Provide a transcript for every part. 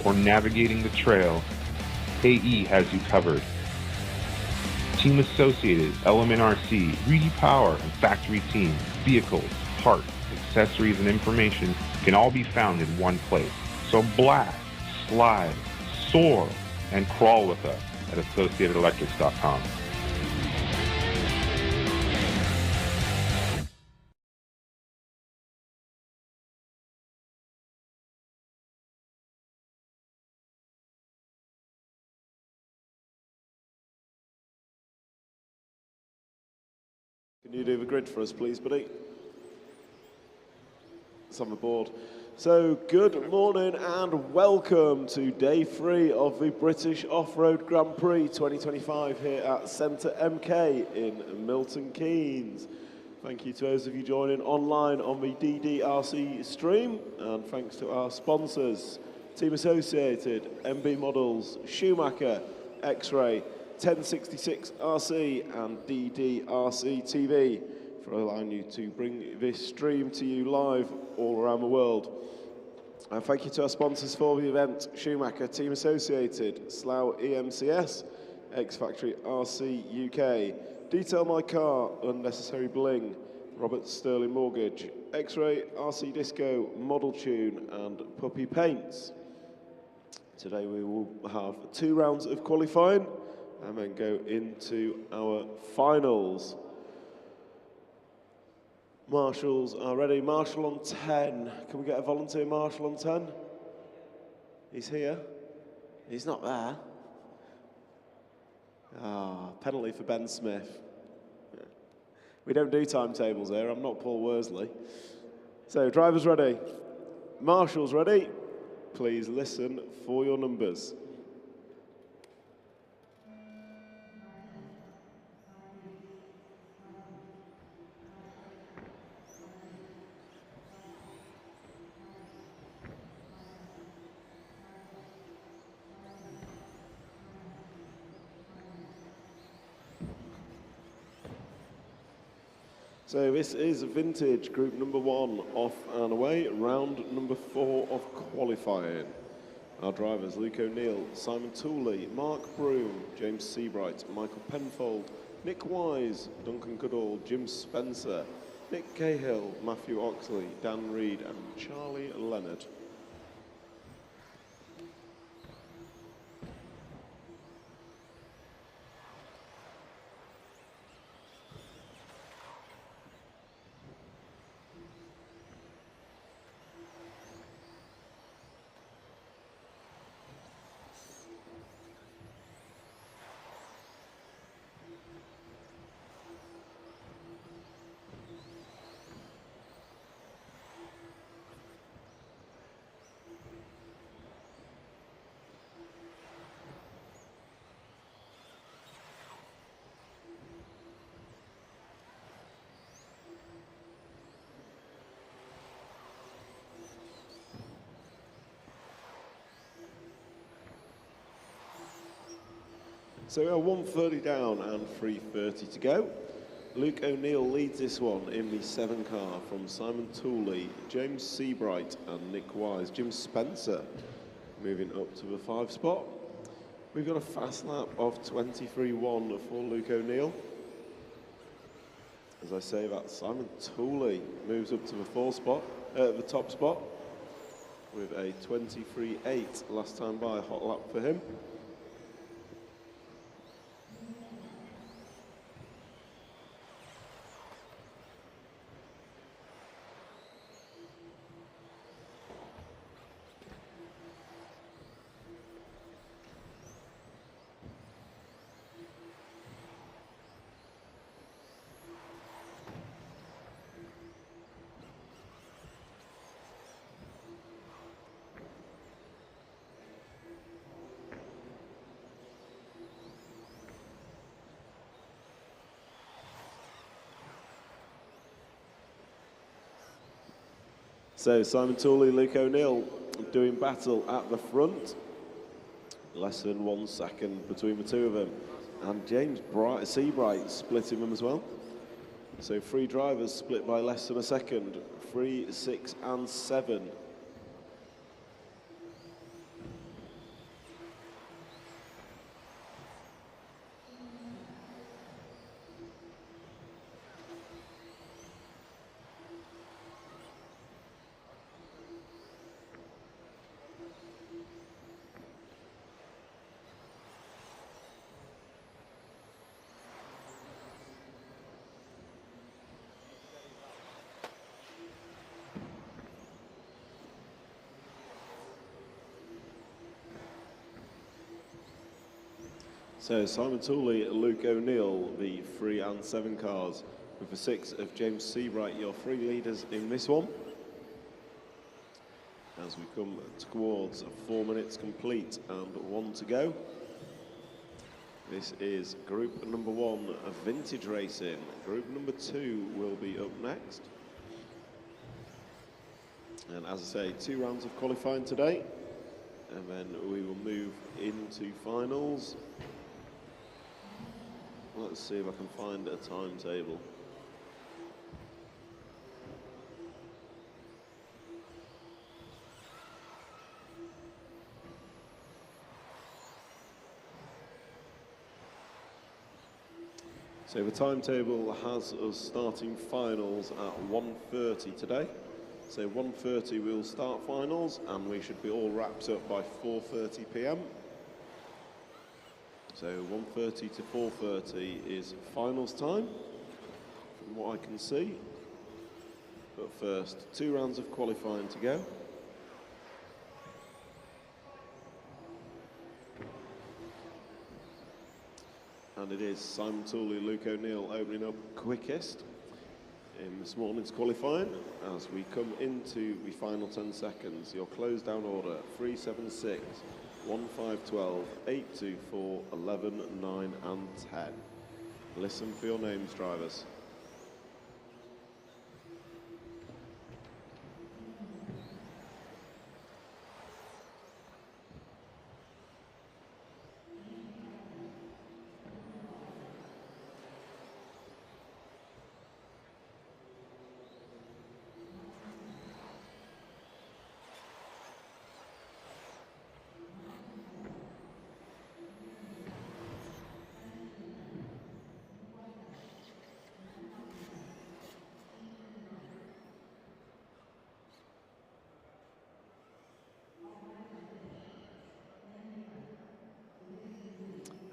or navigating the trail, AE has you covered. Team Associated, Element RC, Reedy Power, and Factory Team, vehicles, parts, accessories, and information can all be found in one place. So blast, slide, soar, and crawl with us at AssociatedElectrics.com. Can you do the grid for us, please, buddy? It's on the board. So, good morning and welcome to day 3 of the British Off-Road Grand Prix 2025 here at Centre MK in Milton Keynes. Thank you to those of you joining online on the DDRC stream, and thanks to our sponsors, Team Associated, MB Models, Schumacher, X-Ray, 1066 RC and DDRC TV for allowing you to bring this stream to you live all around the world. And thank you to our sponsors for the event, Schumacher, Team Associated, Slough EMCS, X Factory RC UK, Detail My Car, Unnecessary Bling, Robert Sterling Mortgage, X-Ray, RC Disco, Model Tune and Puppy Paints. Today we will have 2 rounds of qualifying and then go into our finals. Marshals are ready. Marshal on 10. Can we get a volunteer marshal on 10? He's here. He's not there. Penalty for Ben Smith. We don't do timetables here. I'm not Paul Worsley. So, drivers ready. Marshals ready. Please listen for your numbers. So this is vintage group number 1 off and away, round number 4 of qualifying. Our drivers, Luke O'Neill, Simon Tooley, Mark Broom, James Seabright, Michael Penfold, Nick Wise, Duncan Goodall, Jim Spencer, Nick Cahill, Matthew Oxley, Dan Reed and Charlie Leonard. So we are 1:30 down and 3:30 to go. Luke O'Neill leads this one in the 7 car from Simon Tooley, James Seabright and Nick Wise. Jim Spencer moving up to the 5 spot. We've got a fast lap of 23.1 for Luke O'Neill. As I say that, Simon Tooley moves up to the 4 spot, the top spot with a 23.8 last time by, hot lap for him. So Simon Tooley, Luke O'Neill doing battle at the front. Less than 1 second between the 2 of them. And James Seabright splitting them as well. So 3 drivers split by less than a second. 3, 6 and 7. So Simon Tooley, Luke O'Neill, the 3 and 7 cars, with the 6 of James Seabright, your 3 leaders in this one. As we come towards 4 minutes complete and 1 to go. This is group number 1 of Vintage Racing. Group number 2 will be up next. And as I say, 2 rounds of qualifying today. And then we will move into finals. Let's see if I can find a timetable. So the timetable has us starting finals at 1:30 today. So 1:30 we'll start finals and we should be all wrapped up by 4:30 p.m. So 1:30 to 4:30 is finals time, from what I can see. But first, 2 rounds of qualifying to go. And it is Simon Tooley, Luke O'Neill opening up quickest in this morning's qualifying. As we come into the final 10 seconds, your close down order, 376, 1512, 824, 11, 9 and 10. Listen for your names, drivers.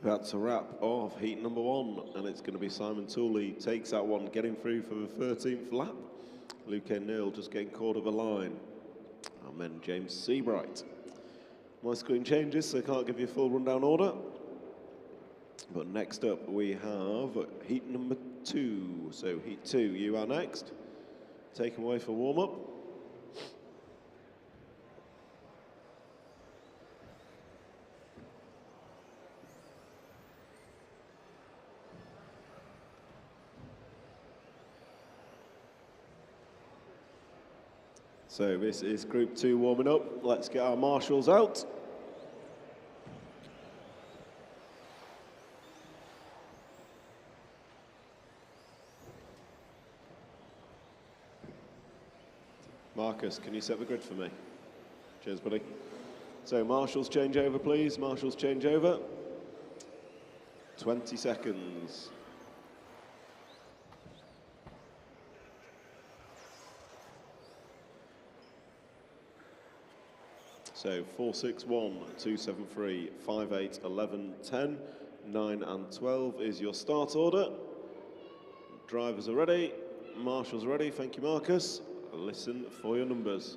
That's a wrap of heat number 1, and it's going to be Simon Tooley takes that one, getting through for the 13th lap. Luke O'Neill just getting caught of a line. And then James Seabright. My screen changes, so I can't give you a full rundown order. But next up we have heat number 2. So heat 2, you are next. Take them away for warm-up. So this is Group 2 warming up. Let's get our marshals out. Marcus, can you set the grid for me? Cheers, buddy. So marshals change over, please. Marshals change over. 20 seconds. So 461, 273, 58, 11, 10, 9 and 12 is your start order. Drivers are ready, marshals are ready. Thank you, Marcus. Listen for your numbers.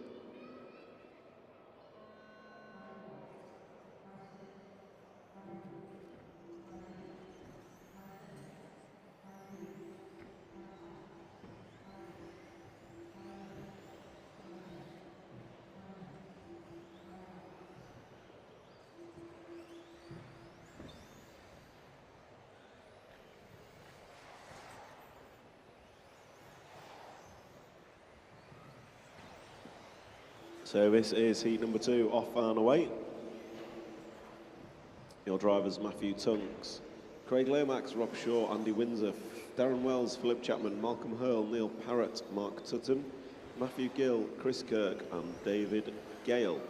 So this is heat number 2, off and away. Your drivers, Matthew Tunks, Craig Lomax, Rob Shaw, Andy Windsor, Darren Wells, Philip Chapman, Malcolm Hurl, Neil Parrott, Mark Tutton, Matthew Gill, Chris Kirk and David Gale.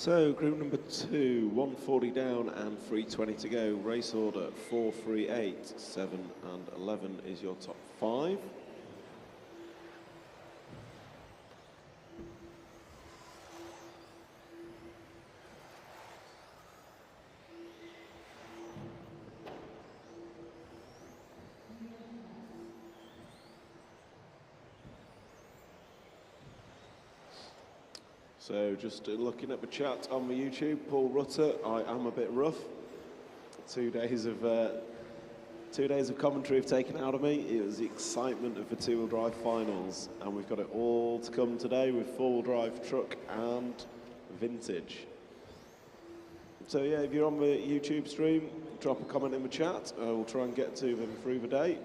So group number 2, 140 down and 320 to go. Race order 4, 3, 8, 7 and 11 is your top 5. So just looking at the chat on the YouTube, Paul Rutter, I am a bit rough. 2 days of commentary have taken out of me. It was the excitement of the two-wheel drive finals, and we've got it all to come today with four-wheel drive truck and vintage. So yeah, if you're on the YouTube stream, drop a comment in the chat. We'll try and get to them through the day.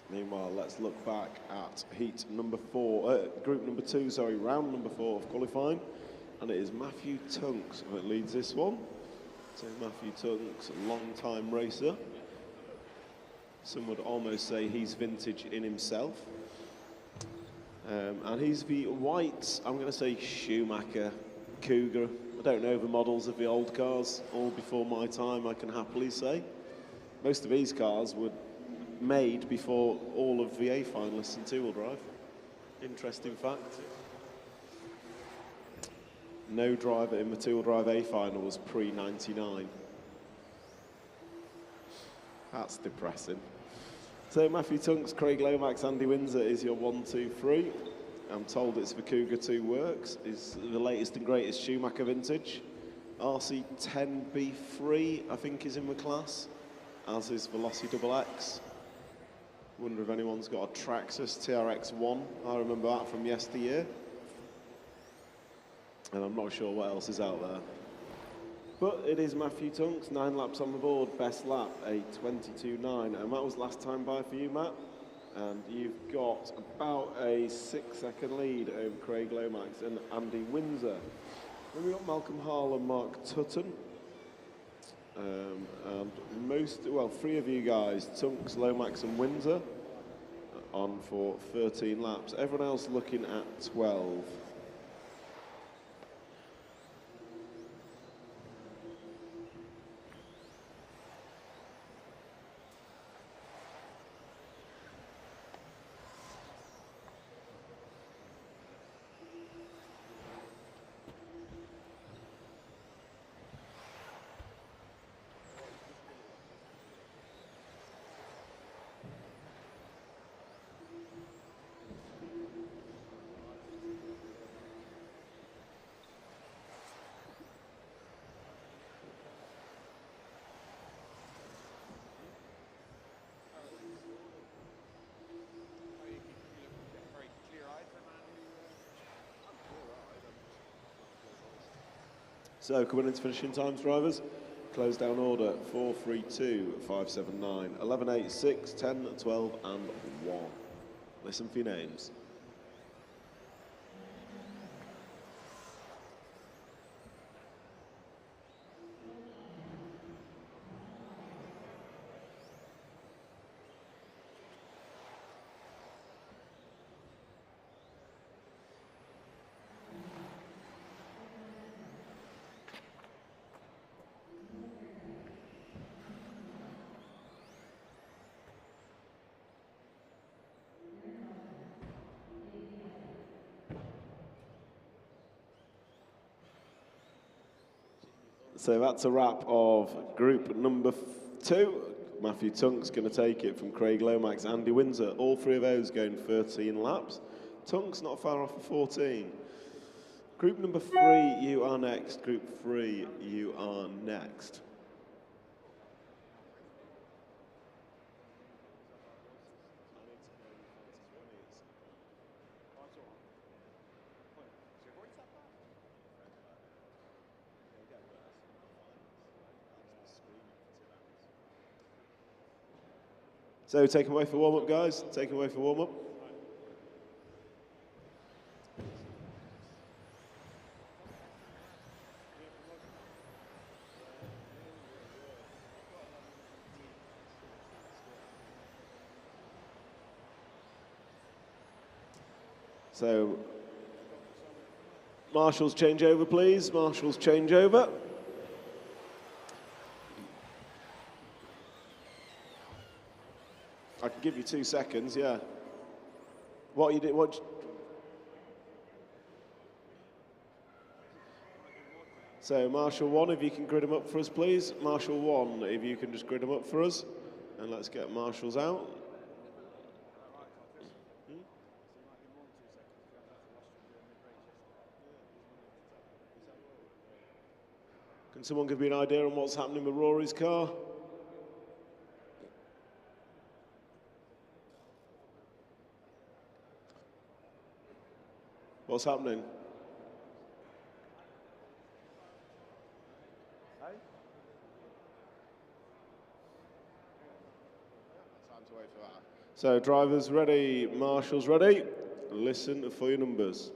Meanwhile, let's look back at heat number 4, group number 2, sorry, round number 4 of qualifying. And it is Matthew Tunks that leads this one. So Matthew Tunks, a long-time racer. Some would almost say he's vintage in himself. And he's the white, I'm going to say Schumacher Cougar. I don't know the models of the old cars, all before my time, I can happily say. Most of these cars were made before all of the A finalists in two-wheel drive. Interesting fact. No driver in the two-wheel drive A final was pre-99. That's depressing. So Matthew Tunks, Craig Lomax, Andy Windsor is your 1, 2, 3. I'm told it's the Cougar 2 Works. It's the latest and greatest Schumacher vintage. RC10B3, I think, is in the class, as is Veloci XX. Wonder if anyone's got a Traxxas TRX1. I remember that from yesteryear. And I'm not sure what else is out there. But it is Matthew Tunks, 9 laps on the board, best lap, a 22.9. And that was last time by for you, Matt. And you've got about a 6-second lead over Craig Lomax and Andy Windsor. Then we've got Malcolm Hall and Mark Tutton. And three of you guys, Tunks, Lomax and Windsor, on for 13 laps. Everyone else looking at 12. So coming into finishing times, drivers. Close down order 4, 3, 2, 5, 7, 9, 11, 8, 6, 10, 12 and 1. Listen for your names. So that's a wrap of group number 2. Matthew Tunks going to take it from Craig Lomax, Andy Windsor. All three of those going 13 laps. Tunks not far off of 14. Group number 3, you are next. Group 3, you are next. So take away for warm-up, guys. Take away for warm-up. So Marshals change over, please. Marshals change over. I can give you 2 seconds, yeah. What you did, what? So Marshal 1, if you can grid them up for us, please. Marshal 1, if you can just grid them up for us. And let's get Marshals out. Can someone give me an idea on what's happening with Rory's car? What's happening? So drivers ready, marshals ready. Listen for your numbers.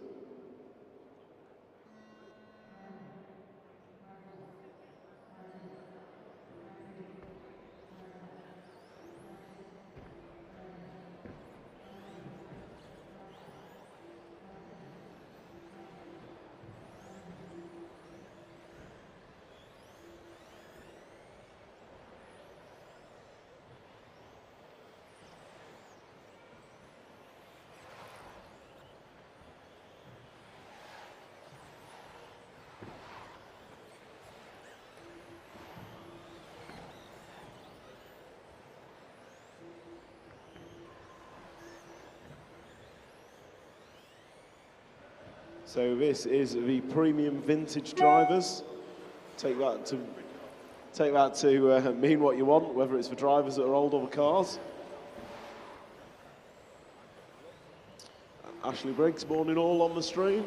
So this is the premium vintage drivers. Take that to mean what you want, whether it's for drivers that are old or the cars. Ashley Briggs, morning all on the stream.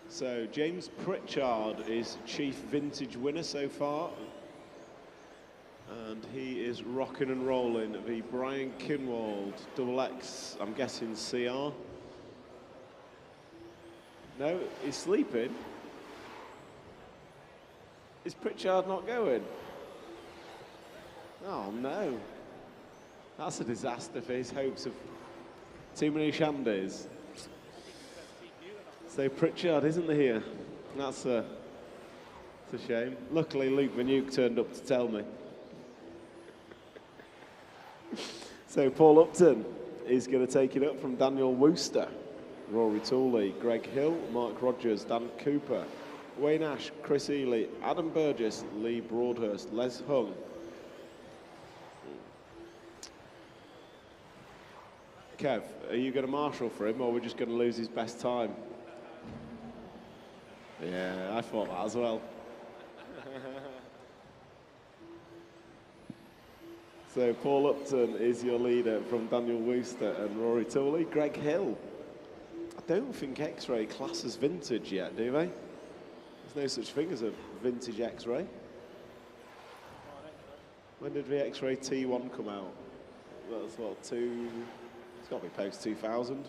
So James Pritchard is chief vintage winner so far. And he is rocking and rolling. The Brian Kinwald, double X, I'm guessing CR. No, he's sleeping. Is Pritchard not going? Oh no. That's a disaster for his hopes of too many shandies. So Pritchard isn't here. That's a shame. Luckily Luke Vanuke turned up to tell me. So Paul Upton is going to take it up from Daniel Wooster. Rory Tooley, Greg Hill, Mark Rogers, Dan Cooper, Wayne Ash, Chris Ely, Adam Burgess, Lee Broadhurst, Les Hung. Kev, are you going to marshal for him or are we just going to lose his best time? Yeah, I thought that as well. So Paul Upton is your leader from Daniel Wooster and Rory Tooley. Greg Hill. I don't think X-Ray classes vintage yet, do they? There's no such thing as a vintage X-Ray. When did the X-Ray T1 come out? That's what, it's got to be post 2000.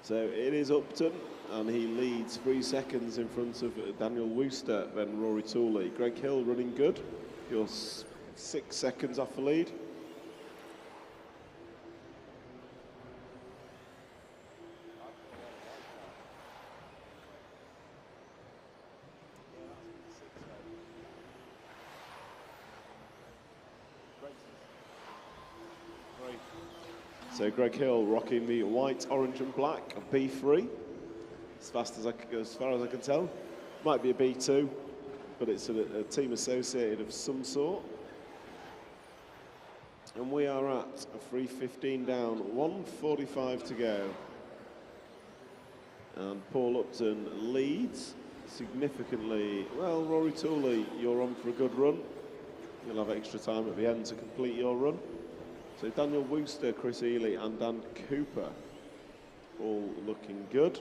So it is Upton, and he leads 3 seconds in front of Daniel Wooster, then Rory Tooley. Greg Hill running good. You're 6 seconds off the lead. So Greg Hill rocking the white, orange and black B3, as far as I can tell. Might be a B2, but it's a team associated of some sort. And we are at 3:15 down, 1:45 to go. And Paul Upton leads significantly. Well, Rory Tooley, you're on for a good run. You'll have extra time at the end to complete your run. So Daniel Wooster, Chris Ely and Dan Cooper all looking good.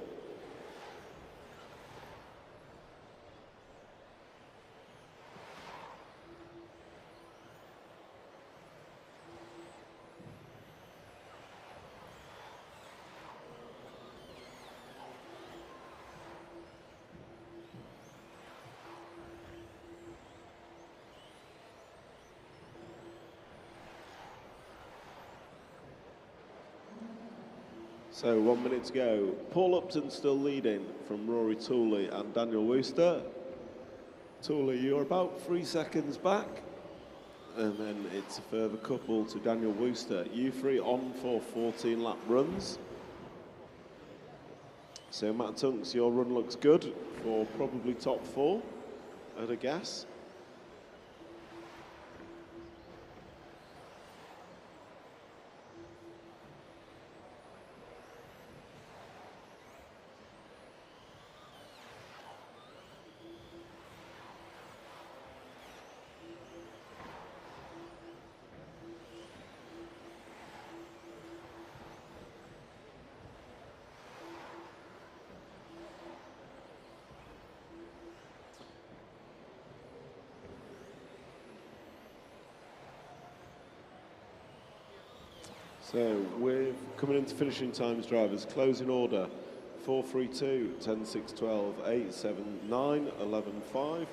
So 1 minute to go. Paul Upton still leading from Rory Tooley and Daniel Wooster. Tooley, you're about 3 seconds back. And then it's a further couple to Daniel Wooster. You three on for 14 lap runs. So Matt Tunks, your run looks good for probably top 4 at a guess. So we're coming into finishing times, drivers. Closing order, 432, 10, 6, 12, 8, 7, 9, 11, 5.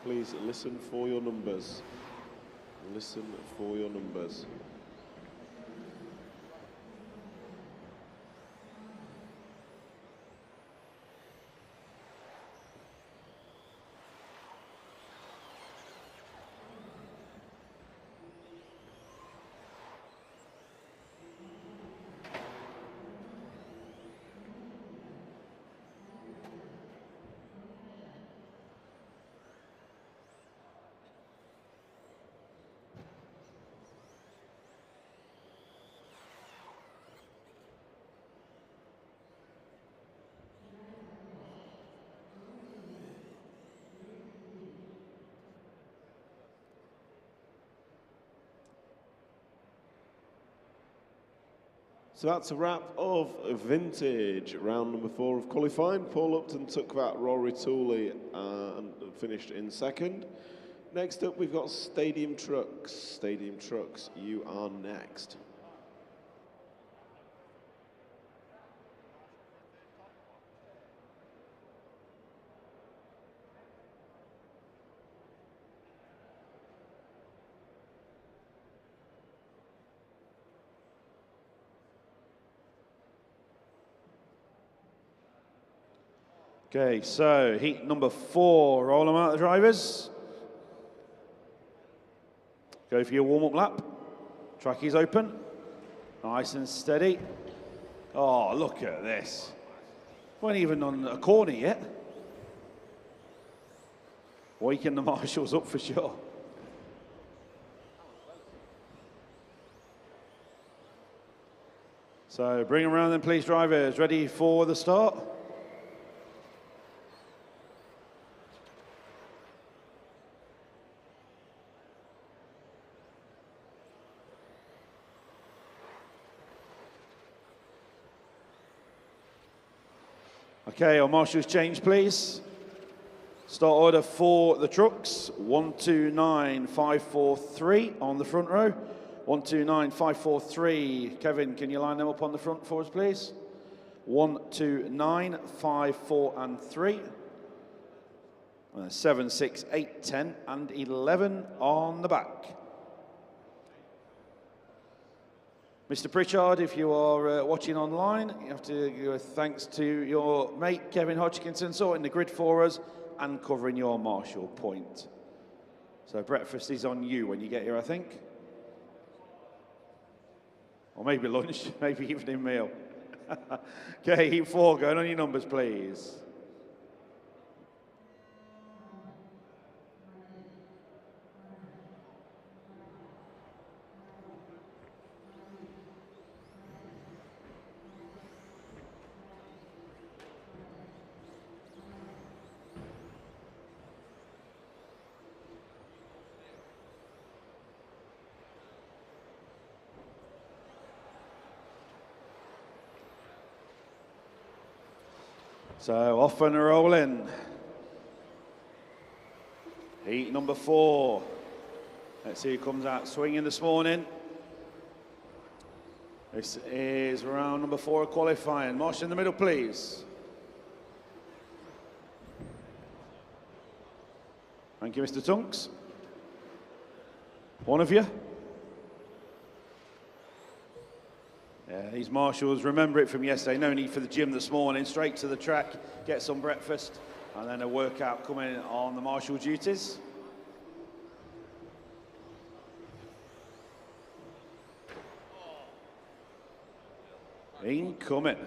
Please listen for your numbers. Listen for your numbers. So that's a wrap of Vintage, round number 4 of qualifying. Paul Upton took that, Rory Tooley and finished in second. Next up, we've got Stadium Trucks. Stadium Trucks, you are next. Okay, so heat number 4, roll them out, the drivers. Go for your warm-up lap. Track is open. Nice and steady. Oh, look at this. Weren't even on a corner yet. Waking the marshals up for sure. So bring them around then, please, drivers. Ready for the start? Okay, our marshals change, please. Start order for the trucks, 129543 on the front row. 129543. Kevin, can you line them up on the front for us, please? 12954 and 3. 7, 6, 8, 10 and 11 on the back. Mr. Pritchard, if you are watching online, you have to give a thanks to your mate, Kevin Hodgkinson, sorting the grid for us and covering your marshal point. So breakfast is on you when you get here, I think. Or maybe lunch, maybe evening meal. Okay, heat 4, going on your numbers, please. So off and rolling. Heat number 4. Let's see who comes out swinging this morning. This is round number 4 of qualifying. Marsh in the middle, please. Thank you, Mr. Tunks. One of you. Yeah, these marshals, remember it from yesterday. No need for the gym this morning. Straight to the track, get some breakfast, and then a workout coming on the marshal duties. Incoming.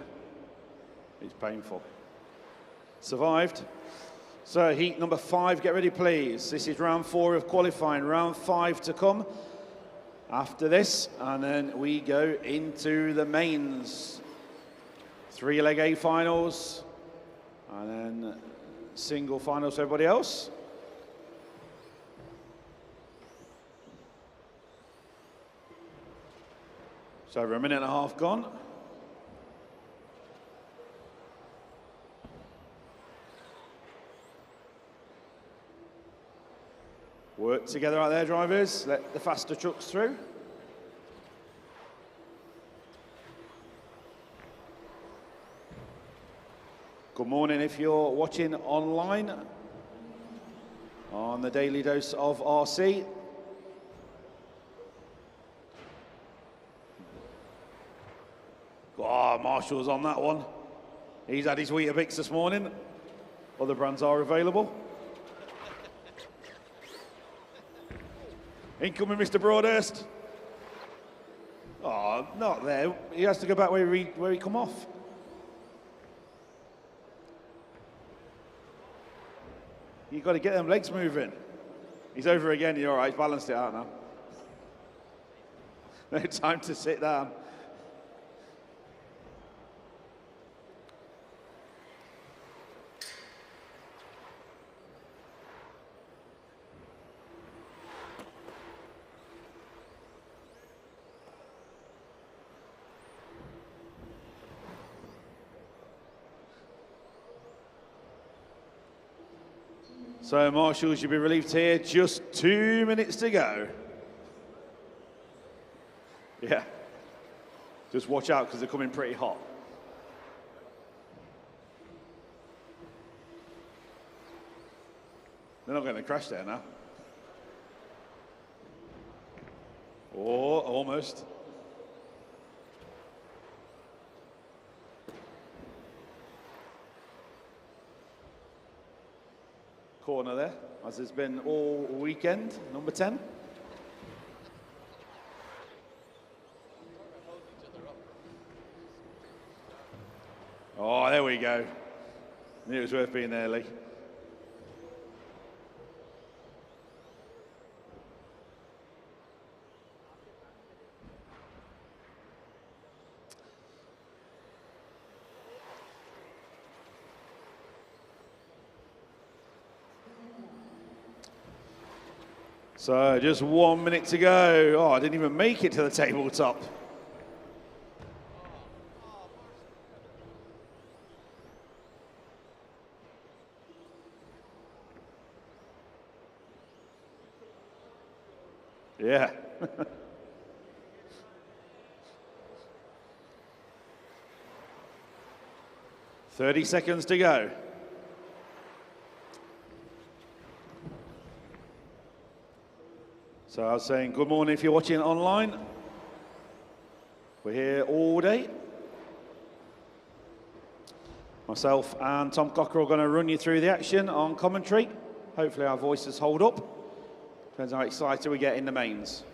It's painful. Survived. So heat number 5, get ready please. This is round 4 of qualifying. Round 5 to come after this, and then we go into the mains. 3-leg A finals, and then single finals for everybody else. So over a minute and a half gone. Work together out there, drivers. Let the faster trucks through. Good morning if you're watching online on the Daily Dose of RC. Oh, Marshall's on that one. He's had his Weetabix this morning. Other brands are available. Incoming, Mr. Broadhurst. Oh, not there. He has to go back where he come off. You've got to get them legs moving. He's over again. You're all right. He's balanced it out now. No time to sit down. So Marshall should be relieved here, just 2 minutes to go. Yeah, just watch out because they're coming pretty hot. They're not going to crash there now. Oh, almost. Corner there, as has been all weekend, number 10. Oh, there we go. Knew it was worth being there, Lee. So just 1 minute to go. Oh, I didn't even make it to the tabletop. Yeah. 30 seconds to go. So I was saying good morning if you're watching online. We're here all day. Myself and Tom Cocker are going to run you through the action on commentary. Hopefully our voices hold up. Depends how excited we get in the mains.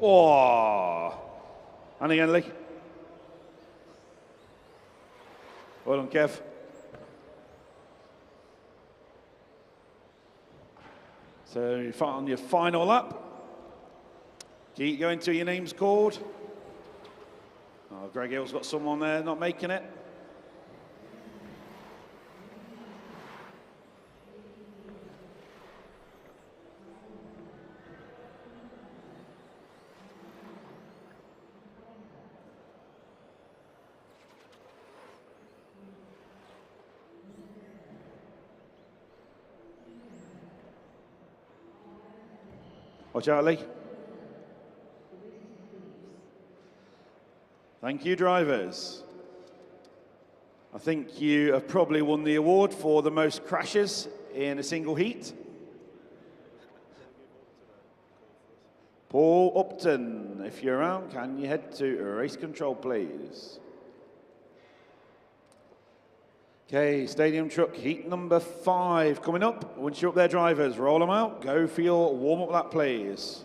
Oh, and again, Lee. Well done, Kev. So you're on your final lap. Keep going till your name's called. Oh, Greg Hill's got someone there not making it. Watch out, Lee. Thank you, drivers. I think you have probably won the award for the most crashes in a single heat. Paul Upton, if you're around, can you head to race control, please? Okay, stadium truck heat number 5 coming up. Once you're up there, drivers, roll them out. Go for your warm-up lap, please.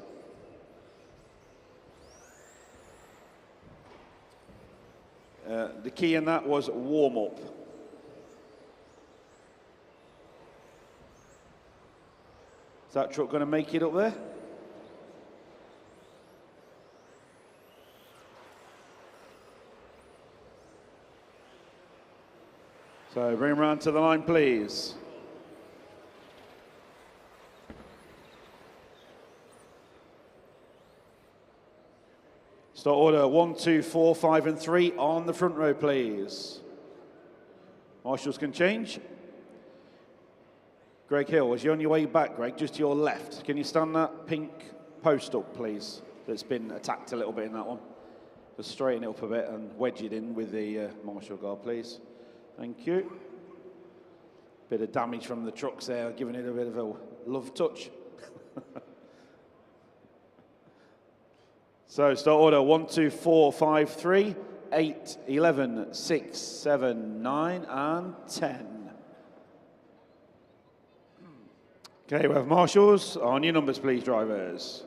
The key in that was warm-up. Is that truck going to make it up there? So bring him round to the line, please. Start order 1, 2, 4, 5, and 3 on the front row, please. Marshals can change. Greg Hill, as you're on your way back, Greg, just to your left, can you stand that pink post up, please? That's been attacked a little bit in that one. Just straighten it up a bit and wedge it in with the marshal guard, please. Thank you. Bit of damage from the trucks there, giving it a bit of a love touch. So start order 1, 2, 4, 5, 3, 8, 11, 6, 7, 9, and 10. Okay, we have marshals. On your numbers, please, drivers.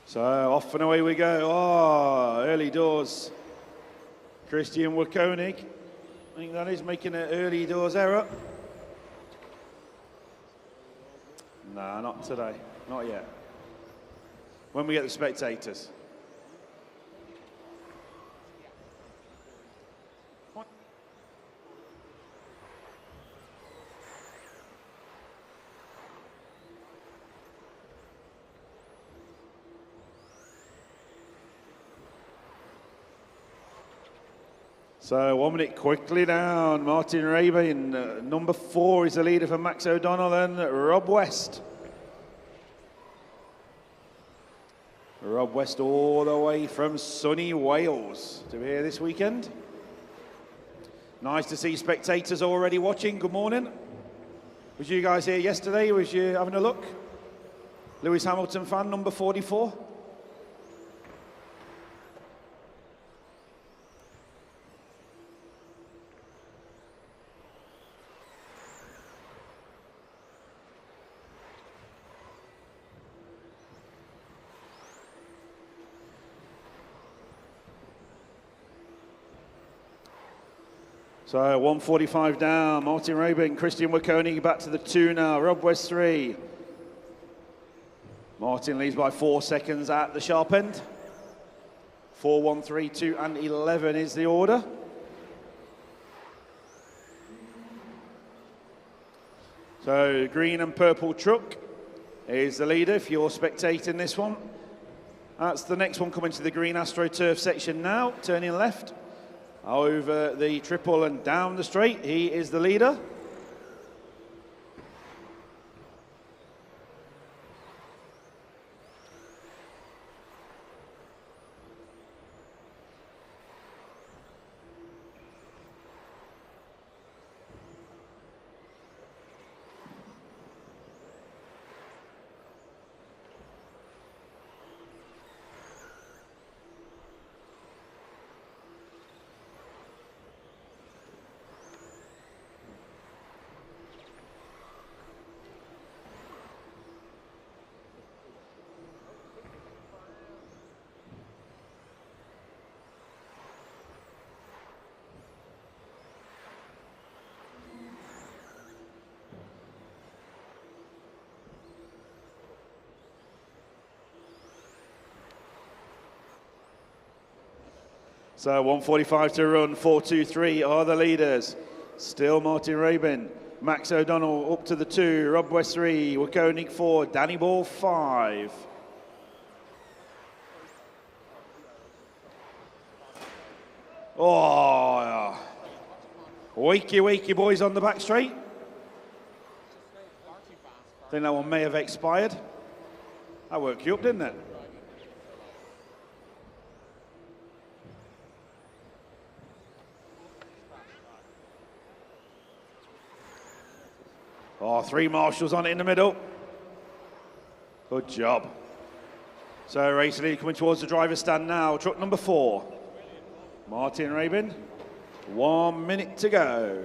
So off and away we go. Oh, early doors. Christian Wakonig, I think that is making an early doors error. Nah, not today, not yet. When we get the spectators. So 1 minute quickly down. Martin Rabin, number 4 is the leader for Max O'Donnell and Rob West. Rob West all the way from sunny Wales to be here this weekend. Nice to see spectators already watching. Good morning. Was you guys here yesterday? Was you having a look? Lewis Hamilton fan, number 44. So 1:45 down, Martin Rabin, Christian Wakonig back to the 2 now, Rob West 3. Martin leads by 4 seconds at the sharp end. 4, 1, 3, 2, and 11 is the order. So green and purple truck is the leader if you're spectating this one. That's the next one coming to the green AstroTurf section now, turning left. Over the triple and down the straight, he is the leader. So 1:45 to run, 4, 2, 3 are the leaders. Still Martin Rabin. Max O'Donnell up to the 2, Rob West 3, Wakonik 4, Danny Ball 5. Oh, wakey boys on the back straight. I think that one may have expired. That woke you up, didn't it? Oh, 3 marshals on it in the middle. Good job. So race lead coming towards the driver's stand now. Truck number 4. Martin Rabin. 1 minute to go.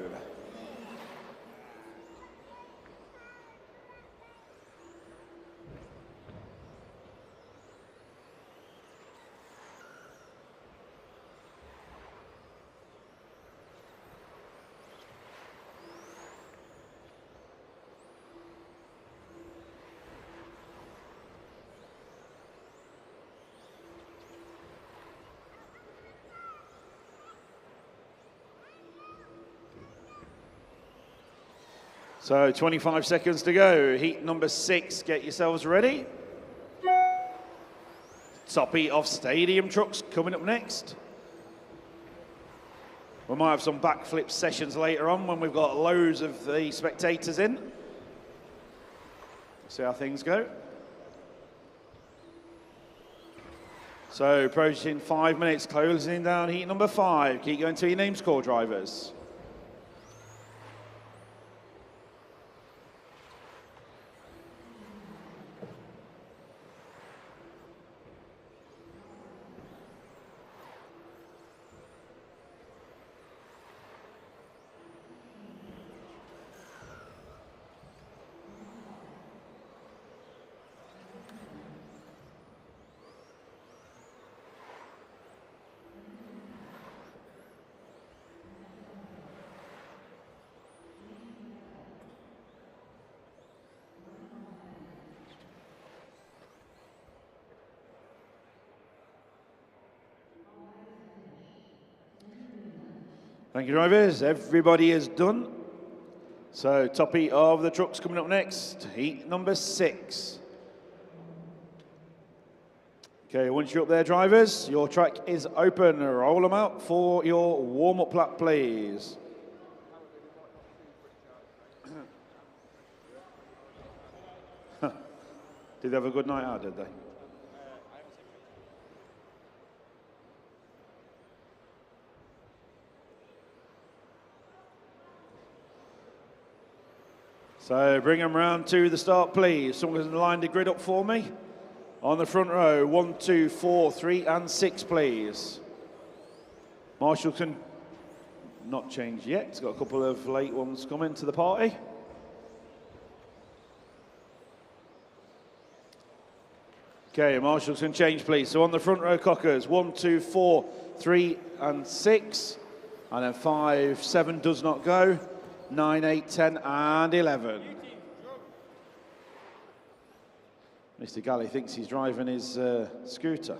So 25 seconds to go. Heat number 6, get yourselves ready. Top heat of stadium trucks coming up next. We might have some backflip sessions later on when we've got loads of the spectators in. See how things go. So approaching 5 minutes, closing down heat number 5. Keep going to your names call, drivers. Thank you, drivers. Everybody is done. So top heat of the trucks coming up next. Heat number 6. Okay, once you're up there, drivers, your track is open. Roll them out for your warm-up lap, please. Did they have a good night out, did they? So bring them round to the start, please. Someone can line the grid up for me. On the front row, 1, 2, 4, 3, and 6, please. Marshall can not change yet. He's got a couple of late ones coming to the party. Okay, Marshals can change, please. So on the front row, Cockers, 1, 2, 4, 3, and 6. And then 5, 7 does not go. 9, 8, 10, and 11. Mr. Galley thinks he's driving his scooter.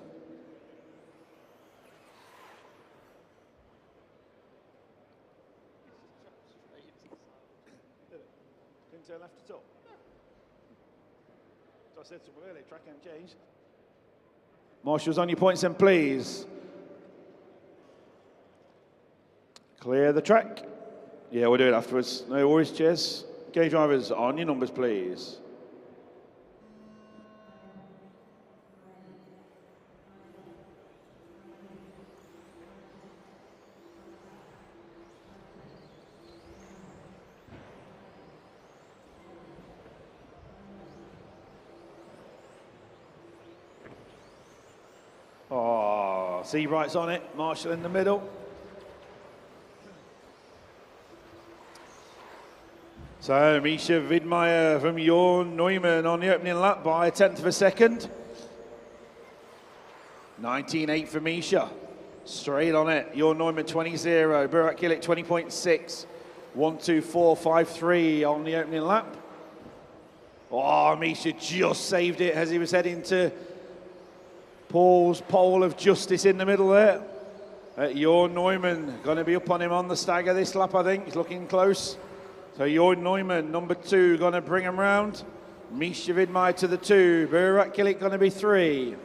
Didn't turn left at all. So I said to him earlier, track ain't changed. Marshals, on your points then, please. Clear the track. Yeah, we'll do it afterwards. No worries, cheers. Okay, drivers, on your numbers, please. Oh, Seabright's on it. Marshall in the middle. So, Misha Widmeyer from Jorn Neumann on the opening lap by 1/10 of a second. 19.8 for Misha. Straight on it. Jorn Neumann 20.0. Burak Kilik 20.6. 1.24.53 on the opening lap. Oh, Misha just saved it as he was heading to Paul's pole of justice in the middle there. Jorn Neumann going to be up on him on the stagger this lap, I think. He's looking close. So Jorn Neumann, number 2, going to bring him round. Misha Vidmaier to the 2. BRCA going to be 3.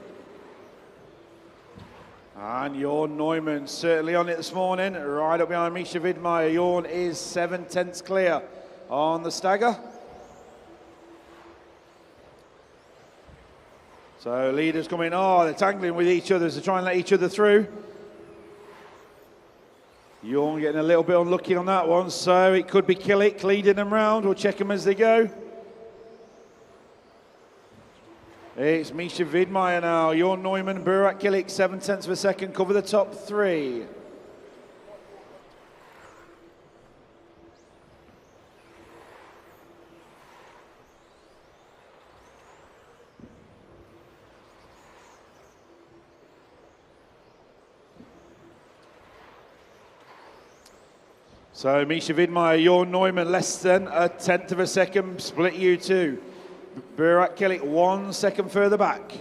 And Jorn Neumann certainly on it this morning, right up behind Misha Vidmaier. Jorn is 7/10 clear on the stagger. So leaders coming, they're tangling with each other to try and let each other through. Jorn getting a little bit unlucky on that one, so it could be Killick leading them round. We'll check them as they go. It's Misha Vidmaier now. Jorn Neumann, BRCA 7/10 of a second, cover the top 3. So Misha Vidmaier, Jorn Neumann, less than 1/10 of a second, split you 2. BRCA 1 second further back.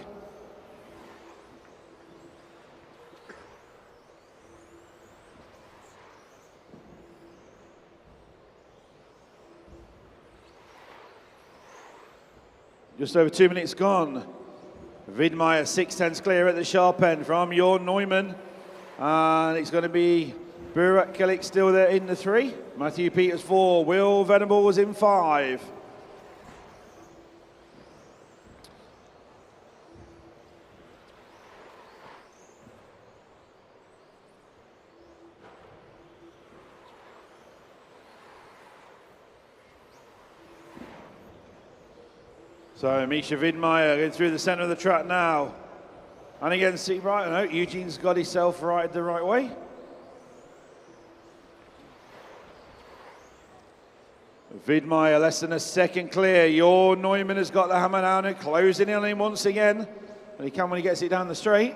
Just over 2 minutes gone. Vidmaier 6/10 clear at the sharp end from Jorn Neumann. And it's going to be BRCA still there in the 3. Matthew Peters 4. Will Venables in 5. So Misha Vidmaier going through the centre of the track now. And again, see right, no, Eugene's got himself right the right way. Vidmaier less than a second clear. Jorn Neumann has got the hammer down and closing in on him once again. And he can when he gets it down the straight.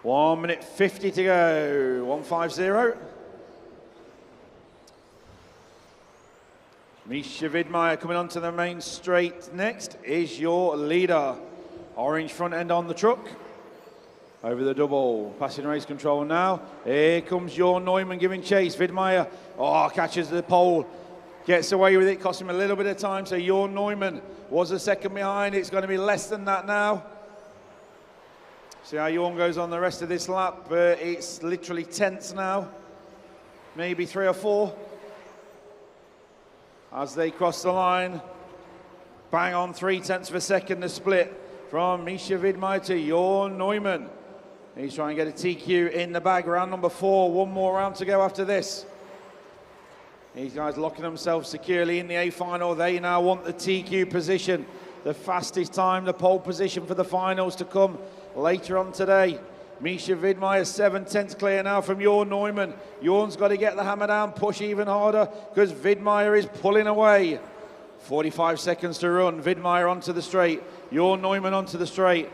1 minute 50 to go. 1:50. Misha Vidmaier coming onto the main straight next is your leader. Orange front end on the truck. Over the double, passing race control now. Here comes Jorn Neumann giving chase. Vidmaier, catches the pole. Gets away with it, costs him a little bit of time. So Jorn Neumann was a second behind. It's going to be less than that now. See how Jorn goes on the rest of this lap. It's literally tenths now. Maybe 3 or 4. As they cross the line, bang on 3/10 of a second, the split from Misha Vidmaier to Jorn Neumann. He's trying to get a TQ in the bag, round number 4. 1 more round to go after this. These guys locking themselves securely in the A final. They now want the TQ position, the fastest time, the pole position for the finals to come later on today. Misha Vidmaier 7/10 clear now from Jorn Neumann. Jorn's got to get the hammer down, push even harder because Vidmaier is pulling away. 45 seconds to run. Vidmaier onto the straight. Jorn Neumann onto the straight.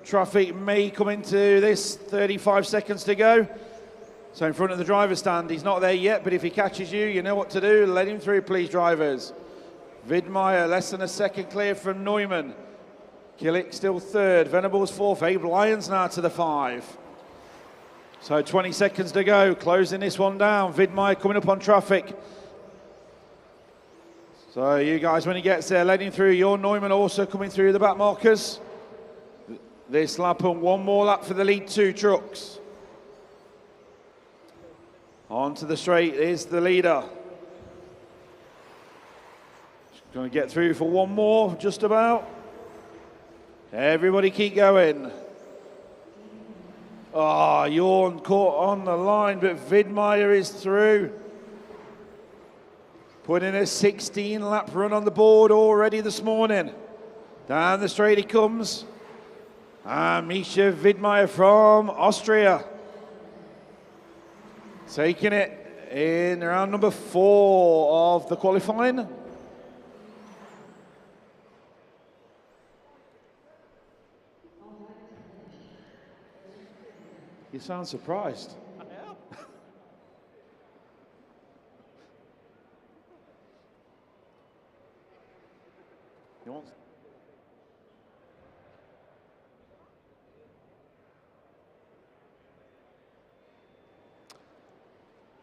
Traffic may come into this. 35 seconds to go. So in front of the driver's stand, he's not there yet, but if he catches you, you know what to do. Let him through, please, drivers. Vidmaier less than a second clear from Neumann. Killick still 3rd. Venables 4th. Abe Lyons now to the 5. So 20 seconds to go. Closing this one down. Vidmaier coming up on traffic. So you guys, when he gets there, let him through. Jorn Neumann also coming through the back markers. This lap and 1 more lap for the lead 2 trucks. Onto the straight is the leader. Going to get through for 1 more, just about. Everybody keep going. Jorn caught on the line, but Vidmaier is through. Putting a 16-lap run on the board already this morning. Down the straight he comes. And Misha Vidmaier from Austria. Taking it in round number 4 of the qualifying. You sound surprised. I am. You want?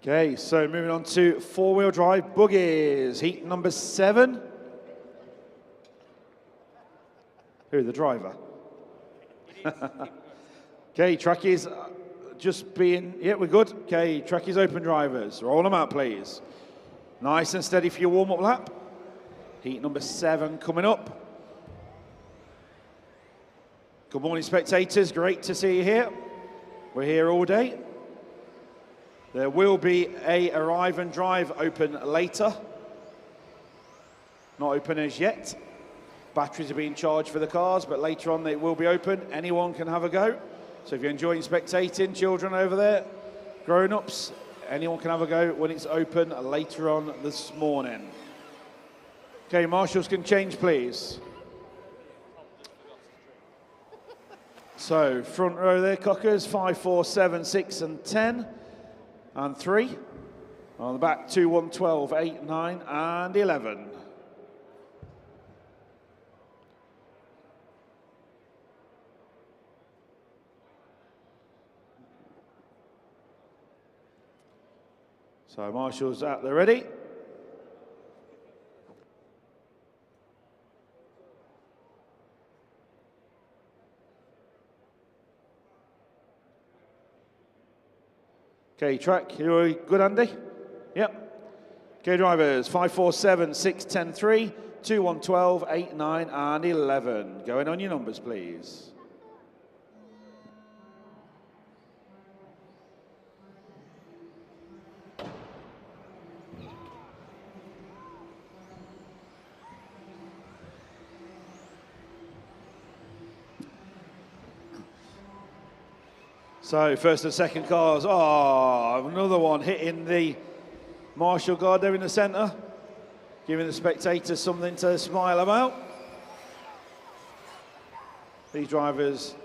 Okay, so moving on to four-wheel drive buggies. Heat number 7. Who, the driver? Okay, trackies just being, yeah, we're good. Okay, trackies open drivers. Roll them out, please. Nice and steady for your warm-up lap. Heat number 7 coming up. Good morning, spectators. Great to see you here. We're here all day. There will be a arrive and drive open later. Not open as yet. Batteries are being charged for the cars, but later on they will be open. Anyone can have a go. So if you're enjoying spectating, children over there, grown-ups, anyone can have a go when it's open later on this morning. Okay, marshals can change, please. So front row there, Cockers, 5, 4, 7, 6 and 10. And 3. On the back, 2, 1, 12, 8, 9, and 11. So marshals at the ready. Okay, track, you're good, Andy? Yep. Okay, drivers, 5, 4, 7, 6, 10, 3, 2, 1, 12, 8, 9, and 11. Going on your numbers, please. So first and second cars, another one hitting the marshal guard there in the centre, giving the spectators something to smile about. These drivers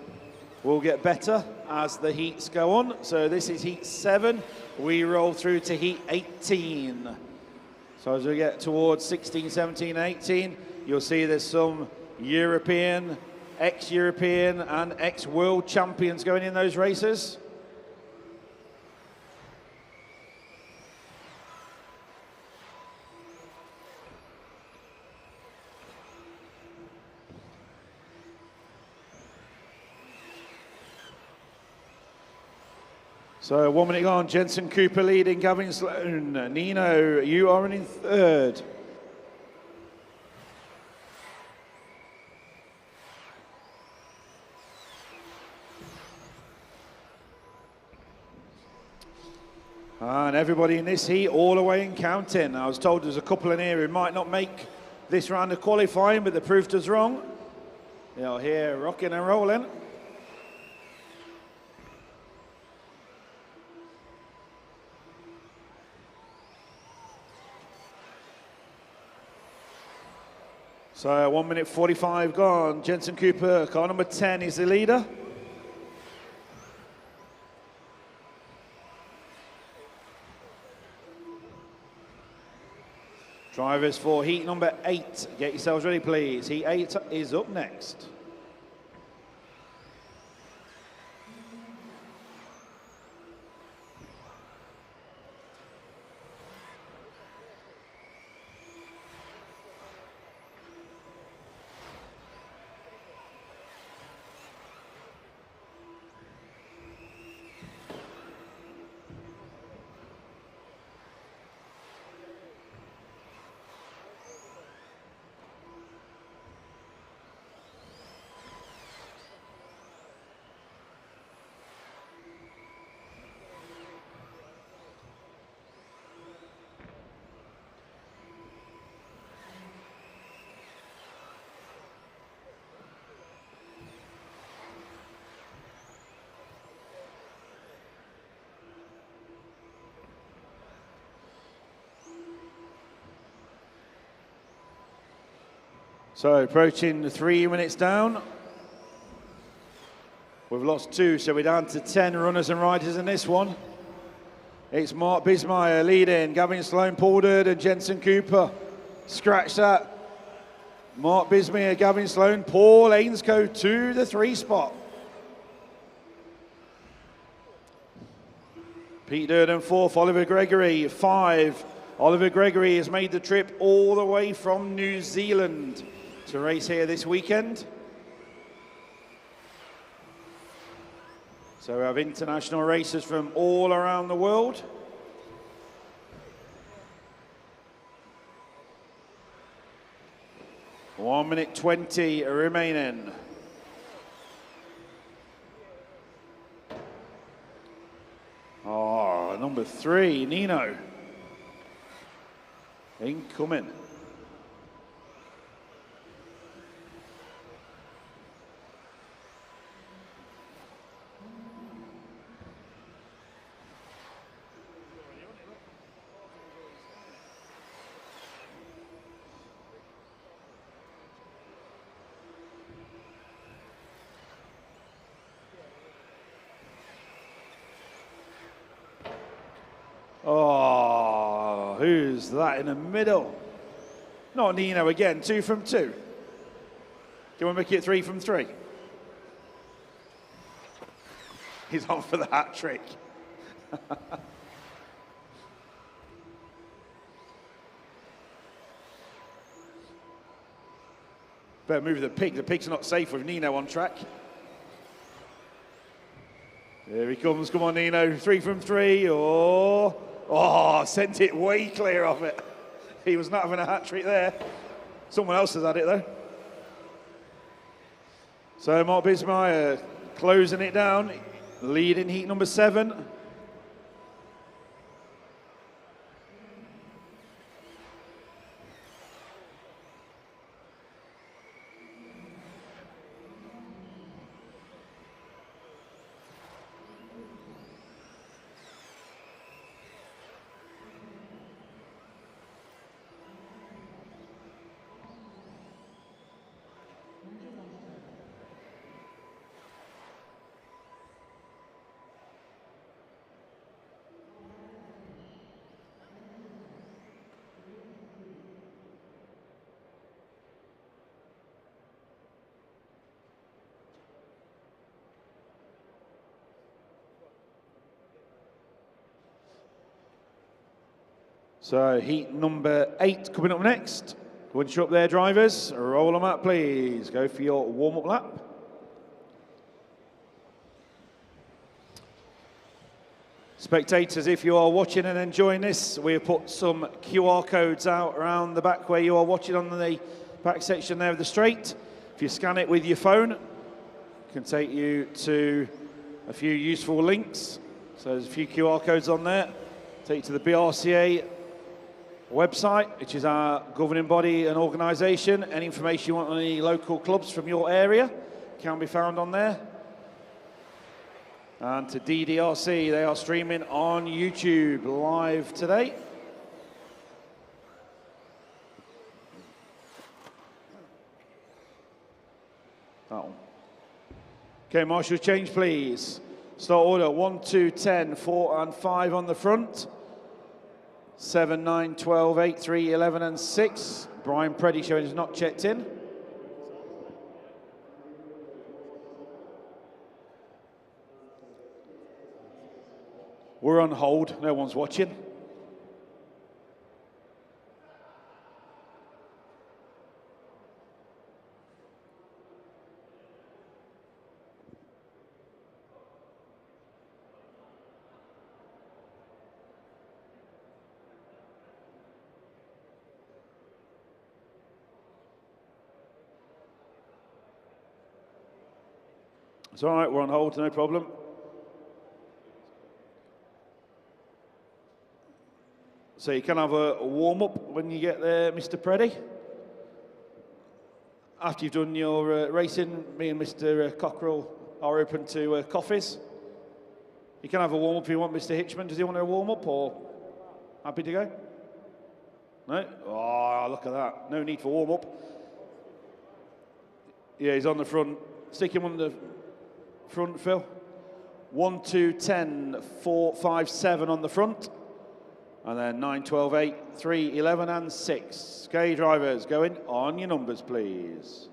will get better as the heats go on. So this is heat 7, we roll through to heat 18. So as we get towards 16, 17, 18, you'll see there's some European, ex-European and ex-world champions going in those races. So 1 minute gone, Jensen Cooper leading, Gavin Sloan. Nino, you are in third. And everybody in this heat all away and counting. I was told there's a couple in here who might not make this round of qualifying, but they proved us wrong. You'll hear rocking and rolling. So 1 minute 45 gone. Jensen Cooper, car number 10 is the leader. Drivers for heat number 8, get yourselves ready, please. Heat 8 is up next. So approaching 3 minutes down. We've lost 2, so we're down to 10 runners and riders in this one. It's Mark Bismeyer leading, Gavin Sloan, Paul and Jensen Cooper. Scratch that. Mark Bismeyer, Gavin Sloan, Paul Ainscoe to the 3 spot. Pete Durden fourth, Oliver Gregory 5. Oliver Gregory has made the trip all the way from New Zealand to race here this weekend. So we have international racers from all around the world. One minute 20 remaining. Oh, number 3, Nino. Incoming. Oh, who's that in the middle? Not Nino again, 2 from 2. Do you want to make it 3 from 3? He's on for the hat trick. Better move the pig. The pig's not safe with Nino on track. There he comes. Come on, Nino. 3 from 3. Oh, sent it way clear of it. He was not having a hat trick there. Someone else has had it though. So Mark Bismeyer closing it down, leading heat number 7. So heat number 8 coming up next. Once you're up there, drivers, roll them up, please. Go for your warm-up lap. Spectators, if you are watching and enjoying this, we have put some QR codes out around the back where you are watching on the back section there of the straight. If you scan it with your phone, it can take you to a few useful links. So there's a few QR codes on there. Take you to the BRCA website, which is our governing body and organisation. Any information you want on any local clubs from your area can be found on there. And to DDRC, they are streaming on YouTube live today. That one. Okay, marshal change please. Start order 1, 2, 10, 4 and 5 on the front. 7, 9, 12, 8, 3, 11 and 6. Brian Preddy showing is not checked in. We're on hold, no one's watching. It's all right, we're on hold, no problem. So you can have a warm-up when you get there, Mr. Preddy. After you've done your racing, me and Mr. Cockrell are open to coffees. You can have a warm-up if you want, Mr. Hitchman. Does he want a warm-up or happy to go? No? Oh, look at that. No need for warm-up. Yeah, he's on the front. Stick him on the front, Phil. 1, 2, 10, 4, 5, 7 on the front. And then 9, 12, 8, 3, 11 and 6. Okay, drivers, going on your numbers, please.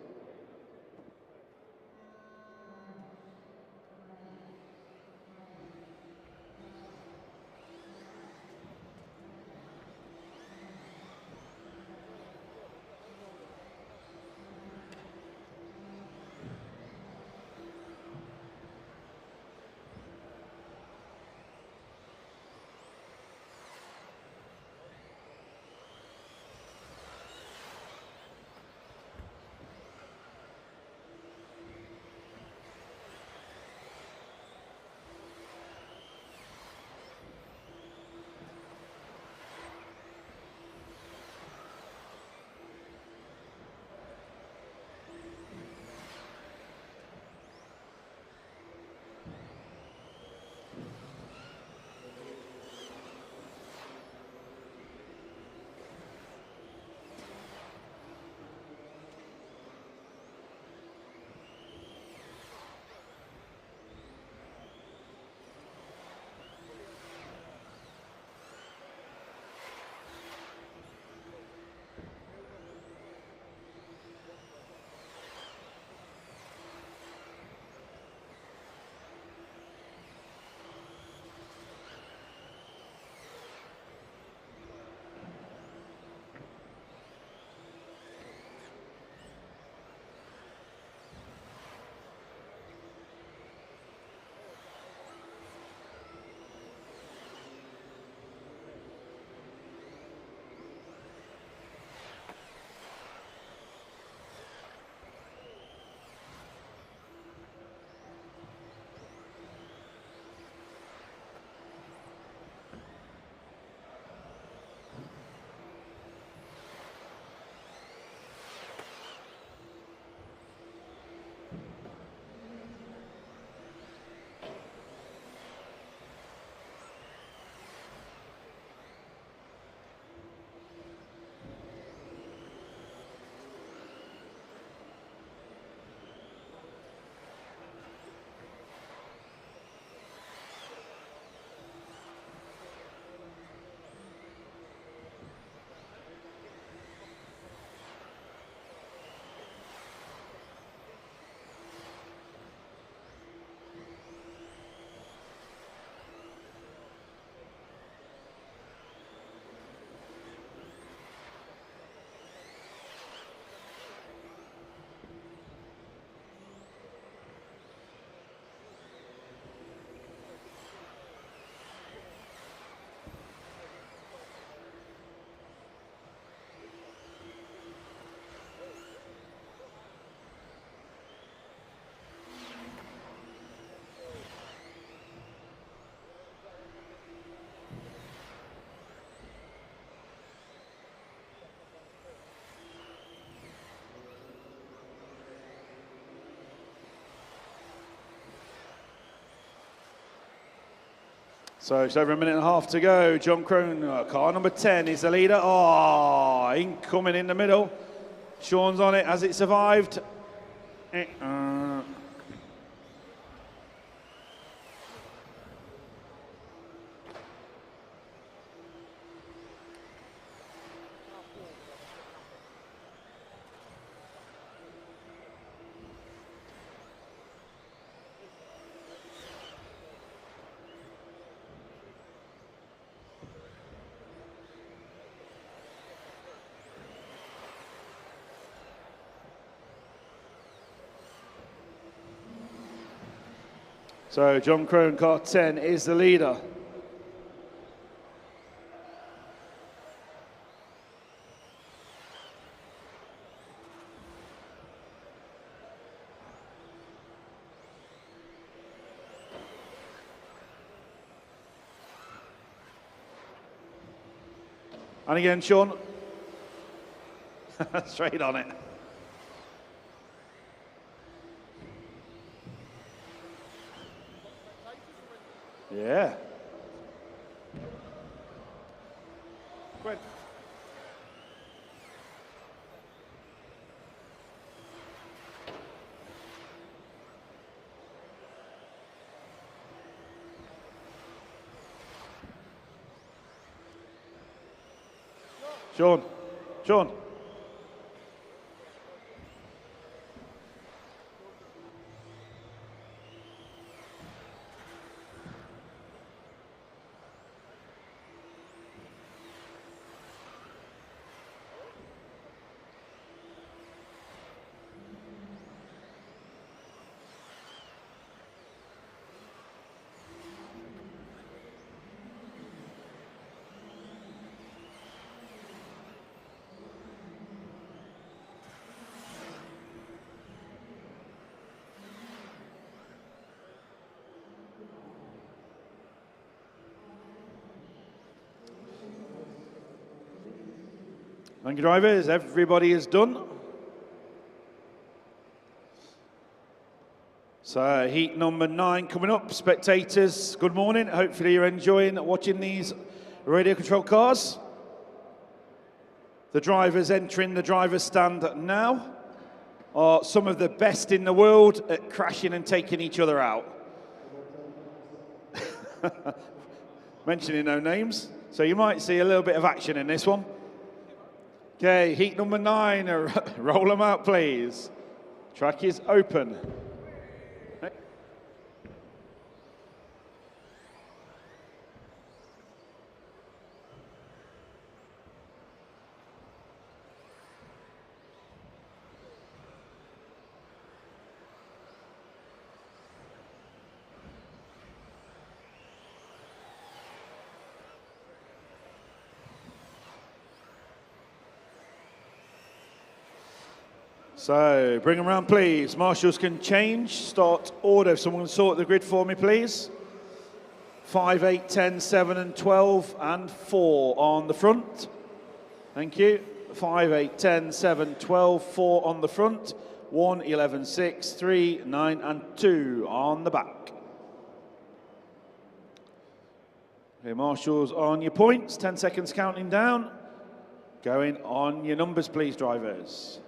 So it's over a minute and a half to go. John Crone, car number 10 is the leader. Oh, incoming in the middle. Sean's on it. Has it survived? So John Crone, car 10, is the leader. And again, Sean. Straight on it. Yeah. Gwen. Sean. Sean. Thank you, drivers. Everybody is done. So heat number 9 coming up. Spectators, good morning. Hopefully you're enjoying watching these radio control cars. The drivers entering the driver's stand now are some of the best in the world at crashing and taking each other out. Mentioning no names. So you might see a little bit of action in this one. Okay, heat number 9, roll them out, please. Track is open. So, bring them around, please. Marshals can change, start order. If someone can sort the grid for me, please. 5, 8, 10, 7, and 12, and 4 on the front. Thank you. 5, 8, 10, 7, 12, 4 on the front. 1, 11, 6, 3, 9, and 2 on the back. Okay, marshals on your points. 10 seconds counting down. Going on your numbers, please, drivers.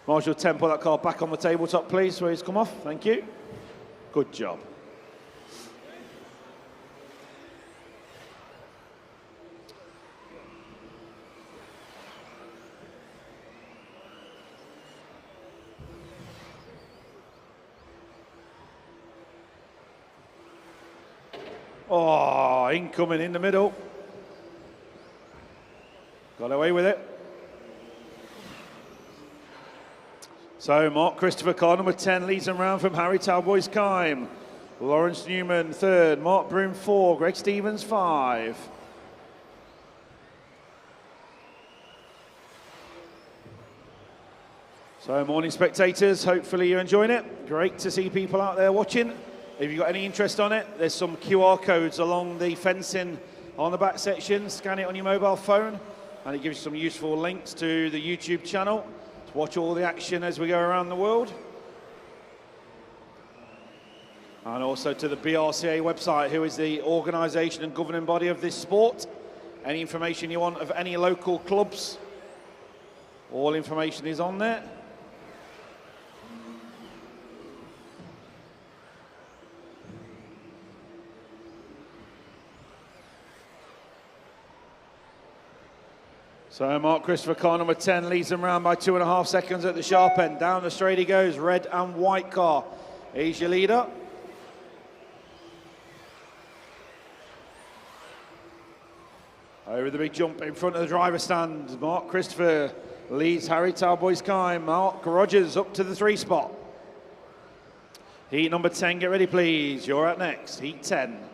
Marshal 10, put that car back on the tabletop, please, where he's come off. Thank you. Good job. Oh, incoming in the middle. Got away with it. So Mark Christopher, car number 10, leads them round from Harry Talboys Kime. Lawrence Newman, third. Mark Broom, 4. Greg Stevens, 5. So morning spectators, hopefully you're enjoying it. Great to see people out there watching. If you've got any interest on it, there's some QR codes along the fencing on the back section. Scan it on your mobile phone and it gives you some useful links to the YouTube channel to watch all the action as we go around the world. And also to the BRCA website, who is the organisation and governing body of this sport. Any information you want of any local clubs, all information is on there. So Mark Christopher, car number 10, leads them round by 2.5 seconds at the sharp end. Down the straight he goes, red and white car. He's your leader. Over the big jump in front of the driver's stand. Mark Christopher leads Harry Talboys Kime. Mark Rogers up to the 3 spot. Heat number 10, get ready please. You're out next, heat 10.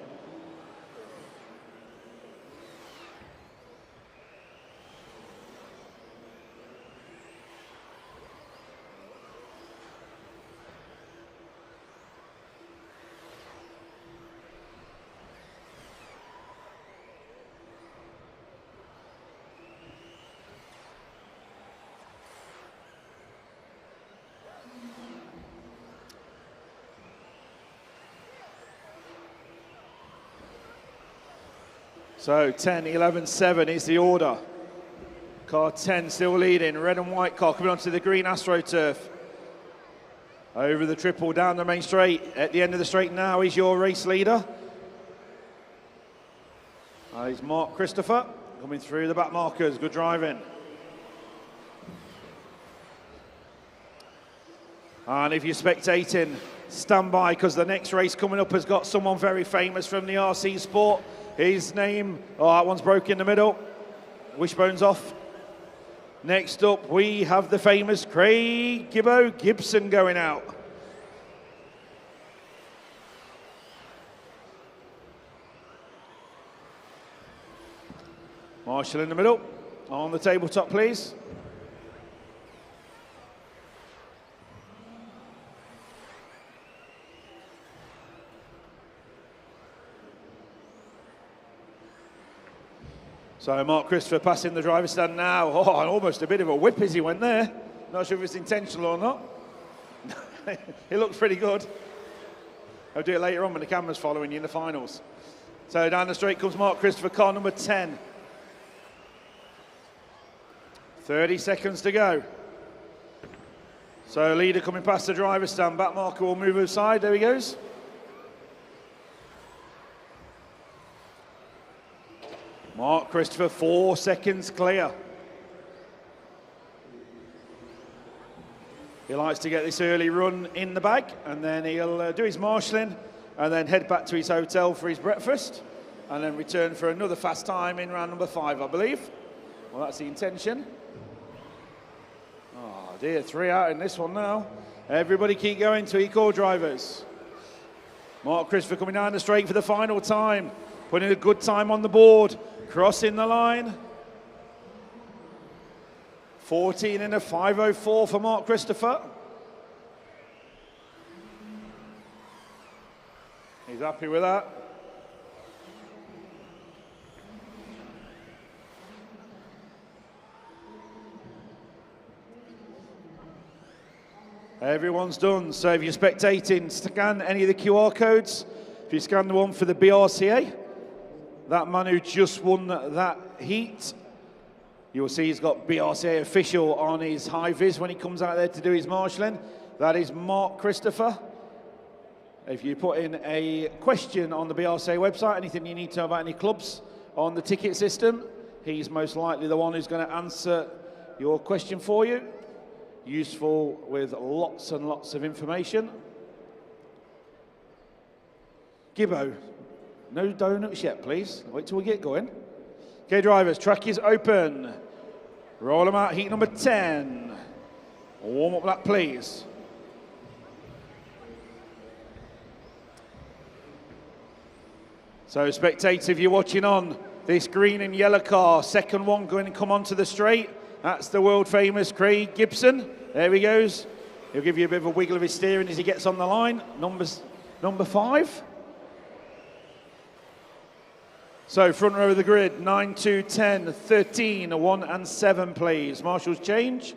So 10, 11, 7 is the order. Car 10 still leading, red and white car coming onto the green AstroTurf. Over the triple, down the main straight. At the end of the straight now is your race leader. That is Mark Christopher coming through the back markers, good driving. And if you're spectating, stand by because the next race coming up has got someone very famous from the RC sport. His name, oh, that one's broke in the middle. Wishbone's off. Next up, we have the famous Craig Gibbo Gibson going out. Marshall in the middle. On the tabletop, please. So Mark Christopher passing the driver's stand now. Oh, and almost a bit of a whip as he went there. Not sure if it's intentional or not. It looks pretty good. I'll do it later on when the camera's following you in the finals. So down the straight comes Mark Christopher, car number 10. 30 seconds to go. So leader coming past the driver's stand. Back marker will move aside. There he goes. Mark Christopher, 4 seconds clear. He likes to get this early run in the bag, and then he'll do his marshalling, and then head back to his hotel for his breakfast, and then return for another fast time in round number 5, I believe. Well, that's the intention. Oh dear, 3 out in this one now. Everybody keep going to equal drivers. Mark Christopher coming down the straight for the final time, putting a good time on the board. Crossing the line. 14 in a 5:04 for Mark Christopher. He's happy with that. Everyone's done. So if you're spectating, scan any of the QR codes. If you scan the one for the BRCA, that man who just won that heat, you'll see he's got BRCA official on his high vis when he comes out there to do his marshalling. That is Mark Christopher. If you put in a question on the BRCA website, anything you need to know about any clubs on the ticket system, he's most likely the one who's going to answer your question for you. Useful with lots and lots of information. Gibbo. No donuts yet, please. Wait till we get going. Okay, drivers, track is open. Roll them out, heat number 10. Warm up lap, please. So, spectators, if you're watching on this green and yellow car, second one going to come onto the straight. That's the world famous Craig Gibson. There he goes. He'll give you a bit of a wiggle of his steering as he gets on the line. Number 5. So, front row of the grid, 9, 2, 10, 13, 1 and 7, please. Marshals change.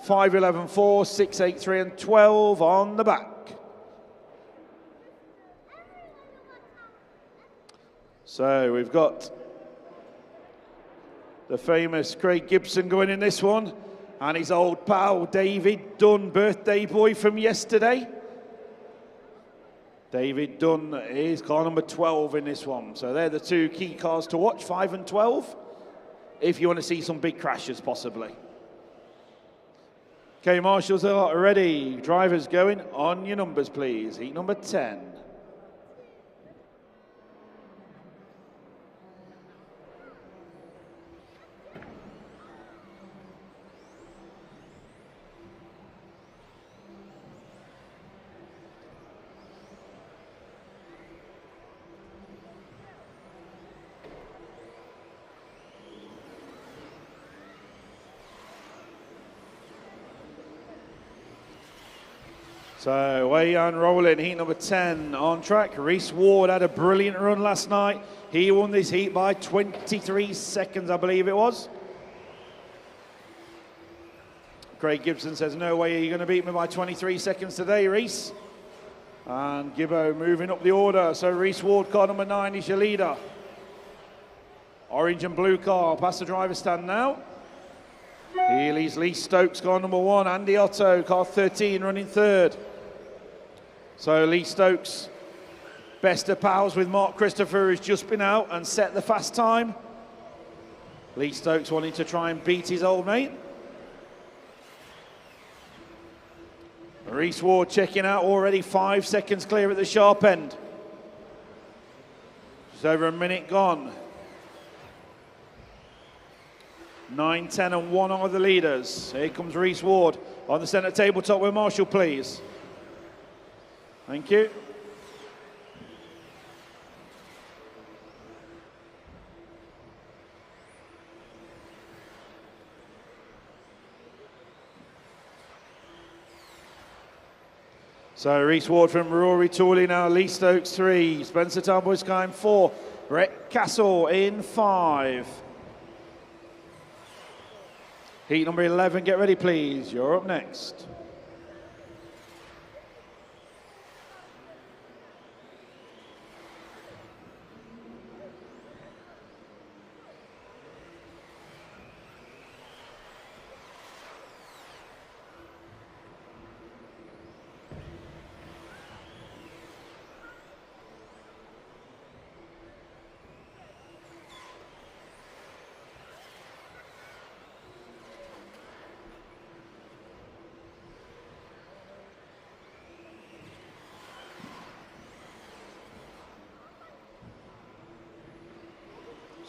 5, 11, 4, 6, 8, 3 and 12 on the back. So we've got the famous Craig Gibson going in this one, and his old pal David Dunn, birthday boy from yesterday. David Dunn is car number 12 in this one. So they're the two key cars to watch, 5 and 12, if you want to see some big crashes possibly. Okay, marshals are ready. Drivers going on your numbers, please. Heat number 10. So away and rolling, heat number 10 on track. Reese Ward had a brilliant run last night. He won this heat by 23 seconds, I believe it was. Craig Gibson says, no way you're going to beat me by 23 seconds today, Reese. And Gibbo moving up the order. So Reese Ward, car number 9, is your leader. Orange and blue car past the driver's stand now. He leads Lee Stokes, car number 1. Andy Otto, car 13, running third. So Lee Stokes, best of pals with Mark Christopher, who's just been out and set the fast time. Lee Stokes wanting to try and beat his old mate. Reese Ward checking out already, 5 seconds clear at the sharp end. Just over a minute gone. 9, 10 and 1 are the leaders. Here comes Reese Ward on the centre tabletop with Marshall, please. Thank you. So Reese Ward from Rory Tooley now, Lee Stokes 3, Spencer Talboys 4, Brett Castle in 5. Heat number 11, get ready please, you're up next.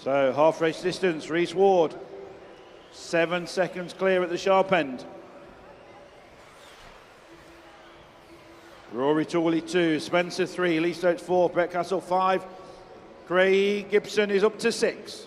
So half race distance, Reese Ward, 7 seconds clear at the sharp end. Rory Tooley 2, Spencer 3, Lee Stokes 4, Brett Castle 5, Craig Gibson is up to 6.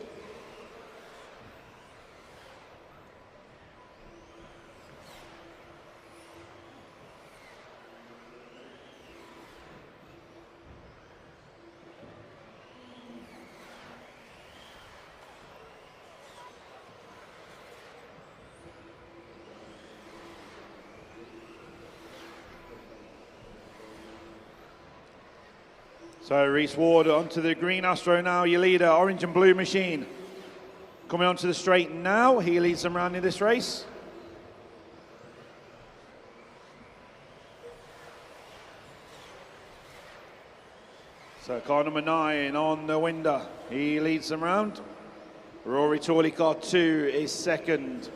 So Reese Ward onto the green Astro now, your leader, orange and blue machine. Coming onto the straight now, he leads them round in this race. So car number 9 on the window, he leads them round. Rory Tooley car 2 is second.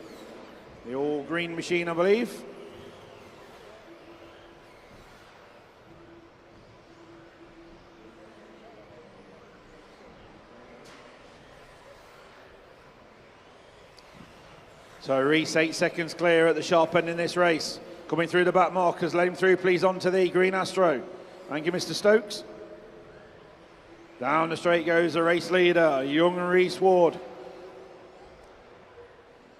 The all green machine, I believe. So Reese 8 seconds clear at the sharp end in this race. Coming through the back markers, let him through please onto the green Astro. Thank you, Mr. Stokes. Down the straight goes the race leader, young Reese Ward.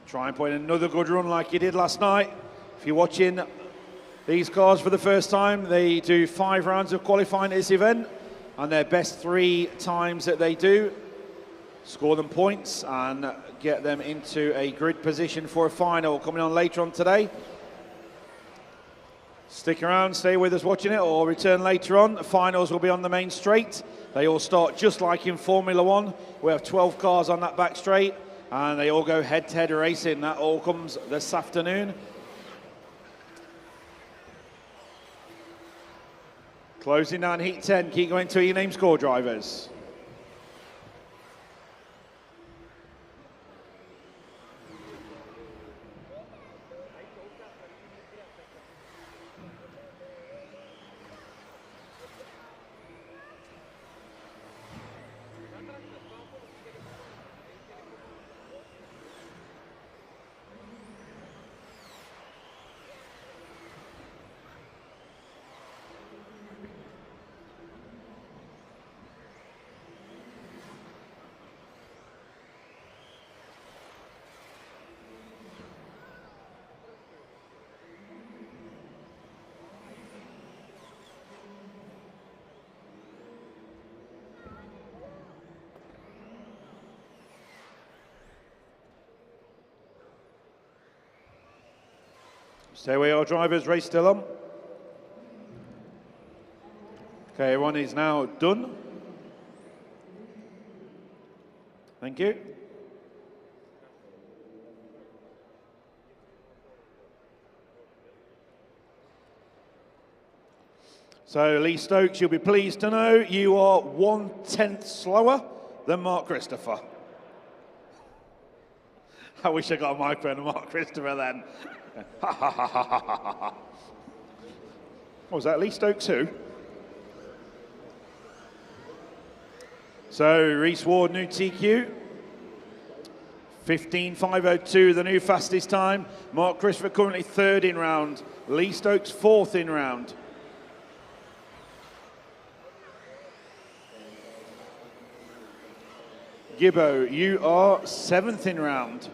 Try and put in another good run like he did last night. If you're watching these cars for the first time, they do 5 rounds of qualifying at this event, and their best 3 times that they do, score them points and get them into a grid position for a final coming on later on today. Stick around, stay with us watching it, or return later on. The finals will be on the main straight. They all start just like in Formula One. We have 12 cars on that back straight, and they all go head-to-head racing. That all comes this afternoon. Closing down heat 10. Keep going to your name score, drivers. Stay where your drivers, race still on. Okay, everyone is now done. Thank you. So Lee Stokes, you'll be pleased to know you are 1/10 slower than Mark Christopher. I wish I got a microphone to Mark Christopher then. What was that, Lee Stokes who? So Reese Ward, new TQ. 15.502, the new fastest time. Mark Christopher currently 3rd in round. Lee Stokes 4th in round. Gibbo, you are 7th in round.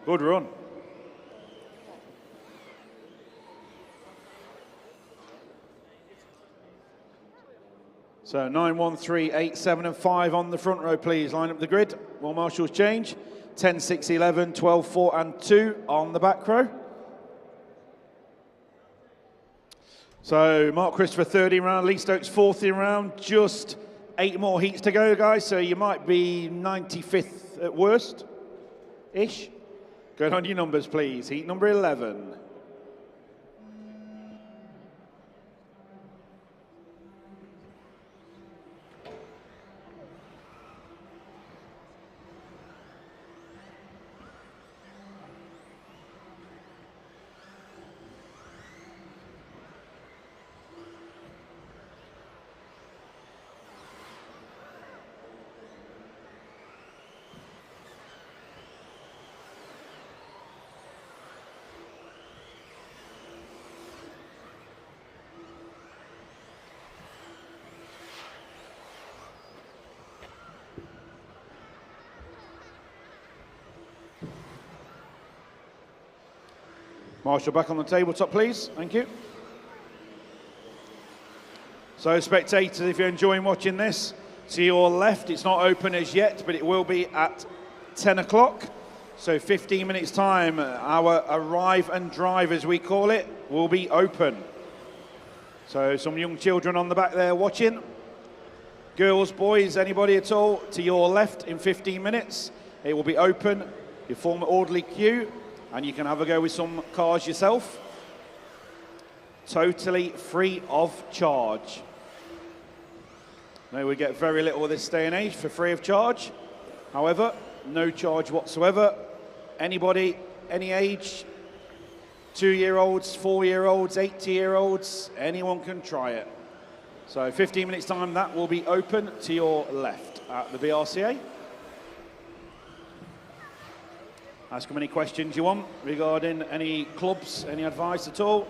Good run. So 9, 1, 3, 8, 7 and 5 on the front row, please. Line up the grid while marshals change. 10, 6, 11, 12, 4 and 2 on the back row. So Mark Christopher 3rd in round, Lee Stokes 4th in round. Just 8 more heats to go, guys. So you might be 95th at worst-ish. Go on your numbers, please. Heat number 11. Marshal back on the tabletop, please. Thank you. So, spectators, if you're enjoying watching this, to your left, it's not open as yet, but it will be at 10 o'clock. So, 15 minutes time, our arrive and drive, as we call it, will be open. So, some young children on the back there watching. Girls, boys, anybody at all, to your left in 15 minutes. It will be open. You form an orderly queue. And you can have a go with some cars yourself. Totally free of charge. Now we get very little this day and age for free of charge. However, no charge whatsoever. Anybody, any age, 2-year-olds, 4-year-olds, 80-year-olds, anyone can try it. So 15 minutes time, that will be open to your left at the BRCA. Ask them any questions you want regarding any clubs, any advice at all.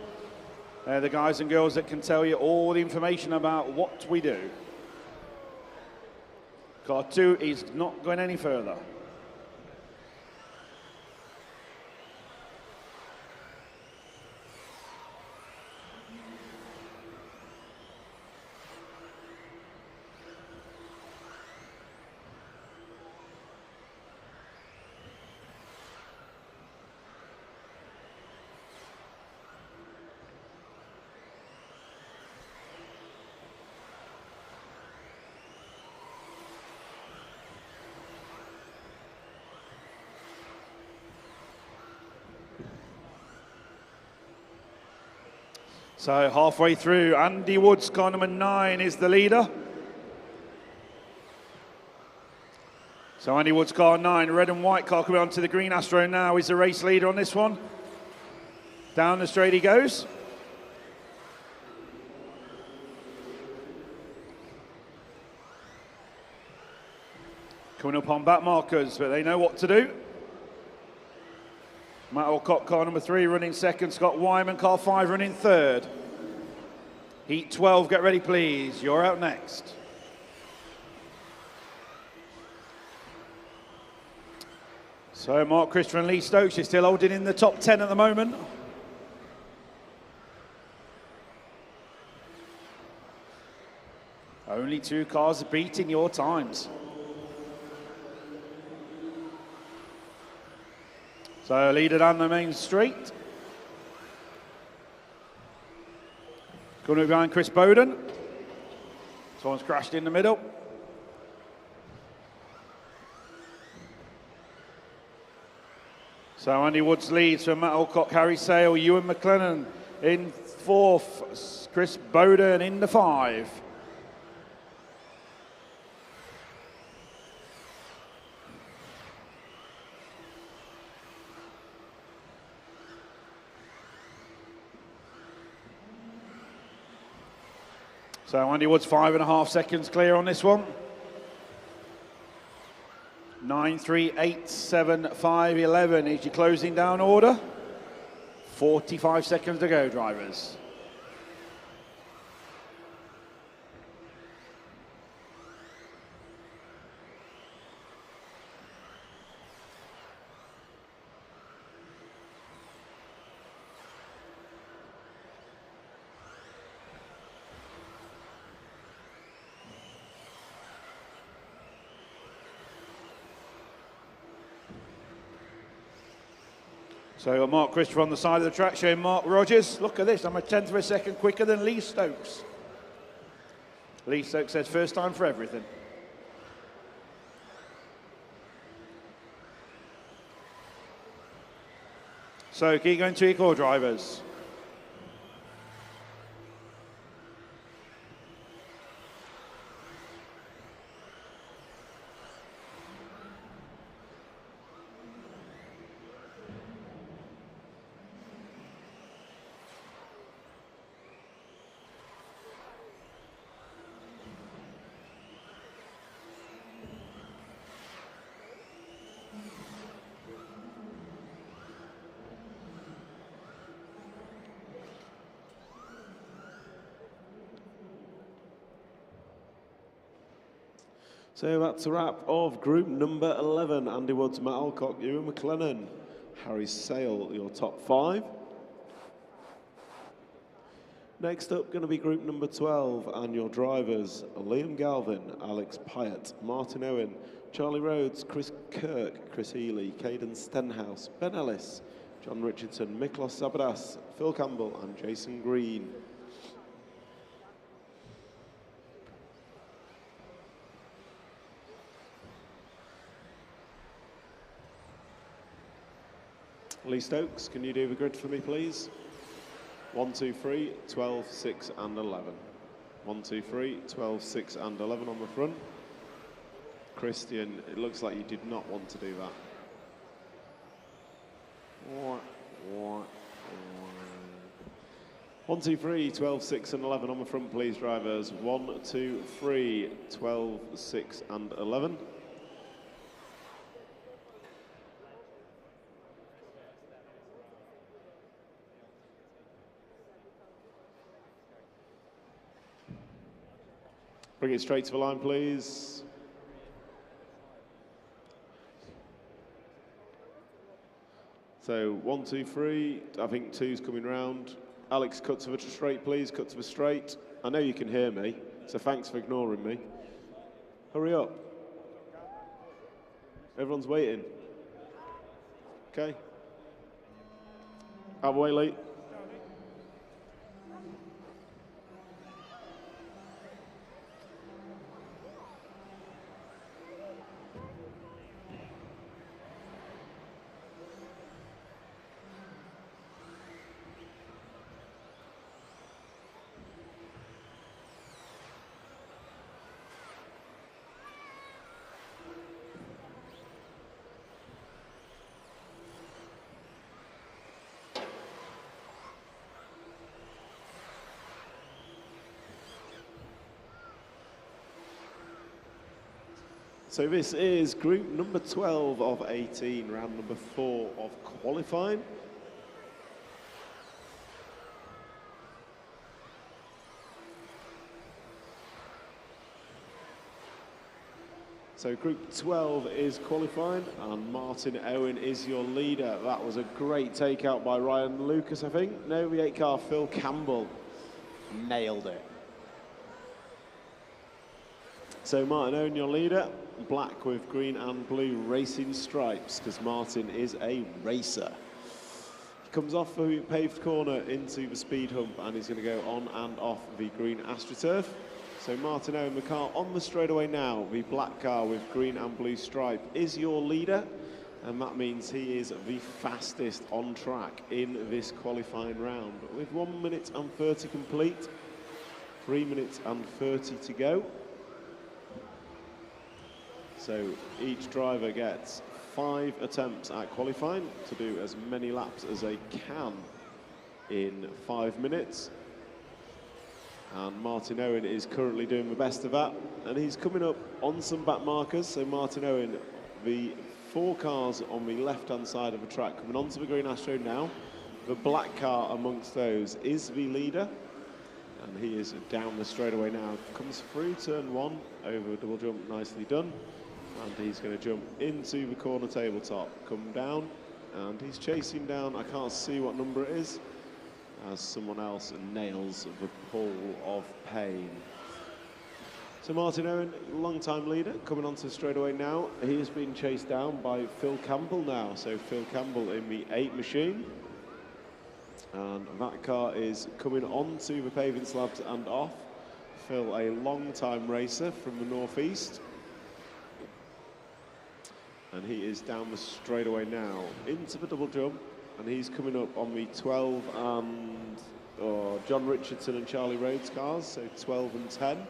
They're the guys and girls that can tell you all the information about what we do. Car 2 is not going any further. So halfway through, Andy Woods, car number 9, is the leader. So Andy Woods, car 9, red and white car coming onto the green Astro now, is the race leader on this one. Down the straight he goes. Coming up on back markers, but they know what to do. Matt Alcock, car number 3, running second. Scott Wyman, car 5, running third. Heat 12, get ready, please. You're out next. So Mark Christopher and Lee Stokes is still holding in the top 10 at the moment. Only 2 cars beating your times. So leader down the main straight. Going behind Chris Bowden. Someone's crashed in the middle. So Andy Woods leads from Matt Alcock, Harry Sale, Ewan McLennan in 4th. Chris Bowden in the 5. So Andy Woods 5.5 seconds clear on this one. 9, 3, 8, 7, 5, 11 is your closing down order. 45 seconds to go, drivers. So Mark Christopher on the side of the track showing Mark Rogers. Look at this, I'm a 1/10 of a second quicker than Lee Stokes. Lee Stokes says first time for everything. So keep going to your core, drivers. So that's a wrap of group number 11. Andy Woods, Matt Alcock, Ewan McLennan, Harry Sale, your top 5. Next up, going to be group number 12, and your drivers, Liam Galvin, Alex Pyatt, Martin Owen, Charlie Rhodes, Chris Kirk, Chris Healy, Caden Stenhouse, Ben Ellis, John Richardson, Miklos Sabadas, Phil Campbell, and Jason Green. Lee Stokes, can you do the grid for me, please? 1, 2, 3, 12, 6, and 11. 1, 2, 3, 12, 6, and 11 on the front. Christian, it looks like you did not want to do that. 1, 2, 3, 12, 6, and 11 on the front, please, drivers. 1, 2, 3, 12, 6, and 11. Bring it straight to the line, please. So 1, 2, 3. I think 2's coming round. Alex, cut to the straight, please. Cut to the straight. I know you can hear me, so thanks for ignoring me. Hurry up. Everyone's waiting. Okay. Out of the way, Lee. So this is group number 12 of 18, round number 4 of qualifying. So group 12 is qualifying, and Martin Owen is your leader. That was a great takeout by Ryan Lucas, I think. No, the 8 car, Phil Campbell, nailed it. So Martin Owen, your leader, black with green and blue racing stripes, because Martin is a racer. He comes off the paved corner into the speed hump, and he's going to go on and off the green AstroTurf. So Martin Owen, the car on the straightaway now, the black car with green and blue stripe, is your leader, and that means he is the fastest on track in this qualifying round. With 1 minute and 30 complete, 3 minutes and 30 to go. So each driver gets 5 attempts at qualifying to do as many laps as they can in 5 minutes. And Martin Owen is currently doing the best of that, and he's coming up on some back markers. So Martin Owen, the 4 cars on the left-hand side of the track coming onto the green Astro now. The black car amongst those is the leader, and he is down the straightaway now. Comes through turn 1, over a double jump, nicely done. And he's going to jump into the corner tabletop, come down, and he's chasing down, I can't see what number it is, as someone else nails the pool of pain. So Martin Owen, long-time leader, coming onto straightaway now. He has been chased down by Phil Campbell now. So Phil Campbell in the 8 machine. And that car is coming onto the paving slabs and off. Phil, a long-time racer from the northeast. And he is down the straightaway now into the double jump, and he's coming up on the 12 and John Richardson and Charlie Rhodes cars, so 12 and 10.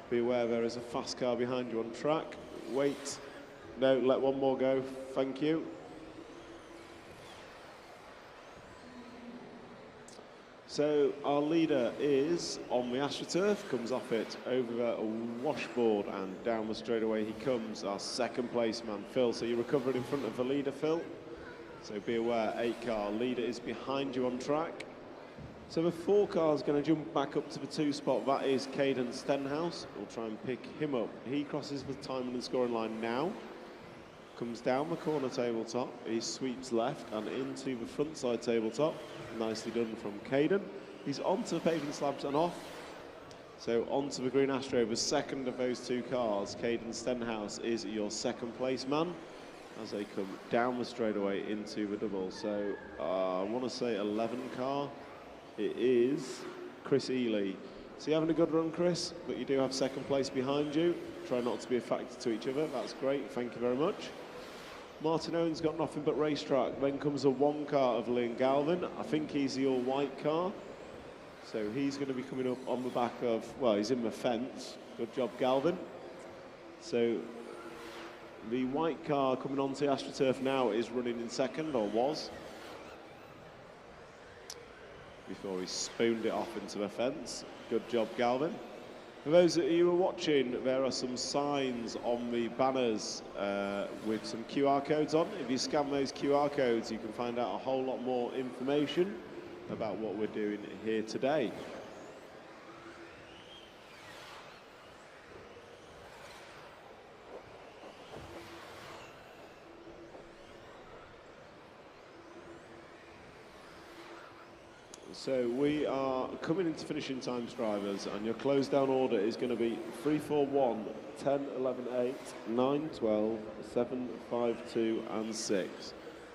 Be aware there is a fast car behind you on track. Wait, no, let one more go, thank you. So our leader is on the AstroTurf, comes off it over the washboard, and down the straightaway he comes, our second place man, Phil. So you're recovered in front of the leader, Phil. So be aware, 8 car, leader is behind you on track. So the 4 car is going to jump back up to the 2 spot. That is Caden Stenhouse. We'll try and pick him up. He crosses the time and scoring line now. Comes down the corner tabletop, he sweeps left and into the front side tabletop. Nicely done from Caden. He's onto the paving slabs and off. So onto the green Astro, the second of those 2 cars. Caden Stenhouse is your second place man as they come down the straightaway into the double. So I want to say 11 car. It is Chris Ely. So you're having a good run, Chris, but you do have second place behind you. Try not to be a factor to each other. That's great. Thank you very much. Martin Owen's got nothing but racetrack. Then comes a 1 car of Liam Galvin. I think he's the all-white car. So he's going to be coming up on the back of, well, he's in the fence. Good job, Galvin. So the white car coming onto the AstroTurf now is running in second, or was, before he spooned it off into the fence. Good job, Galvin. For those of you who are watching, there are some signs on the banners with some QR codes on. If you scan those QR codes, you can find out a whole lot more information about what we're doing here today. So we are coming into finishing times, drivers, and your close down order is going to be 3, 4, 1, 10, 11, 8, 9, 12, 7, 5, 2, and 6.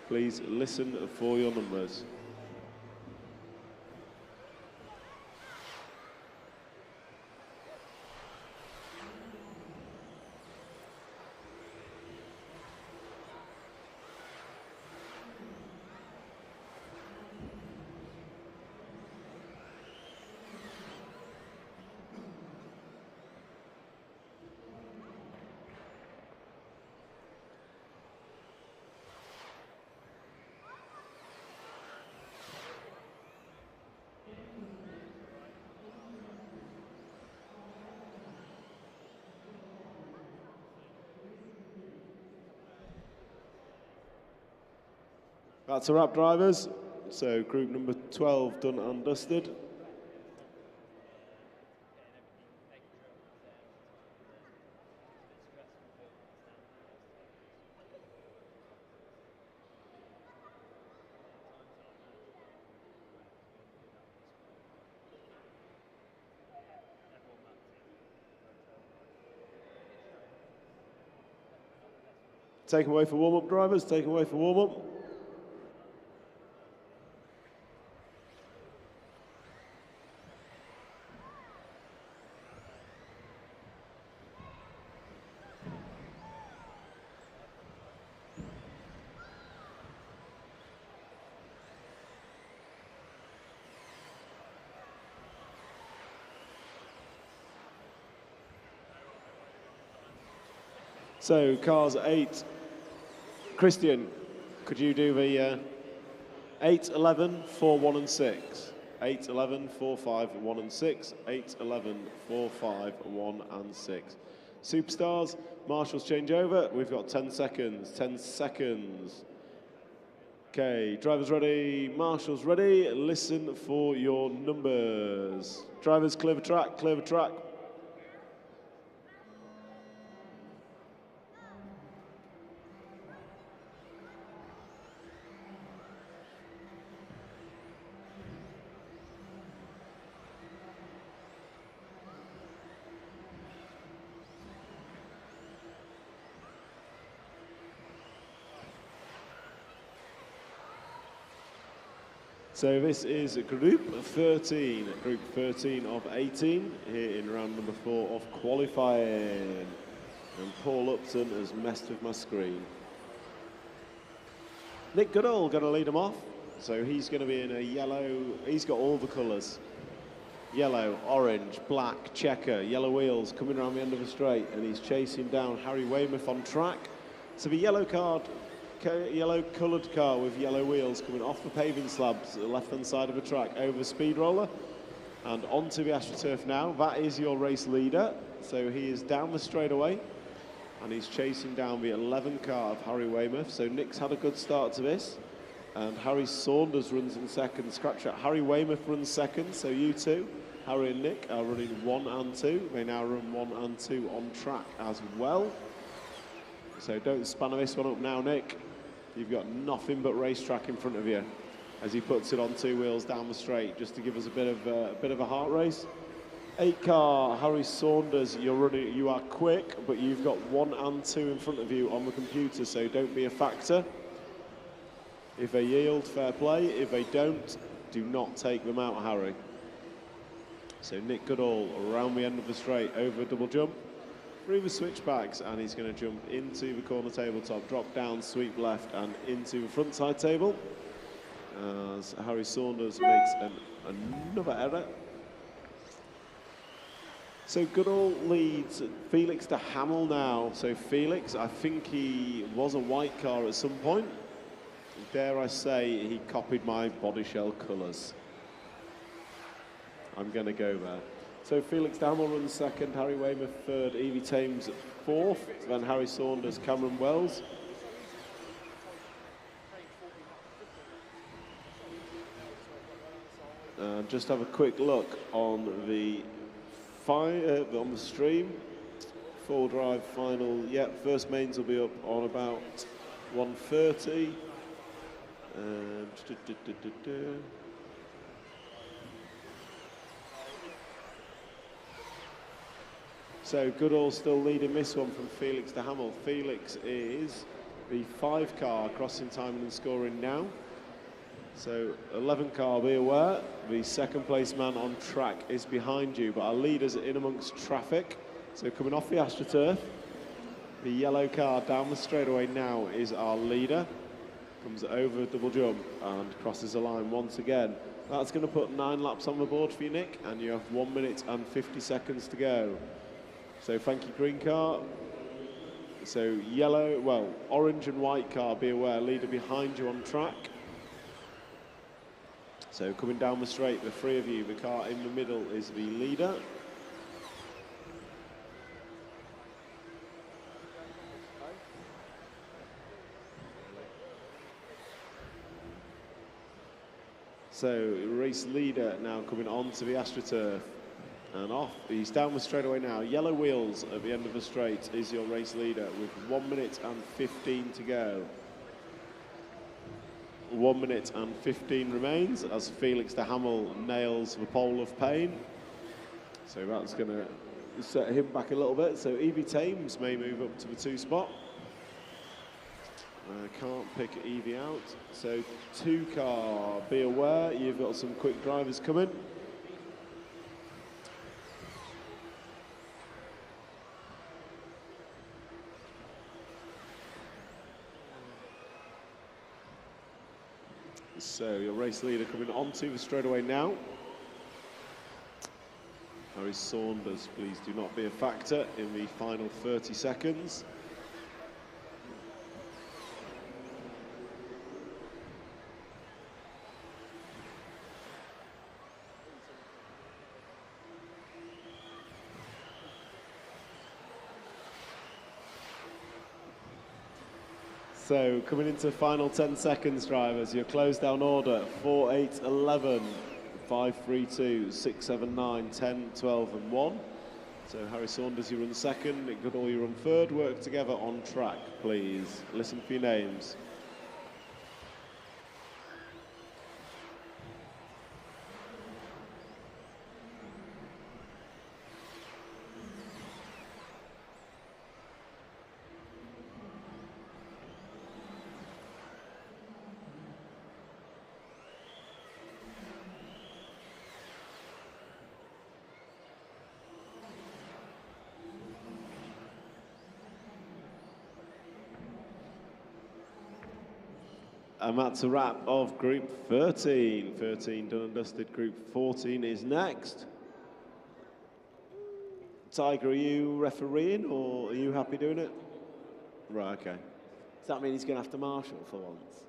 Please listen for your numbers. That's a wrap, drivers. So group number 12 done and dusted. Take away for warm-up, drivers, take away for warm-up. So cars 8. Christian, could you do the 8, 11, 4, 1 and 6? 8, 11, 4, 5, 1 and 6. 8, 11, 4, 5, 1 and 6. Superstars, marshals change over. We've got 10 seconds. 10 seconds. Okay, drivers ready, marshals ready. Listen for your numbers. Drivers, clear the track, clear the track. So this is Group 13 of 18 here in round number 4 of qualifying. And Paul Upton has messed with my screen. Nick Goodall going to lead him off. So he's going to be in a yellow, he's got all the colours. Yellow, orange, black, checker, yellow wheels coming around the end of the straight, and he's chasing down Harry Weymouth on track. So the yellow coloured car with yellow wheels coming off the paving slabs, the left-hand side of the track, over the speed roller and onto the AstroTurf now. That is your race leader. So he is down the straightaway and he's chasing down the 11 car of Harry Weymouth. So Nick's had a good start to this. And Harry Saunders runs in second. Scratch that. Harry Weymouth runs second. So you two, Harry and Nick, are running 1 and 2. They now run 1 and 2 on track as well. So don't spanner this one up now, Nick. You've got nothing but racetrack in front of you as he puts it on 2 wheels down the straight, just to give us a bit of a heart race. 8 car, Harry Saunders, you are quick, but you've got 1 and 2 in front of you on the computer, so don't be a factor. If they yield, fair play. If they don't, do not take them out, Harry. So Nick Goodall around the end of the straight, over a double jump, through the switchbacks, and he's going to jump into the corner tabletop, drop down, sweep left, and into the front side table as Harry Saunders makes another error. So Goodall leads Felix de Hamel now. So Felix, I think he was a white car at some point. Dare I say he copied my body shell colours. I'm going to go there. So Felix de Hamel runs second, Harry Weymouth third, Evie Thames fourth, then Harry Saunders, Cameron Wells. Just have a quick look on the stream. Full drive final. Yep, first mains will be up on about 1:30. So Goodall still leading this one from Felix de Hamel. Felix is the 5 car crossing time and scoring now. So 11 car, be aware, the second place man on track is behind you, but our leaders are in amongst traffic. So coming off the AstroTurf, the yellow car down the straightaway now is our leader. Comes over a double jump and crosses the line once again. That's going to put 9 laps on the board for you, Nick, and you have 1 minute and 50 seconds to go. So thank you, green car. So yellow, well, orange and white car, be aware, leader behind you on track. So coming down the straight, the 3 of you, the car in the middle is the leader. So race leader now coming on to the AstroTurf and off. He's down the straightaway now. Yellow wheels at the end of the straight is your race leader with 1 minute and 15 to go. 1 minute and 15 remains as Felix de Hamel nails the pole of pain. So that's going to set him back a little bit. So Evie Thames may move up to the 2 spot. Can't pick Evie out. So 2 car, be aware, you've got some quick drivers coming. So your race leader coming onto the straightaway now. Harry Saunders, please do not be a factor in the final 30 seconds. So coming into the final 10 seconds, drivers, your close down order, 4, 8, 11, 5, 3, 2, 6, 7, 9, 10, 12 and 1. So Harry Saunders, you run second, Nick Goodall, you run third. Work together on track, please. Listen for your names. And that's a wrap of Group 13. 13 done and dusted. Group 14 is next. Tiger, are you refereeing or are you happy doing it? Right, okay. Does that mean he's going to have to marshal for once?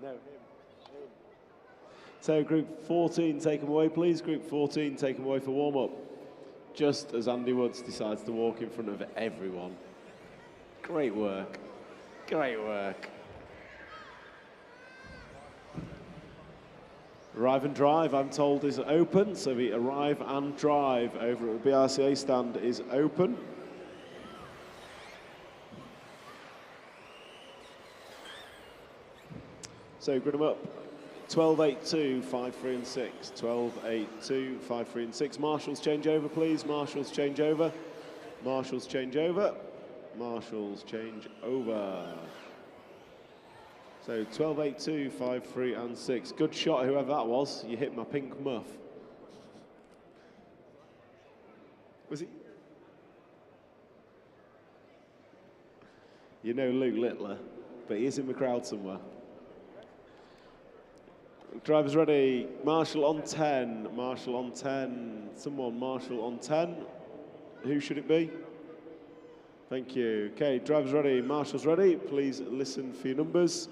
No, him. So Group 14, take him away, please. Group 14, take him away for warm-up. Just as Andy Woods decides to walk in front of everyone. Great work. Great work. Arrive and drive, I'm told, is open. So the arrive and drive over at the BRCA stand is open. So grid them up. 12, 8, 2, 5, 3 and 6. 12, 8, 2, 5, 3 and 6. Marshals change over, please. Marshals change over. Marshals change over. Marshals change over. So 12, 8, 2, 5, 3 and 6. Good shot, whoever that was. You hit my pink muff. Was he? You know Luke Littler, but he is in the crowd somewhere. Drivers ready. Marshall on 10. Marshall on 10. Someone, Marshall on 10. Who should it be? Thank you. Okay, drivers ready. Marshall's ready. Please listen for your numbers.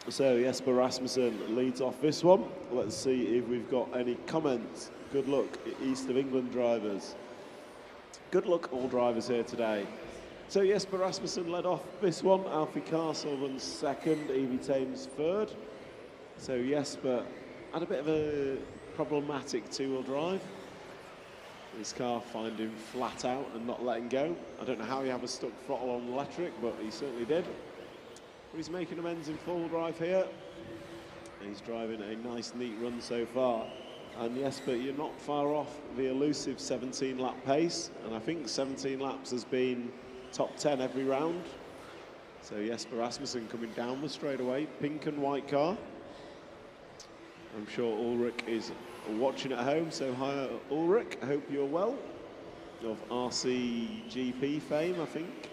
So Jesper Rasmussen leads off this one. Let's see if we've got any comments. Good luck, East of England drivers. Good luck, all drivers here today. So Jesper Rasmussen led off this one. Alfie Castle runs second, Evie Thames third. So Jesper had a bit of a problematic two-wheel drive. His car finding flat out and not letting go. I don't know how he had a stuck throttle on electric, but he certainly did. But he's making amends in full drive here. He's driving a nice, neat run so far. And Jesper, you're not far off the elusive 17-lap pace. And I think 17 laps has been top 10 every round. So Jesper Rasmussen coming down the straightaway, pink and white car. I'm sure Ulrich is watching at home, so hi Ulrich, I hope you're well. Of RCGP fame, I think.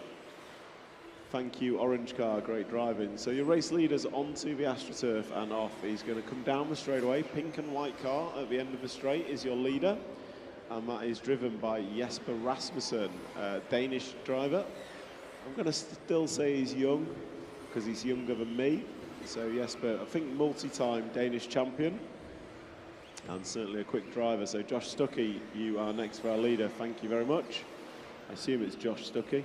Thank you, orange car, great driving. So your race leader's onto the AstroTurf and off. He's going to come down the straightaway. Pink and white car at the end of the straight is your leader. And that is driven by Jesper Rasmussen, Danish driver. I'm going to still say he's young, because he's younger than me. So Jesper, I think multi-time Danish champion. And certainly a quick driver. So Josh Stuckey, you are next for our leader. Thank you very much. I assume it's Josh Stuckey.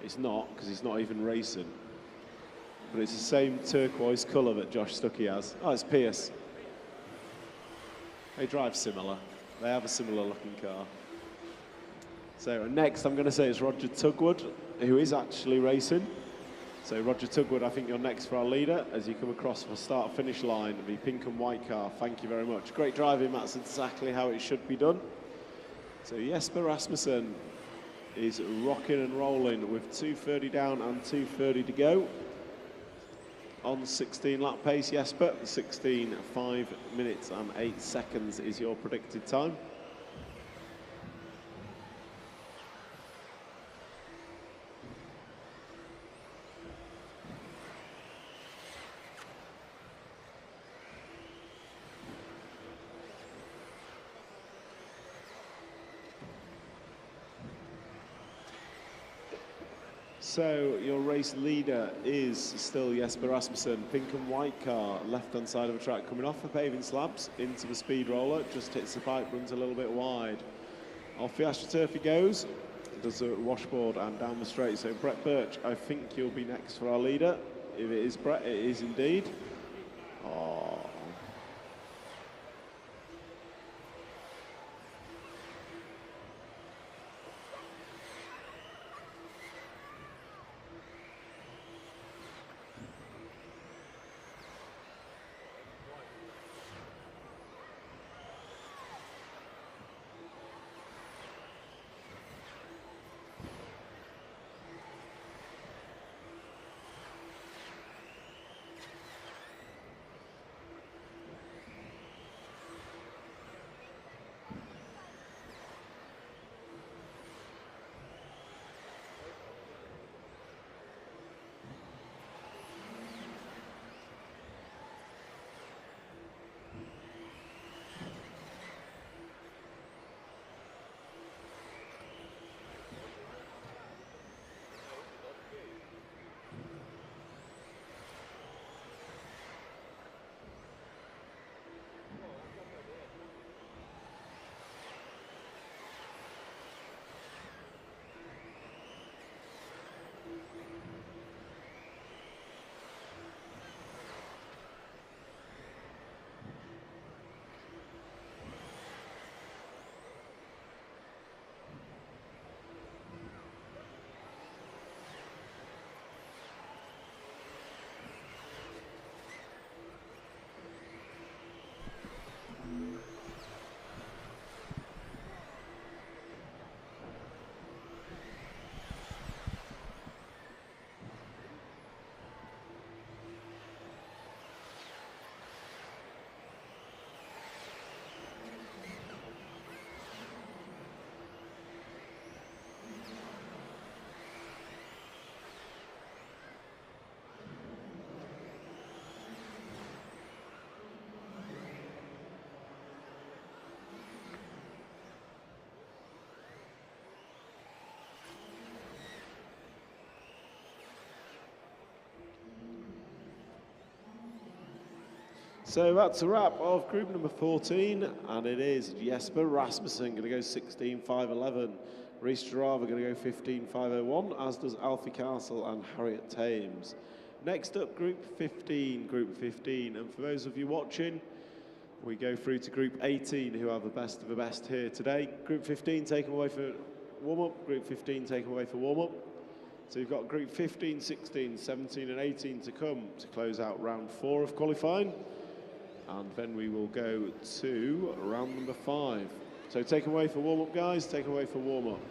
It's not, because he's not even racing. But it's the same turquoise colour that Josh Stuckey has. Oh, it's Pierce. They drive similar. They have a similar looking car. So next, I'm going to say it's Roger Tugwood, who is actually racing. So Roger Tugwood, I think you're next for our leader as you come across the start-finish line, the pink and white car. Thank you very much. Great driving, that's exactly how it should be done. So Jesper Rasmussen is rocking and rolling with 2:30 down and 2:30 to go. On 16-lap pace, Jesper, 16, 5 minutes and 8 seconds is your predicted time. So your race leader is still Jesper Rasmussen, pink and white car, left-hand side of the track, coming off the paving slabs into the speed roller, just hits the pipe, runs a little bit wide. Off the AstroTurf he goes, does a washboard and down the straight. So Brett Birch, I think you'll be next for our leader. If it is Brett, it is indeed. Oh. So that's a wrap of group number 14, and it is Jesper Rasmussen going to go 16.511. Reece Strava going to go 15.501, as does Alfie Castle and Harriet Thames. Next up, group 15, and for those of you watching, we go through to group 18, who have the best of the best here today. Group 15 taken away for warm-up, group 15 taken away for warm-up. So you've got group 15, 16, 17 and 18 to come to close out round 4 of qualifying. And then we will go to round number 5. So take away for warm-up, guys, take away for warm-up.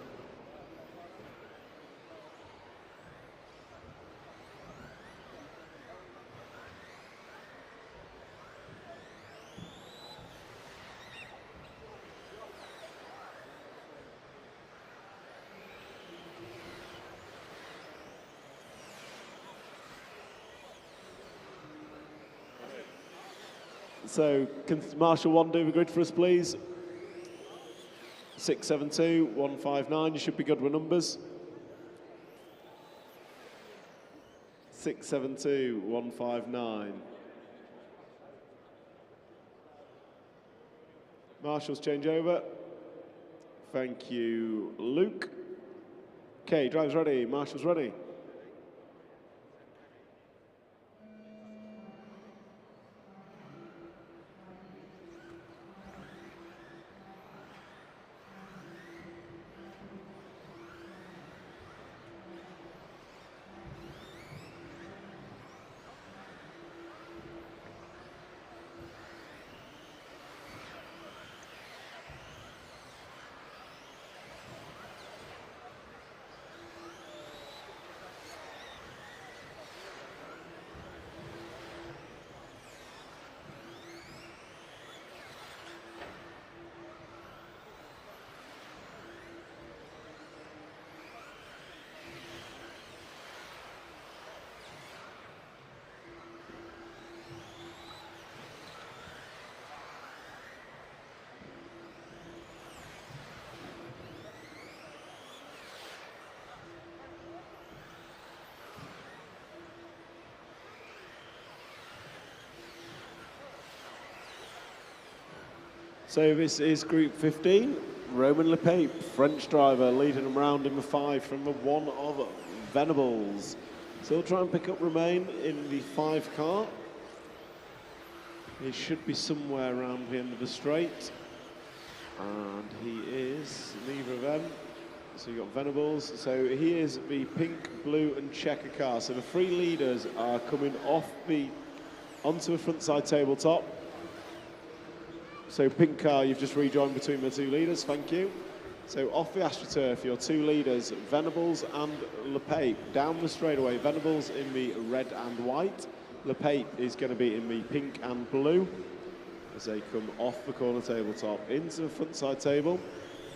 So can Marshall 1 do the grid for us, please? 672, 159, you should be good with numbers. 672, 159. Marshall's change over. Thank you, Luke. Okay, drive's ready, Marshall's ready. So this is group 15. Roman Lepape, French driver, leading them round in the 5 from the 1 of Venables. So he'll try and pick up Romain in the 5 car. He should be somewhere around the end of the straight. And he is neither of them. So you've got Venables. So he is the pink, blue and checker car. So the 3 leaders are coming onto the front side tabletop. So pink car, you've just rejoined between the 2 leaders, thank you. So off the AstroTurf, your 2 leaders, Venables and Lepape. Down the straightaway, Venables in the red and white. Lepape is going to be in the pink and blue as they come off the corner tabletop into the front side table.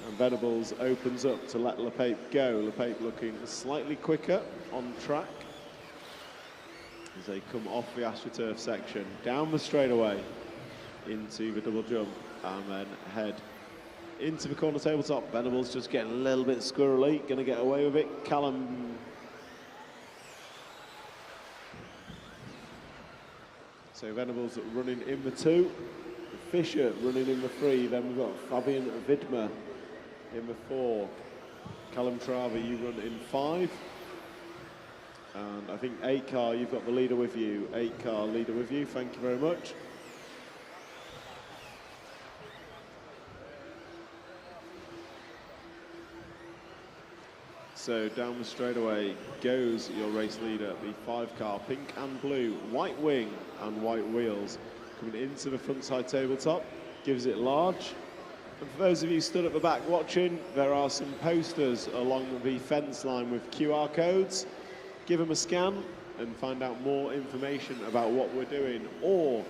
And Venables opens up to let Lepape go. Lepape looking slightly quicker on track as they come off the AstroTurf section. Down the straightaway into the double jump and then head into the corner tabletop. Venables just getting a little bit squirrely, going to get away with it. Callum. So Venables running in the 2. Fisher running in the 3. Then we've got Fabian Vidmer in the 4. Callum Trava, you run in 5. And I think 8 car, you've got the leader with you. 8 car leader with you, thank you very much. So down the straightaway goes your race leader, the 5 car, pink and blue, white wing and white wheels. Coming into the front side tabletop, gives it large. And for those of you stood at the back watching, there are some posters along the fence line with QR codes. Give them a scan and find out more information about what we're doing. Or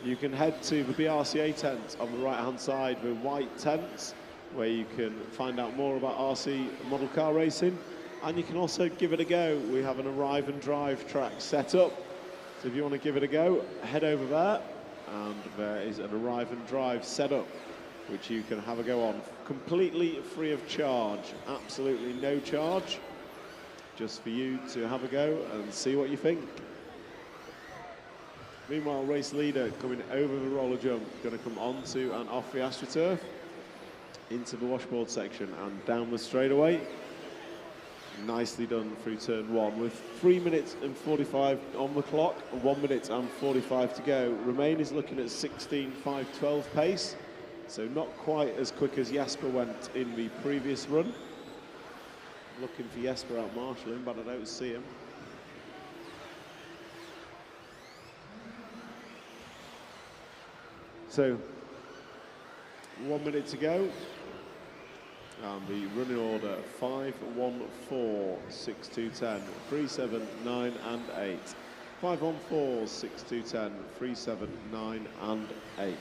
you can head to the BRCA tent on the right hand side, the white tents, where you can find out more about RC model car racing, and you can also give it a go. We have an arrive and drive track set up, so if you want to give it a go, head over there, and there is an arrive and drive set up, which you can have a go on, completely free of charge, absolutely no charge, just for you to have a go and see what you think. Meanwhile, race leader coming over the roller jump, going to come onto and off the AstroTurf, into the washboard section and down the straightaway. Nicely done through turn 1 with 3 minutes and 45 on the clock, 1 minute and 45 to go. Remain is looking at 16.512 pace, so not quite as quick as Jasper went in the previous run. Looking for Jasper out marshalling, but I don't see him. So 1 minute to go. And the running order 5, 1, 4, 6, 2, 10, 3, 7, 9 and 8. 5, 1, 4, 6, 2, 10, 3, 7, 9 and 8.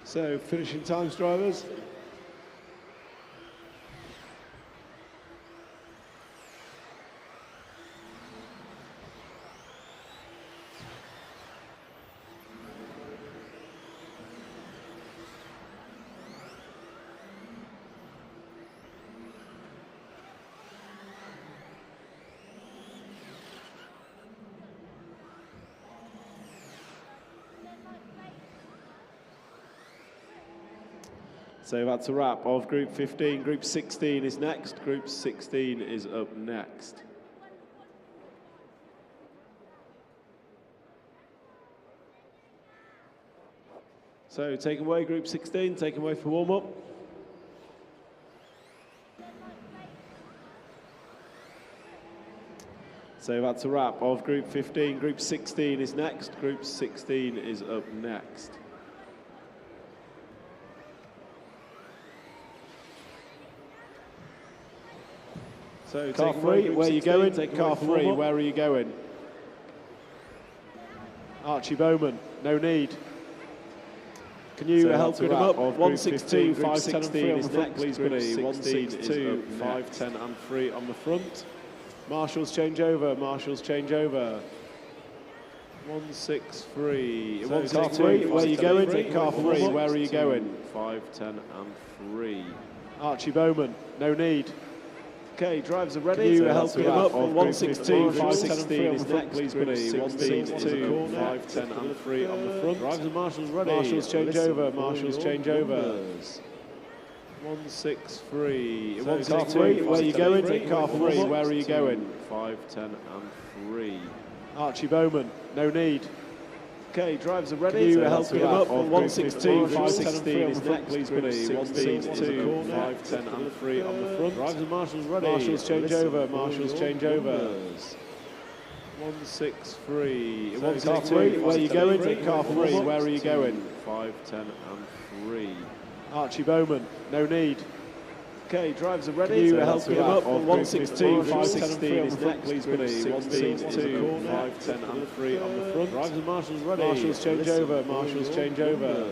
So, finishing times, drivers. So that's a wrap of Group 15. Group 16 is next. Group 16 is up next. So take away Group 16, take away for warm-up. So that's a wrap of Group 15. Group 16 is next. Group 16 is up next. So car 3, where are you going? Car 3, where are you going? Archie Bowman, no need. Can you help him up? 162, 510 is next, please, buddy. 162, 510 and 3 on the front. Marshals change over, marshals change over. 163. Car 3, where are you going? Car 3, where are you going? 510 and 3. Archie Bowman, no need. Okay, drivers are ready. Can you help him up? 162, 516 is next, please, buddy. 162, 510 and 3 on the front. Drivers and marshals ready. Marshals change over, marshals change over. 163. Car 3, where are you going? Car 3, where are you going? 510 and 3. Archie Bowman, no need. Okay, drivers are ready. Can you help him up? 162, 516 is next, please, buddy. 162, 510 and 3 on the front. Drivers and marshals ready. Marshals change over, marshals change over. 163. Car 3, where are you going? Car 3, where are you going? 510 and 3. Archie Bowman, no need. Okay, drivers are ready. Can you help him up? 162, 516 is next, please, buddy. 162, 510 and 3 on the front. Drivers and marshals ready. Marshals change over, marshals change over.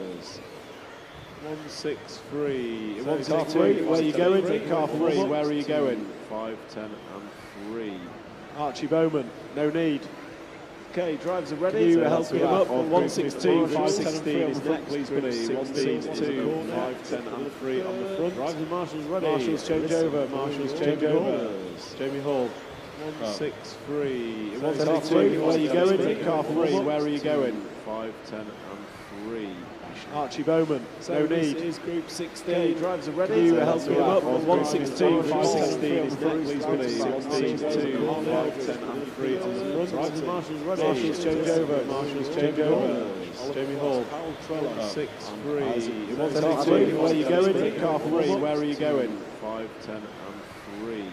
163. Car 3, where are you going? Car 3, where are you going? 510 and 3. Archie Bowman, no need. Okay, drivers are ready. Can you help him up? 162, 516 is next, please, buddy. 162, 510 and 3 on the front. Drivers and marshals ready. Marshals change over, marshals change over. Jamie Hall. 163. Car 3, where are you going? Car 3, where are you going? 510 and 3. Archie Bowman, no need. Is Group 16. Okay, drivers are ready. Can you help him up? 162, 516 is next, please, buddy. 162, 510 and 3 on the front. Drivers and marshals ready. Marshals change over, marshals change over. Jamie Hall. 163. Car 3, where are you going? Car 3, where are you going? 5, 10 and 3.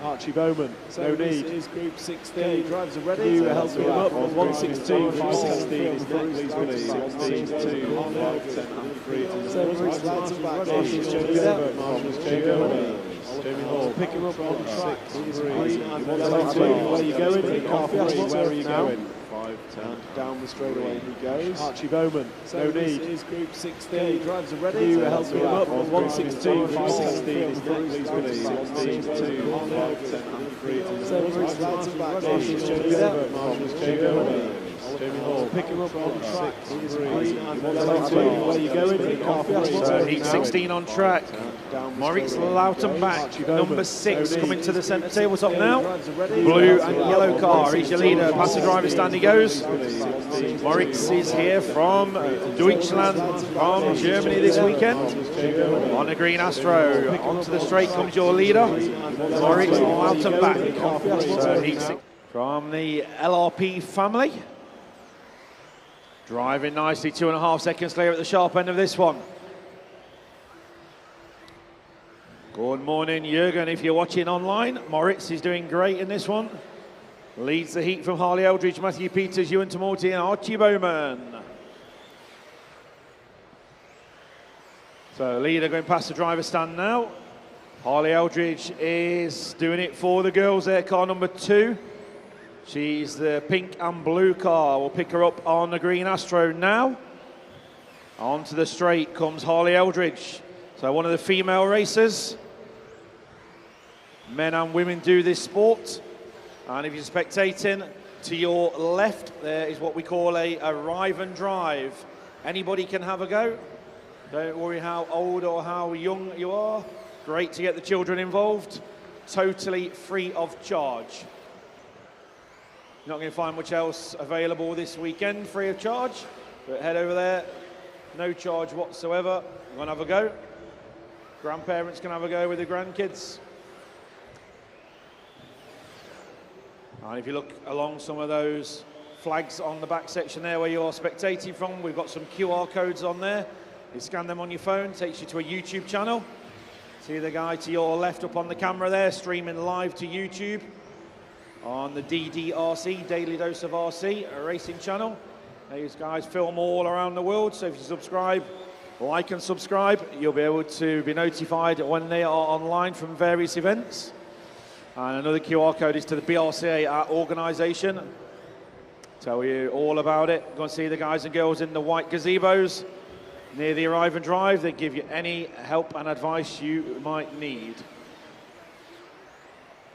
Archie Bowman, no need. Is Group 16. Drivers are ready. You helping him up. 162, 516 is next. Please win 16, 2, 5, 10 and 3. 7 race lads are back. Marshall's Jamie Gilbert. Marshall's Jamie Jamie Hall. Pick him up on track. 6, 3, where are you going? Where are you going? 5, 10 and down the straightaway he goes. Archie Bowman, no need. Is Group 16. Drivers are ready. You helping him up. 162, 516 is next. Please win 16, 2, 5, 10 and 3. 7 race lads are back. Marshall's Jamie Gilbert. Marshall's Jamie Jamie Hall. Pick him up on track. 6, 3, where are you going? So heat 16 on track. Moritz Lautenbach, number 6, coming to the centre tabletop now. Blue and yellow car, he's your leader. Past the driver's stand he goes. Moritz is here from Deutschland, from Germany this weekend. On a green Astro, onto the straight comes your leader, Moritz Lautenbach. So heat 6 from the LRP family. Driving nicely, 2.5 seconds clear at the sharp end of this one. Good morning, Jürgen, if you're watching online. Moritz is doing great in this one. Leads the heat from Harley Eldridge, Matthew Peters, Ewan Tamorti and Archie Bowman. So leader going past the driver's stand now. Harley Eldridge is doing it for the girls there, car number 2. She's the pink and blue car. We'll pick her up on the green Astro now. Onto the straight comes Harley Eldridge. So one of the female racers. Men and women do this sport. And if you're spectating, to your left, there is what we call a arrive and drive. Anybody can have a go. Don't worry how old or how young you are. Great to get the children involved. Totally free of charge. You're not going to find much else available this weekend free of charge, but head over there, no charge whatsoever. You want to have a go? Grandparents can have a go with the grandkids. And if you look along some of those flags on the back section there where you're spectating from, we've got some QR codes on there. You scan them on your phone, takes you to a YouTube channel. See the guy to your left up on the camera there, streaming live to YouTube on the DDRC, Daily Dose of RC, a racing channel. These guys film all around the world, so if you subscribe, like and subscribe, you'll be able to be notified when they are online from various events. And another QR code is to the BRCA organisation. Tell you all about it. Go and see the guys and girls in the white gazebos near the arrive and drive. They give you any help and advice you might need.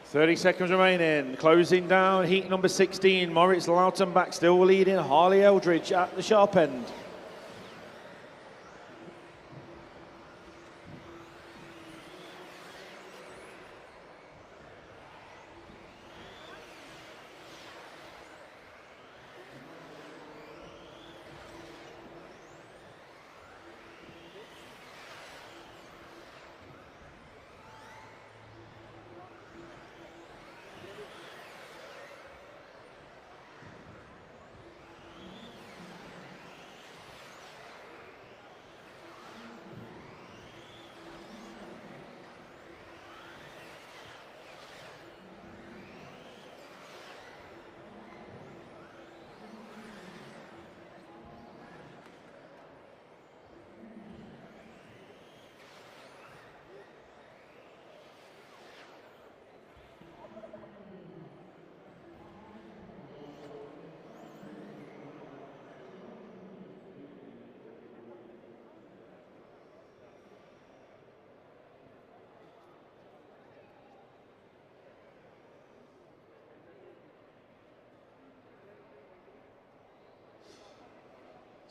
30 seconds remaining, closing down heat number 16. Moritz Lautenbach still leading Harley Eldridge at the sharp end.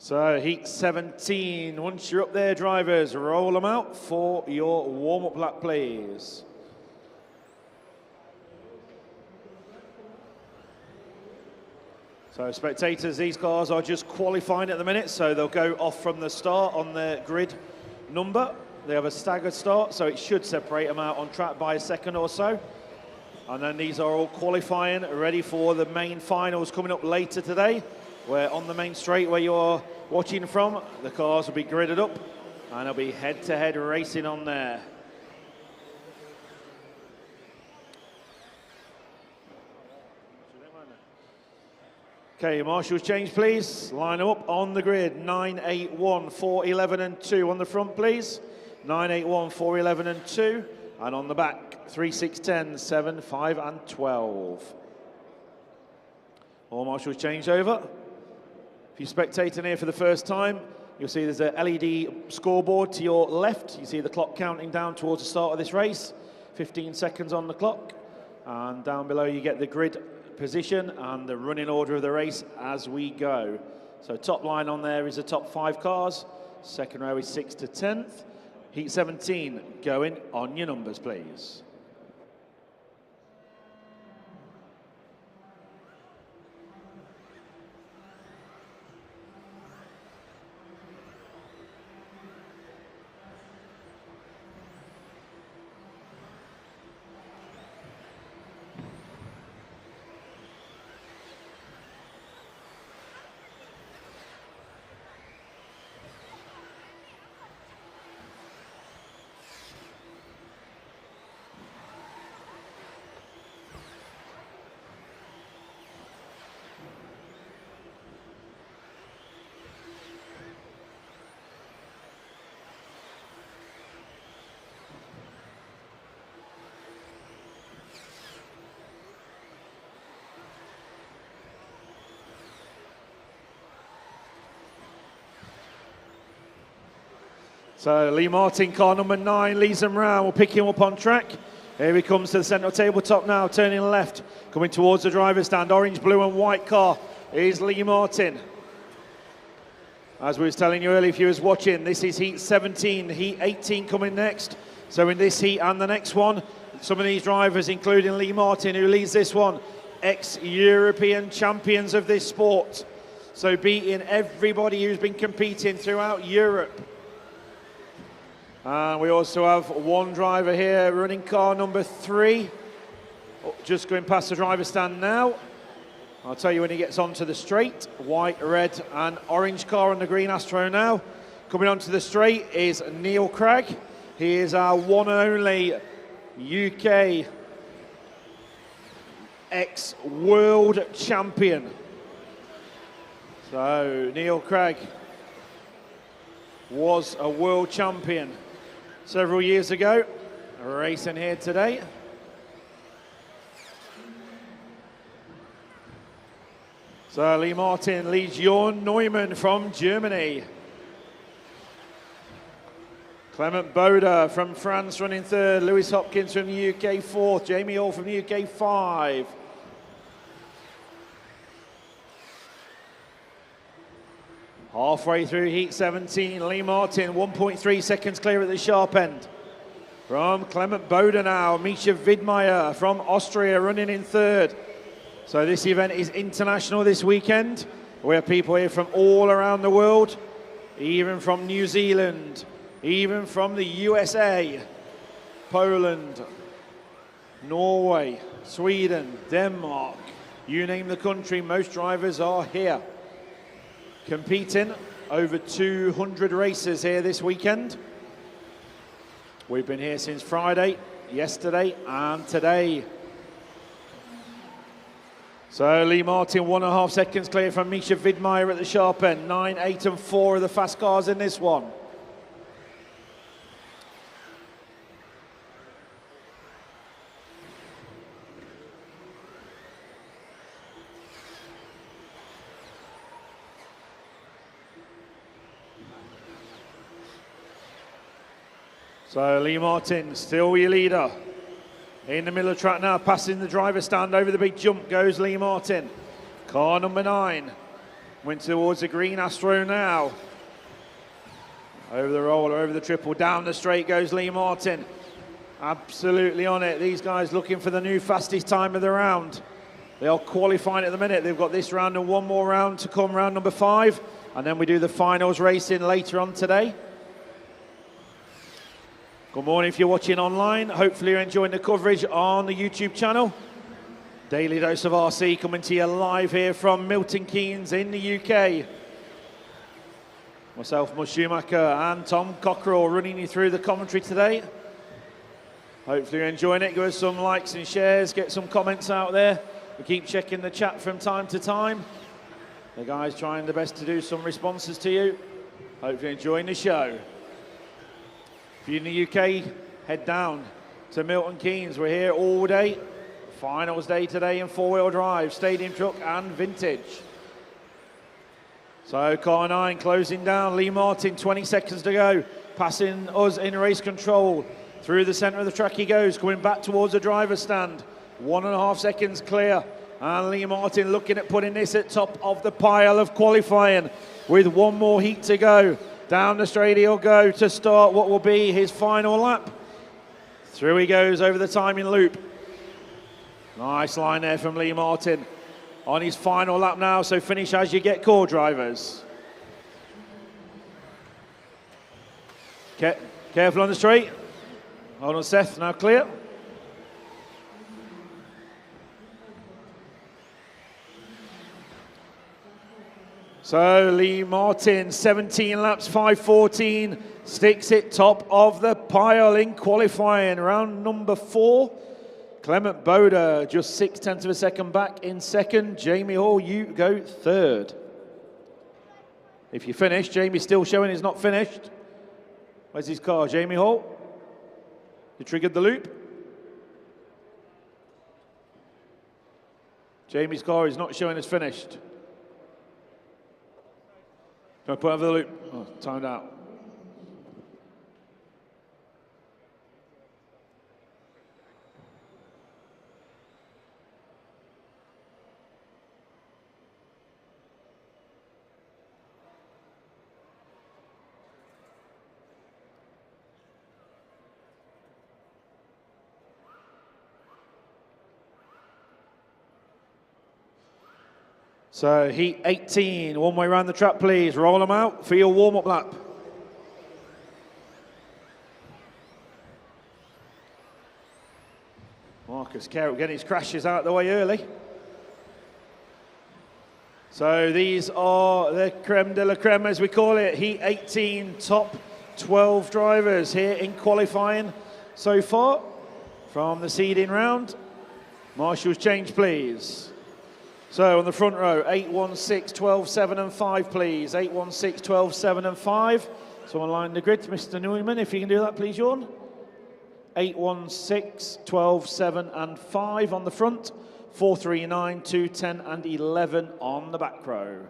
So heat 17, once you're up there, drivers, roll them out for your warm-up lap, please. So spectators, these cars are just qualifying at the minute, so they'll go off from the start on their grid number. They have a staggered start, so it should separate them out on track by a second or so. And then these are all qualifying, ready for the main finals coming up later today, where on the main straight where you're watching from, the cars will be gridded up and there'll be head-to-head racing on there. Okay, marshals change, please. Line them up on the grid. 9, 8, 1, 4, 11 and 2 on the front, please. 9, 8, 1, 4, 11 and 2. And on the back, 3, 6, 10, 7, 5 and 12. All marshals changed over. If you're spectating here for the first time, you'll see there's a LED scoreboard to your left. You see the clock counting down towards the start of this race. 15 seconds on the clock. And down below you get the grid position and the running order of the race as we go. So top line on there is the top 5 cars. Second row is 6 to 10th. Heat 17 going on your numbers, please. So Lee Martin, car number 9, leads them round. We'll pick him up on track. Here he comes to the centre tabletop now, turning left, coming towards the driver's stand. Orange, blue and white car is Lee Martin. As we was telling you earlier, if you was watching, this is heat 17, heat 18 coming next. So in this heat and the next one, some of these drivers, including Lee Martin, who leads this one, ex-European champions of this sport. So beating everybody who's been competing throughout Europe. And we also have one driver here running car number 3. Just going past the driver's stand now. I'll tell you when he gets onto the straight. White, red and orange car on the green Astro now. Coming onto the straight is Neil Cragg. He is our one and only UK ex-world champion. So Neil Cragg was a world champion several years ago, racing here today. So Lee Martin leads Jörn Neumann from Germany. Clement Boda from France running 3rd. Lewis Hopkins from the UK 4th. Jamie Hall from the UK 5. Halfway through heat 17, Lee Martin 1.3 seconds clear at the sharp end. From Clement Boda now, Misha Widmeyer from Austria running in 3rd. So this event is international this weekend. We have people here from all around the world, even from New Zealand, even from the USA, Poland, Norway, Sweden, Denmark, you name the country, most drivers are here. Competing over 200 races here this weekend. We've been here since Friday, yesterday and today. So Lee Martin 1.5 seconds clear from Misha Widmeyer at the sharp end. 9, 8 and 4 are the fast cars in this one. So Lee Martin, still your leader. In the middle of the track now, passing the driver's stand over the big jump goes Lee Martin. Car number 9 went towards the green Astro now. Over the roller, over the triple, down the straight goes Lee Martin. Absolutely on it. These guys looking for the new fastest time of the round. They are qualifying at the minute. They've got this round and one more round to come, round number 5. And then we do the finals racing later on today. Good morning if you're watching online. Hopefully you're enjoying the coverage on the YouTube channel. Daily Dose of RC coming to you live here from Milton Keynes in the UK. Myself, Mud Schumacher and Tom Cockerell running you through the commentary today. Hopefully you're enjoying it. Give us some likes and shares, get some comments out there. We keep checking the chat from time to time. The guys trying their best to do some responses to you. Hope you're enjoying the show. If you're in the UK, head down to Milton Keynes. We're here all day. Finals day today in four-wheel drive, stadium truck and vintage. So car 9 closing down. Lee Martin, 20 seconds to go. Passing us in race control. Through the centre of the track he goes, coming back towards the driver's stand. 1.5 seconds clear. And Lee Martin looking at putting this at top of the pile of qualifying with one more heat to go. Down the straight he'll go to start what will be his final lap. Through he goes over the timing loop. Nice line there from Lee Martin. On his final lap now, so finish as you get, core drivers. Careful on the straight. Hold on, Seth, now clear. So Lee Martin, 17 laps, 5:14, sticks it top of the pile in qualifying. Round number 4. Clement Boda, just 0.6 of a second back in second. Jamie Hall, you go third. If you finish, Jamie's still showing he's not finished. Where's his car, Jamie Hall? You triggered the loop. Jamie's car is not showing as finished. Can I put over the loop? Oh, timed out. So heat 18, one way around the track, please. Roll them out for your warm-up lap. Marcus Carroll getting his crashes out of the way early. So these are the creme de la creme, as we call it. Heat 18, top 12 drivers here in qualifying so far from the seeding round. Marshals change, please. So on the front row, 816, 12, 7 and 5, please. 816, 12, 7 and 5. Someone line the grid, Mr. Newman, if you can do that, please, Sean. 816, 12, 7 and 5 on the front. 4, 3, 9, 2, 10 and 11 on the back row.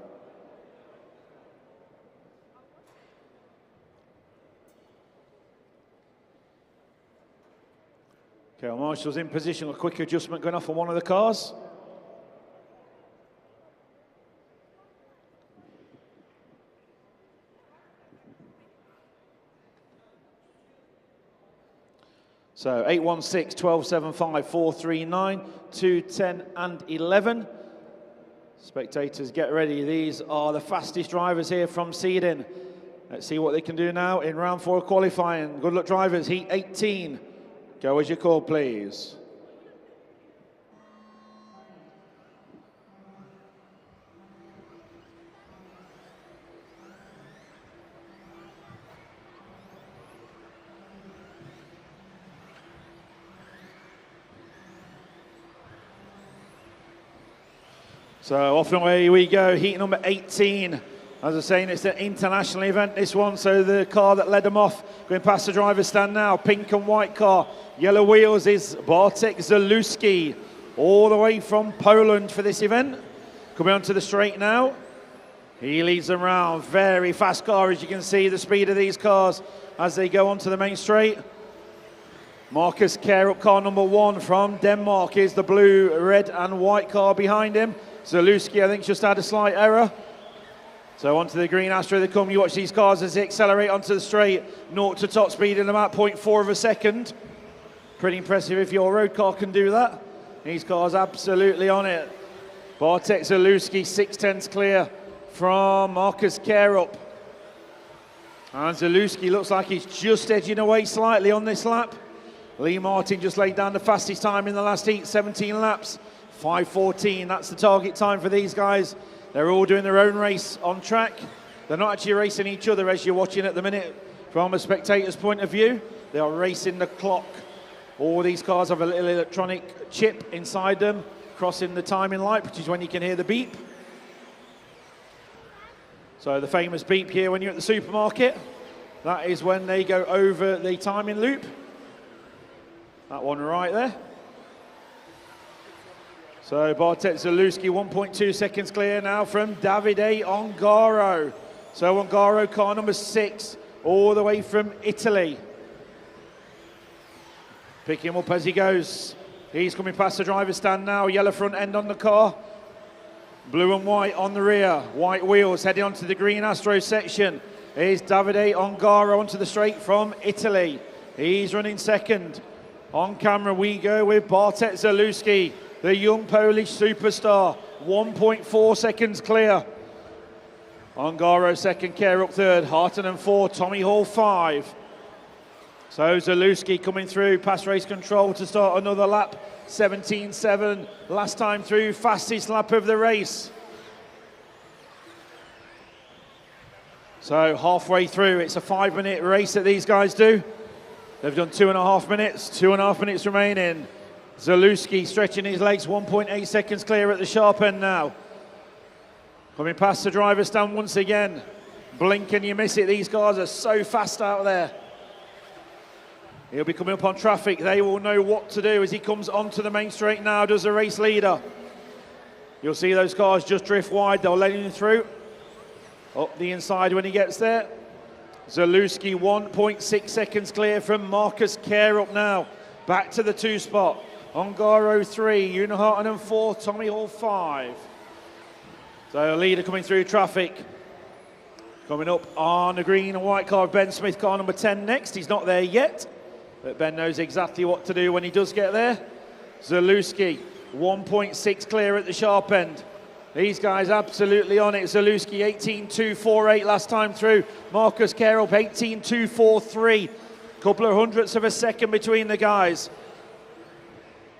Okay, our marshals in position. A quick adjustment going off on one of the cars. So 816, 12, 7, 5, 4, 3, 9, 2, 10 and 11. Spectators, get ready. These are the fastest drivers here from seeding. Let's see what they can do now in round 4 qualifying. Good luck, drivers. Heat 18. Go as you call, please. So off and away we go, heat number 18. As I was saying, it's an international event, this one, so the car that led them off, going past the driver's stand now, pink and white car. Yellow wheels is Bartek Zaluski, all the way from Poland for this event. Coming onto the straight now. He leads them round, very fast car, as you can see, the speed of these cars as they go onto the main straight. Marcus Care up car number 1 from Denmark is the blue, red and white car behind him. Zaluski, I think, just had a slight error. So onto the green Astra they come. You watch these cars as they accelerate onto the straight. 0 to top speed in about 0.4 of a second. Pretty impressive if your road car can do that. These cars absolutely on it. Bartek Zaluski, 6/10 clear from Marcus Carup. And Zaluski looks like he's just edging away slightly on this lap. Lee Martin just laid down the fastest time in the last heat, 17 laps. 5:14, that's the target time for these guys. They're all doing their own race on track. They're not actually racing each other as you're watching at the minute from a spectator's point of view. They are racing the clock. All these cars have a little electronic chip inside them, crossing the timing light, which is when you can hear the beep. So the famous beep here when you're at the supermarket, that is when they go over the timing loop. That one right there. So Bartek Zalewski 1.2 seconds clear now from Davide Ongaro. So Ongaro, car number 6, all the way from Italy. Pick him up as he goes. He's coming past the driver's stand now. Yellow front end on the car. Blue and white on the rear. White wheels heading onto the green Astro section. Here's Davide Ongaro onto the straight from Italy. He's running second. On camera we go with Bartek Zalewski, the young Polish superstar. 1.4 seconds clear. Ongaro second, Care up third. Hartonen 4, Tommy Hall 5. So Zalewski coming through, past race control to start another lap. 17.7 last time through, fastest lap of the race. So halfway through, it's a 5-minute race that these guys do. They've done 2.5 minutes, 2.5 minutes remaining. Zalewski stretching his legs, 1.8 seconds clear at the sharp end now. Coming past the driver's stand once again. Blink and you miss it, these guys are so fast out there. He'll be coming up on traffic. They will know what to do as he comes onto the main straight now, does the race leader. You'll see those cars just drift wide. They'll let him through. Up the inside when he gets there. Zalewski 1.6 seconds clear from Marcus Care up now. Back to the 2 spot. Ongaro 3, Unihartonen 4, Tommy Hall 5. So a leader coming through traffic. Coming up on the green and white car, Ben Smith, car number 10 next. He's not there yet, but Ben knows exactly what to do when he does get there. Zalewski, 1.6 clear at the sharp end. These guys absolutely on it. Zalewski, 18.248 last time through. Marcus Care up, 18.243. Couple of hundredths of a second between the guys.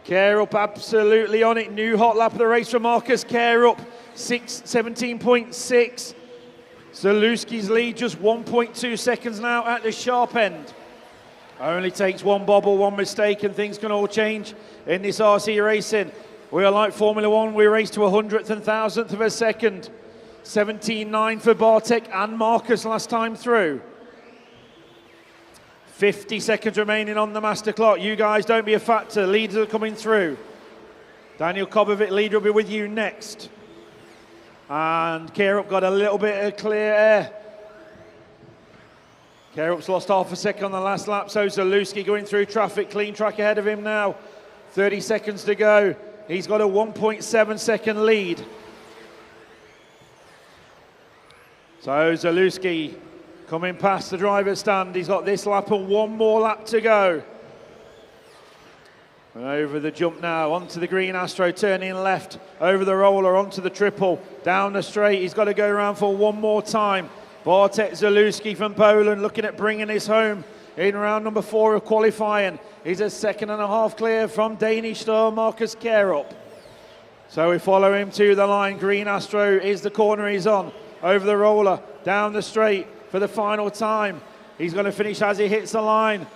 Care up absolutely on it. New hot lap of the race for Marcus Care up, 17.6. Zalewski's lead just 1.2 seconds now at the sharp end. Only takes one bobble, one mistake, and things can all change in this RC racing. We are like Formula One, we race to 100th and 1000th of a second. 17.9 for Bartek and Marcus last time through. 50 seconds remaining on the master clock. You guys don't be a factor, leaders are coming through. Daniel Kobovic, leader, will be with you next. And Care got a little bit of clear air. Carup's lost half a second on the last lap, so Zalewski going through traffic, clean track ahead of him now. 30 seconds to go. He's got a 1.7 second lead. So Zalewski coming past the driver's stand. He's got this lap and one more lap to go. And over the jump now, onto the green Astro, turning left, over the roller, onto the triple, down the straight. He's got to go around for one more time. Bartek Zalewski from Poland looking at bringing this home in round number 4 of qualifying. He's a 2.5 clear from Danish star Marcus Kerup. So we follow him to the line. Green Astro is the corner he's on. Over the roller, down the straight for the final time. He's going to finish as he hits the line.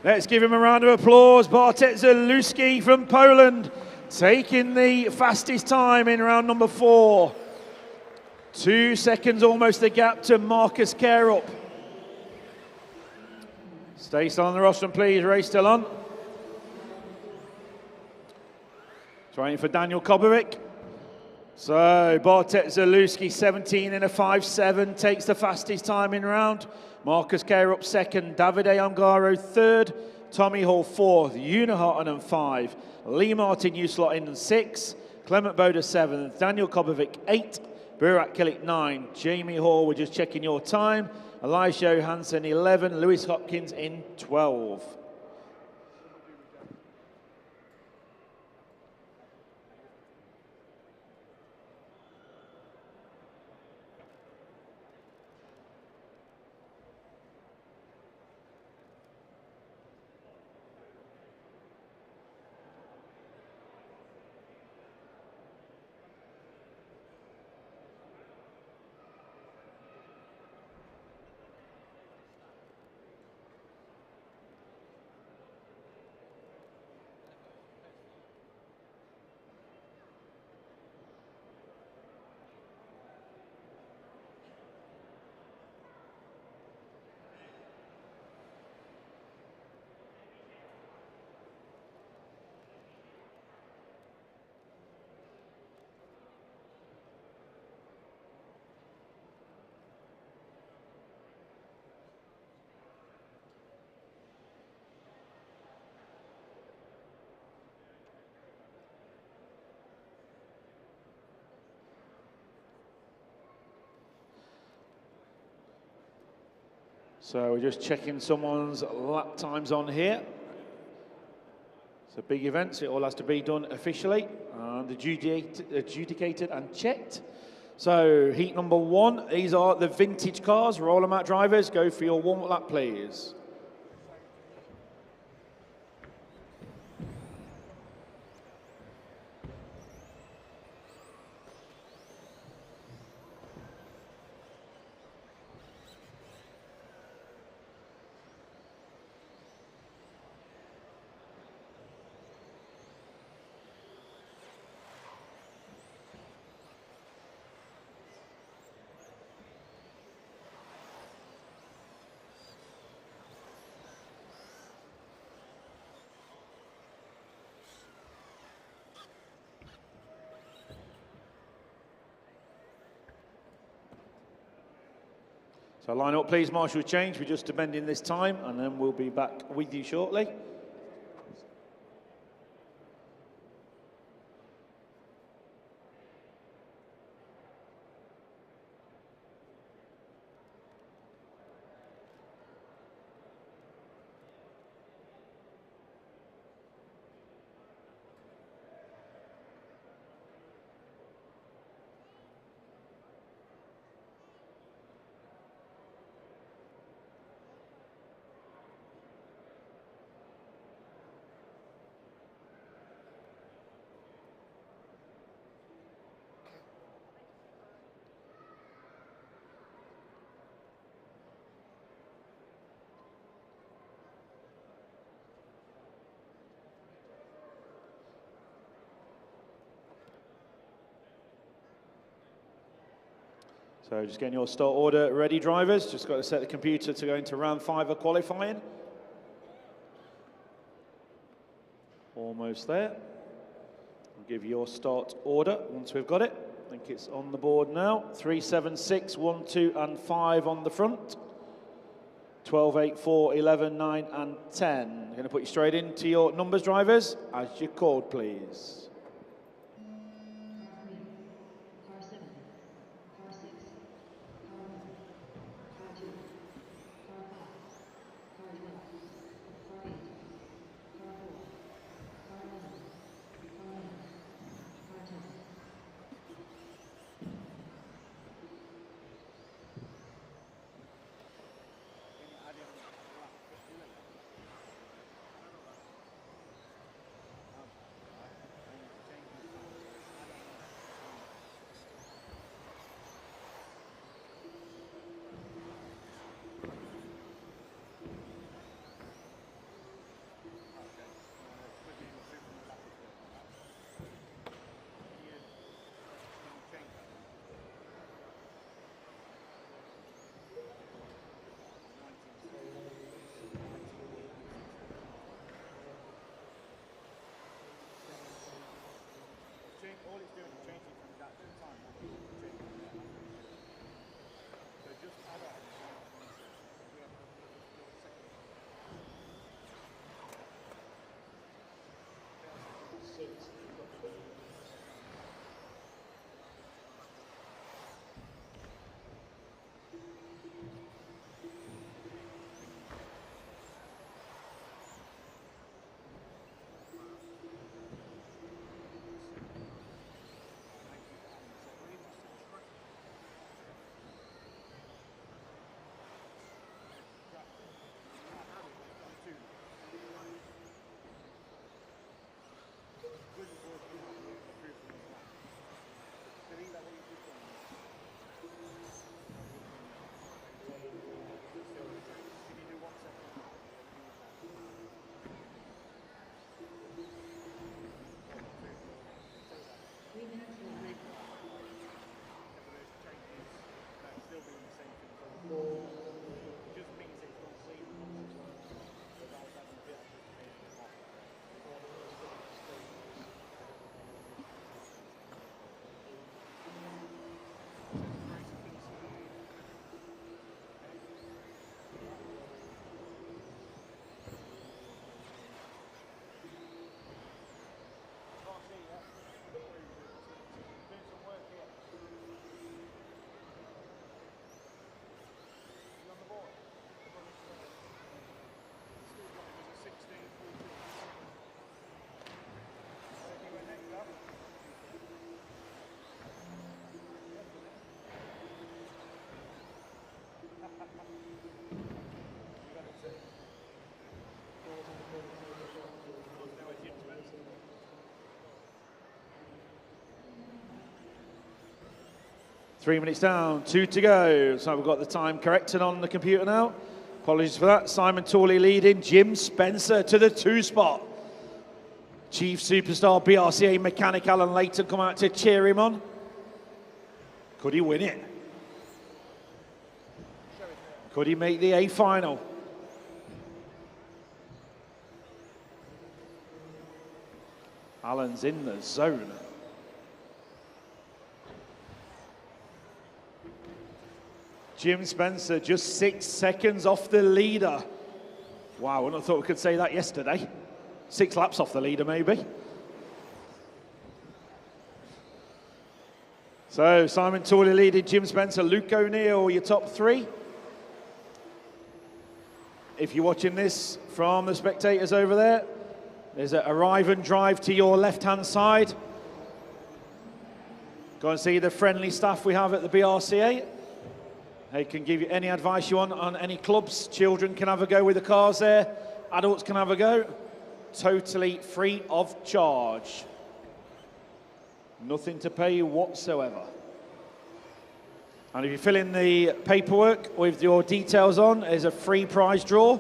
Let's give him a round of applause. Bartek Zalewski from Poland taking the fastest time in round number 4. 2 seconds almost the gap to Marcus Kerup. Stay still on the rostrum, please. Race still on. Trying for Daniel Kobovic. So Bartek Zalewski 17.57 takes the fastest time in round. Marcus Kerup second, Davide Ongaro third, Tommy Hall fourth, Unihartonen 5, Lee Martin Uslot in 6, Clement Boda 7th, Daniel Kobovic 8, Burak Kilik 9, Jamie Hall, we're just checking your time, Elisha Johansson 11, Lewis Hopkins in 12. So we're just checking someone's lap times on here. It's a big event, so it all has to be done officially and adjudicated and checked. So heat number 1, these are the vintage cars. Roll them out, drivers. Go for your warm-up lap, please. So line up, please, marshal change. We're just amending this time, and then we'll be back with you shortly. So just getting your start order ready, drivers. Just got to set the computer to go into round 5 of qualifying. Almost there. I'll give you your start order once we've got it. I think it's on the board now. 3, 7, 6, 1, 2, and 5 on the front. 12, 8, 4, 11, 9, and 10. I'm going to put you straight into your numbers, drivers, as your code, please. All it's doing is changing from that to time. So just add on. 3 minutes down, 2 to go. So we've got the time corrected on the computer now. Apologies for that. Simon Tooley leading. Jim Spencer to the 2 spot. Chief Superstar BRCA mechanic Alan Layton come out to cheer him on. Could he win it? Could he make the A final? Alan's in the zone. Jim Spencer just 6 seconds off the leader. Wow, I wouldn't have thought we could say that yesterday. 6 laps off the leader, maybe. So, Simon Tooley leading, Jim Spencer, Luke O'Neill, your top 3. If you're watching this from the spectators over there, there's a arrive and drive to your left-hand side. Go and see the friendly staff we have at the BRCA. They can give you any advice you want on any clubs. Children can have a go with the cars there. Adults can have a go. Totally free of charge. Nothing to pay whatsoever. And if you fill in the paperwork with your details on, there's a free prize draw.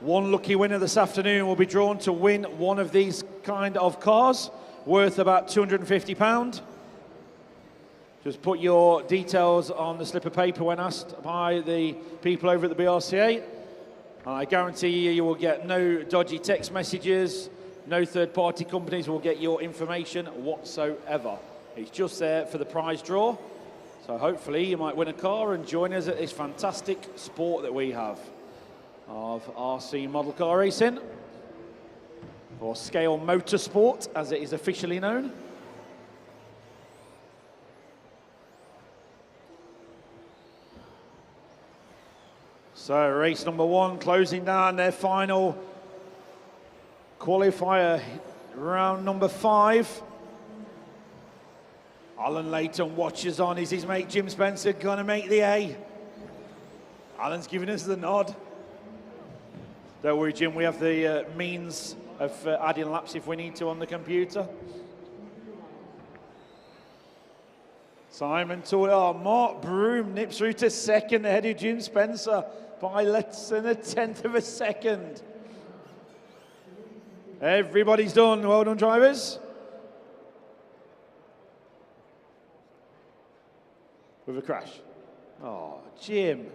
One lucky winner this afternoon will be drawn to win one of these kind of cars worth about £250. Just put your details on the slip of paper when asked by the people over at the BRCA. And I guarantee you will get no dodgy text messages, no third-party companies will get your information whatsoever. It's just there for the prize draw. So hopefully you might win a car and join us at this fantastic sport that we have of RC model car racing, or scale motorsport as it is officially known. So race number 1 closing down their final qualifier, round number 5. Alan Layton watches on. Is his mate Jim Spencer going to make the A? Alan's giving us the nod. Don't worry, Jim, we have the means of adding laps if we need to on the computer. Simon Tooley, oh, Mark Broom nips through to second ahead of Jim Spencer by less than 1/10 of a second. Everybody's done. Well done, drivers. With a crash. Oh, Jim.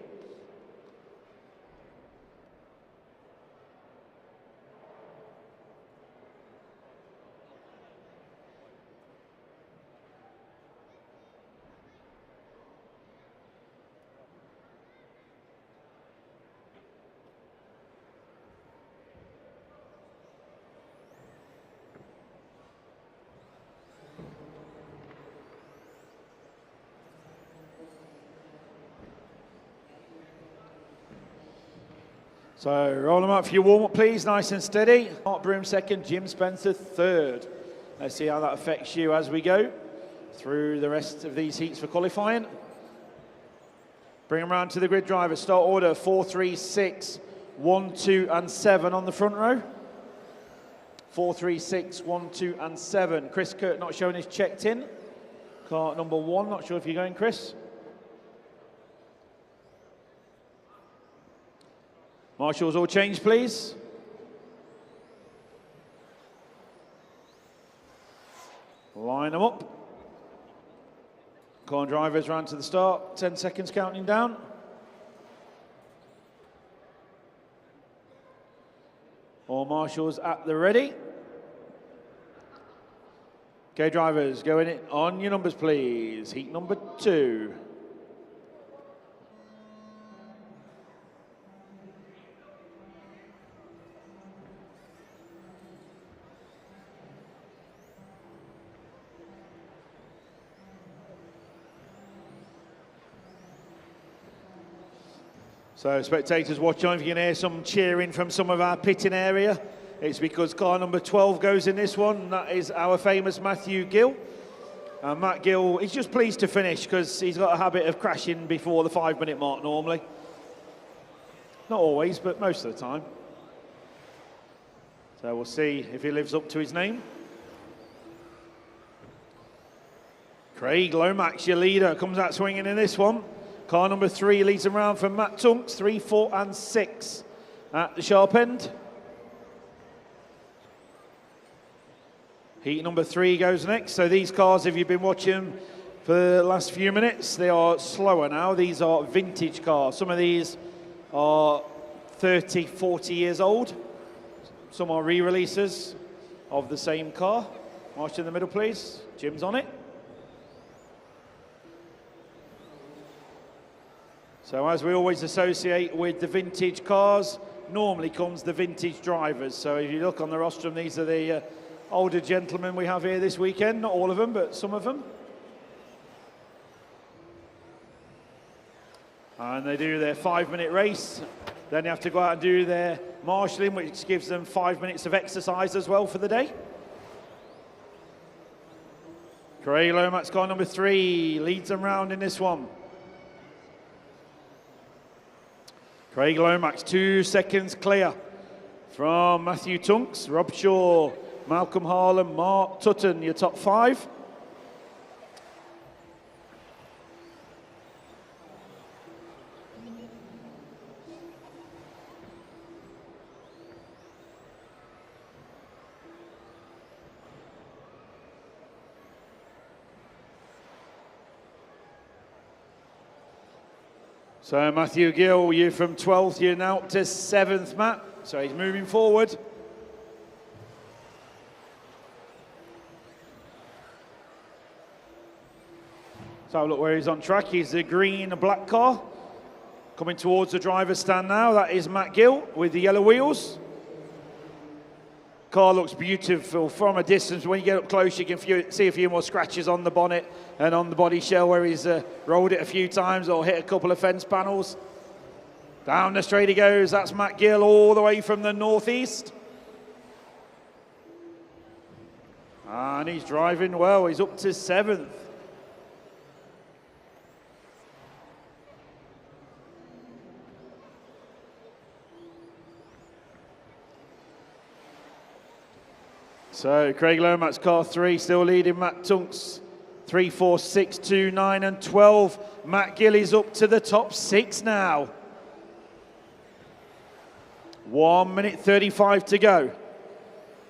So roll them up for your warm-up, please, nice and steady. Mark Broom second, Jim Spencer third. Let's see how that affects you as we go through the rest of these heats for qualifying. Bring them around to the grid drivers. Start order 4, 3, 6, 1, 2, and 7 on the front row. 4, 3, 6, 1, 2, and 7. Chris Kurt not showing his checked in. Car number 1, not sure if you're going, Chris. Marshals all change, please. Line them up. Car drivers round to the start. 10 seconds counting down. All marshals at the ready. Okay, drivers, go in it on your numbers, please. Heat number 2. So spectators watching, if you can hear some cheering from some of our pitting area, it's because car number 12 goes in this one, and that is our famous Matthew Gill. Matt Gill, he's just pleased to finish because he's got a habit of crashing before the 5-minute mark normally. Not always, but most of the time. So we'll see if he lives up to his name. Craig Lomax, your leader, comes out swinging in this one. Car number 3 leads them round from Matt Tunks, 3, 4 and 6 at the sharp end. Heat number 3 goes next. So these cars, if you've been watching for the last few minutes, they are slower now. These are vintage cars. Some of these are 30, 40 years old. Some are re-releases of the same car. March in the middle, please. Jim's on it. So as we always associate with the vintage cars, normally comes the vintage drivers. So if you look on the rostrum, these are the older gentlemen we have here this weekend. Not all of them, but some of them. And they do their 5-minute race. Then they have to go out and do their marshalling, which gives them 5 minutes of exercise as well for the day. Craig Lomax, car number 3, leads them round in this one. Craig Lomax, 2 seconds clear from Matthew Tunks, Rob Shaw, Malcolm Harlan, Mark Tutton, your top 5. So Matthew Gill, you from 12th, you're now up to 7th, Matt. So he's moving forward. So look where he's on track. He's the green and black car. Coming towards the driver's stand now. That is Matt Gill with the yellow wheels. Car looks beautiful from a distance. When you get up close, you can see a few more scratches on the bonnet and on the body shell where he's rolled it a few times or hit a couple of fence panels. Down the straight he goes. That's Matt Gill all the way from the northeast. And he's driving well. He's up to 7th. So Craig Lomax, car 3, still leading Matt Tunks. 3, 4, 6, 2, 9 and 12. Matt Gill is up to the top 6 now. 1 minute 35 to go.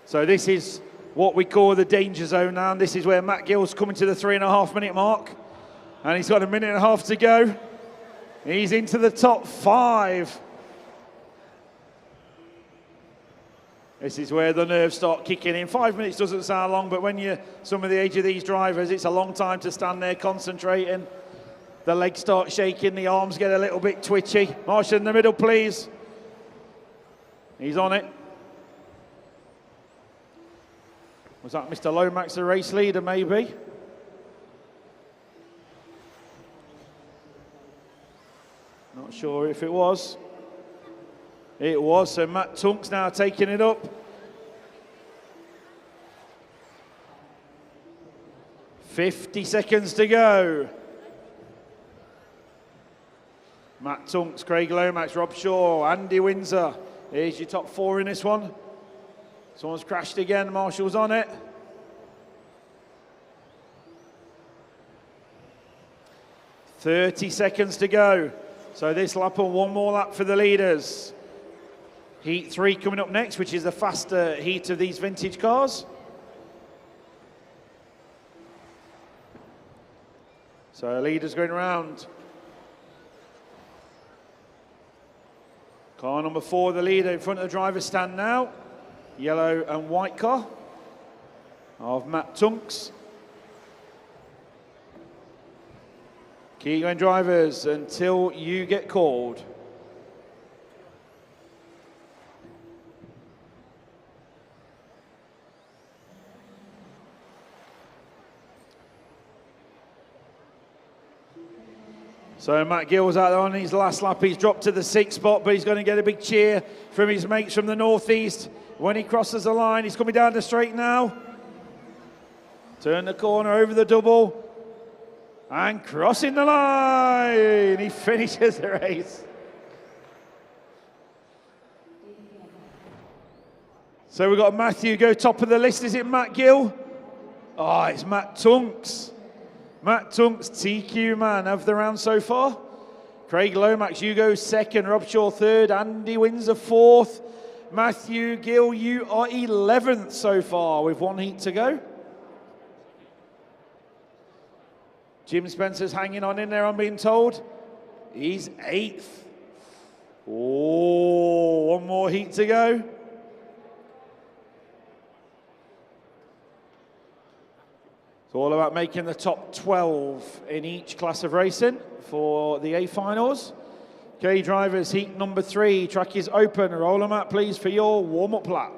So this is what we call the danger zone now. And this is where Matt Gill's coming to the 3.5 minute mark. And he's got 1.5 minutes to go. He's into the top 5. This is where the nerves start kicking in. 5 minutes doesn't sound long, but when you're some of the age of these drivers, it's a long time to stand there concentrating. The legs start shaking, the arms get a little bit twitchy. Marshall in the middle, please. He's on it. Was that Mr. Lomax, the race leader, maybe? Not sure if it was. It was, so Matt Tunks now taking it up. 50 seconds to go. Matt Tunks, Craig Lomax, Rob Shaw, Andy Windsor. Here's your top 4 in this one. Someone's crashed again, Marshall's on it. $30 to go. So this lap and 1 more lap for the leaders. Heat 3 coming up next, which is the faster heat of these vintage cars. So leaders going around. Car number 4, the leader in front of the driver's stand now. Yellow and white car of Matt Tunks. Keep going, drivers, until you get called. So Matt Gill's out there on his last lap. He's dropped to the 6th spot, but he's going to get a big cheer from his mates from the northeast when he crosses the line. He's coming down the straight now. Turn the corner over the double. And crossing the line. He finishes the race. So we've got Matthew go top of the list. Is it Matt Gill? Oh, it's Matt Tunks. Matt Tunks, TQ man of the round so far. Craig Lomax, you go second. Rob Shaw third. Andy Windsor fourth. Matthew Gill, you are 11th so far with one heat to go. Jim Spencer's hanging on in there, I'm being told. He's 8th. Oh, one more heat to go. It's all about making the top 12 in each class of racing for the A finals. Okay, drivers, heat number 3. Track is open. Roll them out, please, for your warm-up lap.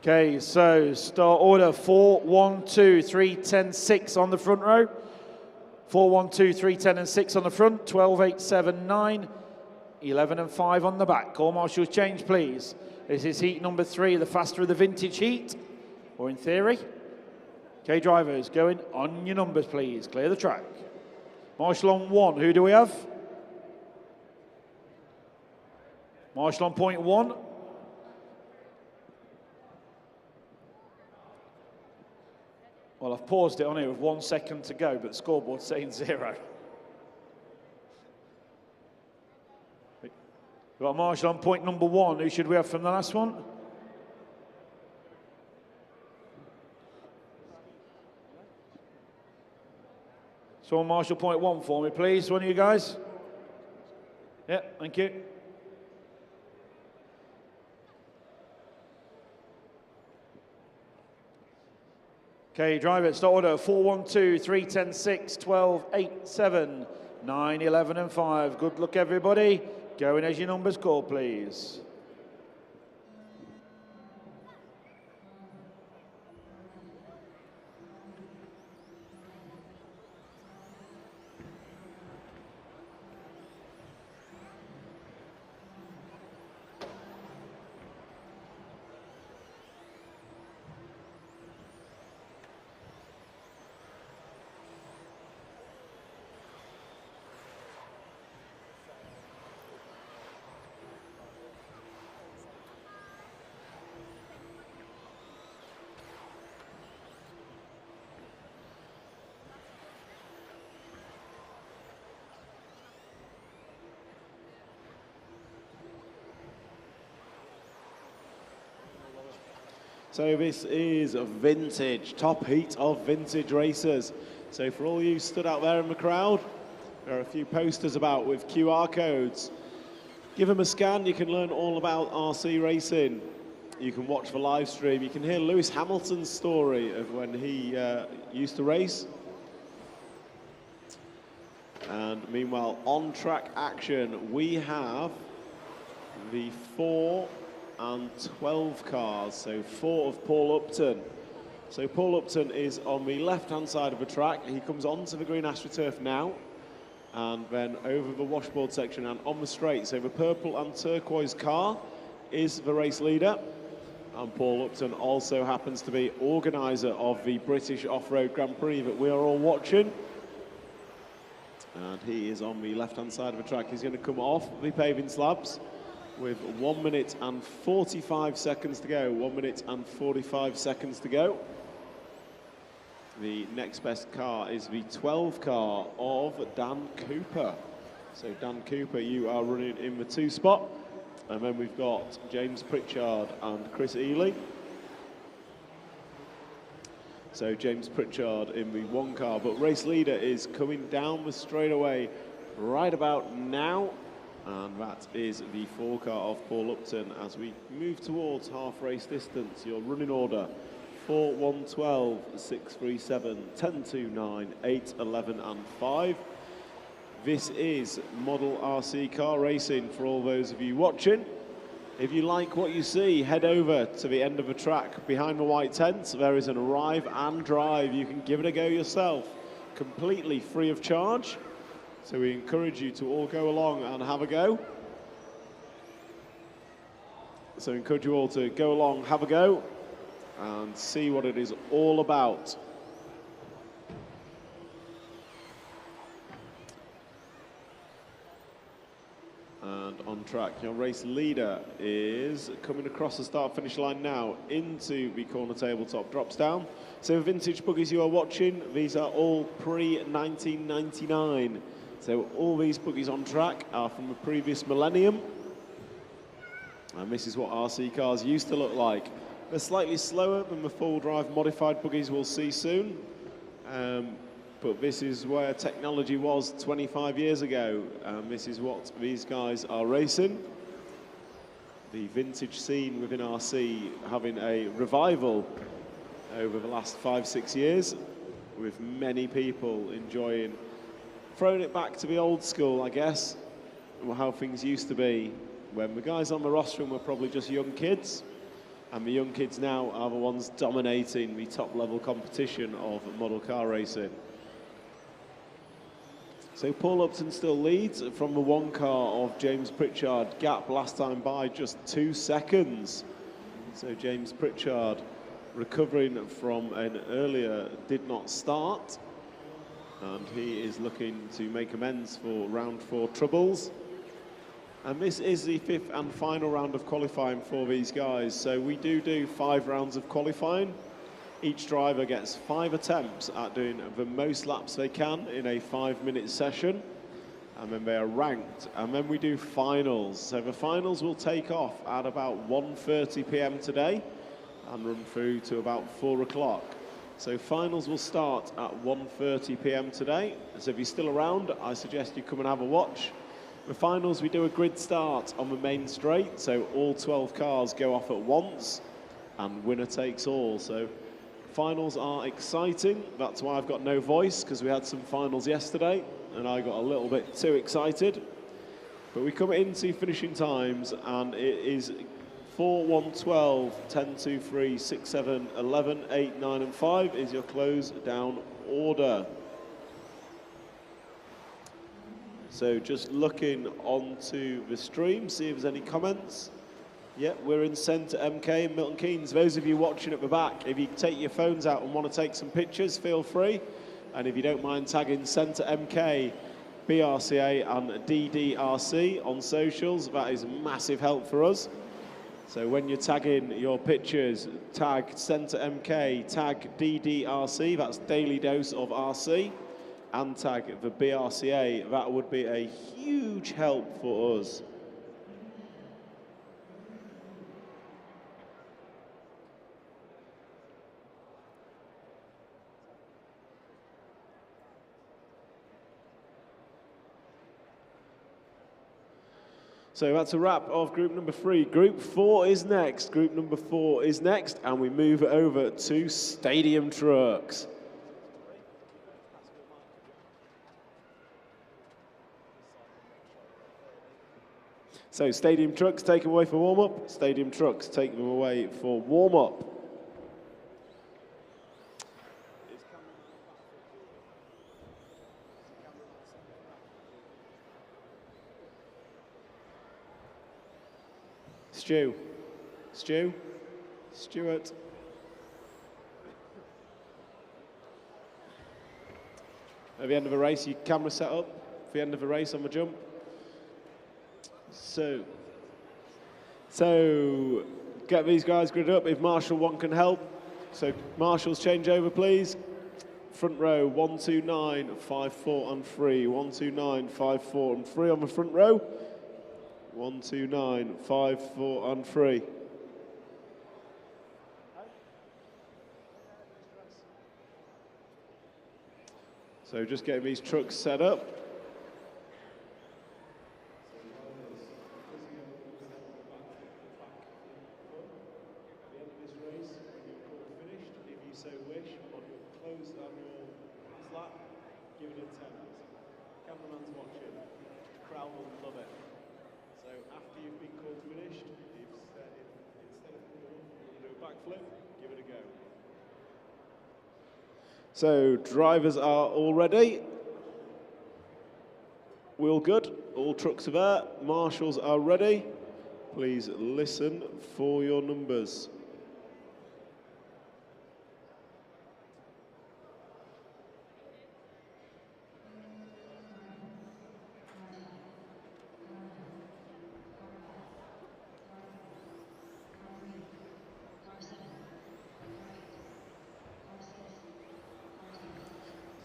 Okay, so start order 4, 1, 2, 3, 10, 6 on the front row. 4, 1, 2, 3, 10 and 6 on the front. 12, 8, 7, 9, 11 and 5 on the back. Call marshals change, please. This is heat number 3, the faster of the vintage heat, or in theory. Okay, drivers, going on your numbers, please. Clear the track. Marshal on 1, who do we have? Marshal on point 1. Well, I've paused it on here with 1 second to go, but the scoreboard's saying 0. We've got Marshall on point number 1. Who should we have from the last one? So Marshall point 1 for me, please. One of you guys? Yeah, thank you. Okay, driver, start order 4, 1, 2, 3, 10, 6, 12, 8, 7, 9, 11 and 5. Good luck, everybody. Going as your numbers call, please. So this is a vintage, top heat of vintage racers. So for all you stood out there in the crowd, there are a few posters about with QR codes. Give them a scan, you can learn all about RC racing. You can watch the live stream. You can hear Lewis Hamilton's story of when he used to race. And meanwhile, on track action, we have the 4 and 12 cars, so 4 of Paul Upton. So Paul Upton is on the left-hand side of the track. He comes onto the green AstroTurf now, and then over the washboard section and on the straight. So the purple and turquoise car is the race leader, and Paul Upton also happens to be organiser of the British Off-Road Grand Prix that we are all watching. And he is on the left-hand side of the track. He's going to come off the paving slabs with 1 minute and 45 seconds to go. 1 minute and 45 seconds to go. The next best car is the 12 car of Dan Cooper. So Dan Cooper, you are running in the 2 spot. And then we've got James Pritchard and Chris Ely. So James Pritchard in the 1 car, but race leader is coming down the straightaway right about now. And that is the 4 car of Paul Upton as we move towards half race distance. Your running order: 4, 1, 12, 6, 3, 7, 10, 2, 9, 8, 11 and 5. This is model RC car racing for all those of you watching. If you like what you see, head over to the end of the track behind the white tent. There is an arrive and drive. You can give it a go yourself, completely free of charge. So we encourage you to all go along and have a go. So I encourage you all to go along, have a go, and see what it is all about. And on track, your race leader is coming across the start-finish line now into the corner tabletop, drops down. So vintage buggies you are watching, these are all pre-1999. So all these buggies on track are from the previous millennium. And this is what RC cars used to look like. They're slightly slower than the full drive modified buggies we'll see soon. But this is where technology was 25 years ago, and this is what these guys are racing. The vintage scene within RC having a revival over the last 5-6 years, with many people enjoying throwing it back to the old school, I guess, how things used to be when the guys on the rostrum were probably just young kids, and the young kids now are the ones dominating the top level competition of model car racing. So Paul Upton still leads from the one car of James Pritchard. Gap last time by just 2 seconds. So James Pritchard recovering from an earlier did not start. And he is looking to make amends for round 4 troubles. And this is the 5th and final round of qualifying for these guys. So we do 5 rounds of qualifying. Each driver gets 5 attempts at doing the most laps they can in a 5-minute session, and then they are ranked. And then we do finals. So the finals will take off at about 1:30 p.m. today and run through to about 4 o'clock. So finals will start at 1:30 p.m. today. So if you're still around, I suggest you come and have a watch. The finals, we do a grid start on the main straight, so all 12 cars go off at once, and winner takes all. So finals are exciting. That's why I've got no voice, because we had some finals yesterday and I got a little bit too excited. But we come into finishing times, and it is 4, 1, 12, 10, 2, 3, 6, 7, 11, 8, 9 and 5 is your close down order. So just looking onto the stream, see if there's any comments. Yeah, we're in Centre MK in Milton Keynes. Those of you watching at the back, if you take your phones out and want to take some pictures, feel free. And if you don't mind tagging Centre MK, BRCA and DDRC on socials, that is massive help for us. So when you're tagging your pictures, tag Centre MK, tag DDRC, that's Daily Dose of RC, and tag the BRCA. That would be a huge help for us. So that's a wrap of group number 3. Group 4 is next. Group number 4 is next, and we move over to stadium trucks. So stadium trucks take them away for warm-up. Stadium trucks take them away for warm-up. Stuart. At the end of a race, your camera set up. At the end of a race on the jump. So get these guys gridded up if Marshall 1 can help. So Marshall's change over, please. Front row, 1, 2, 9, 5, 4 and 3. 1, 2, 9, 5, 4 and 3 on the front row. 1, 2, 9, 5, 4 and 3. So just getting these trucks set up. Cameraman's watching. Crowd will love it. So after you've been called finished, if backflip, give it a go. So drivers are all ready. Wheel good, all trucks are there. Marshals are ready. Please listen for your numbers.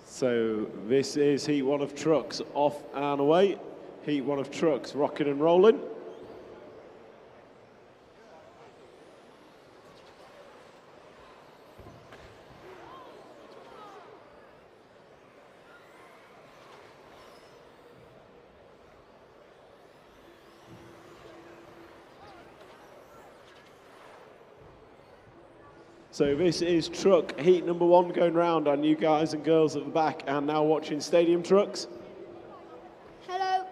So this is heat one of trucks off and away. Heat one of trucks rocking and rolling. So this is truck heat number one going round, and you guys and girls at the back are now watching stadium trucks. Hello.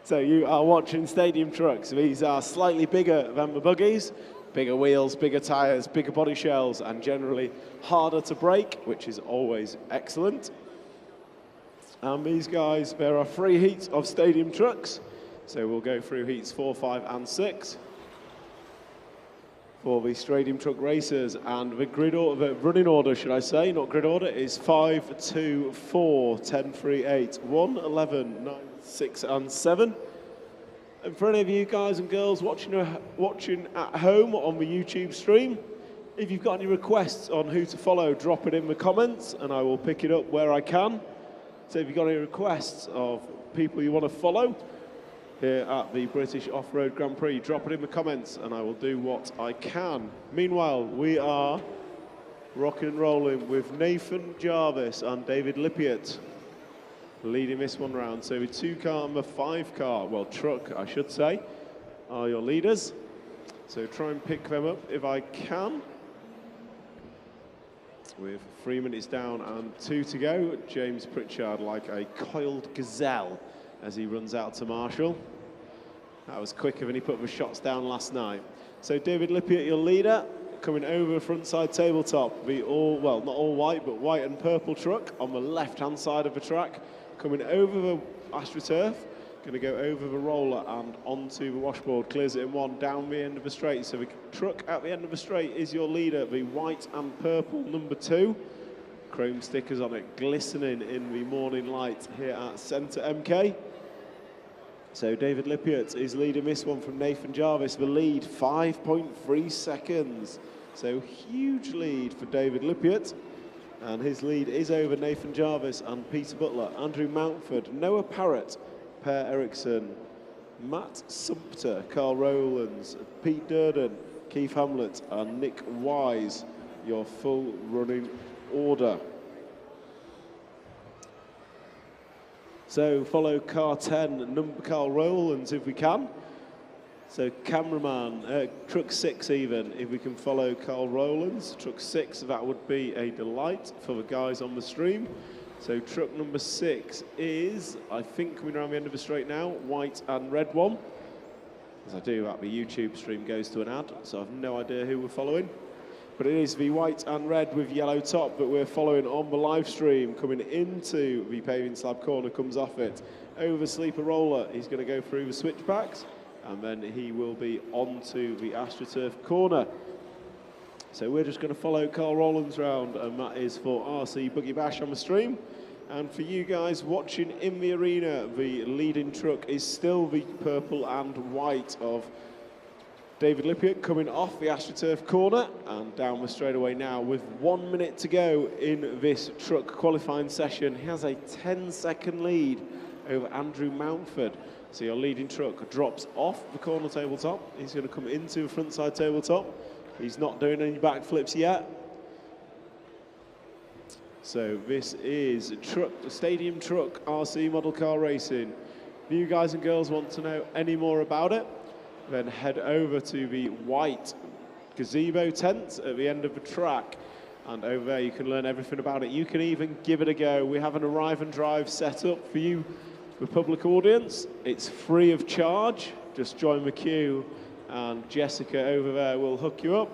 So you are watching stadium trucks. These are slightly bigger than the buggies, bigger wheels, bigger tyres, bigger body shells, and generally harder to brake, which is always excellent. And these guys, there are 3 heats of stadium trucks. So we'll go through heats 4, 5, and 6 for the stadium truck racers. And the grid order, the running order, should I say, not grid order, is 5, 2, 4, 10, 3, 8, 1, 11, 9, 6, and 7. And for any of you guys and girls watching at home on the YouTube stream, if you've got any requests on who to follow, drop it in the comments, and I will pick it up where I can. So if you've got any requests of people you want to follow here at the British Off-Road Grand Prix, drop it in the comments and I will do what I can. Meanwhile, we are rocking and rolling with Nathan Jarvis and David Lippiott leading this one round. So the 2-car and the 5-car, well, truck, I should say, are your leaders. So try and pick them up if I can. With 3 minutes down and 2 to go, James Pritchard like a coiled gazelle as he runs out to Marshall. That was quicker than he put the shots down last night. So David Lippiott, your leader, coming over frontside tabletop. The all, well, not all white, but white and purple truck on the left-hand side of the track. Coming over the AstroTurf, going to go over the roller and onto the washboard. Clears it in 1, down the end of the straight. So the truck at the end of the straight is your leader, the white and purple number 2. Chrome stickers on it, glistening in the morning light here at Centre MK. So David Lippiott is leading this one from Nathan Jarvis. The lead, 5.3 seconds. So huge lead for David Lippiott. And his lead is over Nathan Jarvis and Peter Butler, Andrew Mountford, Noah Parrott, Per Eriksson, Matt Sumpter, Carl Rowlands, Pete Durden, Keith Hamlet, and Nick Wise, your full running order. So follow car 10, number Carl Rowlands if we can. So cameraman, truck 6 even, if we can follow Carl Rowlands. Truck 6, that would be a delight for the guys on the stream. So truck number 6 is, I think, coming around the end of the straight now, white and red one. As I do that, the YouTube stream goes to an ad, so I have no idea who we're following. But it is the white and red with yellow top that we're following on the live stream. Coming into the paving slab corner, comes off it. Over sleeper roller, he's going to go through the switchbacks, and then he will be onto the AstroTurf corner. So we're just going to follow Carl Rowlands round, and that is for RC Buggy Bash on the stream. And for you guys watching in the arena, the leading truck is still the purple and white of David Lippiott, coming off the AstroTurf corner and down the straightaway now with 1 minute to go in this truck qualifying session. He has a 10-second lead over Andrew Mountford. So your leading truck drops off the corner tabletop. He's going to come into the front side tabletop. He's not doing any backflips yet. So this is stadium truck RC model car racing. If you guys and girls want to know any more about it, then head over to the white gazebo tent at the end of the track, and over there you can learn everything about it. You can even give it a go. We have an arrive and drive set up for you for public audience. It's free of charge. Just join the queue and Jessica over there will hook you up.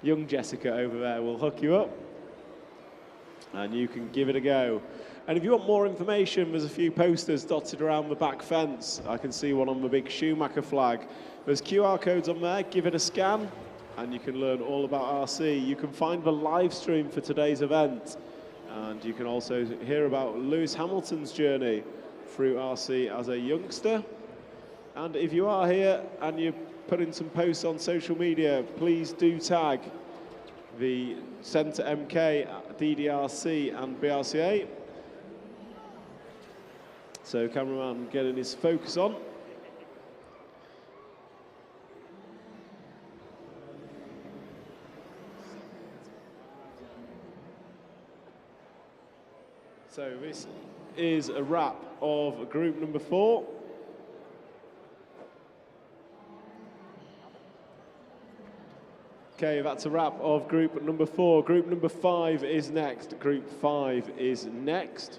Young Jessica over there will hook you up and you can give it a go. And if you want more information, there's a few posters dotted around the back fence. I can see one on the big Schumacher flag. There's QR codes on there, give it a scan, and you can learn all about RC. You can find the live stream for today's event, and you can also hear about Lewis Hamilton's journey through RC as a youngster. And if you are here and you're putting some posts on social media, please do tag the Centre MK, DDRC and BRCA. So cameraman getting his focus on. So this is a wrap of group number 4. Okay, that's a wrap of group number 4. Group number 5 is next. Group 5 is next.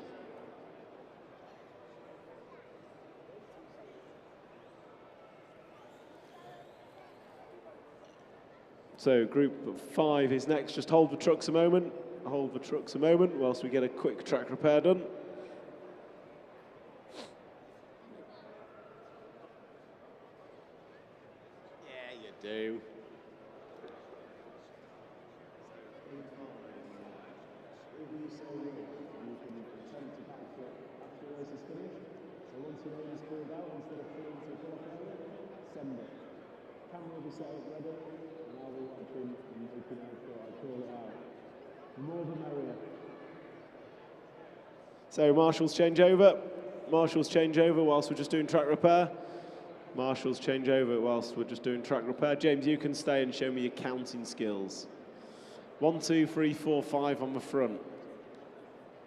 So group 5 is next. Just hold the trucks a moment. Hold the trucks a moment whilst we get a quick track repair done. Yeah, you do. Camera will be set up ready, and I'll be watching and making sure I call it out. The more the merrier. So marshals change over. Marshals change over whilst we're just doing track repair. Marshals change over whilst we're just doing track repair. James, you can stay and show me your counting skills. 1, 2, 3, 4, 5 on the front.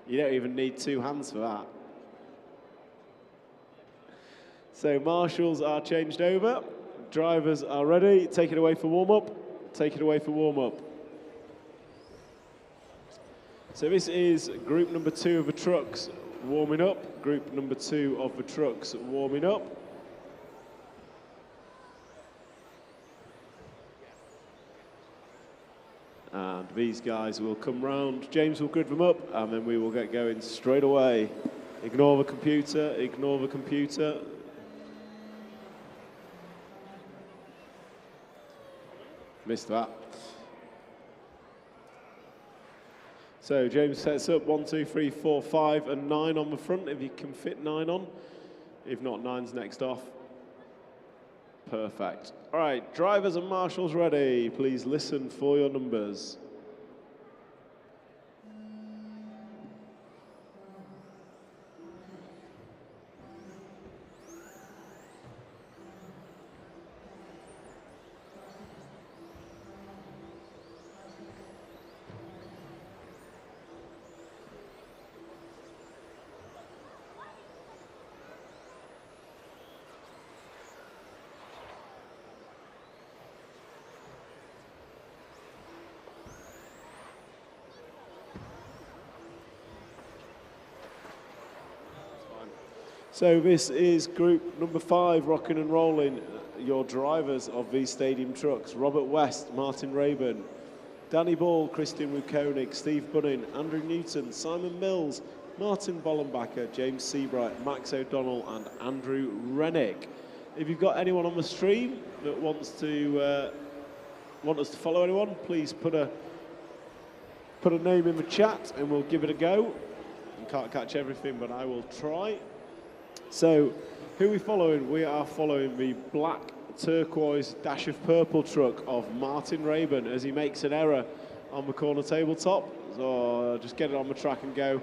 You don't even need 2 hands for that. So marshals are changed over. Drivers are ready. Take it away for warm-up. Take it away for warm-up. So this is group number 2 of the trucks warming up. Group number 2 of the trucks warming up. And these guys will come round. James will grid them up, and then we will get going straight away. Ignore the computer, ignore the computer. Missed that. So James sets up 1, 2, 3, 4, 5 and 9 on the front, if you can fit 9 on. If not, 9's next off. Perfect. All right, drivers and marshals ready. Please listen for your numbers. So this is group number 5, rocking and rolling. Your drivers of these stadium trucks: Robert West, Martin Rayburn, Danny Ball, Christian Wukonig, Steve Bunning, Andrew Newton, Simon Mills, Martin Bollenbacher, James Seabright, Max O'Donnell and Andrew Rennick. If you've got anyone on the stream that wants to want us to follow anyone, please put a name in the chat and we'll give it a go. I can't catch everything, but I will try. So, who are we following? We are following the black turquoise dash of purple truck of Martin Rayburn as he makes an error on the corner tabletop. So just get it on the track and go.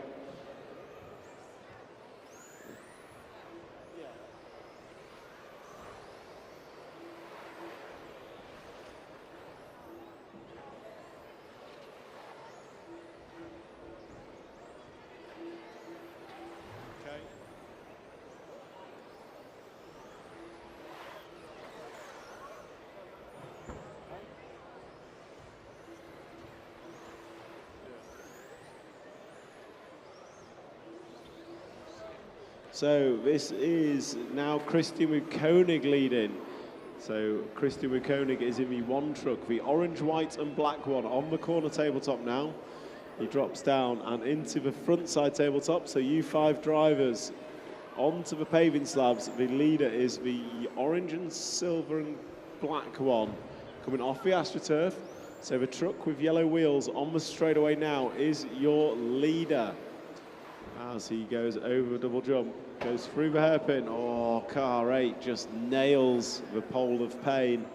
So this is now Christian with Koenig leading. So Christian with Koenig is in the one truck, the orange, white and black one on the corner tabletop now. He drops down and into the front side tabletop. So you 5 drivers onto the paving slabs. The leader is the orange and silver and black one coming off the AstroTurf. So the truck with yellow wheels on the straightaway now is your leader. As he goes over the double jump, goes through the hairpin. Oh, car 8 just nails the pole of pain.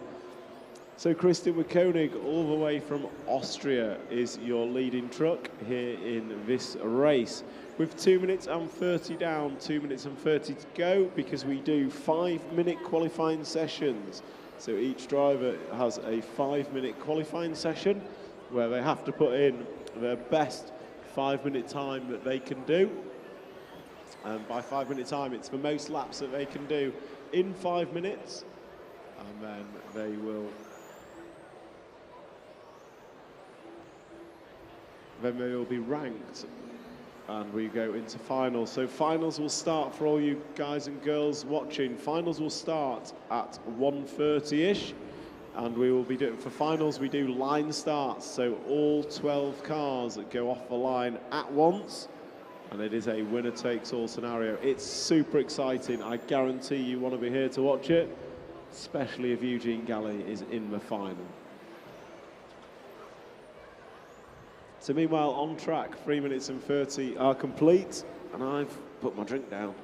So Christian with Koenig, all the way from Austria, is your leading truck here in this race. With 2 minutes and 30 down, 2 minutes and 30 to go, because we do 5-minute qualifying sessions. So each driver has a 5-minute qualifying session where they have to put in their best 5-minute time that they can do. And by 5-minute time, it's the most laps that they can do in 5 minutes. And then they will be ranked. And we go into finals. So finals will start for all you guys and girls watching. Finals will start at 1:30-ish. And we will be doing, for finals, we do line starts. So all 12 cars that go off the line at once. And it is a winner-takes-all scenario. It's super exciting. I guarantee you want to be here to watch it, especially if Eugene Galley is in the final. So meanwhile, on track, 3 minutes and 30 are complete, and I've put my drink down.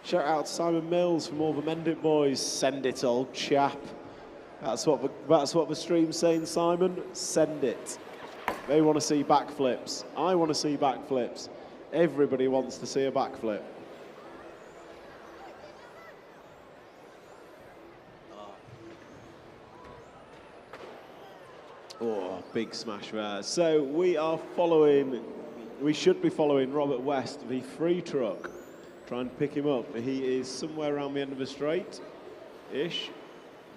Shout out to Simon Mills from all the Mend It boys. Send it, old chap. That's what the stream's saying, Simon. Send it. They want to see backflips. I want to see backflips. Everybody wants to see a backflip. Oh, big smash there. So we should be following Robert West, the free truck, trying to pick him up. He is somewhere around the end of the straight-ish.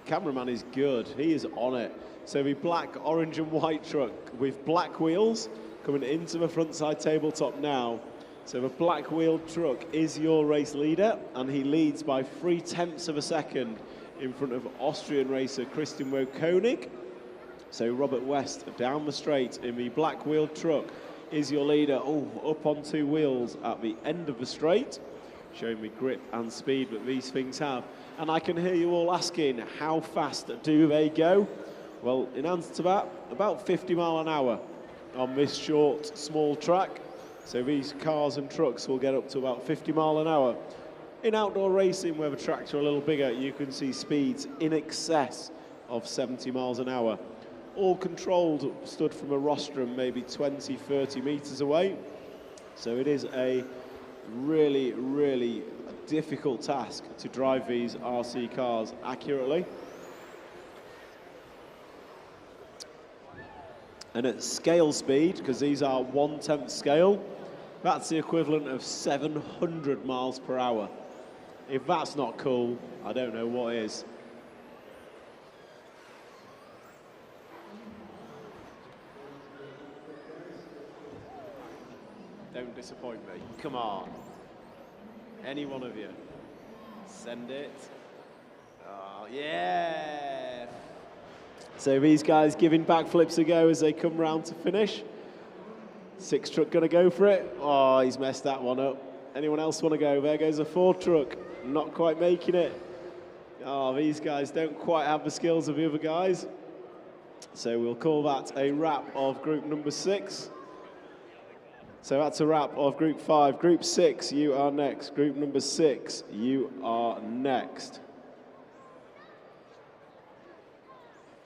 Cameraman is good, he is on it. So the black, orange and white truck with black wheels coming into the front side tabletop now. So the black wheeled truck is your race leader, and he leads by 0.3 of a second in front of Austrian racer Christian Koenig. So Robert West down the straight in the black wheeled truck is your leader. Oh, up on 2 wheels at the end of the straight, showing me grip and speed that these things have. And I can hear you all asking, how fast do they go? Well, in answer to that, about 50 mile an hour on this short, small track. So these cars and trucks will get up to about 50 mile an hour. In outdoor racing, where the tracks are a little bigger, you can see speeds in excess of 70 miles an hour. All controlled, stood from a rostrum maybe 20, 30 meters away. So it is a really, really difficult task to drive these RC cars accurately. And at scale speed, because these are 1/10 scale, that's the equivalent of 700 miles per hour. If that's not cool, I don't know what is. Don't disappoint me. Come on. Any one of you. Send it. Oh, yeah. So these guys giving backflips a go as they come round to finish. 6 truck gonna go for it. Oh, he's messed that one up. Anyone else want to go? There goes a 4 truck. Not quite making it. Oh, these guys don't quite have the skills of the other guys. So we'll call that a wrap of group number 6. So that's a wrap of group 5. Group 6, you are next. Group number 6, you are next.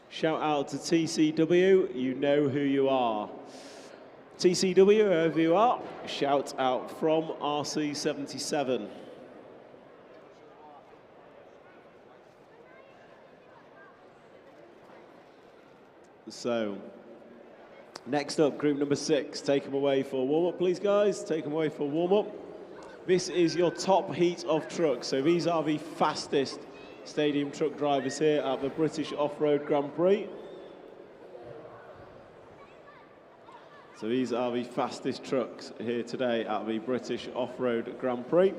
Shout out to TCW, you know who you are. TCW, whoever you are, shout out from RC77. So, next up, group number 6. Take them away for warm-up, please, guys. Take them away for warm-up. This is your top heat of trucks. So these are the fastest stadium truck drivers here at the British Off-Road Grand Prix. So So these are the fastest trucks here today at the British Off-Road Grand Prix.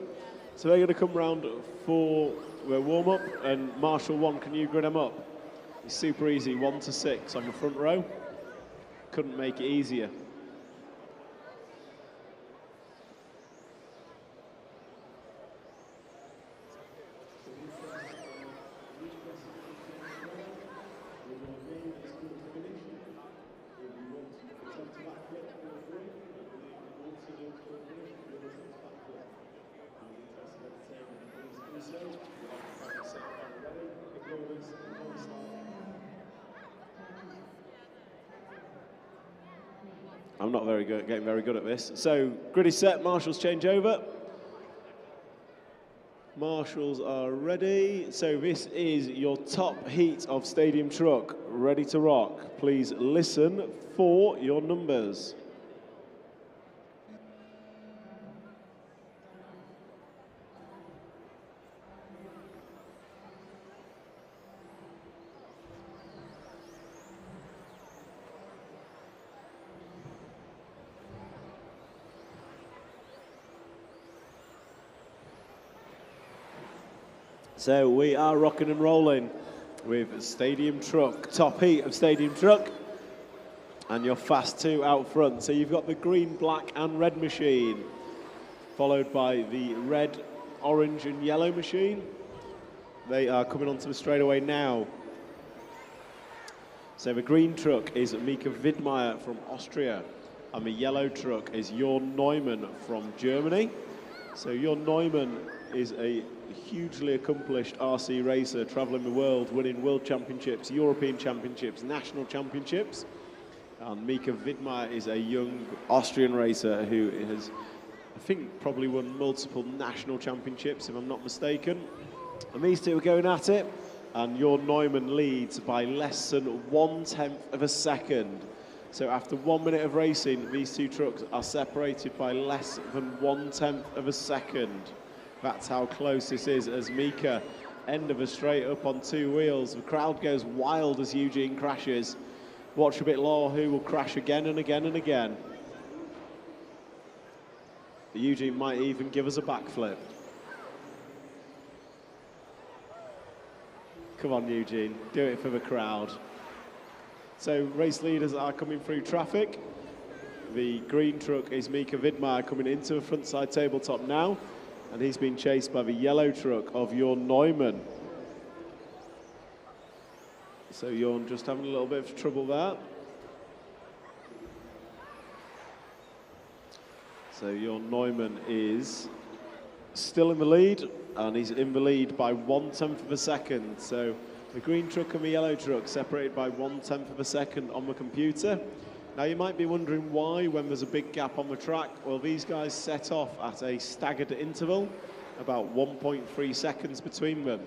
So they're going to come round for their warm-up, and Marshall 1, can you grid them up? It's super easy, 1 to 6 on the front row. Couldn't make it easier. I'm not very good, getting very good at this. So, grid is set, marshals change over. Marshals are ready. So this is your top heat of Stadium Truck, ready to rock. Please listen for your numbers. So we are rocking and rolling with Stadium Truck, top heat of Stadium Truck, and your fast 2 out front. So you've got the green, black and red machine, followed by the red, orange and yellow machine. They are coming onto the straightaway now. So the green truck is Mika Widmeyer from Austria, and the yellow truck is Jörn Neumann from Germany. So Jörn Neumann is a hugely accomplished RC racer, traveling the world, winning world championships, European championships, national championships. And Mika Widmeyer is a young Austrian racer who has, I think, probably won multiple national championships, if I'm not mistaken. And these two are going at it, and Jörn Neumann leads by less than 1/10 of a second. So after 1 minute of racing, these two trucks are separated by less than 1/10 of a second. That's how close this is as Mika end of a straight up on 2 wheels. The crowd goes wild as Eugene crashes. Watch a bit lower, who will crash again and again and again. Eugene might even give us a backflip. Come on, Eugene, do it for the crowd. So race leaders are coming through traffic. The green truck is Mika Widmeyer coming into the front side tabletop now, and he's been chased by the yellow truck of Jörn Neumann. So Jörn just having a little bit of trouble there. So Jörn Neumann is still in the lead, and he's in the lead by 1/10 of a second. So the green truck and the yellow truck separated by 1/10 of a second on the computer. Now you might be wondering why when there's a big gap on the track. Well, these guys set off at a staggered interval, about 1.3 seconds between them.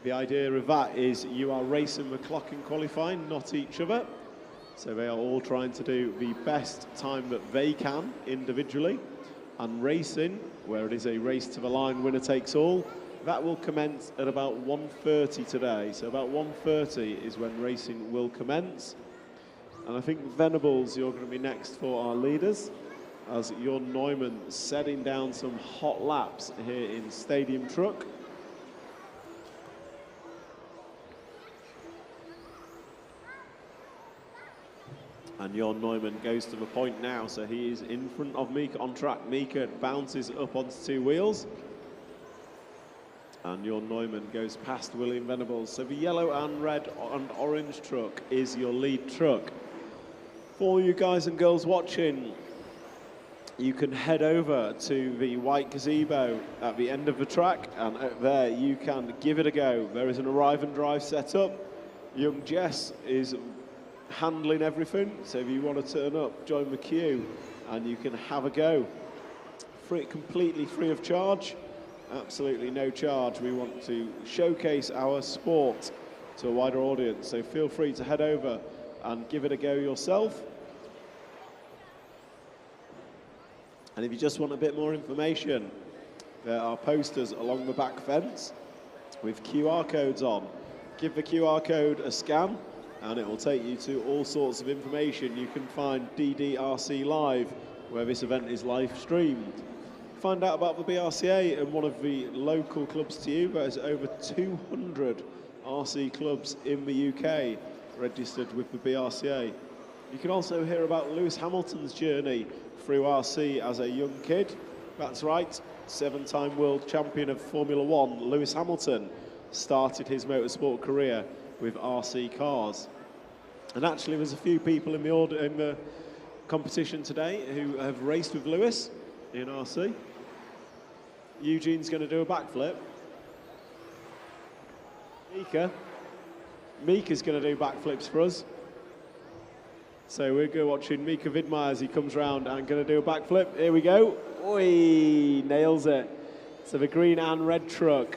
The idea of that is you are racing the clock in qualifying, not each other. So they are all trying to do the best time that they can individually. And racing, where it is a race to the line, winner takes all, that will commence at about 1:30 today. So about 1:30 is when racing will commence. And I think Venables, you're going to be next for our leaders, as Jörn Neumann setting down some hot laps here in Stadium Truck. And Jörn Neumann goes to the point now, so he is in front of Mika on track. Mika bounces up onto 2 wheels. And Jörn Neumann goes past William Venables. So the yellow and red and orange truck is your lead truck. For you guys and girls watching, you can head over to the white gazebo at the end of the track, and out there you can give it a go. There is an arrive and drive set up. Young Jess is handling everything, so if you want to turn up, join the queue and you can have a go. Completely free of charge, absolutely no charge. We want to showcase our sport to a wider audience, so feel free to head over and give it a go yourself. And if you just want a bit more information, there are posters along the back fence with QR codes on. Give the QR code a scan, and it will take you to all sorts of information. You can find DDRC Live, where this event is live streamed. Find out about the BRCA and one of the local clubs to you. There's over 200 RC clubs in the UK registered with the BRCA. You can also hear about Lewis Hamilton's journey through RC as a young kid. That's right, 7-time world champion of Formula One, Lewis Hamilton started his motorsport career with RC cars. And actually there's a few people in the competition today who have raced with Lewis in RC. Eugene's going to do a backflip. Mika's going to do backflips for us. So we're going watching Mika Vidmaier as he comes round and going to do a backflip. Here we go. Oi, nails it. So the green and red truck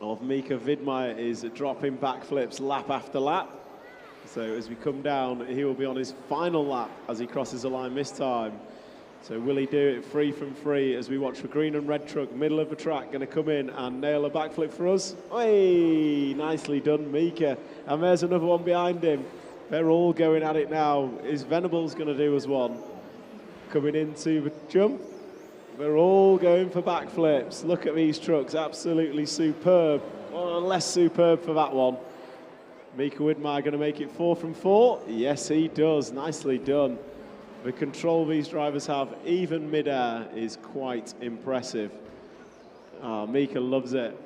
of Mika Vidmaier is dropping backflips lap after lap. So as we come down, he will be on his final lap as he crosses the line this time. So will he do it free from free as we watch the green and red truck, middle of the track, going to come in and nail a backflip for us? Oi, nicely done, Mika. And there's another one behind him. They're all going at it now. Is Venables going to do us one? Coming into the jump. They're all going for backflips. Look at these trucks, absolutely superb. Oh, less superb for that one. Mika Vidmaier going to make it 4 from 4? Yes, he does. Nicely done. The control these drivers have, even mid-air, is quite impressive. Mika loves it.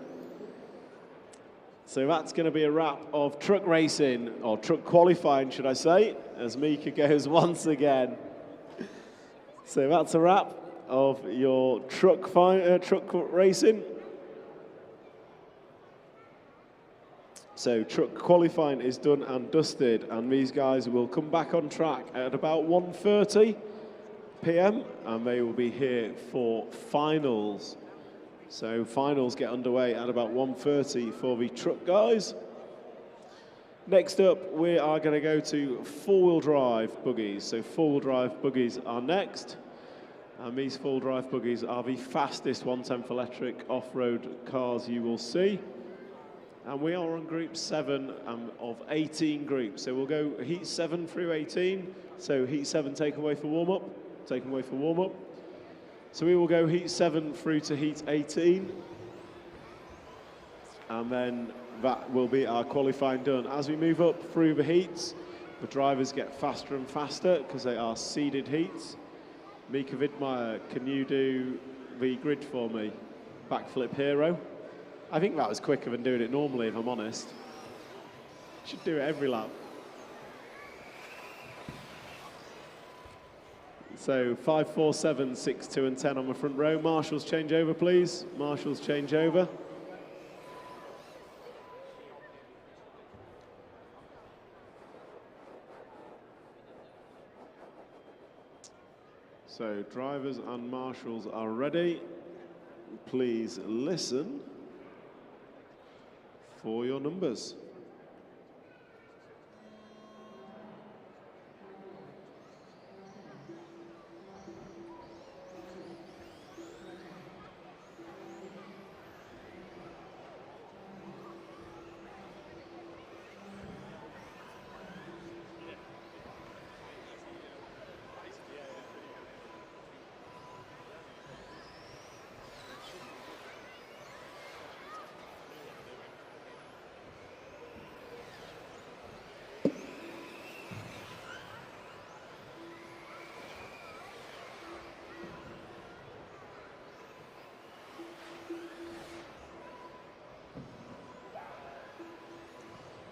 So that's going to be a wrap of truck racing, or truck qualifying, should I say, as Mika goes once again. So that's a wrap of your truck racing. So truck qualifying is done and dusted, and these guys will come back on track at about 1:30 p.m. and they will be here for finals. So finals get underway at about 1:30 for the truck guys. Next up, we are going to go to four-wheel drive buggies. So four-wheel drive buggies are next. And these four-wheel drive buggies are the fastest 110 electric off-road cars you will see. And we are on group 7 of 18 groups. So we'll go heat 7 through 18. So heat 7 take away for warm-up. So we will go heat 7 through to heat 18. And then that will be our qualifying done. As we move up through the heats, the drivers get faster and faster because they are seeded heats. Mika Vidmaier, can you do the grid for me? Backflip hero. I think that was quicker than doing it normally, if I'm honest. Should do it every lap. So 5, 4, 7, 6, 2 and 10 on the front row. Marshals change over, please. Marshals change over. So drivers and marshals are ready. Please listen for your numbers.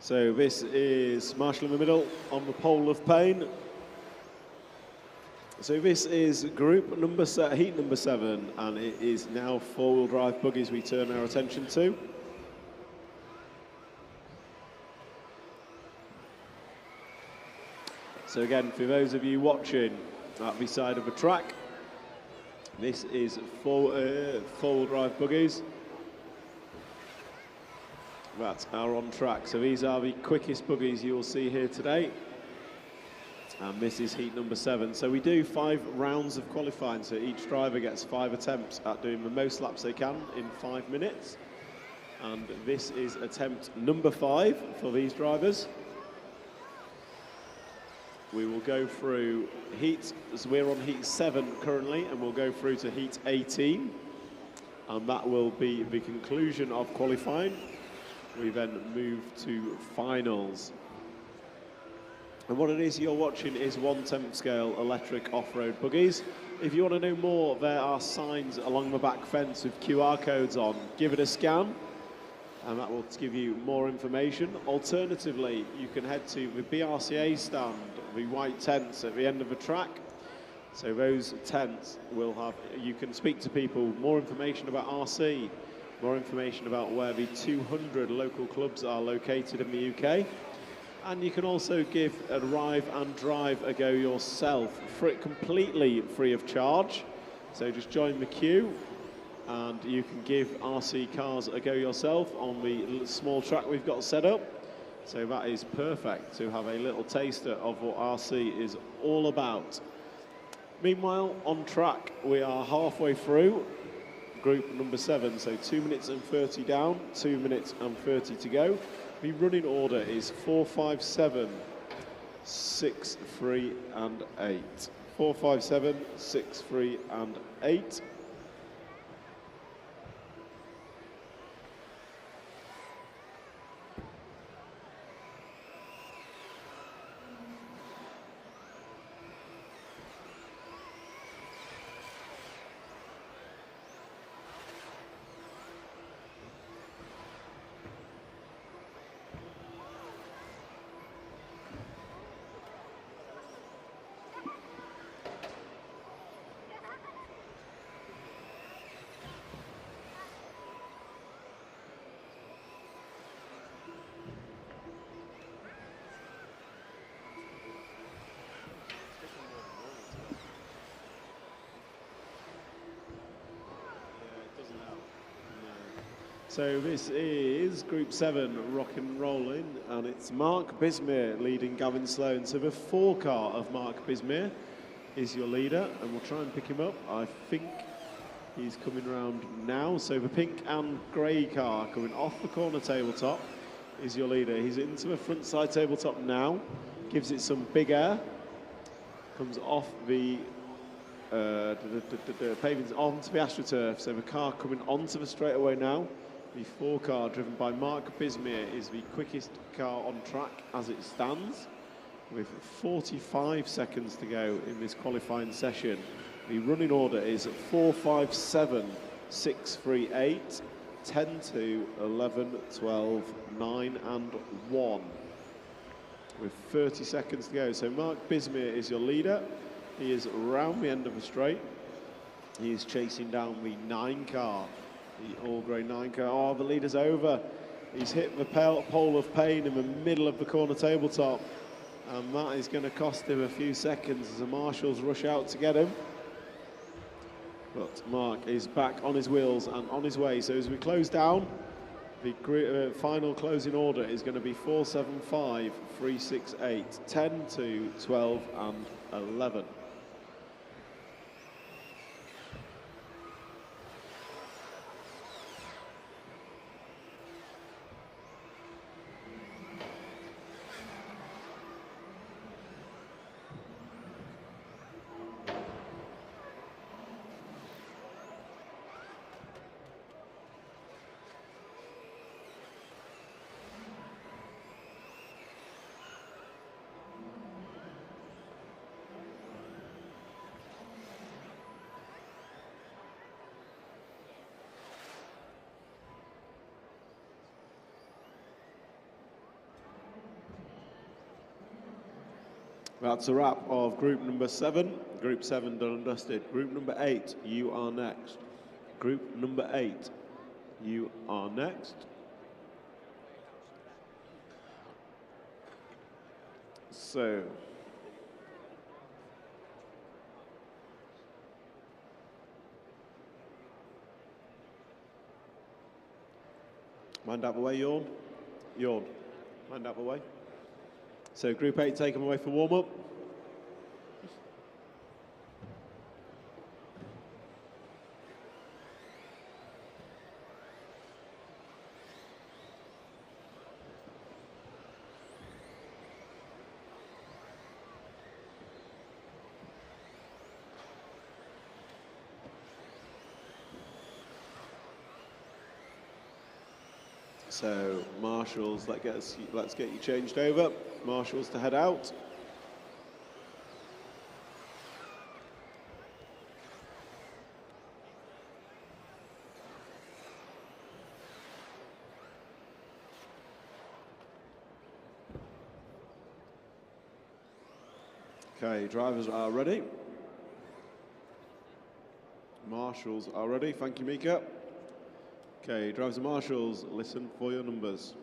So this is Marshall in the middle on the pole of pain. So this is group number heat number 7, and it is now four-wheel drive buggies we turn our attention to. So again, for those of you watching at the side of the track, this is four-wheel drive buggies. That are on track. So these are the quickest buggies you will see here today. And this is heat number 7. So we do 5 rounds of qualifying. So each driver gets 5 attempts at doing the most laps they can in 5 minutes. And this is attempt number 5 for these drivers. We will go through heat, as we're on heat 7 currently, and we'll go through to heat 18. And that will be the conclusion of qualifying. We then move to finals. And what it is you're watching is 1/10 scale electric off-road buggies. If you want to know more, there are signs along the back fence with QR codes on. Give it a scan, and that will give you more information. Alternatively, you can head to the BRCA stand, the white tents at the end of the track. So those tents will have, you can speak to people, more information about RC, more information about where the 200 local clubs are located in the UK. And you can also give Arrive and Drive a go yourself, completely free of charge. So just join the queue and you can give RC cars a go yourself on the small track we've got set up. So that is perfect to have a little taster of what RC is all about. Meanwhile, on track, we are halfway through group number 7, so 2 minutes and 30 down, 2 minutes and 30 to go. The running order is 4, 5, 7, 6, 3 and 8. 4, 5, 7, 6, 3 and 8. So this is Group 7, rock and rolling, and it's Mark Bismere leading Gavin Sloan. So the 4 car of Mark Bismere is your leader, and we'll try and pick him up. I think he's coming around now. So the pink and grey car coming off the corner tabletop is your leader. He's into the front side tabletop now, gives it some big air, comes off the pavings onto the AstroTurf. So the car coming onto the straightaway now. The 4 car driven by Mark Bismere is the quickest car on track as it stands, with 45 seconds to go in this qualifying session. The running order is 4, 5, 7, 6, 3, 8, 10, 2, 11, 12, 9 and 1. With 30 seconds to go. So Mark Bismere is your leader. He is round the end of the straight. He is chasing down the 9 car. The all-grey 9 car. Oh, the leader's over. He's hit the pole of pain in the middle of the corner tabletop. And that is going to cost him a few seconds as the marshals rush out to get him. But Mark is back on his wheels and on his way. So as we close down, the final closing order is going to be 4, 7, 5, 3, 6, 8, 10, 2, 12 and 11. That's a wrap of group number 7. Group 7 done and dusted. Group number 8, you are next. Group number 8, you are next. So, mind out the way, Yawn. Yawn. Mind out the way. So Group 8, take them away for warm-up. So marshals, let's get you changed over. Marshals to head out. Okay, drivers are ready. Marshals are ready. Thank you, Mika. Okay, drivers and marshals, listen for your numbers.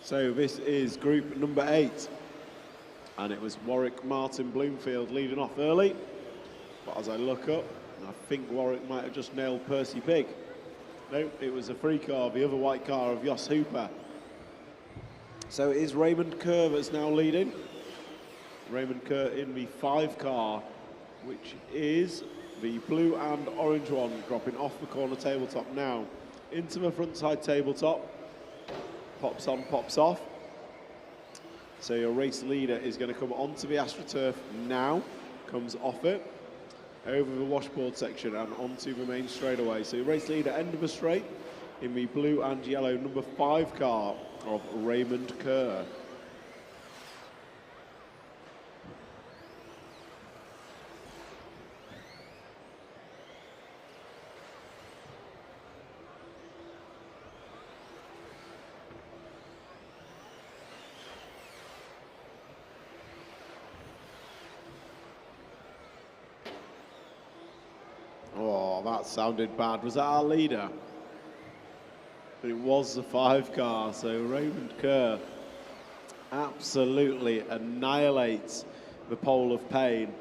So this is group number 8, and it was Warwick Martin Bloomfield leading off early. But as I look up, I think Warwick might have just nailed Percy Pig. No, it was a free car, the other white car of Jos Hooper. So it is Raymond Kerr that's now leading. Raymond Kerr in the 5 car, which is the blue and orange one, dropping off the corner tabletop now into the front side tabletop. Pops on, pops off. So your race leader is going to come onto the AstroTurf now, comes off it, over the washboard section and onto the main straightaway. So your race leader, end of the straight, in the blue and yellow number 5 car of Raymond Kerr. Oh, that sounded bad. Was that our leader? But it was the 5 car, so Raymond Kerr absolutely annihilates the pole of pain,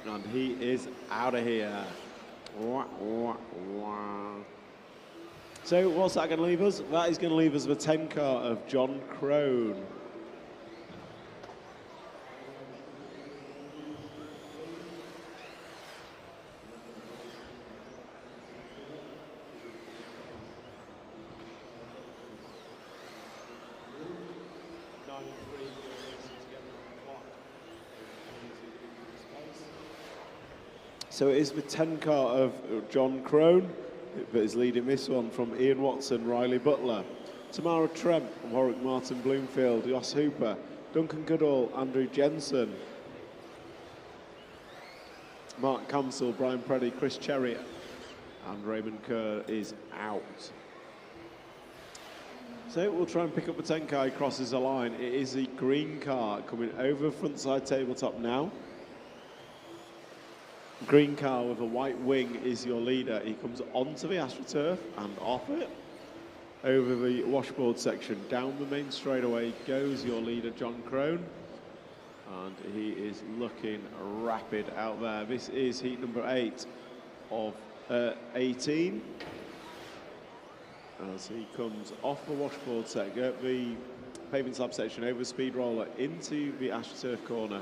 and he is out of here. So what's that going to leave us? That is going to leave us the 10 car of John Crone. So it is the 10 car of John Crone that is leading this one, from Ian Watson, Riley Butler, Tamara Tremp, Warwick Martin Bloomfield, Jos Hooper, Duncan Goodall, Andrew Jensen, Mark Campsell, Brian Preddy, Chris Cherry, and Raymond Kerr is out. So we'll try and pick up the 10 car. He crosses the line. It is the green car coming over the front side tabletop now. Green car with a white wing is your leader. He comes onto the AstroTurf and off it, over the washboard section, down the main straightaway goes your leader, John Crone, and he is looking rapid out there. This is heat number 8 of 18. As he comes off the washboard section, the pavement slab section, over the speed roller into the AstroTurf corner.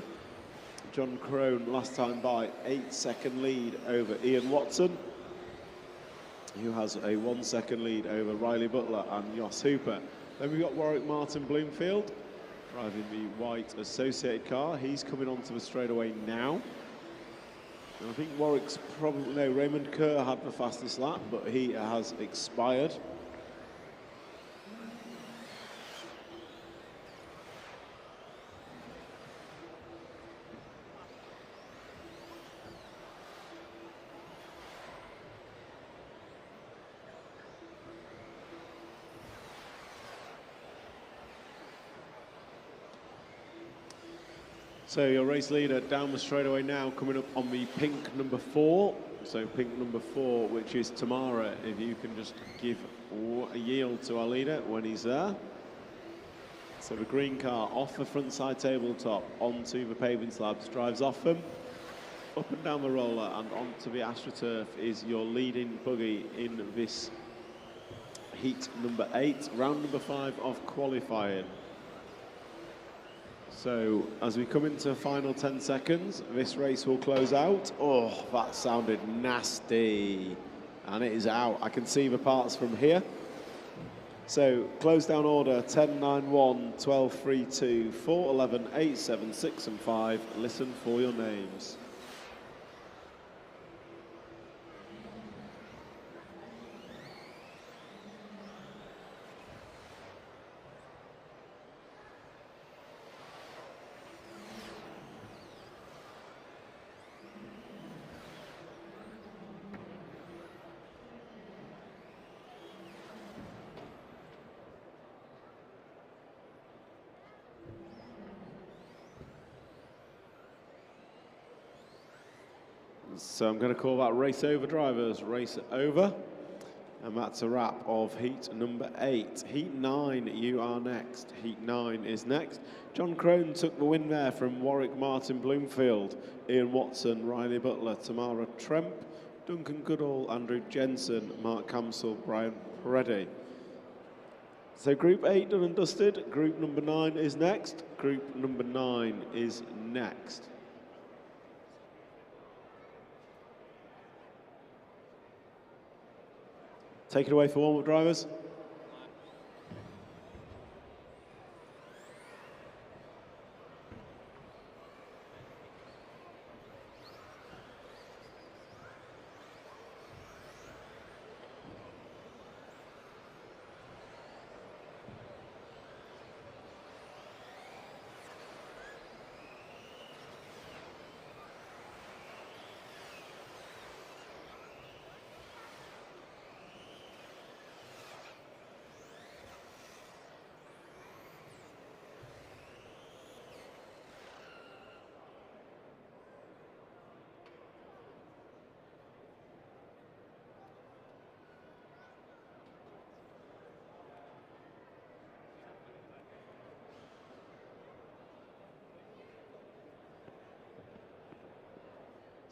John Crone last time by 8-second lead over Ian Watson, who has a 1-second lead over Riley Butler and Jos Hooper. Then we've got Warwick Martin Bloomfield driving the white associated car. He's coming onto the straightaway now. And I think Warwick's probably, no, Raymond Kerr had the fastest lap, but he has expired. So your race leader down the straightaway now, coming up on the pink number 4. So pink number 4, which is Tamara, if you can just give a yield to our leader when he's there. So the green car off the front side tabletop onto the paving slabs, drives off them, up and down the roller and onto the AstroTurf is your leading buggy in this heat number 8, round number 5 of qualifying. So as we come into the final 10 seconds, this race will close out. Oh, that sounded nasty. And it is out. I can see the parts from here. So close down order 10, 9, 1, 12, 3, 2, 4, 11, 8, 7, 6 and 5. Listen for your names. So I'm going to call that race over, drivers, race over. And that's a wrap of heat number 8. Heat 9, you are next. Heat 9 is next. John Crone took the win there from Warwick, Martin Bloomfield, Ian Watson, Riley Butler, Tamara Tremp, Duncan Goodall, Andrew Jensen, Mark Camsell, Brian Reddy. So group 8 done and dusted. Group number 9 is next. Group number 9 is next. Take it away for warm-up, drivers.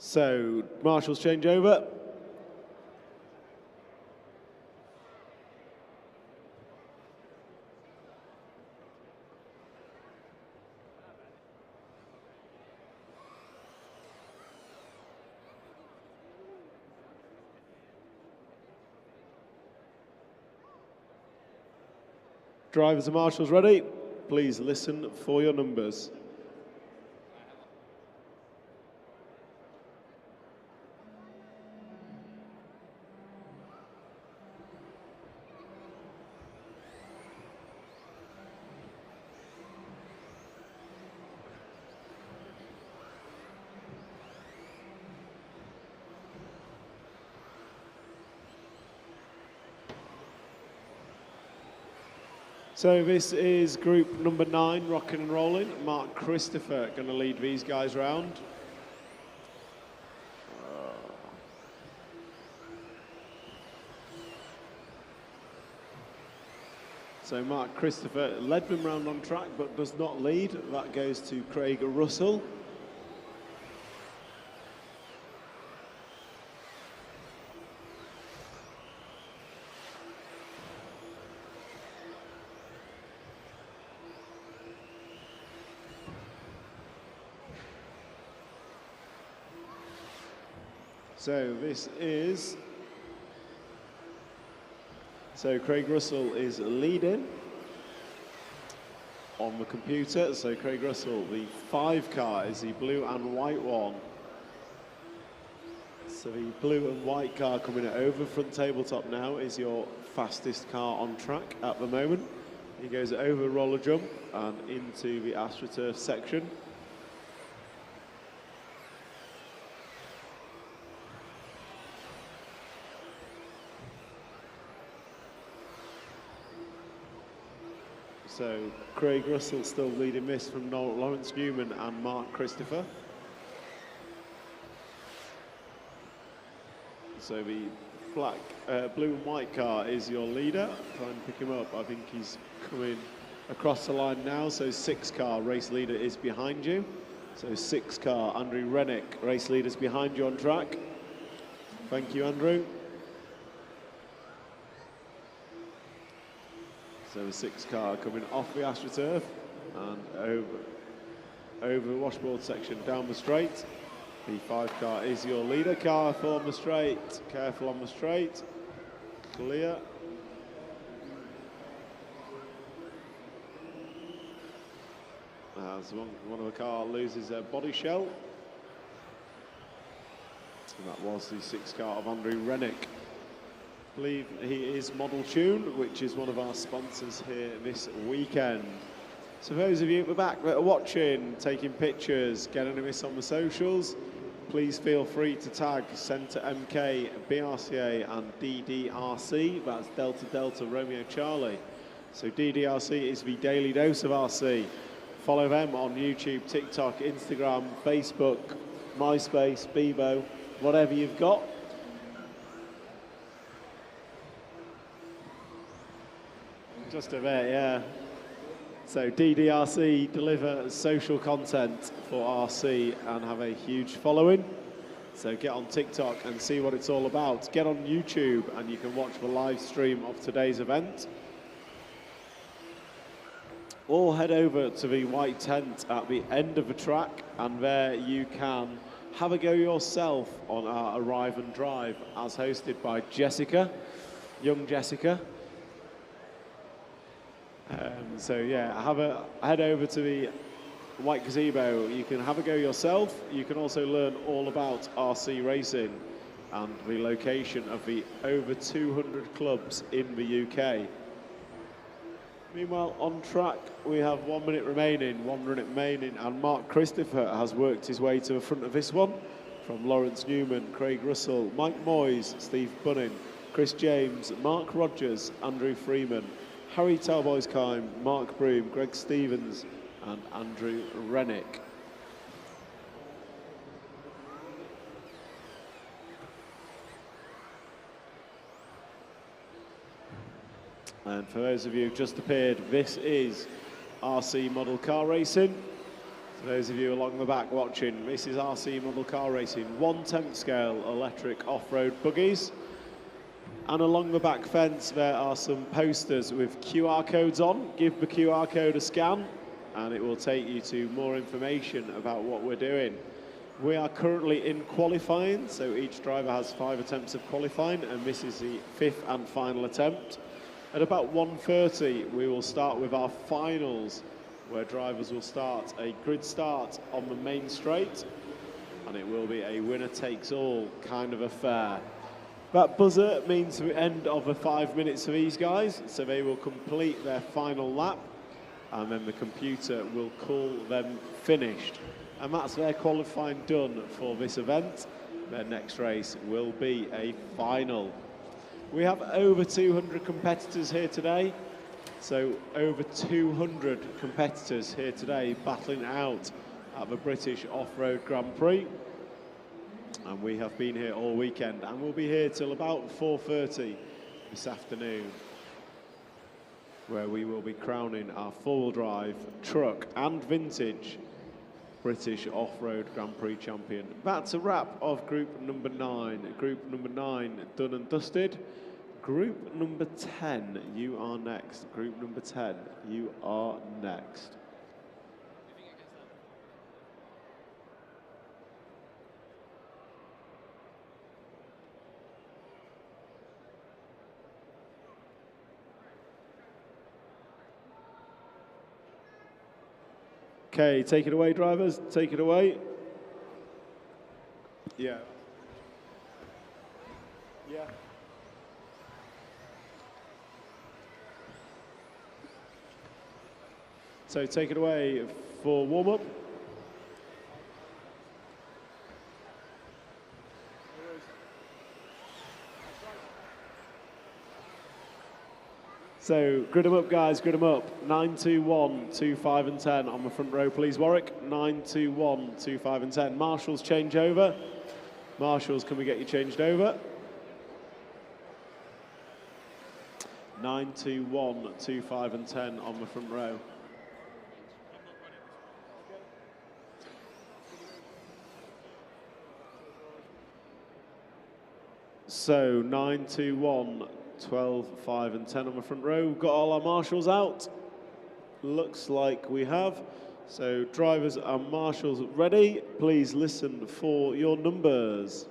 So, marshals change over. Drivers and marshals ready? Please listen for your numbers. So this is group number 9, rocking and rolling. Mark Christopher going to lead these guys round. So Mark Christopher led them round on track but does not lead. That goes to Craig Russell. So this is, so Craig Russell is leading on the computer. So Craig Russell, the 5 car is the blue and white one. So the blue and white car coming over front tabletop now is your fastest car on track at the moment. He goes over roller jump and into the AstroTurf section. So Craig Russell still leading this from Lawrence Newman and Mark Christopher. So the black, blue and white car is your leader. Try and pick him up. I think he's coming across the line now. So 6 car race leader is behind you. So 6 car Andrew Rennick, race leaders behind you on track. Thank you, Andrew. So the 6 car coming off the AstroTurf and over the washboard section down the straight. The 5 car is your leader. Careful on the straight. Careful on the straight. Clear. As one of the car loses their body shell. And that was the 6 car of Andrew Rennick. I believe he is Model Tune, which is one of our sponsors here this weekend. So those of you at the back that are watching, taking pictures, getting this on the socials, please feel free to tag Centre MK, BRCA and DDRC. That's Delta Delta Romeo Charlie. So DDRC is the Daily Dose of RC. Follow them on YouTube, TikTok, Instagram, Facebook, MySpace, Bebo, whatever you've got. Just a bit, yeah. So DDRC deliver social content for RC and have a huge following. So get on TikTok and see what it's all about. Get on YouTube and you can watch the live stream of today's event. Or head over to the white tent at the end of the track and there you can have a go yourself on our Arrive and Drive as hosted by Jessica, young Jessica. So yeah, head over to the White Gazebo. You can have a go yourself. You can also learn all about RC racing and the location of the over 200 clubs in the UK. Meanwhile, on track, we have 1 minute remaining, and Mark Christopher has worked his way to the front of this one, from Lawrence Newman, Craig Russell, Mike Moyes, Steve Bunning, Chris James, Mark Rogers, Andrew Freeman, Harry Talboys-Kime, Mark Broom, Greg Stevens, and Andrew Rennick. And for those of you who've just appeared, this is RC Model Car Racing. For those of you along the back watching, this is RC Model Car Racing, 1/10 scale electric off-road buggies. And along the back fence, there are some posters with QR codes on. Give the QR code a scan, and it will take you to more information about what we're doing. We are currently in qualifying, so each driver has 5 attempts of qualifying, and this is the 5th and final attempt. At about 1:30, we will start with our finals, where drivers will start a grid start on the main straight, and it will be a winner-takes-all kind of affair. That buzzer means the end of the 5 minutes for these guys, so they will complete their final lap, and then the computer will call them finished. And that's their qualifying done for this event. Their next race will be a final. We have over 200 competitors here today, so over 200 competitors here today battling out at the British Off-Road Grand Prix. And we have been here all weekend, and we'll be here till about 4:30 this afternoon, where we will be crowning our four-wheel drive truck and vintage British Off-Road Grand Prix champion. That's a wrap of group number 9. Group number 9 done and dusted. Group number 10, you are next. Group number 10, you are next. Okay, take it away, drivers. Take it away. Yeah. Yeah. So take it away for warm-up. So grid them up, guys, grid them up. 9, 2, 1, 2, 5 and 10 on the front row, please, Warwick. 9, 2, 1, 2, 5 and 10. Marshals, change over. Marshals, can we get you changed over? 9, 2, 1, 2, 5 and 10 on the front row. So 9, 2, 1, 12, 5 and 10 on the front row. We've got all our marshals out. Looks like we have. So drivers and marshals ready. Please listen for your numbers.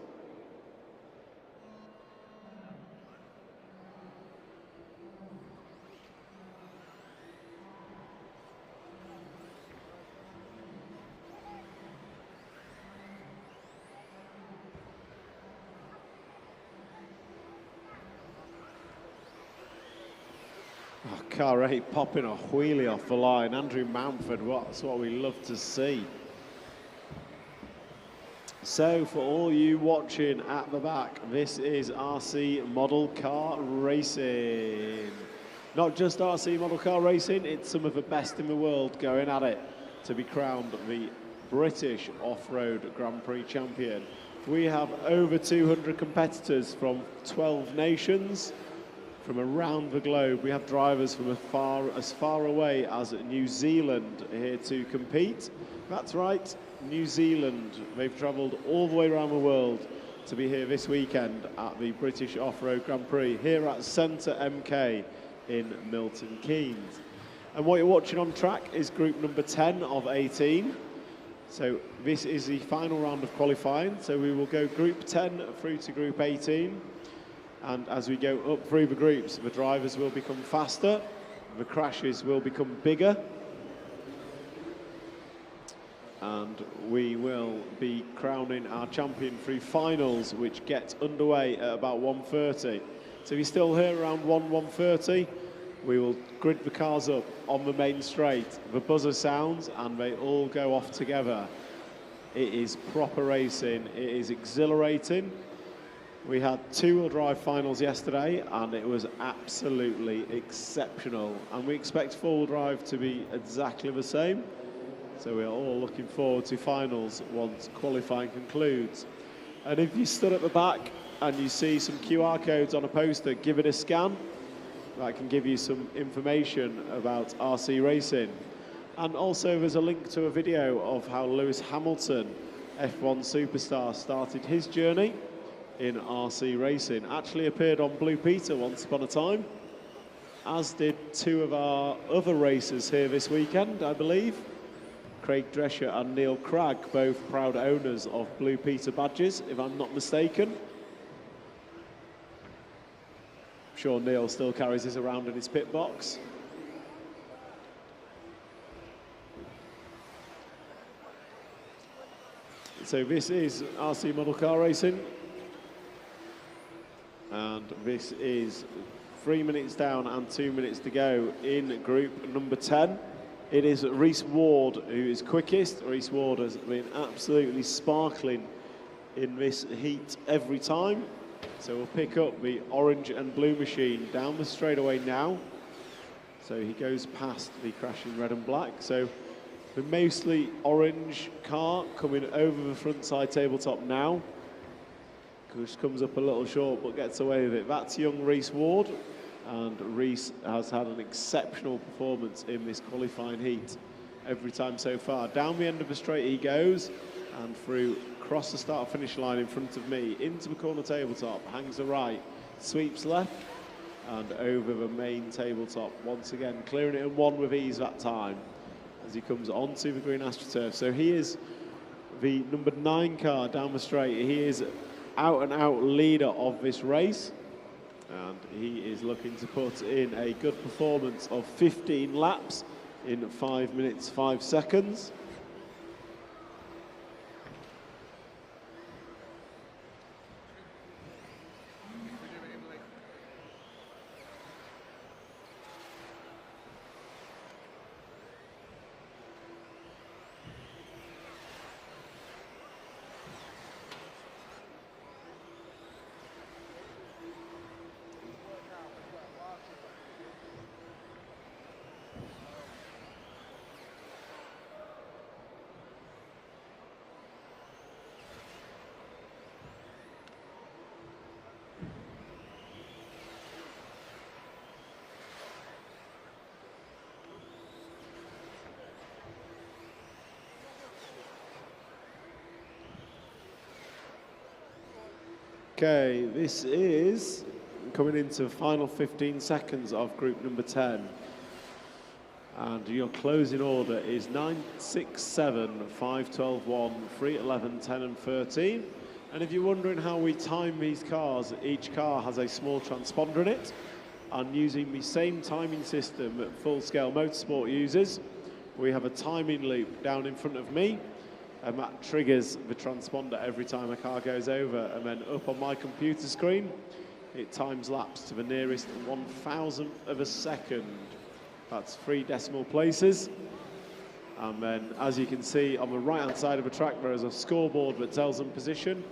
Oh, car 8 popping a wheelie off the line. Andrew Mountford, that's what we love to see. So for all you watching at the back, this is RC Model Car Racing. Not just RC Model Car Racing, it's some of the best in the world going at it to be crowned the British Off-Road Grand Prix champion. We have over 200 competitors from 12 nations. From around the globe. We have drivers from as far away as New Zealand here to compete. That's right, New Zealand. They've travelled all the way around the world to be here this weekend at the British Off-Road Grand Prix here at Centre MK in Milton Keynes. And what you're watching on track is group number 10 of 18. So this is the final round of qualifying. So we will go group 10 through to group 18. And as we go up through the groups, the drivers will become faster, the crashes will become bigger, and we will be crowning our champion through finals, which get underway at about 1:30. So if you're still here around 1:30, we will grid the cars up on the main straight. The buzzer sounds and they all go off together. It is proper racing, it is exhilarating. We had two-wheel drive finals yesterday and it was absolutely exceptional. And we expect four-wheel drive to be exactly the same. So we're all looking forward to finals once qualifying concludes. And if you stood at the back and you see some QR codes on a poster, give it a scan. That can give you some information about RC racing. And also there's a link to a video of how Lewis Hamilton, F1 superstar, started his journey in RC racing. Actually appeared on Blue Peter once upon a time, as did two of our other racers here this weekend, I believe. Craig Drescher and Neil Cragg, both proud owners of Blue Peter badges, if I'm not mistaken. I'm sure Neil still carries this around in his pit box. So this is RC Model Car Racing. And this is 3 minutes down and 2 minutes to go in group number 10. It is Reese Ward who is quickest. Reese Ward has been absolutely sparkling in this heat every time. So we'll pick up the orange and blue machine down the straightaway now. So he goes past the crashing red and black. So the mostly orange car coming over the front side tabletop now. Which comes up a little short but gets away with it. That's young Reese Ward, and Reese has had an exceptional performance in this qualifying heat every time so far. Down the end of the straight he goes, and through, across the start finish line in front of me, into the corner tabletop, hangs a right, sweeps left, and over the main tabletop once again, clearing it in one with ease that time as he comes onto the green AstroTurf. So he is the number 9 car down the straight. He is out and out leader of this race, and he is looking to put in a good performance of 15 laps in 5 minutes 5 seconds. Okay, this is coming into final 15 seconds of group number 10. And your closing order is 9, 6, 7, 5, 12, 1, 3, 11, 10 and 13. And if you're wondering how we time these cars, each car has a small transponder in it. And using the same timing system that full-scale motorsport uses, we have a timing loop down in front of me, and that triggers the transponder every time a car goes over. And then up on my computer screen, it times lapse to the nearest 1,000th of a second. That's 3 decimal places. And then, as you can see, on the right-hand side of the track, there is a scoreboard that tells them position.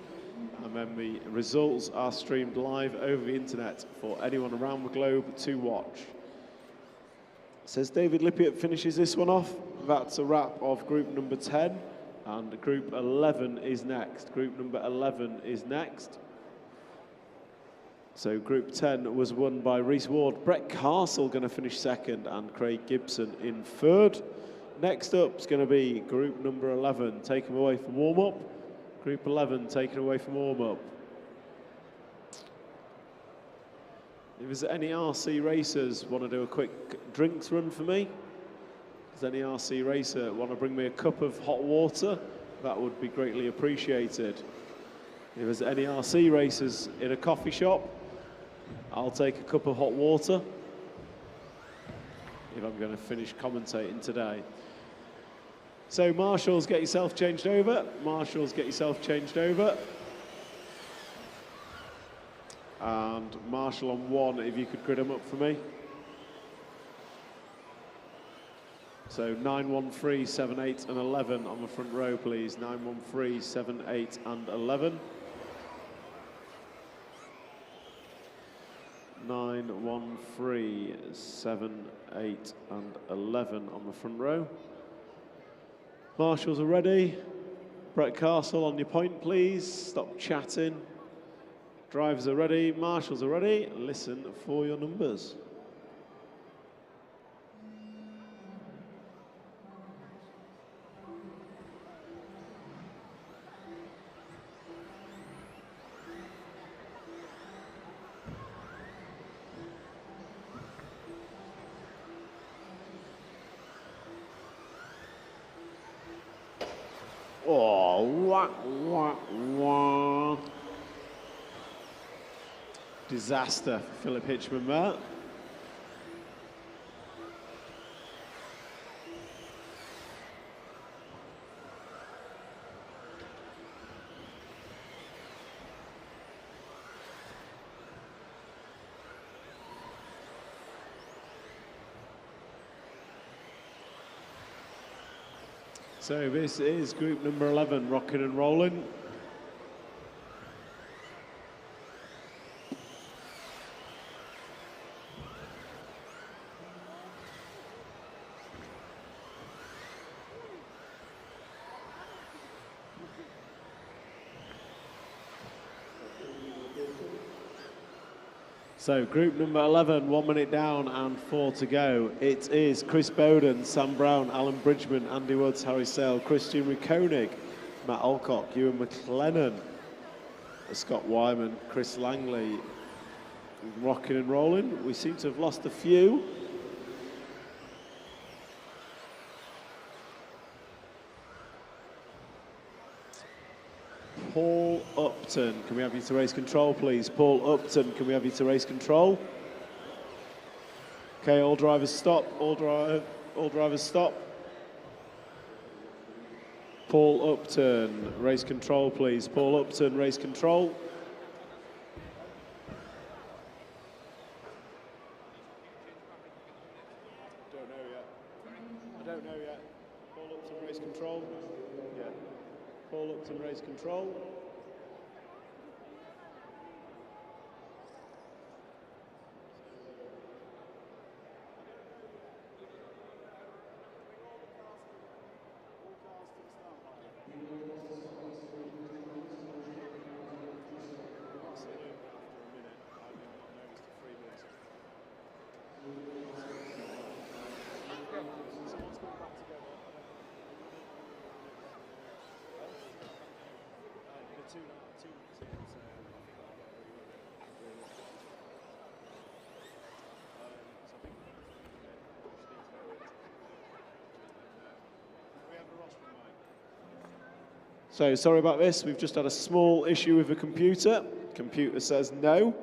And then the results are streamed live over the internet for anyone around the globe to watch. Says David Lippiott finishes this one off. That's a wrap of group number 10. And group 11 is next. Group number 11 is next. So group 10 was won by Reese Ward. Brett Castle going to finish second and Craig Gibson in third. Next up is going to be group number 11, taken away from warm-up. Group 11 taken away from warm-up. If there's any RC racers want to do a quick drinks run for me, does any RC racer want to bring me a cup of hot water? That would be greatly appreciated. If there's any RC racers in a coffee shop, I'll take a cup of hot water if I'm going to finish commentating today. So marshals, get yourself changed over. Marshals, get yourself changed over. And marshal on 1, if you could grid them up for me. So 9, 1, 3, 7, 8 and 11 on the front row, please. 9, 1, 3, 7, 8 and 11. 9, 1, 3, 7, 8 and 11 on the front row. Marshals are ready. Brett Castle on your point, please. Stop chatting. Drivers are ready. Marshals are ready. Listen for your numbers. Oh, wah, wah, wah. Disaster for Philip Hitchman there. So this is group number 11, rocking and rolling. So group number 11, 1 minute down and 4 to go. It is Chris Bowden, Sam Brown, Alan Bridgman, Andy Woods, Harry Sale, Christian Riconig, Matt Alcock, Ewan McLennan, Scott Wyman, Chris Langley, rocking and rolling. We seem to have lost a few. Paul Upton, can we have you to race control, please? Paul Upton, can we have you to race control? Okay, all drivers stop. All drivers stop. Paul Upton, race control, please. Paul Upton, race control. Don't know yet. I don't know yet. Paul Upton, race control. Yeah. Paul Upton, race control. So sorry about this, we've just had a small issue with the computer. Computer says no.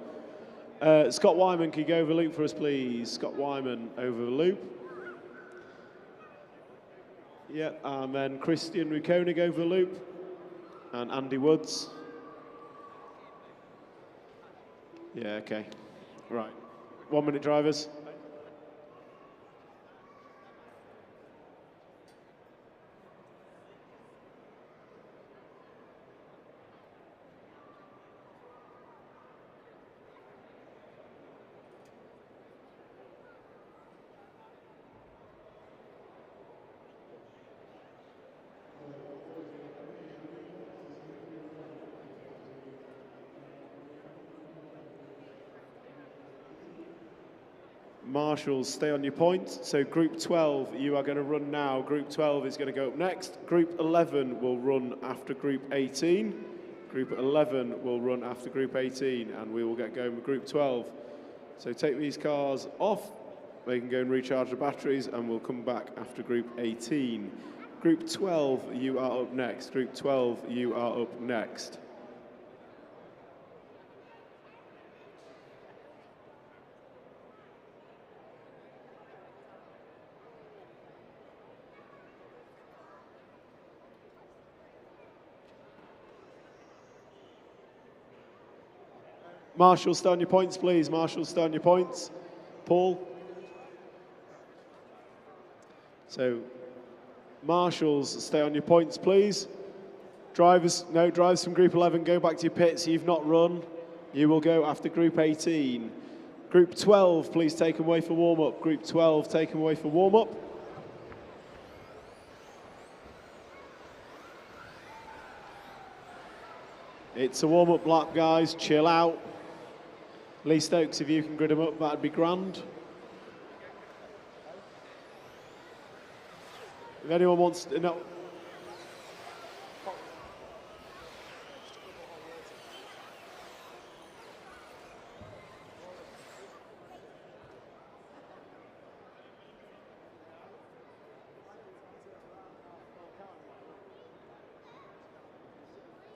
Scott Wyman, can you go over the loop for us, please? Scott Wyman over the loop. Yeah, and then Christian Rukonig over the loop. And Andy Woods. Yeah, okay. Right. 1 minute drivers. Marshals, stay on your point. So Group 12, you are going to run now. Group 12 is going to go up next. Group 11 will run after Group 18. Group 11 will run after Group 18, and we will get going with Group 12. So take these cars off. They can go and recharge the batteries, and we'll come back after Group 18. Group 12, you are up next. Group 12, you are up next. Marshall, stay on your points, please. Marshall, stay on your points. Paul. So, Marshals, stay on your points, please. Drivers from Group 11, go back to your pits. You've not run. You will go after Group 18. Group 12, please take them away for warm-up. Group 12, take them away for warm-up. It's a warm-up lap, guys. Chill out. Lee Stokes, if you can grid him up, that'd be grand. If anyone wants to know.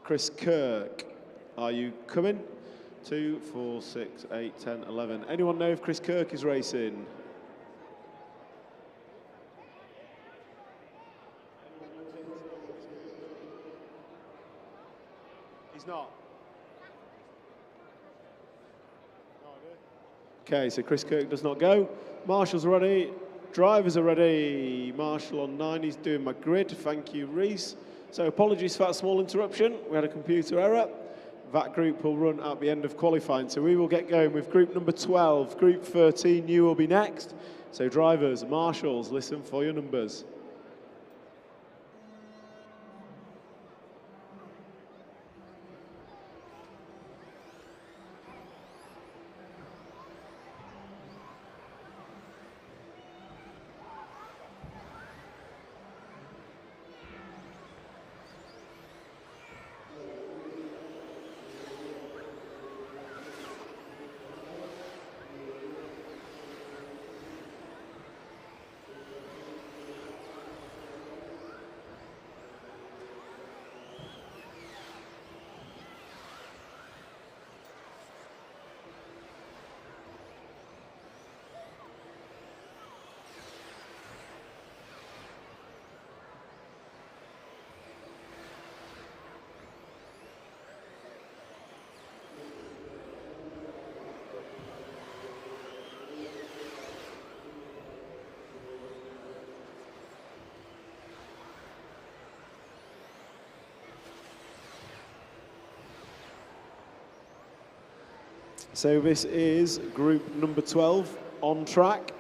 Chris Kirk, are you coming? 2, 4, 6, 8, 10, 11. Anyone know if Chris Kirk is racing? He's not. Okay, so Chris Kirk does not go. Marshall's ready. Drivers are ready. Marshall on 9, he's doing my grid. Thank you, Reese. So apologies for that small interruption. We had a computer error. That group will run at the end of qualifying. So we will get going with group number 12. Group 13, you will be next. So drivers, marshals, listen for your numbers. So this is group number 12 on track,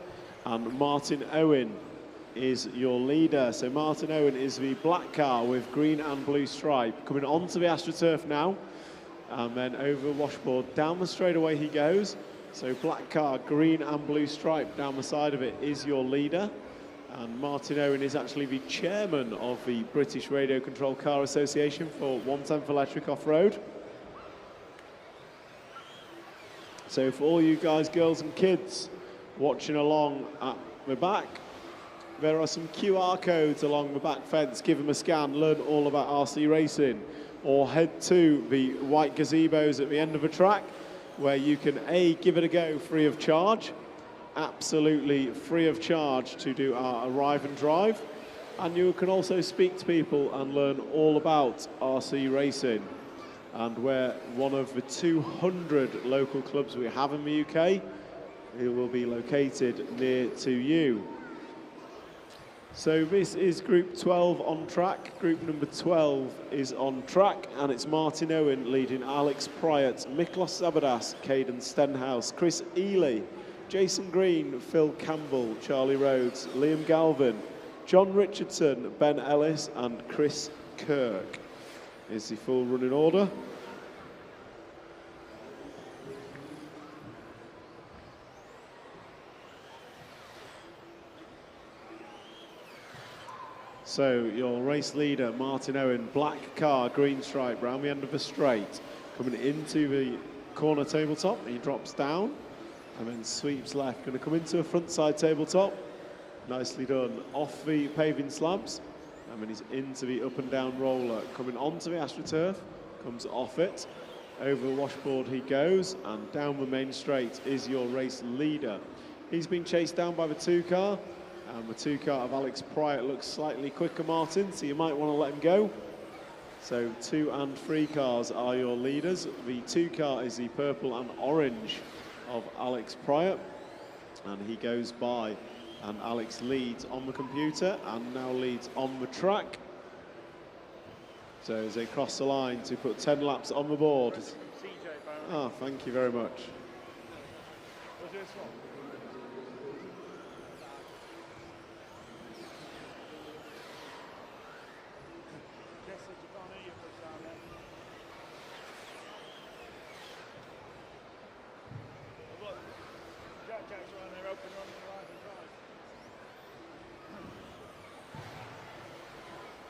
and Martin Owen is your leader. So Martin Owen is the black car with green and blue stripe. Coming onto the AstroTurf now, and then over the washboard, down the straightaway he goes. So black car, green and blue stripe down the side of it is your leader. And Martin Owen is actually the chairman of the British Radio Control Car Association for 110th Electric Off-Road. So for all you guys, girls and kids watching along at the back, there are some QR codes along the back fence. Give them a scan, learn all about RC racing, or head to the white gazebos at the end of the track where you can give it a go free of charge, absolutely free of charge to do our arrive and drive. And you can also speak to people and learn all about RC racing. And we're one of the 200 local clubs we have in the UK who will be located near to you. So this is Group 12 on track. Group number 12 is on track, and it's Martin Owen leading Alex Pryatt, Miklos Zabadas, Caden Stenhouse, Chris Ely, Jason Green, Phil Campbell, Charlie Rhodes, Liam Galvin, John Richardson, Ben Ellis, and Chris Kirk. Is the full running order. So your race leader, Martin Owen, black car, green stripe, round the end of the straight, coming into the corner tabletop. He drops down and then sweeps left. Going to come into a front side tabletop. Nicely done. Off the paving slabs. And then he's into the up and down roller. Coming onto the AstroTurf, comes off it. Over the washboard he goes, and down the main straight is your race leader. He's been chased down by the 2 car. And the 2 car of Alex Pryatt looks slightly quicker, Martin, so you might want to let him go. So 2 and 3 cars are your leaders. The 2 car is the purple and orange of Alex Pryatt, and he goes by, and Alex leads on the computer and now leads on the track. So as they cross the line to put 10 laps on the board. Ah, thank you very much.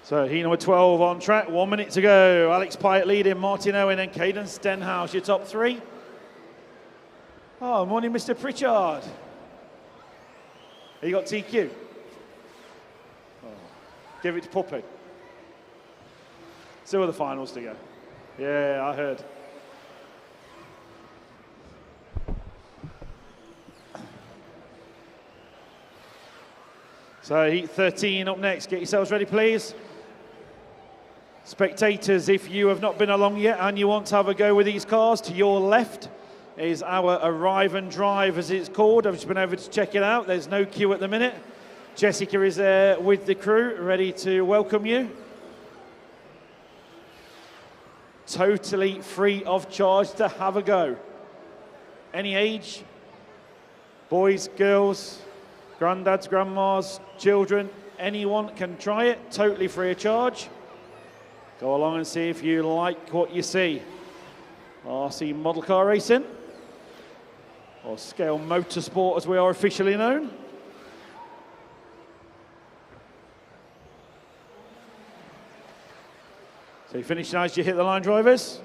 So heat number 12 on track, 1 minute to go. Alex Pryatt leading, Martin Owen and Caden Stenhouse, your top 3. Oh, morning, Mr. Pritchard. You got TQ? Oh, give it to Puppy. Still with the finals to go. Yeah, I heard. So heat 13 up next. Get yourselves ready, please. Spectators, if you have not been along yet and you want to have a go with these cars, to your left is our arrive and drive, as it's called. I've just been over to check it out. There's no queue at the minute. Jessica is there with the crew, ready to welcome you. Totally free of charge to have a go. Any age, boys, girls, granddads, grandmas, children, anyone can try it, totally free of charge. Go along and see if you like what you see. RC model car racing, or scale motorsport as we are officially known. So you finish now as you hit the line, drivers.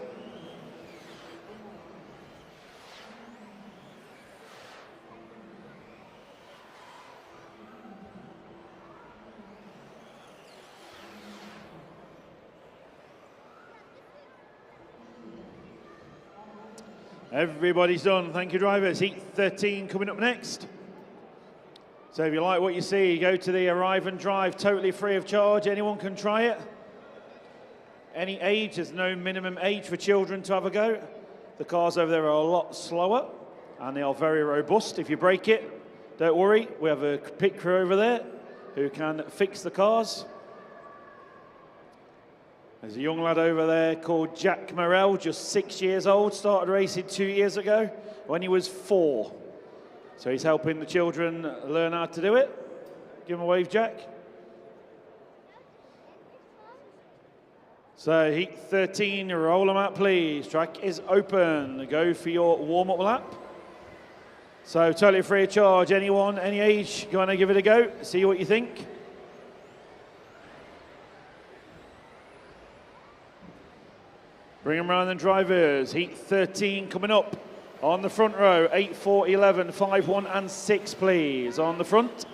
Everybody's done. Thank you, drivers. Heat 13 coming up next. So if you like what you see, go to the arrive and drive, totally free of charge. Anyone can try it. Any age, there's no minimum age for children to have a go. The cars over there are a lot slower, and they are very robust. If you break it, don't worry. We have a pit crew over there who can fix the cars. There's a young lad over there called Jack Morell, just 6 years old, started racing 2 years ago when he was 4. So he's helping the children learn how to do it. Give him a wave, Jack. So heat 13, roll them out, please. Track is open. Go for your warm-up lap. So totally free of charge. Anyone, any age, go on and give it a go. See what you think. Bring them around, then, drivers. Heat 13 coming up on the front row. 8, 4, 11, 5, 1 and 6, please. On the front.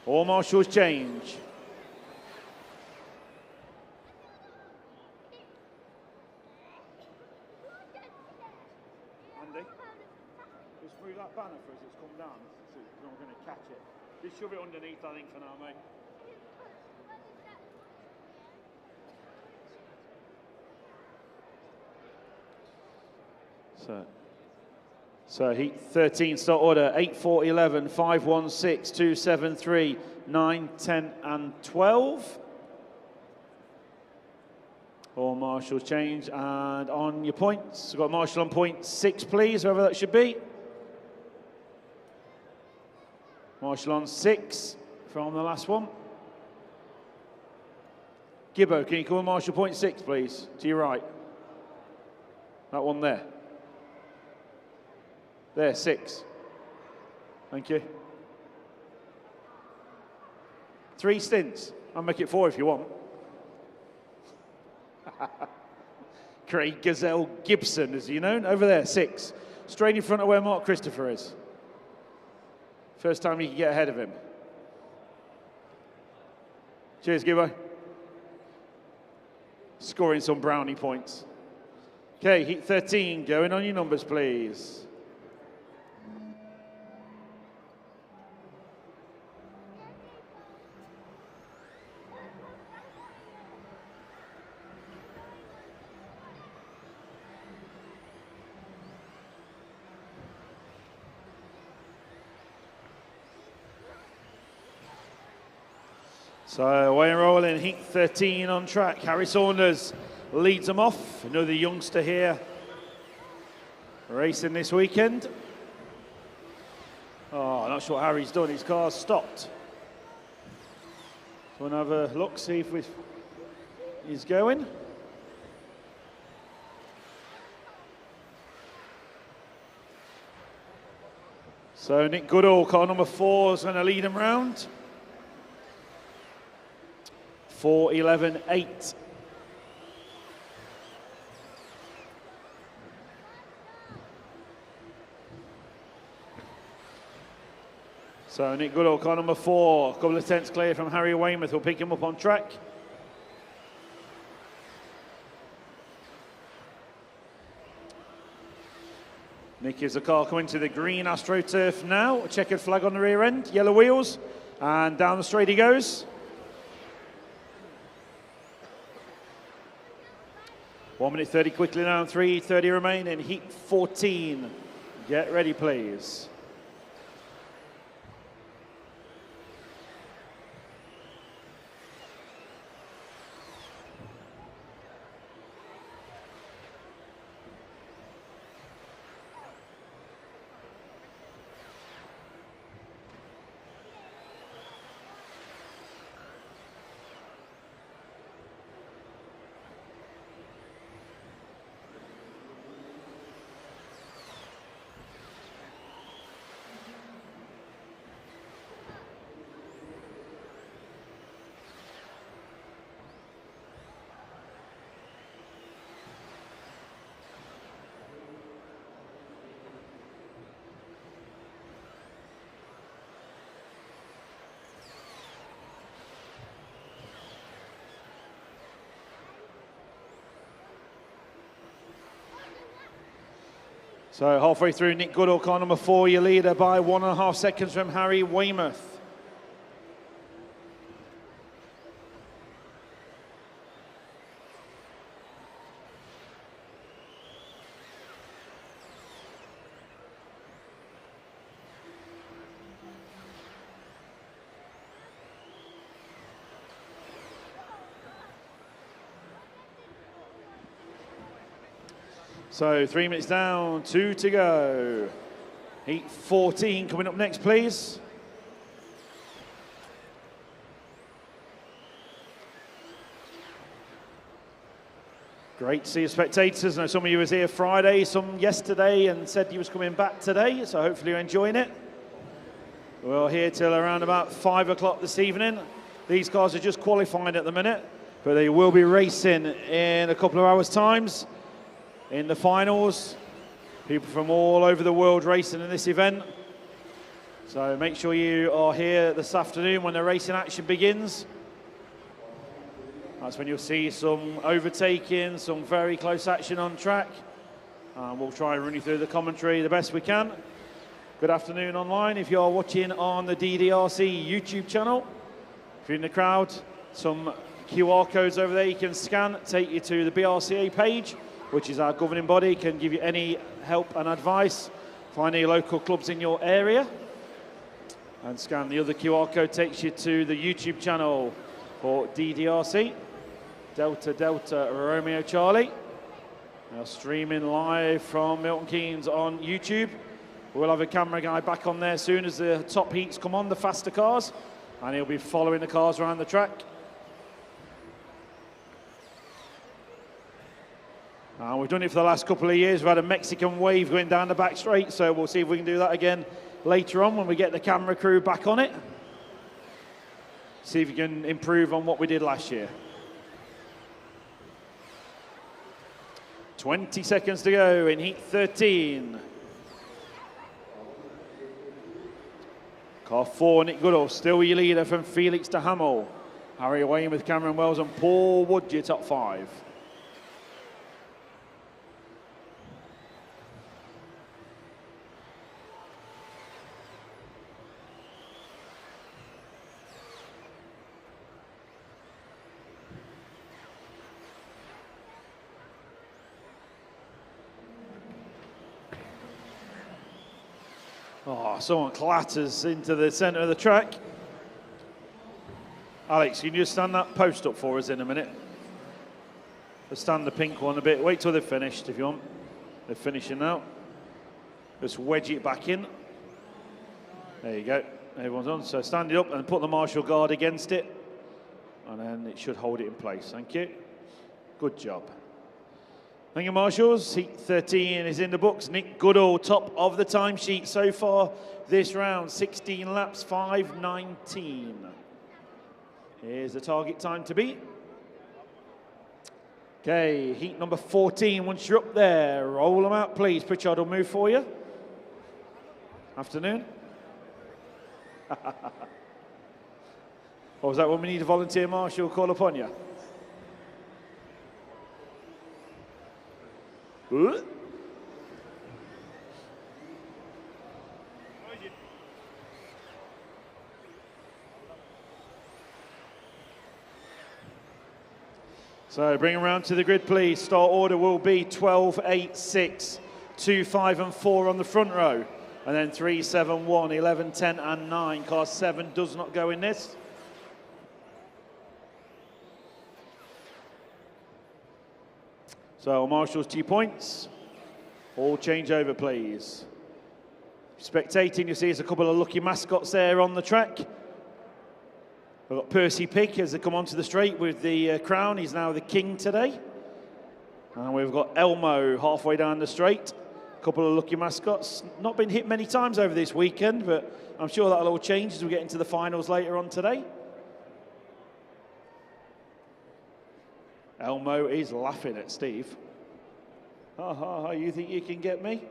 All marshals change. Andy, just move that banner for us. It's come down. So we're not going to catch it. Just shove it underneath, I think, for now, mate. So heat 13, start order, 8, 4, 11, 5, 1, 6, 2, 7, 3, 9, 10, and 12. All marshals change, and on your points, we've got marshal on point 6, please, whoever that should be. Marshal on 6 from the last one. Gibbo, can you call marshal point 6, please? To your right. That one there. There, 6. Thank you. 3 stints. I'll make it 4 if you want. Craig Gazelle Gibson, as you know, over there, 6. Straight in front of where Mark Christopher is. First time you can get ahead of him. Cheers, Gibbo. Scoring some brownie points. Okay, heat 13, going on your numbers, please. So away and rolling, heat 13 on track. Harry Saunders leads them off. Another youngster here racing this weekend. Oh, not sure what Harry's done. His car's stopped. So we'll have a look, see if he's going. So Nick Goodall, car number 4, is going to lead him round. 4, 11, 8. So Nick Goodall, car number 4, a couple of tenths clear from Harry Weymouth, will pick him up on track. Nick is the car coming to the green AstroTurf now, a checkered flag on the rear end, yellow wheels, and down the straight he goes. 1 minute 30 quickly down, 3:30 remain in heat 14. Get ready, please. So halfway through, Nick Goodall, car number 4, your leader by 1.5 seconds from Harry Weymouth. So 3 minutes down, 2 to go. Heat 14 coming up next, please. Great to see you spectators. I know some of you was here Friday, some yesterday, and said you was coming back today, so hopefully you're enjoying it. We're here till around about 5 o'clock this evening. These cars are just qualifying at the minute, but they will be racing in a couple of hours' times. In the finals, people from all over the world racing in this event. So make sure you are here this afternoon when the racing action begins. That's when you'll see some overtaking, some very close action on track. We'll try and run you through the commentary the best we can. Good afternoon online if you're watching on the DDRC YouTube channel. If you're in the crowd, some QR codes over there you can scan, take you to the BRCA page, which is our governing body, can give you any help and advice. Find any local clubs in your area. And scan the other QR code, takes you to the YouTube channel for DDRC. Delta Delta Romeo Charlie. Now streaming live from Milton Keynes on YouTube. We'll have a camera guy back on there soon as the top heats come on, the faster cars, and he'll be following the cars around the track. We've done it for the last couple of years. We've had a Mexican wave going down the back straight, so we'll see if we can do that again later on when we get the camera crew back on it. See if we can improve on what we did last year. 20 seconds to go in heat 13. Car 4, Nick Goodall, still your leader from Felix to Hamill. Harry Wayne with Cameron Wells and Paul Wood, your top 5. Oh, someone clatters into the centre of the track. Alex, can you just stand that post up for us in a minute? Just stand the pink one a bit. Wait till they've finished if you want. They're finishing now. Just wedge it back in. There you go. Everyone's on. So stand it up and put the marshal guard against it. And then it should hold it in place. Thank you. Good job. Thank you, marshals. Heat 13 is in the books. Nick Goodall, top of the timesheet so far this round. 16 laps, 5:19. Here's the target time to beat. Okay, heat number 14. Once you're up there, roll them out, please. Pritchard will move for you. Afternoon. Or was that when we need a volunteer marshal call upon you? Ooh. So bring them around to the grid, please. Start order will be 12, 8, 6, 2, 5 and 4 on the front row. And then 3, 7, 1, 11, 10 and 9. Car 7 does not go in this. So marshals 2 points. All change over, please. Spectating, you see there's a couple of lucky mascots there on the track. We've got Percy Pick as they come onto the straight with the crown. He's now the king today. And we've got Elmo halfway down the straight. A couple of lucky mascots. Not been hit many times over this weekend, but I'm sure that'll all change as we get into the finals later on today. Elmo is laughing at Steve. Ha ha ha, you think you can get me?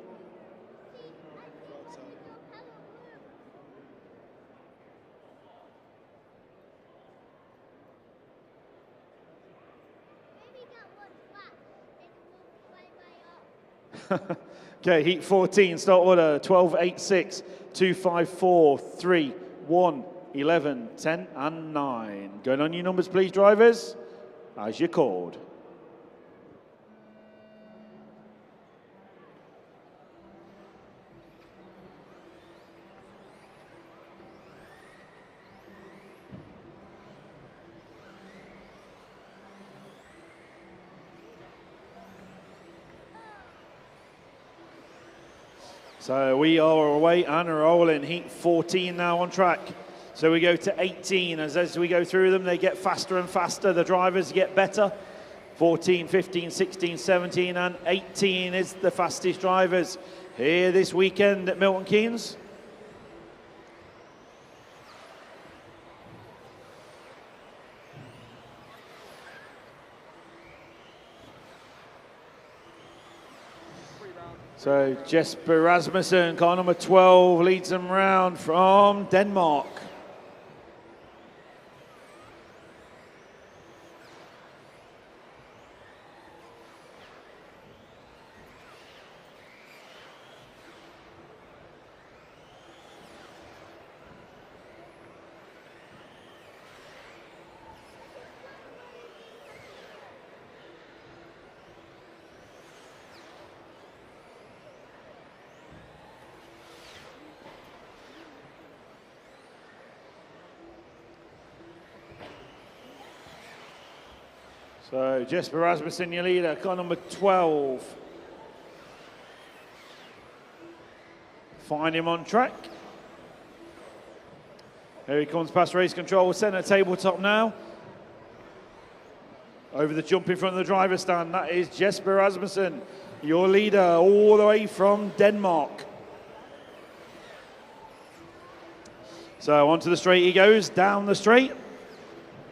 Okay, heat 14, start order 12, 8, 6, 2, 5, 4, 3, 1, 11, 10 and 9. Going on your numbers, please, drivers, as you're called. So we are away and rolling. Heat 14 now on track. So we go to 18. As we go through them, they get faster and faster. The drivers get better. 14, 15, 16, 17 and 18 is the fastest drivers here this weekend at Milton Keynes. So Jesper Rasmussen, car number 12, leads them round from Denmark. So Jesper Rasmussen, your leader, car number 12. Find him on track. Here he comes past race control, centre tabletop now. Over the jump in front of the driver's stand, that is Jesper Rasmussen, your leader, all the way from Denmark. So onto the straight he goes, down the straight.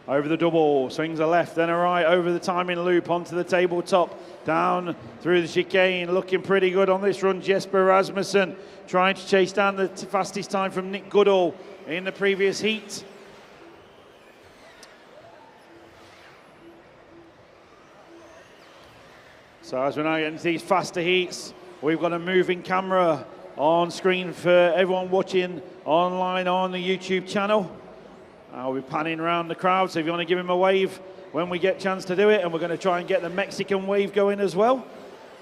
Over the double, swings a left, then a right, over the timing loop, onto the tabletop, down through the chicane, looking pretty good on this run. Jesper Rasmussen trying to chase down the fastest time from Nick Goodall in the previous heat. So as we now get into these faster heats, we've got a moving camera on screen for everyone watching online on the YouTube channel. I'll be panning around the crowd, so if you want to give him a wave when we get a chance to do it, and we're going to try and get the Mexican wave going as well.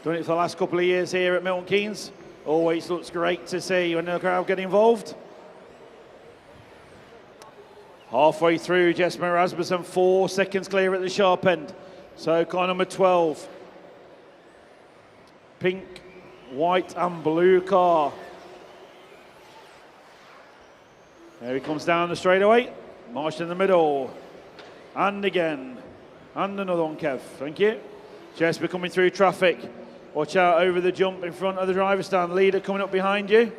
Doing it for the last couple of years here at Milton Keynes. Always looks great to see when the crowd get involved. Halfway through, Jesper Rasmussen, 4 seconds clear at the sharp end. So car number 12. Pink, white and blue car. There he comes down the straightaway. Marsh in the middle. And again. And another one, Kev. Thank you. Jesper coming through traffic. Watch out over the jump in front of the driver's stand. Leader coming up behind you.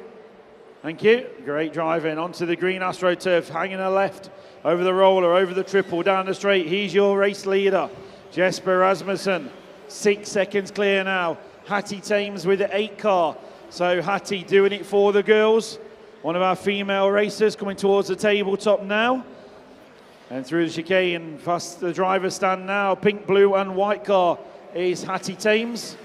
Thank you. Great driving. Onto the green AstroTurf. Hanging a left. Over the roller. Over the triple. Down the straight. He's your race leader. Jesper Rasmussen. 6 seconds clear now. Hattie Thames with the 8 car. So Hattie doing it for the girls. One of our female racers coming towards the tabletop now. And through the chicane, past the driver's stand now. Pink, blue and white car is Hattie Thames.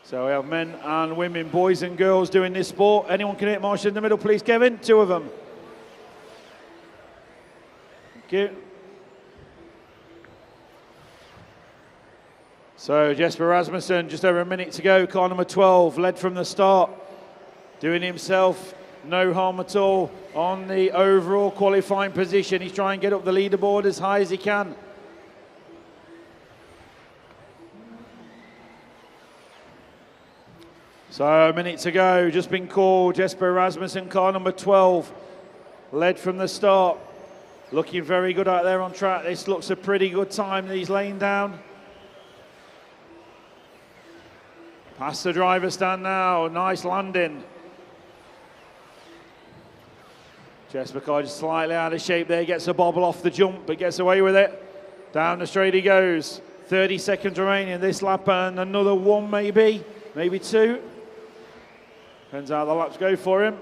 So we have men and women, boys and girls doing this sport. Anyone can hit Marshall in the middle, please, Kevin? 2 of them. Thank you. So Jesper Rasmussen, just over a minute to go. Car number 12, led from the start. Doing himself no harm at all on the overall qualifying position. He's trying to get up the leaderboard as high as he can. So a minute to go, just been called. Jesper Rasmussen, car number 12, led from the start. Looking very good out there on track. This looks a pretty good time that he's laying down. Past the driver's stand now, nice landing. Jesper car just slightly out of shape there, gets a bobble off the jump, but gets away with it. Down the straight he goes. 30 seconds remaining this lap, and another one maybe 2. Depends how the laps go for him.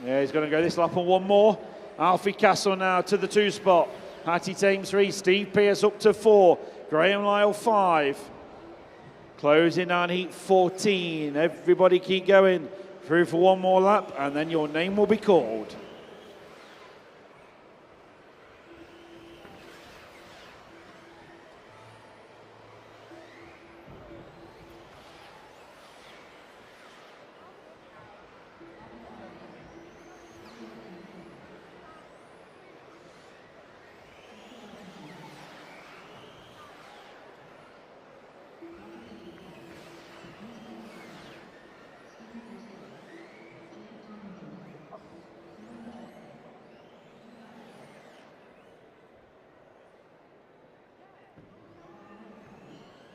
Yeah, he's going to go this lap and one more. Alfie Castle now to the 2 spot. Hattie Thames 3, Steve Pearce up to 4, Graham Lyle 5. Closing down heat 14. Everybody keep going. Through for one more lap, and then your name will be called.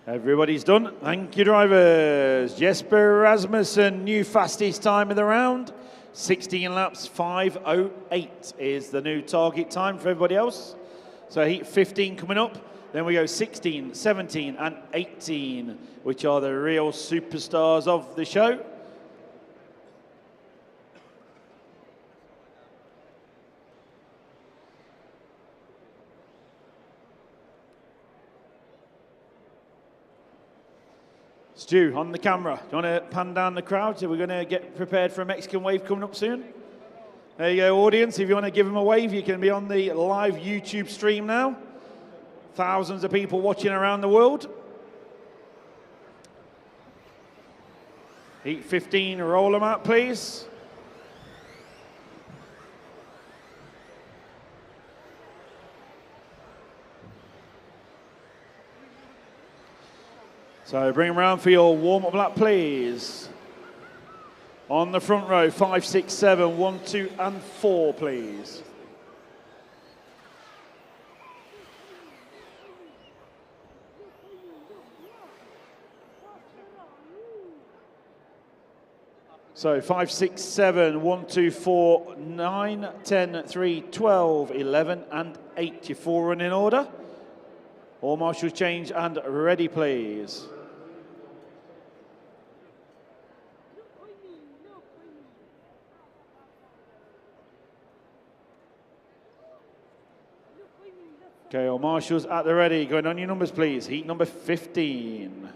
Everybody's done. Thank you, drivers. Jesper Rasmussen, new fastest time of the round. 16 laps, 5:08 is the new target time for everybody else. So heat 15 coming up. Then we go 16, 17, and 18, which are the real superstars of the show. Stu, on the camera, do you want to pan down the crowd? So we're going to get prepared for a Mexican wave coming up soon. There you go, audience. If you want to give them a wave, you can be on the live YouTube stream now. Thousands of people watching around the world. Heat 15, roll them out, please. So bring them around for your warm-up lap, please. On the front row, 5, 6, 7, 1, 2, and 4, please. So 5, 6, 7, 1, 2, 4, 9, 10, 3, 12, 11, and 8. Your 4 run in order. All marshals change and ready, please. Okay, all marshals at the ready. Going on your numbers, please. Heat number 15.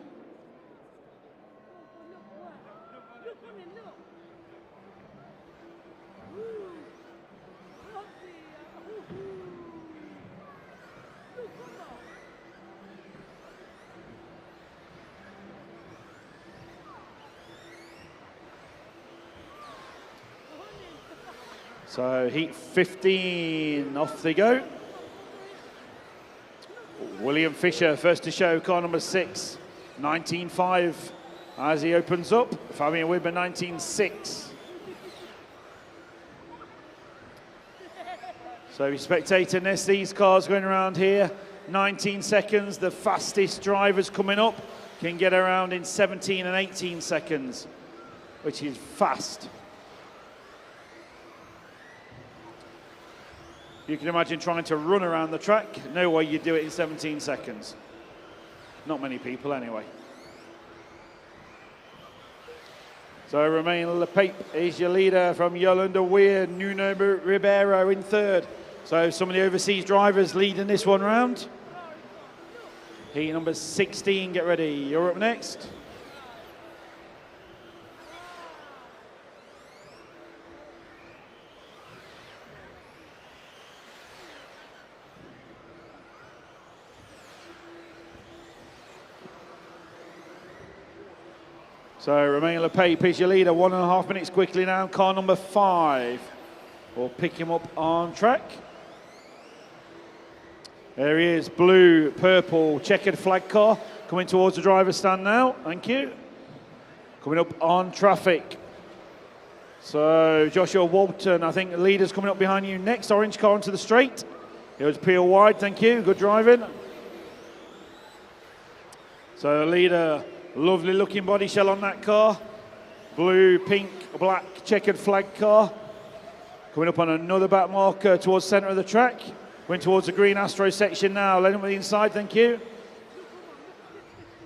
So heat 15, off they go. William Fisher, first to show, car number 6, 19.5 as he opens up. Fabian Weber, 19.6. So you're spectating this, these cars going around here, 19 seconds. The fastest drivers coming up can get around in 17 and 18 seconds, which is fast. You can imagine trying to run around the track. No way you do it in 17 seconds. Not many people anyway. So Romain Lepape is your leader from Yolanda Weir, Nuno Ribeiro in third. So some of the overseas drivers leading this one round. Heat number 16, get ready. You're up next. So Romain Lepape is your leader, 1.5 minutes quickly now. Car number 5 will pick him up on track. There he is, blue, purple, checkered flag car, coming towards the driver's stand now, thank you. Coming up on traffic. So Joshua Walton, I think the leader's coming up behind you next, orange car onto the straight. Here's peel wide, thank you, good driving. So leader, lovely looking body shell on that car. Blue, pink, black, checkered flag car. Coming up on another back marker towards centre of the track. Going towards the green Astro section now. Let him with the inside, thank you.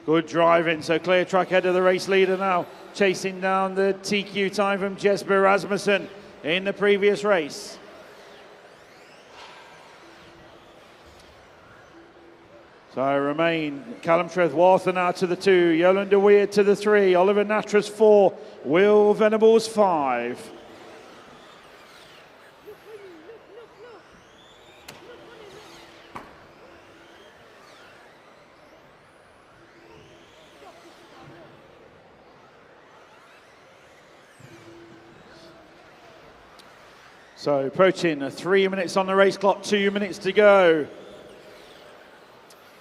Good driving, so clear track ahead of the race leader now. Chasing down the TQ time from Jesper Rasmussen in the previous race. So Romain, Callum Trethwartha now to the 2, Yolanda Weir to the 3, Oliver Natras 4, Will Venables 5. So approaching 3 minutes on the race clock, 2 minutes to go.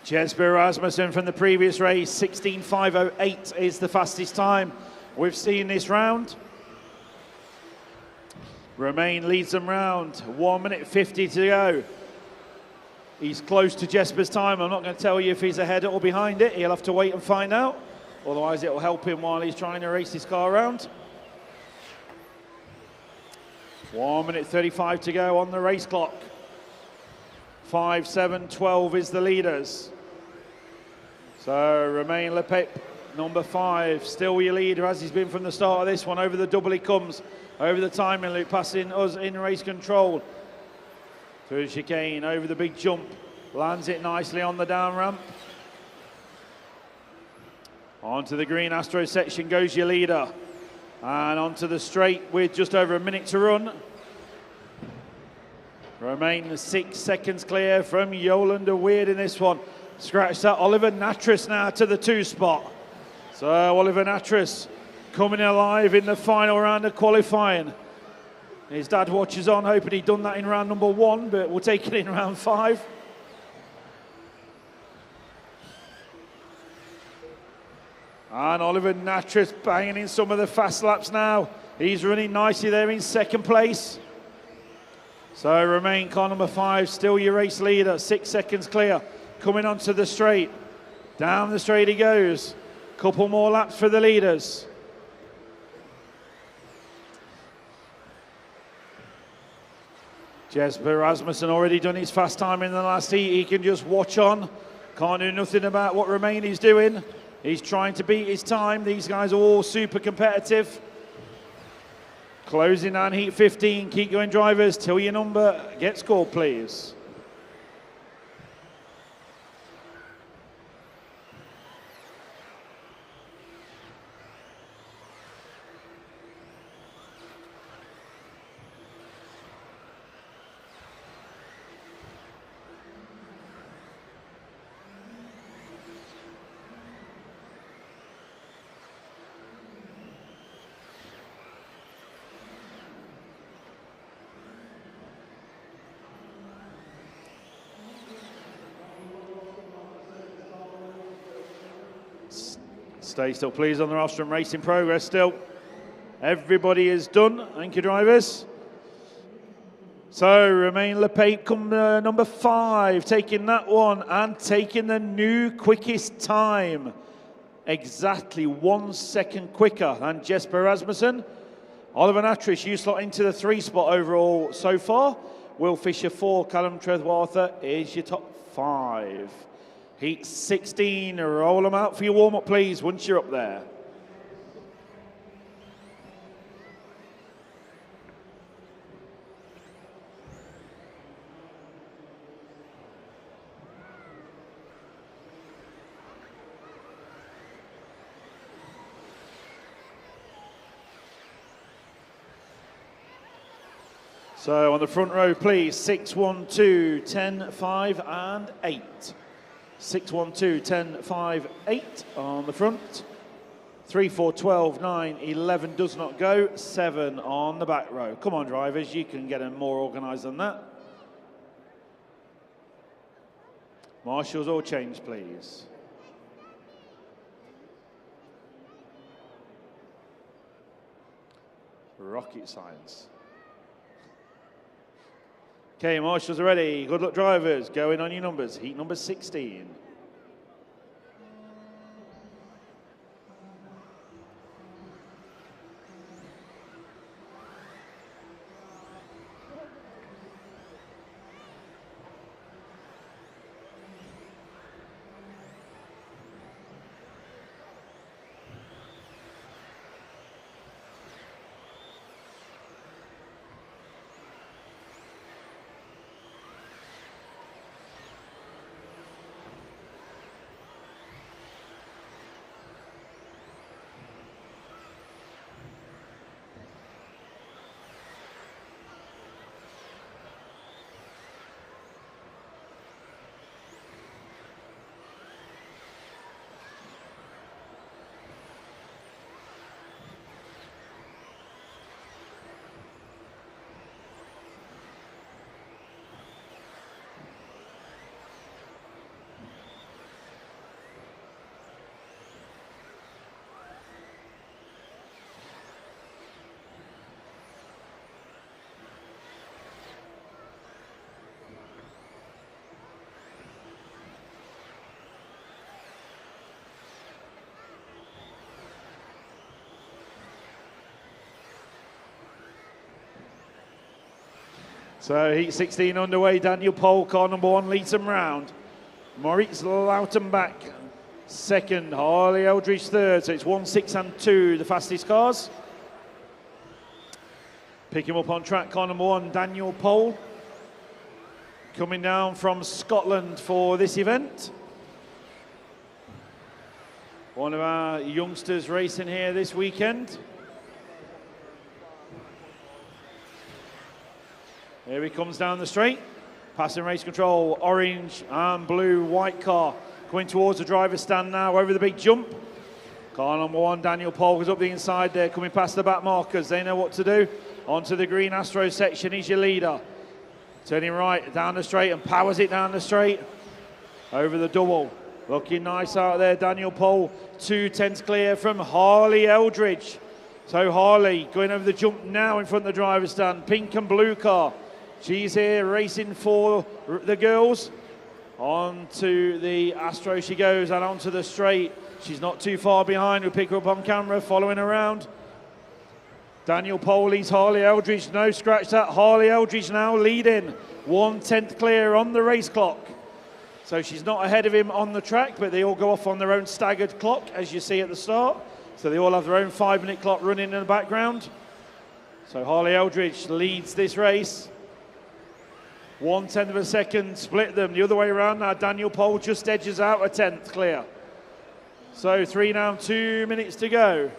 Jesper Rasmussen from the previous race, 16.508 is the fastest time we've seen this round. Romain leads them round, 1 minute 50 to go. He's close to Jesper's time. I'm not going to tell you if he's ahead or behind it. He'll have to wait and find out. Otherwise, it will help him while he's trying to race his car around. 1 minute 35 to go on the race clock. 5, 7, 12 is the leaders. So Romain Lepep, number 5, still your leader as he's been from the start of this one. Over the double he comes, over the timing loop, passing us in race control. Through the chicane, over the big jump, lands it nicely on the down ramp. Onto the green Astro section goes your leader. And onto the straight with just over a minute to run. Romain 6 seconds clear from Yolanda Weird in this one. Scratch that. Oliver Natris now to the 2 spot. So Oliver Natris coming alive in the final round of qualifying. His dad watches on, hoping he'd done that in round number 1, but we'll take it in round 5. And Oliver Natris banging in some of the fast laps now. He's running nicely there in 2nd place. So Romain, car number 5, still your race leader, 6 seconds clear. Coming onto the straight. Down the straight he goes. Couple more laps for the leaders. Jesper Rasmussen already done his fast time in the last heat. He can just watch on. Can't do nothing about what Romain is doing. He's trying to beat his time. These guys are all super competitive. Closing down heat 15. Keep going, drivers, till your number gets called, please. Stay still, please, on the rostrum. Racing progress still. Everybody is done. Thank you, drivers. So, Romain Lepep, number 5, taking that one and taking the new quickest time. Exactly 1 second quicker than Jesper Rasmussen. Oliver Natris, you slot into the 3 spot overall so far. Will Fisher 4, Callum Treadwather is your top 5. Heat 16, roll them out for your warm-up, please, once you're up there. So on the front row, please, 6, 1, 2, 10, 5, and 8. 6, 1, 2, 10, 5, 8 on the front. 3, 4, 12, 9, 11 does not go. 7 on the back row. Come on, drivers, you can get them more organised than that. Marshals, all change, please. Rocket science. Okay, marshals are ready. Good luck, drivers. Going on your numbers. Heat number 16. So heat 16 underway. Daniel Pole, car number 1, leads them round. Moritz Lautenbach, second, Harley Eldridge third. So it's 1, 6 and 2, the fastest cars. Picking up on track, car number 1, Daniel Pole. Coming down from Scotland for this event. One of our youngsters racing here this weekend. Here he comes down the straight. Passing race control, orange and blue, white car. Going towards the driver's stand now over the big jump. Car number 1, Daniel Pole, goes up the inside there, coming past the back markers. They know what to do. Onto the green Astro section, he's your leader. Turning right, down the straight and powers it down the straight. Over the double. Looking nice out there, Daniel Pole. 2 tenths clear from Harley Eldridge. So Harley going over the jump now in front of the driver's stand. Pink and blue car. She's here racing for the girls. On to the Astro she goes and onto the straight. She's not too far behind. We'll pick her up on camera, following around. Daniel Pole leads Harley Eldridge. No scratch that. Harley Eldridge now leading. 1 tenth clear on the race clock. So she's not ahead of him on the track, but they all go off on their own staggered clock, as you see at the start. So they all have their own 5-minute clock running in the background. So Harley Eldridge leads this race. 1 tenth of a second split them. The other way around now, Daniel Pole just edges out a tenth clear. So 3 down, 2 minutes to go.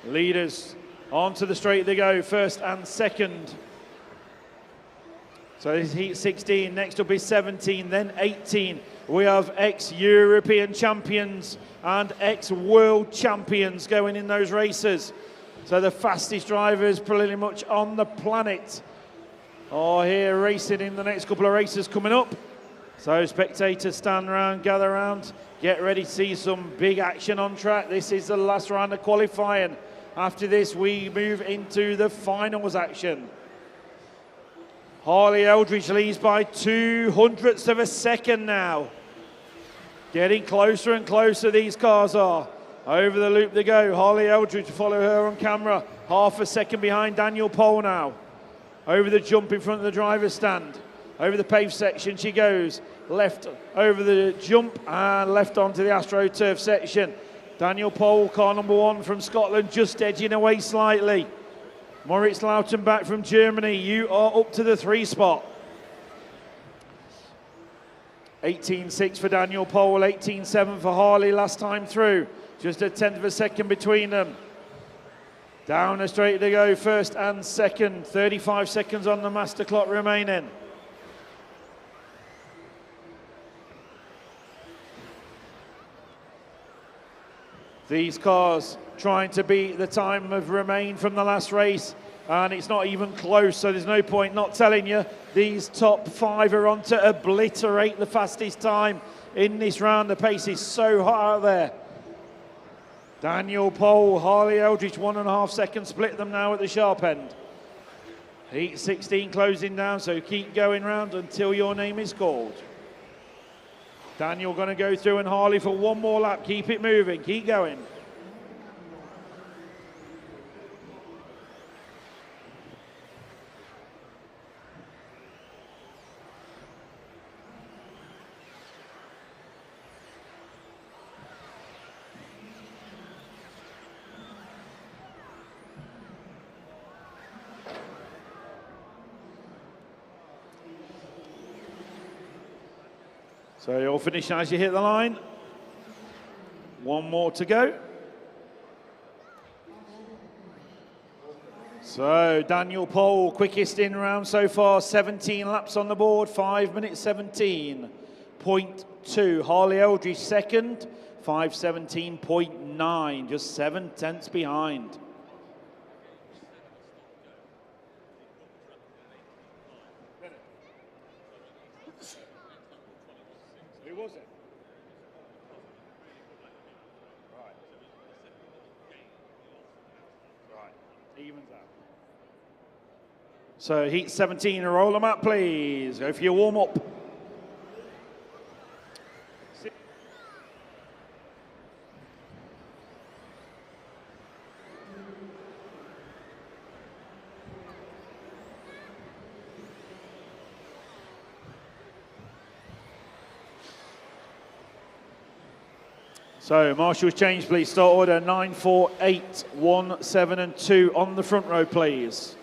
Leaders onto the straight they go, first and second. So this is heat 16, next up is 17, then 18. We have ex-European champions and ex-world champions going in those races. So the fastest drivers pretty much on the planet are here racing in the next couple of races coming up. So spectators stand around, gather around, get ready to see some big action on track. This is the last round of qualifying. After this, we move into the finals action. Harley Eldridge leads by 0.02 of a second now. Getting closer and closer, these cars are. Over the loop they go. Harley Eldridge, follow her on camera. 0.5 a second behind Daniel Pole now. Over the jump in front of the driver's stand. Over the paved section she goes. Left over the jump and left onto the AstroTurf section. Daniel Pole, car number 1 from Scotland, just edging away slightly. Moritz Lautenbach from Germany, you are up to the 3 spot. 18.6 for Daniel Pole, 18.7 for Harley last time through. Just a tenth of a second between them. Down the straight they go, first and second. 35 seconds on the master clock remaining. These cars trying to beat the time of remain from the last race, and it's not even close, so there's no point not telling you. These top 5 are on to obliterate the fastest time in this round. The pace is so hot out there. Daniel Pole, Harley Eldridge, 1.5 seconds split them now at the sharp end. Heat 16 closing down, so keep going round until your name is called. Daniel going to go through and Harley for 1 more lap. Keep it moving, keep going. So you'll finish as you hit the line. 1 more to go. So Daniel Pole, quickest in round so far, 17 laps on the board, 5 minutes 17.2. Harley Eldridge second, 5:17.9, just 7 tenths behind. Who was it? Right, evens out. So heat 17, roll them up please. Go for your warm up. So, marshals change, please. Start order 9, 4, 8, 1, 7 and 2 on the front row, please.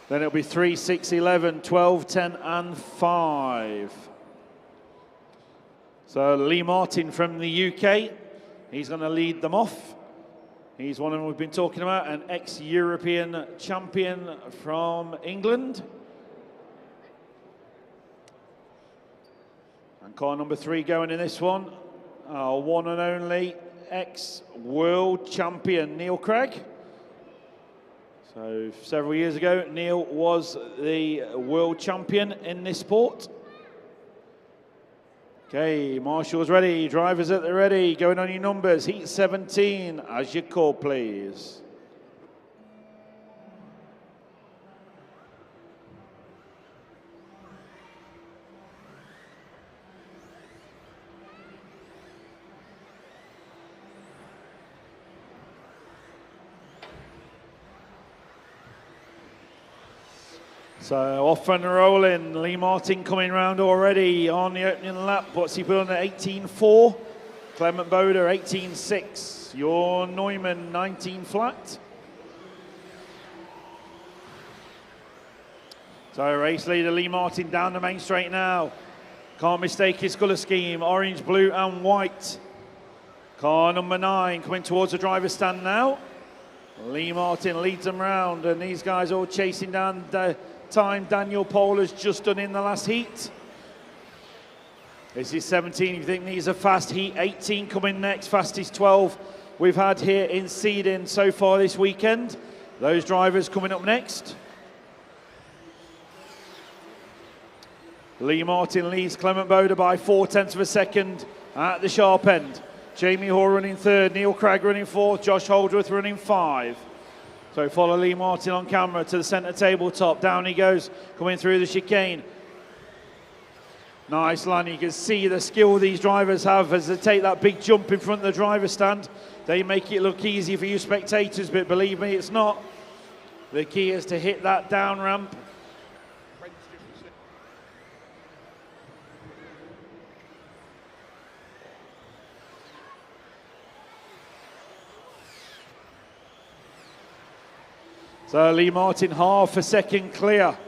Then it'll be 3, 6, 11, 12, 10 and 5. So Lee Martin from the UK, he's going to lead them off. He's one of them we've been talking about, an ex-European champion from England. And car number 3 going in this one, our one and only ex-world champion, Neil Craig. So several years ago, Neil was the world champion in this sport. Okay, marshals ready, drivers at the ready, going on your numbers. Heat 17, as you call, please. So off and rolling, Lee Martin coming round already on the opening lap. What's he put on at 18.4? Clement Boda 18.6. Your Neumann 19 flat. So race leader Lee Martin down the main straight now. Can't mistake his colour scheme, orange, blue and white. Car number 9 coming towards the driver's stand now. Lee Martin leads them round and these guys all chasing down the time Daniel Pole has just done in the last heat. This is 17, you think these are fast. Heat 18 coming next, fastest 12 we've had here in seeding so far this weekend. Those drivers coming up next. Lee Martin leads Clement Boda by 0.4 of a second at the sharp end. Jamie Hoare running 3rd, Neil Craig running 4th, Josh Holdworth running 5. So follow Lee Martin on camera to the centre tabletop. Down he goes, coming through the chicane. Nice line, you can see the skill these drivers have as they take that big jump in front of the driver's stand. They make it look easy for you spectators, but believe me, it's not. The key is to hit that down ramp. So Lee Martin half a second clear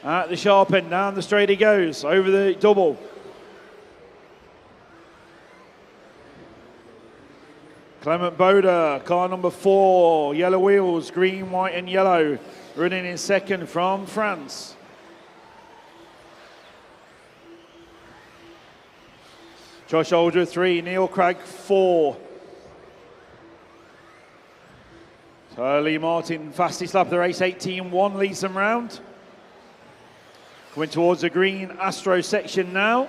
at the sharp end. Down the straight he goes, over the double. Clement Boda, car number 4, yellow wheels, green, white and yellow, running in second from France. Josh Holdworth 3, Neil Craig 4. So Lee Martin, fastest lap of the race, 18.1, leads them round. Going towards the green Astro section now.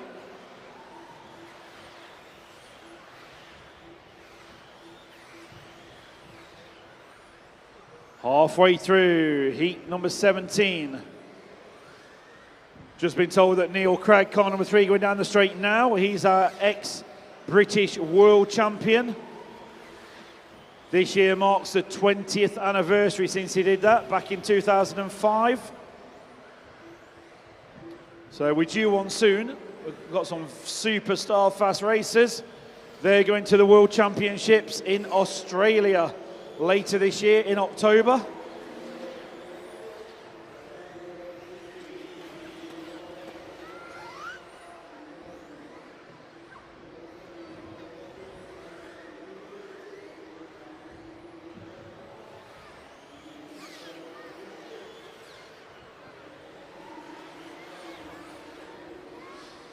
Halfway through, heat number 17. Just been told that Neil Craig, car number 3, going down the straight now. He's our ex-British world champion. This year marks the 20th anniversary since he did that, back in 2005. So we're due one soon. We've got some superstar fast racers. They're going to the World Championships in Australia later this year in October.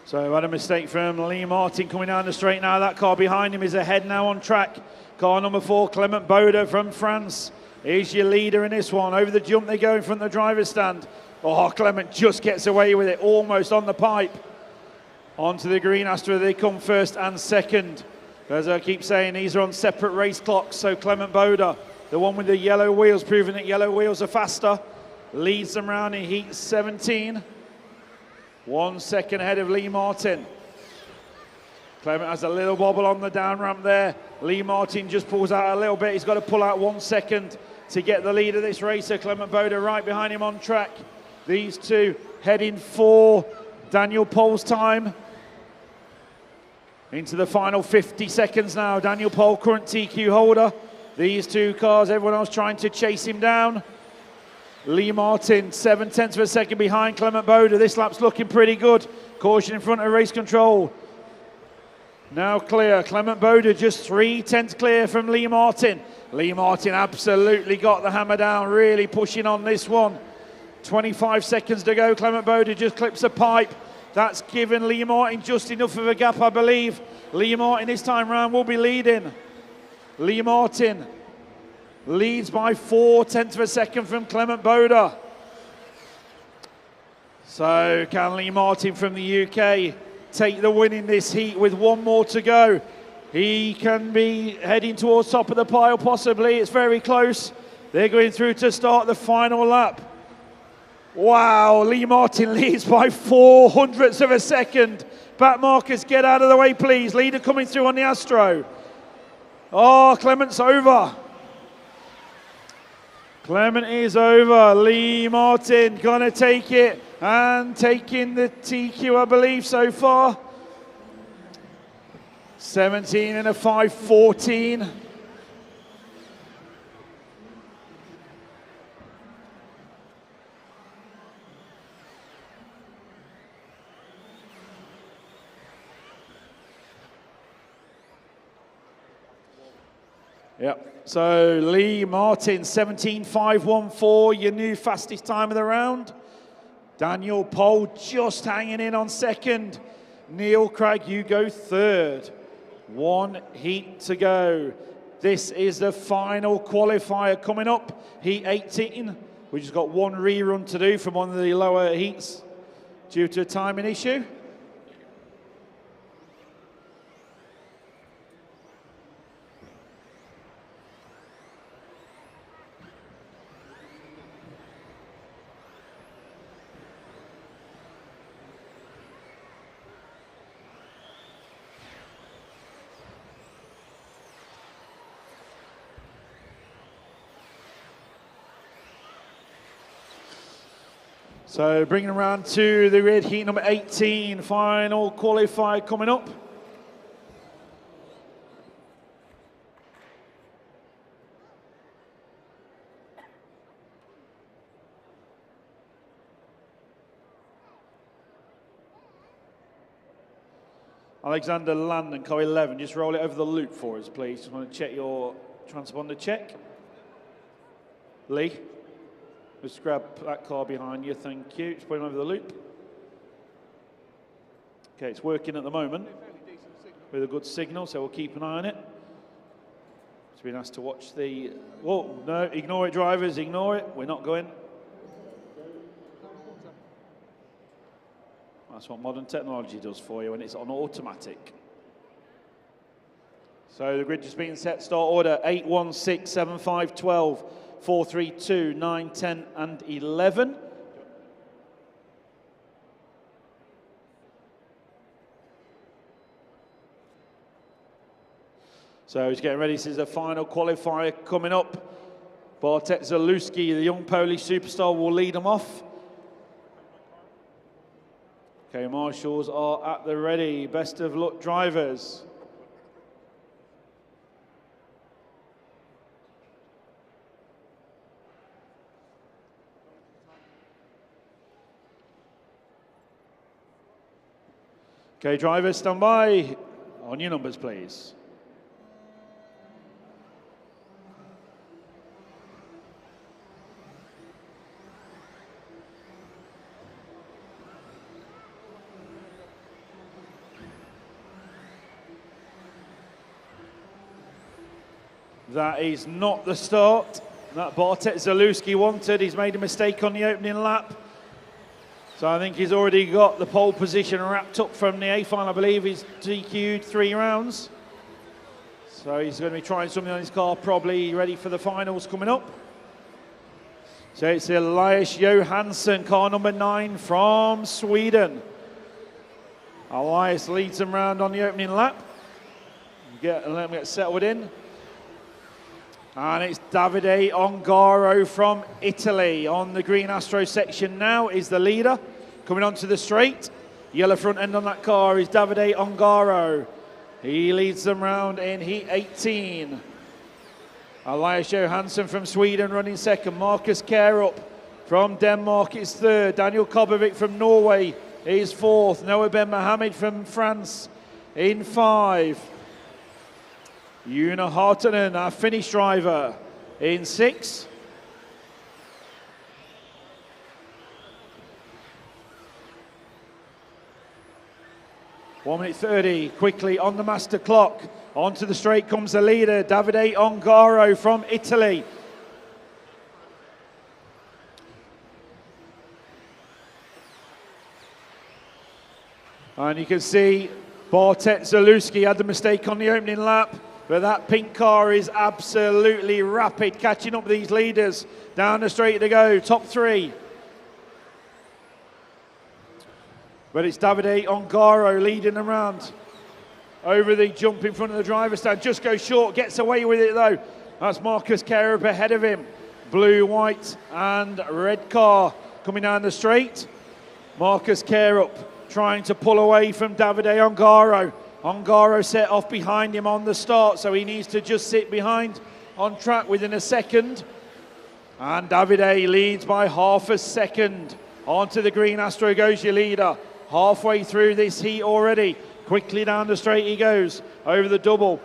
So had a mistake from Lee Martin coming down the straight now. That car behind him is ahead now on track. Car number 4, Clement Boda from France, is your leader in this one. Over the jump they go in front of the driver's stand. Oh, Clement just gets away with it, almost on the pipe. Onto the green Astra they come first and second. As I keep saying, these are on separate race clocks. So Clement Boda, the one with the yellow wheels, proving that yellow wheels are faster, leads them round in heat 17. 1 second ahead of Lee Martin. Clement has a little wobble on the down ramp there. Lee Martin just pulls out a little bit. He's got to pull out 1 second to get the lead of this racer. Clement Boda right behind him on track. These two heading for Daniel Pole's time. Into the final 50 seconds now. Daniel Pole, current TQ holder. These two cars, everyone else trying to chase him down. Lee Martin, 0.7 of a second behind Clement Boda. This lap's looking pretty good. Caution in front of race control. Now clear. Clement Boda just 0.3 clear from Lee Martin. Lee Martin absolutely got the hammer down, really pushing on this one. 25 seconds to go. Clement Boda just clips a pipe. That's given Lee Martin just enough of a gap, I believe. Lee Martin this time round will be leading. Lee Martin leads by 0.4 of a second from Clement Boda. So can Lee Martin from the UK take the win in this heat with one more to go? He can be heading towards top of the pile possibly. It's very close. They're going through to start the final lap. Wow, Lee Martin leads by 0.04 of a second. Back markers, get out of the way, please. Leader coming through on the Astro. Oh, Clement's over. Clement is over. Lee Martin gonna take it and taking the TQ, I believe, so far. 17 and a 5.14. Yep. So Lee Martin, 17.514, your new fastest time of the round. Daniel Pole just hanging in on second. Neil Craig, you go third. One heat to go. This is the final qualifier coming up. Heat 18. We've just got one rerun to do from one of the lower heats due to a timing issue. So bringing around to the red heat number 18, final qualifier coming up. Alexander Landon, car 11, just roll it over the loop for us, please. Just want to check your transponder check. Lee. Just grab that car behind you, thank you. Just put him over the loop. Okay, it's working at the moment with a good signal, so we'll keep an eye on it. It's been asked to watch the... Whoa, no, ignore it, drivers, ignore it. We're not going. That's what modern technology does for you when it's on automatic. So the grid just being set, start order 8, 1, 6, 7, 5, 12. 4, 3, 2, 9, 10, and 11. So he's getting ready. This is the final qualifier coming up. Bartek Zalewski, the young Polish superstar, will lead them off. Okay, marshals are at the ready. Best of luck, drivers. Okay, drivers, stand by. On your numbers, please. That is not the start that Bartek Zalewski wanted. He's made a mistake on the opening lap. So I think he's already got the pole position wrapped up from the A final. I believe he's DQ'd 3 rounds. So he's going to be trying something on his car, probably ready for the finals coming up. So it's Elias Johansson, car number 9 from Sweden. Elias leads them round on the opening lap. Let him get settled in. And it's Davide Ongaro from Italy on the green Astro section now is the leader. Coming onto the straight. Yellow front end on that car is Davide Ongaro. He leads them round in heat 18. Elias Johansson from Sweden running second. Marcus Karup from Denmark is third. Daniel Kobovic from Norway is fourth. Noah Ben Mohamed from France in 5. Una Hartonen, our Finnish driver, in 6. (1 minute 30) quickly on the master clock. Onto the straight comes the leader, Davide Ongaro from Italy. And you can see Bartek Zalewski had the mistake on the opening lap, but that pink car is absolutely rapid, catching up with these leaders. Down the straight to go, top 3. But it's Davide Ongaro leading them round. Over the jump in front of the driver's stand, just goes short, gets away with it though. That's Marcus Karup ahead of him. Blue, white and red car coming down the straight. Marcus Karup trying to pull away from Davide Ongaro. Ongaro set off behind him on the start, so he needs to just sit behind on track within a second. And Davide leads by half a second. Onto the green Astro goes your leader. Halfway through this heat already. Quickly down the straight he goes, over the double.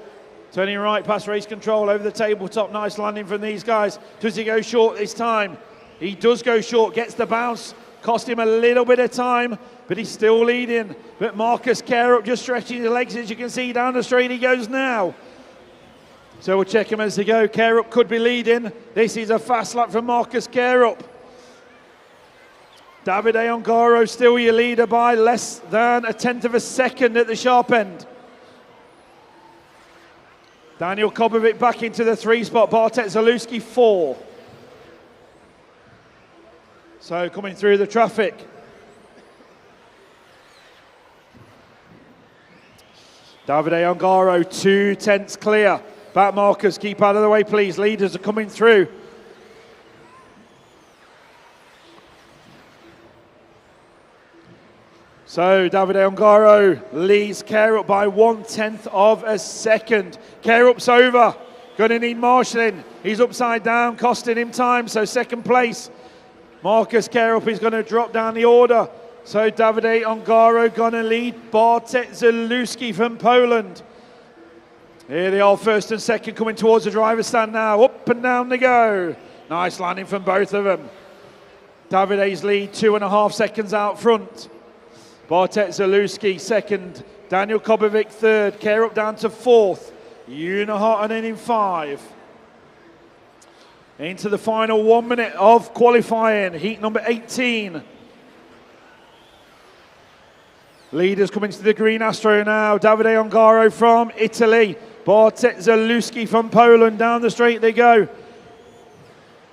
Turning right past race control, over the tabletop. Nice landing from these guys. Does he go short this time? He does go short, gets the bounce. Cost him a little bit of time, but he's still leading. But Marcus Karup just stretching his legs, as you can see, down the straight he goes now. So we'll check him as they go. Karup could be leading. This is a fast lap from Marcus Karup. Davide Ongaro still your leader by less than 1/10 of a second at the sharp end. Daniel Kobovic back into the 3 spot. Bartek Zalewski 4. So coming through the traffic. Davide Ongaro 2/10 clear. Back Marcus, keep out of the way please. Leaders are coming through. So Davide Ongaro leads Karup by 1/10 of a second. Karup's over. Going to need marshalling. He's upside down, costing him time. So second place. Marcus Karup is going to drop down the order. So Davide Ongaro going to lead Bartek Zalewski from Poland. Here they are, first and second, coming towards the driver's stand now. Up and down they go. Nice landing from both of them. Davide's lead 2.5 seconds out front. Bartek Zalewski second. Daniel Kobovic third. Karup down to 4th. Una Hartonen in 5. Into the final 1 minute of qualifying. Heat number 18. Leaders coming to the green Astro now. Davide Ongaro from Italy. Bartek Zalewski from Poland. Down the straight they go.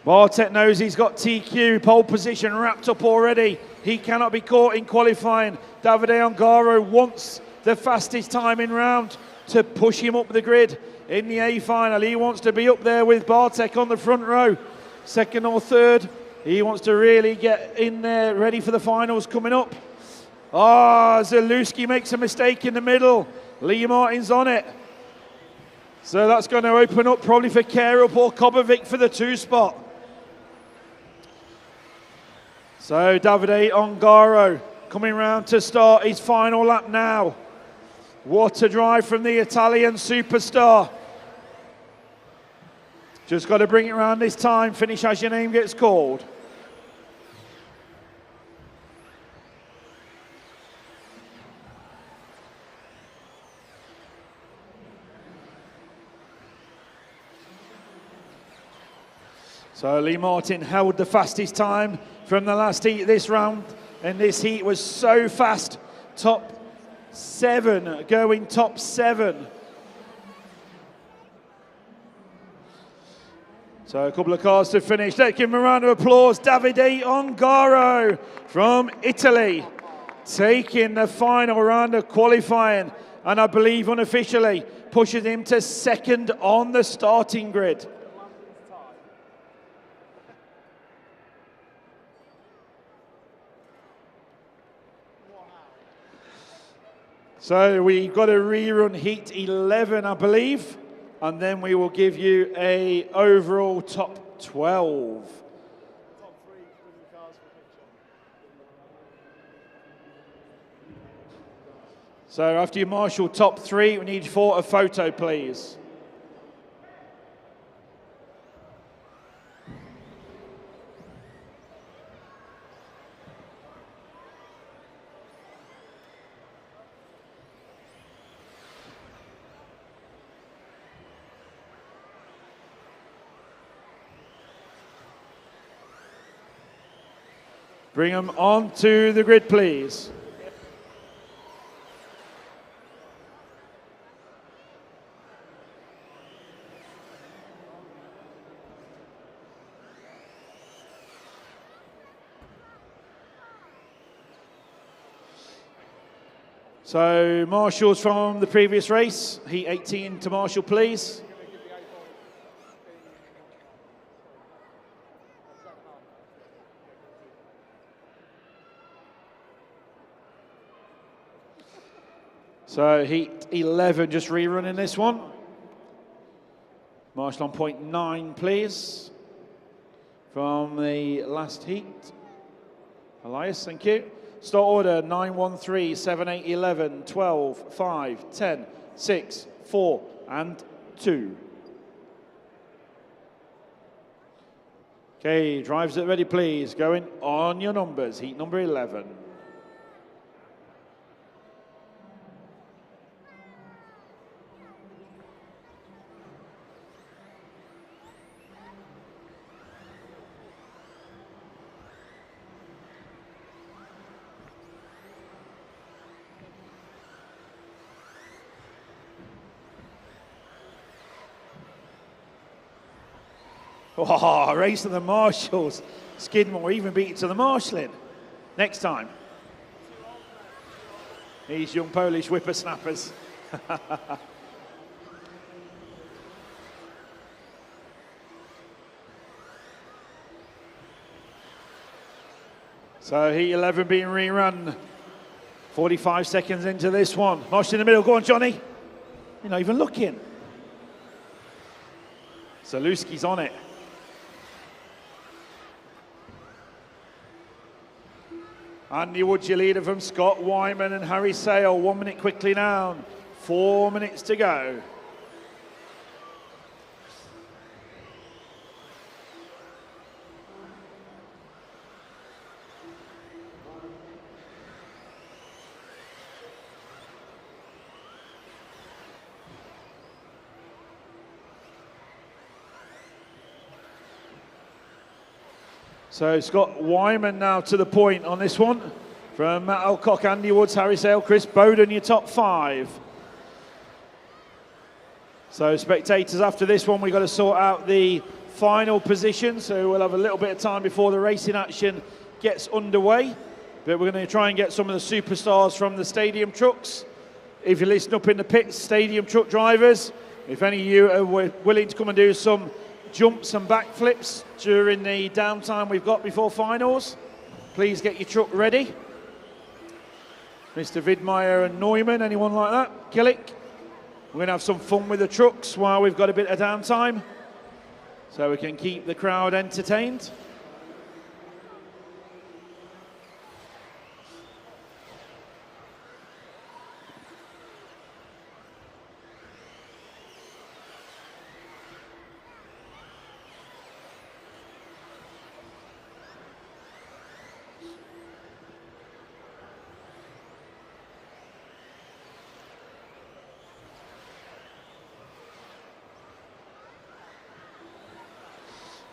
Bartek knows he's got TQ, pole position wrapped up already. He cannot be caught in qualifying. Davide Ongaro wants the fastest time in round to push him up the grid in the A final. He wants to be up there with Bartek on the front row. Second or third. He wants to really get in there, ready for the finals coming up. Zalewski makes a mistake in the middle. Lee Martin's on it. So that's going to open up probably for Karup or Kobovic for the 2 spot. So Davide Ongaro coming round to start his final lap now. What a drive from the Italian superstar. Just got to bring it around this time. Finish as your name gets called. So Lee Martin held the fastest time from the last heat this round, and this heat was so fast. Top 7, going top 7. So a couple of cars to finish. Let's give him a round of applause. Davide Ongaro from Italy, taking the final round of qualifying, and I believe unofficially pushes him to 2nd on the starting grid. So we've got a rerun heat 11, I believe, and then we will give you a overall top 12. So after you marshal top 3, we need for a photo, please. Bring them onto the grid, please. So, marshals from the previous race, heat 18 to marshal, please. So heat 11, just rerunning this one. Marshal on point 9, please. From the last heat. Elias, thank you. Start order 9, 1, 3, 7, 8, 11, 12, 5, 10, 6, 4, and 2. Okay, drives it ready, please. Going on your numbers. Heat number 11. Oh, race to the marshals. Skidmore even beat it to the marshalling. Next time. These young Polish whippersnappers. So heat 11 being rerun. 45 seconds into this one. Marshall in the middle. Go on, Johnny. You're not even looking. Zaluski's on it. Andy Woods, your leader from Scott Wyman and Harry Sale. 1 minute quickly down. 4 minutes to go. So Scott Wyman now to the point on this one. From Matt Alcock, Andy Woods, Harry Sale, Chris Bowden, your top 5. So spectators, after this one, we've got to sort out the final position. So we'll have a little bit of time before the racing action gets underway. But we're going to try and get some of the superstars from the stadium trucks. If you listen up in the pits, stadium truck drivers, if any of you are willing to come and do some jumps and backflips during the downtime we've got before finals, please get your truck ready. Mr. Vidmeyer and Neumann, anyone like that? Killick. We're going to have some fun with the trucks while we've got a bit of downtime, so we can keep the crowd entertained.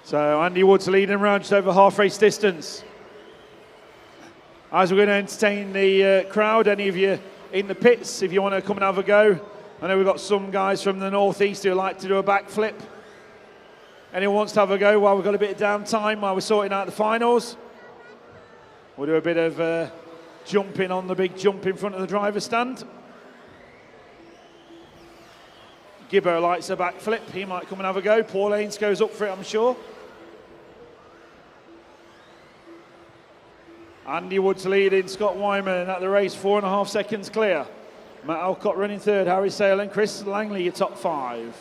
So Andy Woods leading around just over half race distance. As we're going to entertain the crowd, any of you in the pits, if you want to come and have a go. I know we've got some guys from the northeast who like to do a backflip. Anyone wants to have a go while we've got a bit of downtime, while we're sorting out the finals? We'll do a bit of jumping on the big jump in front of the driver's stand. Gibbo likes a backflip. He might come and have a go. Paul Haynes goes up for it, I'm sure. Andy Woods leading Scott Wyman at the race, 4.5 seconds clear. Matt Alcott running third, Harry Sale and Chris Langley, your top 5.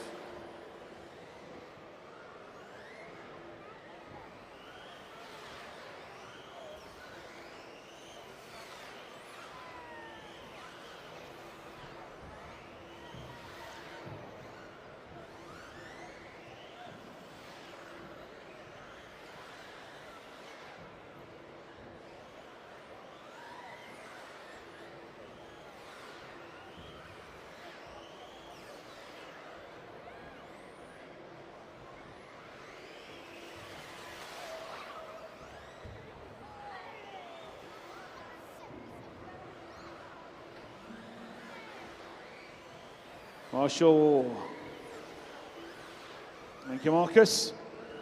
Marshall. Thank you, Marcus.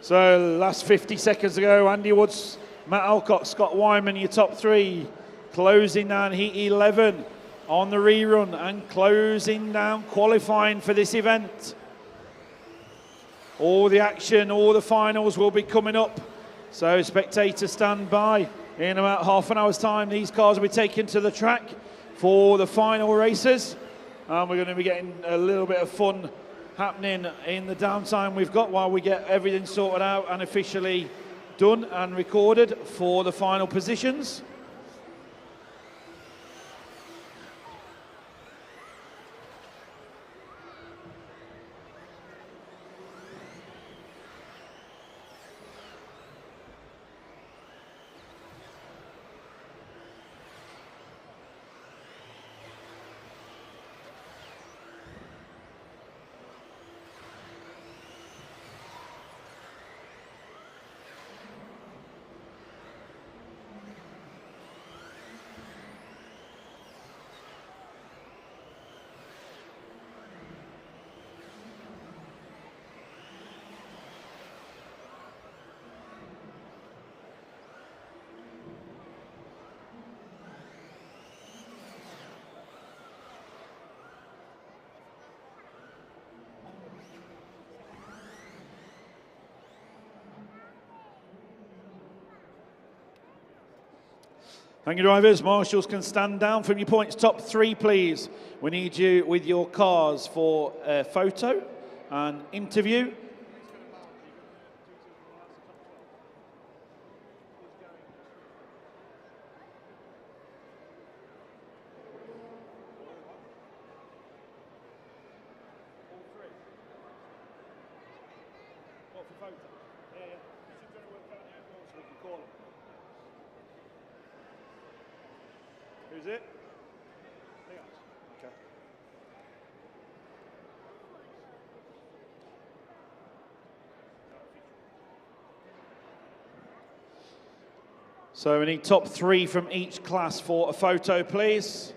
So, last 50 seconds to go. Andy Woods, Matt Alcott, Scott Wyman, your top 3. Closing down Heat 11 on the rerun and closing down qualifying for this event. All the action, all the finals will be coming up. So, spectators stand by. In about half an hour's time, these cars will be taken to the track for the final races. And we're going to be getting a little bit of fun happening in the downtime we've got while we get everything sorted out and officially done and recorded for the final positions. Thank you, drivers. Marshals can stand down from your points. Top 3, please. We need you with your cars for a photo and interview. Who's it? Okay. So we need top 3 from each class for a photo, please.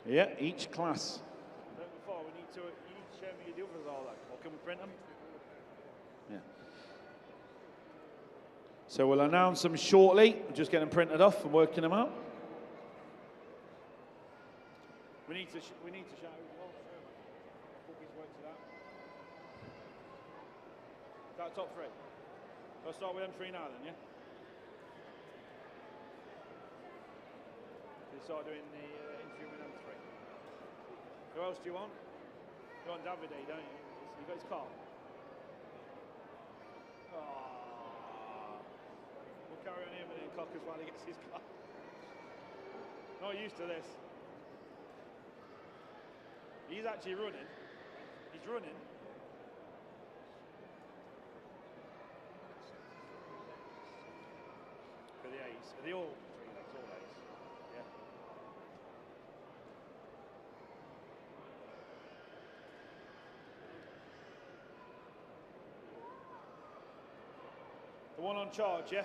Yeah, each class. Before, you need to show me the others all that. Or can we print them? Yeah. So we'll announce them shortly. We'll just get them printed off and working them out. We need to shout as well. Puppies work to that. That top 3. Let's start with them 3 now then, yeah? We'll start doing the interview with them 3. Who else do you want? You want Davide, don't you? You got his car? Oh. We'll carry on him and then Cockers while he gets his car. Not used to this. He's actually running. He's running. For the A's. Are they all 3 legs? All A's. Yeah. The one on charge, yeah?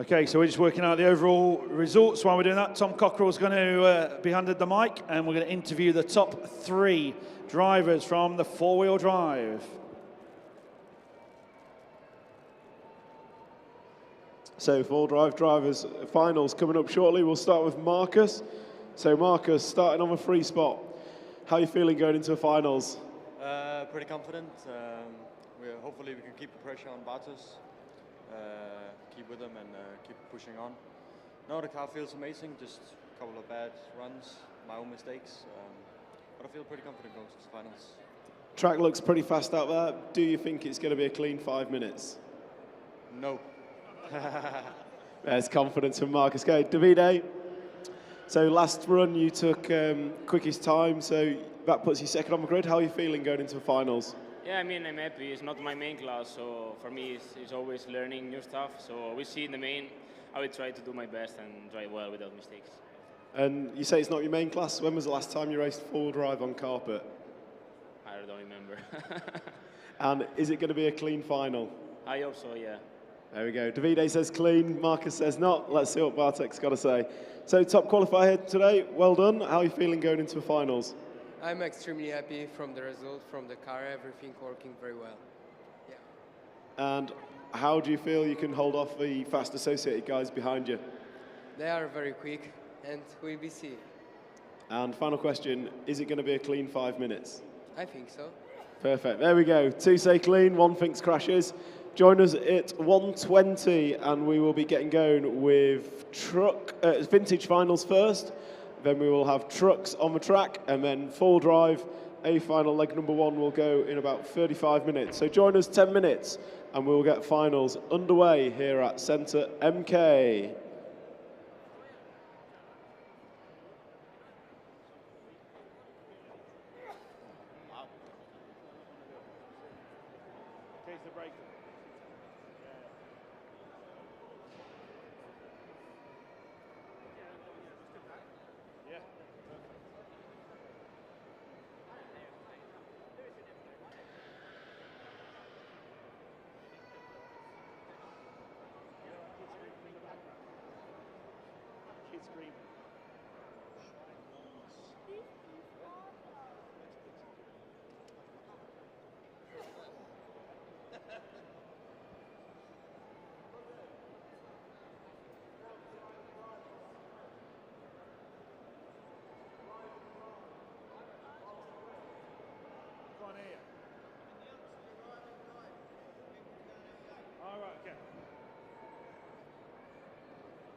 Okay, so we're just working out the overall results. While we're doing that, Tom Cockerell's going to be handed the mic, and we're going to interview the top 3 drivers from the four-wheel drive. So four drive drivers finals coming up shortly. We'll start with Marcus. So Marcus, starting on the free spot. How are you feeling going into the finals? Pretty confident. Hopefully we can keep the pressure on Bartos, keep with them and keep pushing on. No, the car feels amazing, just a couple of bad runs, my own mistakes, but I feel pretty confident going to the finals. Track looks pretty fast out there. Do you think it's going to be a clean 5 minutes? No. There's confidence from Marcus. Okay, Davide. So last run you took quickest time, so that puts you second on the grid. How are you feeling going into the finals? Yeah, I mean, I'm happy. It's not my main class, so for me it's always learning new stuff. So we see in the main, I will try to do my best and drive well without mistakes. And you say it's not your main class. When was the last time you raced full drive on carpet? I don't remember. And is it going to be a clean final? I hope so, yeah. There we go. Davide says clean, Marcus says not. Let's see what Bartek's got to say. So top qualifier here today, well done. How are you feeling going into the finals? I'm extremely happy from the result, from the car, everything working very well. Yeah. And how do you feel you can hold off the fast associated guys behind you? They are very quick and we'll be seeing. And final question, is it going to be a clean 5 minutes? I think so. Perfect, there we go. 2 say clean, 1 thinks crashes. Join us at 1:20 and we will be getting going with vintage finals first. Then we will have trucks on the track and then full drive. A final leg number 1 will go in about 35 minutes. So join us 10 minutes and we'll get finals underway here at Centre MK.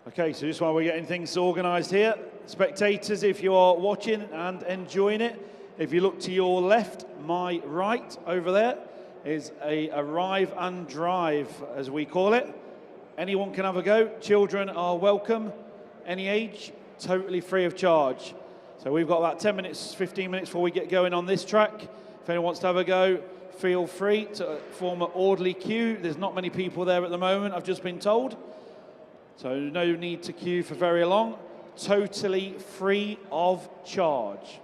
Okay, so just while we're getting things organised here, spectators, if you are watching and enjoying it, if you look to your left, my right, over there, is a arrive and drive, as we call it. Anyone can have a go. Children are welcome, any age, totally free of charge. So we've got about 10 minutes, 15 minutes before we get going on this track. If anyone wants to have a go, feel free to form an orderly queue. There's not many people there at the moment, I've just been told. So no need to queue for very long. Totally free of charge.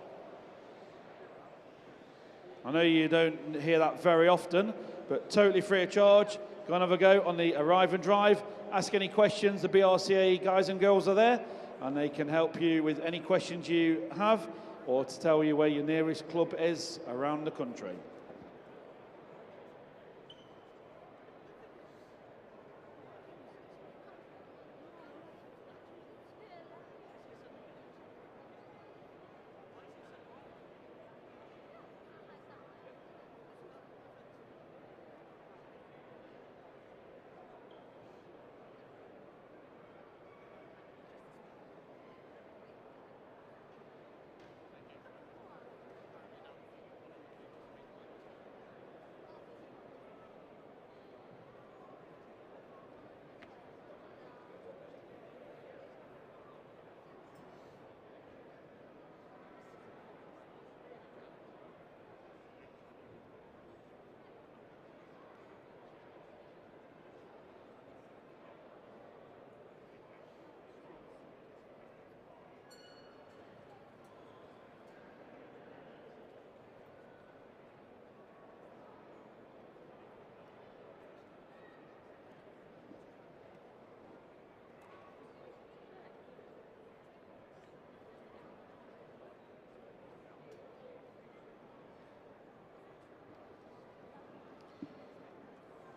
I know you don't hear that very often, but totally free of charge. Go and have a go on the arrive and drive. Ask any questions. The BRCA guys and girls are there, and they can help you with any questions you have, or to tell you where your nearest club is around the country.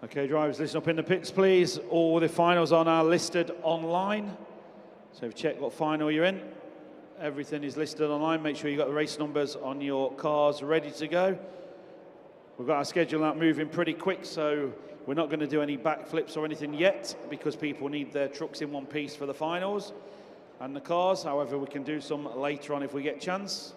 Okay, drivers, listen up in the pits, please. All the finals are now listed online. So check what final you're in. Everything is listed online. Make sure you've got the race numbers on your cars ready to go. We've got our schedule out moving pretty quick, so we're not going to do any backflips or anything yet because people need their trucks in one piece for the finals and the cars. However, we can do some later on if we get a chance.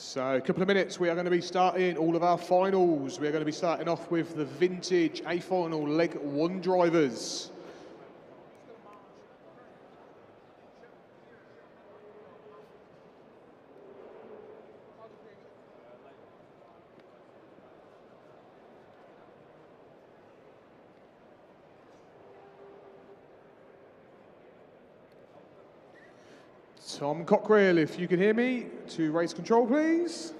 So a couple of minutes, we are going to be starting all of our finals. We're going to be starting off with the Vintage A Final Leg 1 drivers. Tom Cockrell, if you can hear me, to race control, please.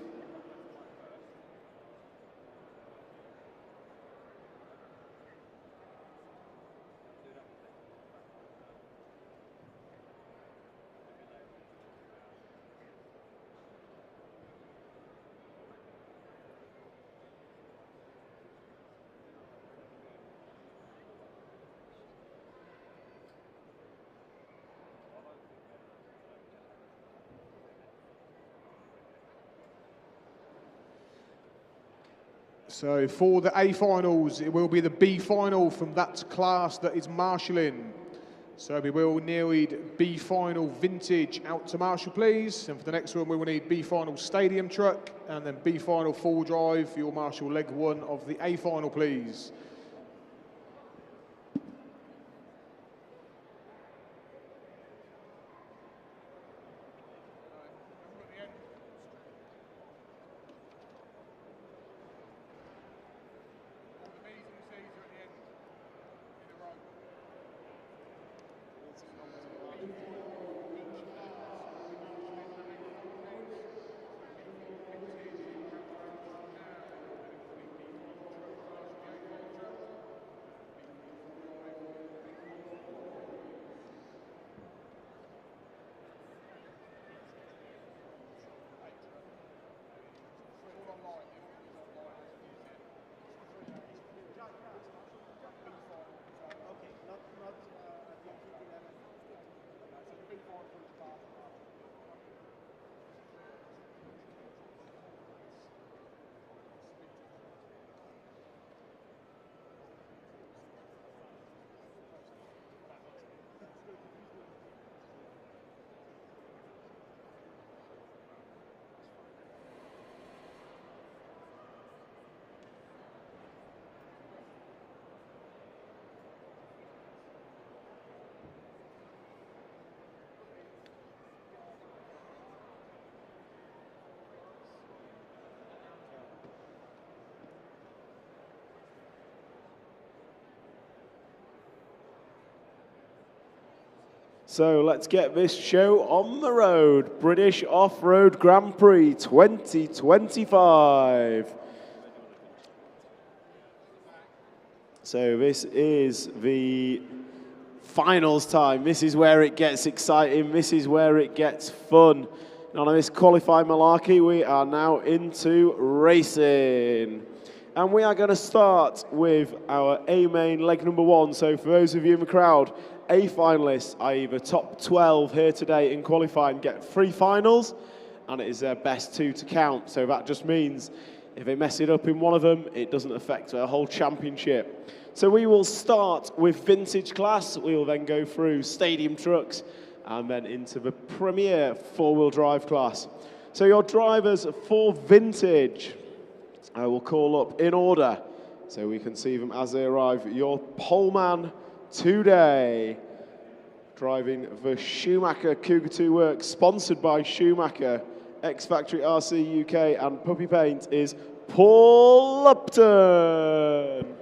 So for the A finals, it will be the B final from that class that is marshalling. So we will need B final vintage out to marshal, please. And for the next one, we will need B final stadium truck and then B final full drive for your marshal leg 1 of the A final, please. So let's get this show on the road. British Off-Road Grand Prix 2025. So this is the finals time. This is where it gets exciting. This is where it gets fun. And on this qualifying malarkey, we are now into racing. And we are going to start with our A main leg number 1. So for those of you in the crowd, A finalists, i.e. the top 12 here today in qualifying, get 3 finals, and it is their best 2 to count. So that just means if they mess it up in one of them, it doesn't affect their whole championship. So we will start with vintage class. We will then go through stadium trucks and then into the premier 4-wheel drive class. So your drivers for vintage, I will call up in order so we can see them as they arrive. Your poleman today, driving the Schumacher Cougar 2 Works, sponsored by Schumacher, X-Factory RC UK and Puppy Paint, is Paul Upton.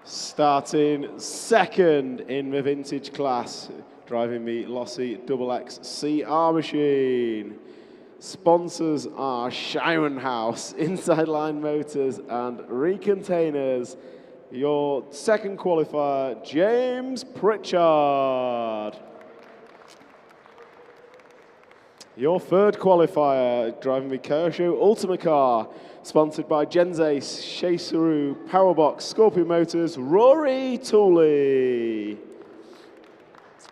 Starting second in the vintage class, driving the Lossy XX CR machine. Sponsors are Shiren House, Inside Line Motors and Recontainers. Your second qualifier, James Pritchard. Your third qualifier, driving the Kershaw Ultima car, sponsored by Genzace, Chaseru, Powerbox, Scorpion Motors, Rory Tooley.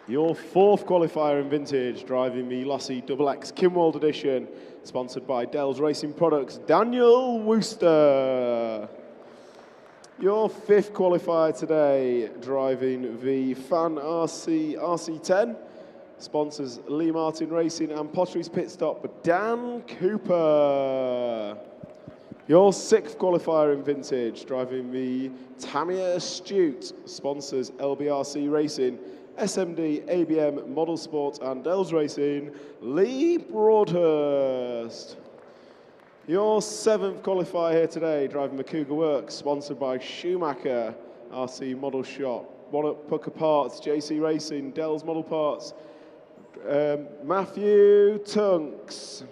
Your fourth qualifier in vintage, driving the Lossy XX Kimwald edition, sponsored by Dell's Racing Products, Daniel Wooster. Your fifth qualifier today, driving the Fan RC10, sponsors Lee Martin Racing and Potteries Pit Stop, Dan Cooper. Your sixth qualifier in vintage, driving the Tamiya Astute, sponsors LBRC Racing, SMD, ABM, Model Sport and Dell's Racing, Lee Broadhurst. Your seventh qualifier here today, driving the Cougar Works, sponsored by Schumacher, RC Model Shop, Pucker Parts, JC Racing, Dell's Model Parts, Matthew Tunks.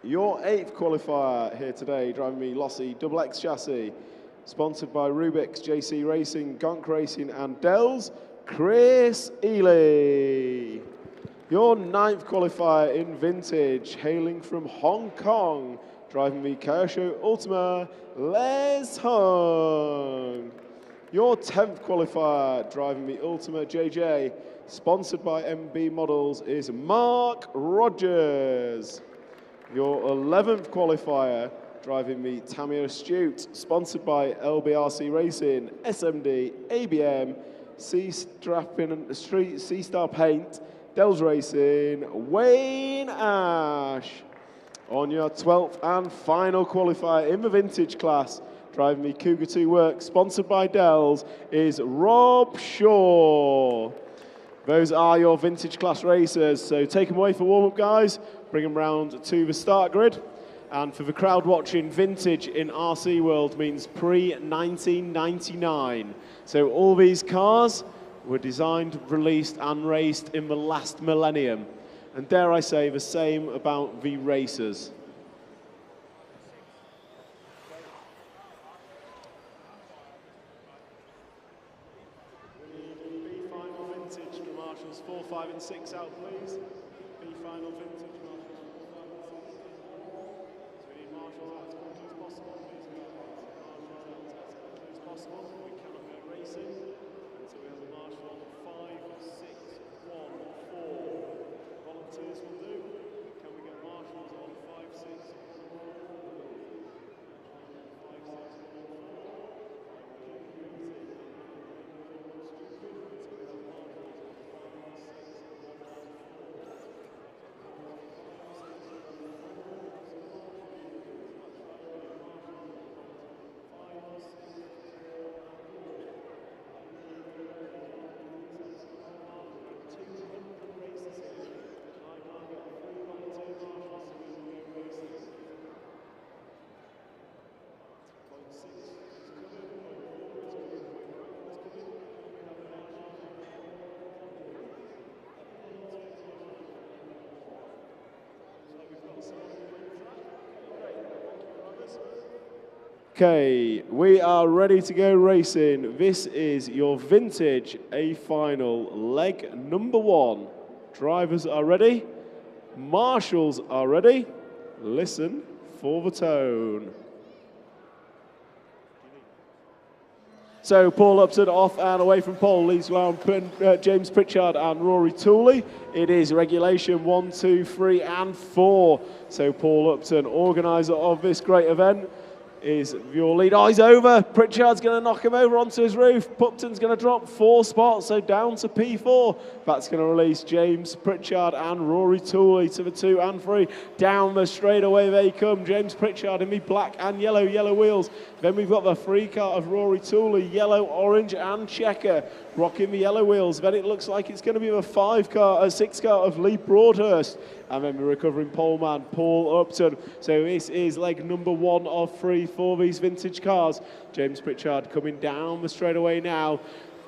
Your eighth qualifier here today, driving the Lossy XX chassis, sponsored by Rubik's, JC Racing, Gonk Racing and Dell's, Chris Ely. Your ninth qualifier in vintage, hailing from Hong Kong, driving the Kershaw Ultima, Les Hung. Your 10th qualifier, driving the Ultima JJ, sponsored by MB Models, is Mark Rogers. Your 11th qualifier, driving the Tamir Astute, sponsored by LBRC Racing, SMD, ABM, C-Star Paint, Dells Racing, Wayne Ash. On your 12th and final qualifier in the vintage class, driving the Cougar 2 Works, sponsored by Dells, is Rob Shaw. Those are your vintage class racers, so take them away for warm-up, guys. Bring them round to the start grid. And for the crowd watching, vintage in RC world means pre-1999. So all these cars were designed, released and raced in the last millennium. And dare I say the same about the racers. We need B final vintage for Marshals 4, 5 and 6 out, please. B final vintage Marshals 4, 5 and 6. So we need Marshals out as quickly as possible, please. Marshals out as quickly as possible. We cannot go racing until we have a Marshal 5, 6, 1, 4. Volunteers will do. Can we get Marshals on 5, 6, 1, 4? 5, 6, Okay, we are ready to go racing. This is your vintage A final leg number 1. Drivers are ready. Marshals are ready. Listen for the tone. So Paul Upton off and away from pole, leads around James Pritchard and Rory Tooley. It is regulation 1, 2, 3 and 4. So Paul Upton, organiser of this great event, is your lead. Oh, he's over. Pritchard's going to knock him over onto his roof. Pupton's going to drop 4 spots, so down to P4. That's going to release James Pritchard and Rory Tooley to the 2 and 3. Down the straightaway they come. James Pritchard in the black and yellow wheels. Then we've got the 3 car of Rory Tooley, yellow, orange and checker, rocking the yellow wheels. Then it looks like it's going to be the 6 car of Lee Broadhurst. And then the recovering pole man, Paul Upton. So this is leg number 1 of 3 for these vintage cars. James Pritchard coming down the straightaway now,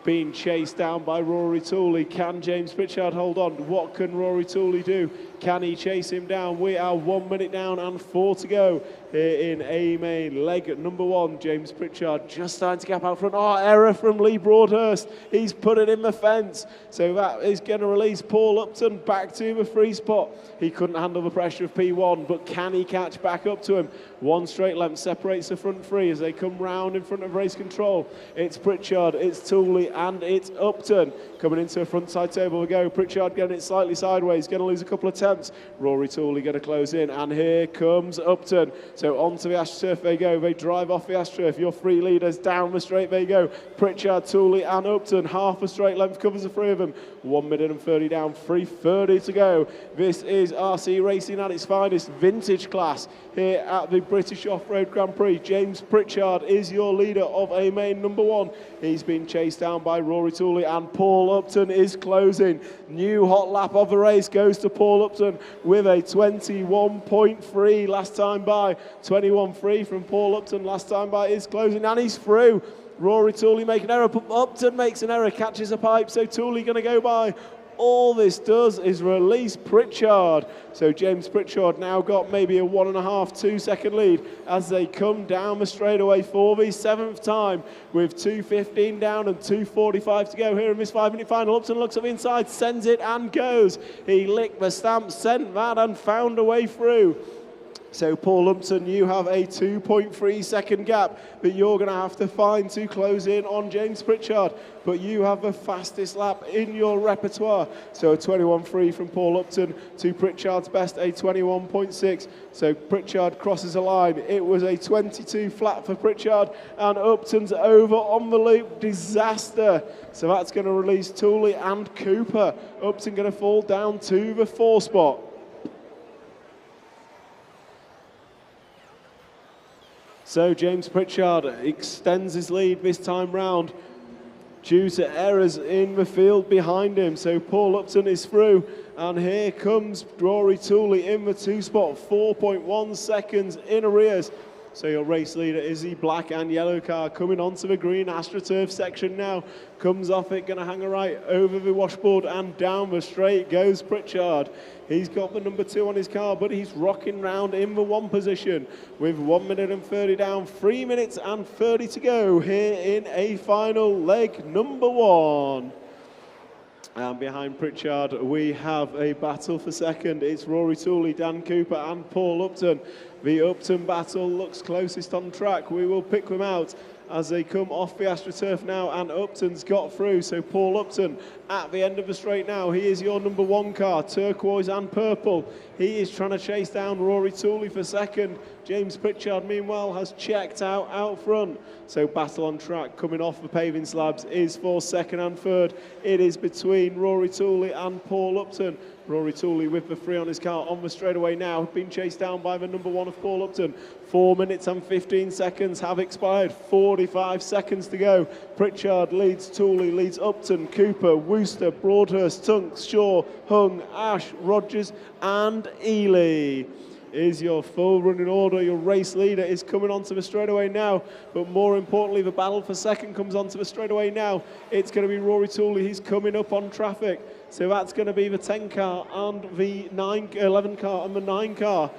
being chased down by Rory Tooley. Can James Pritchard hold on? What can Rory Tooley do? Can he chase him down? We are 1 minute down and 4 to go here in A main. Leg number 1, James Pritchard just starting to gap out front. Oh, error from Lee Broadhurst. He's put it in the fence. So that is going to release Paul Upton back to the free spot. He couldn't handle the pressure of P1, but can he catch back up to him? 1 straight length separates the front 3 as they come round in front of race control. It's Pritchard, it's Tooley and it's Upton. Coming into a front side table we go. Pritchard getting it slightly sideways, going to lose a couple of attempts. Rory Tooley going to close in, and here comes Upton. So onto the AstroTurf they go. They drive off the AstroTurf. Your 3 leaders down the straight they go. Pritchard, Tooley and Upton. Half a straight length covers the 3 of them. 1 minute and 30 down, 3:30 to go. This is RC racing at its finest, vintage class here at the British Off-Road Grand Prix. James Pritchard is your leader of A main number 1. He's been chased down by Rory Tooley, and Paul Upton is closing. New hot lap of the race goes to Paul Upton with a 21.3 last time by. 21.3 from Paul Upton last time by is closing, and he's through. Rory Tooley making an error, but Upton makes an error, catches a pipe, so Tooley going to go by. All this does is release Pritchard. So James Pritchard now got maybe a 1.5, 2 second lead as they come down the straightaway for the 7th time with 2:15 down and 2:45 to go here in this 5-minute final. Upton looks up inside, sends it and goes. He licked the stamp, sent that and found a way through. So Paul Lumpton, you have a 2.3 second gap that you're going to have to find to close in on James Pritchard. But you have the fastest lap in your repertoire. So a 21.3 from Paul Upton to Pritchard's best, a 21.6. So Pritchard crosses a line. It was a 22 flat for Pritchard, and Upton's over on the loop. Disaster. So that's going to release Tooley and Cooper. Upton going to fall down to the 4 spot. So James Pritchard extends his lead this time round due to errors in the field behind him. So Paul Upton is through, and here comes Rory Tooley in the 2 spot, 4.1 seconds in arrears. So your race leader is the black and yellow car coming onto the green AstroTurf section now. Comes off it, going to hang a right over the washboard, and down the straight goes Pritchard. He's got the number 2 on his car, but he's rocking round in the 1 position with 1 minute and 30 down, 3 minutes and 30 to go here in a final leg number 1. And behind Pritchard, we have a battle for second. It's Rory Tooley, Dan Cooper and Paul Upton. The Upton battle looks closest on track. We will pick them out as they come off the AstroTurf now, and Upton's got through. So Paul Upton at the end of the straight now. He is your number 1 car, turquoise and purple. He is trying to chase down Rory Tooley for second. James Pritchard, meanwhile, has checked out front. So battle on track coming off the paving slabs is for second and third. It is between Rory Tooley and Paul Upton. Rory Tooley with the 3 on his car on the straightaway now, being chased down by the number 1 of Paul Upton. 4 minutes and 15 seconds have expired, 45 seconds to go. Pritchard leads Tooley, leads Upton, Cooper, Wooster, Broadhurst, Tunks, Shaw, Hung, Ash, Rogers and Ely. Is your full running order. Your race leader is coming onto the straightaway now, but more importantly, the battle for second comes onto the straightaway now. It's going to be Rory Tooley. He's coming up on traffic. So that's going to be the 10 car and the 11 car and the 9 car.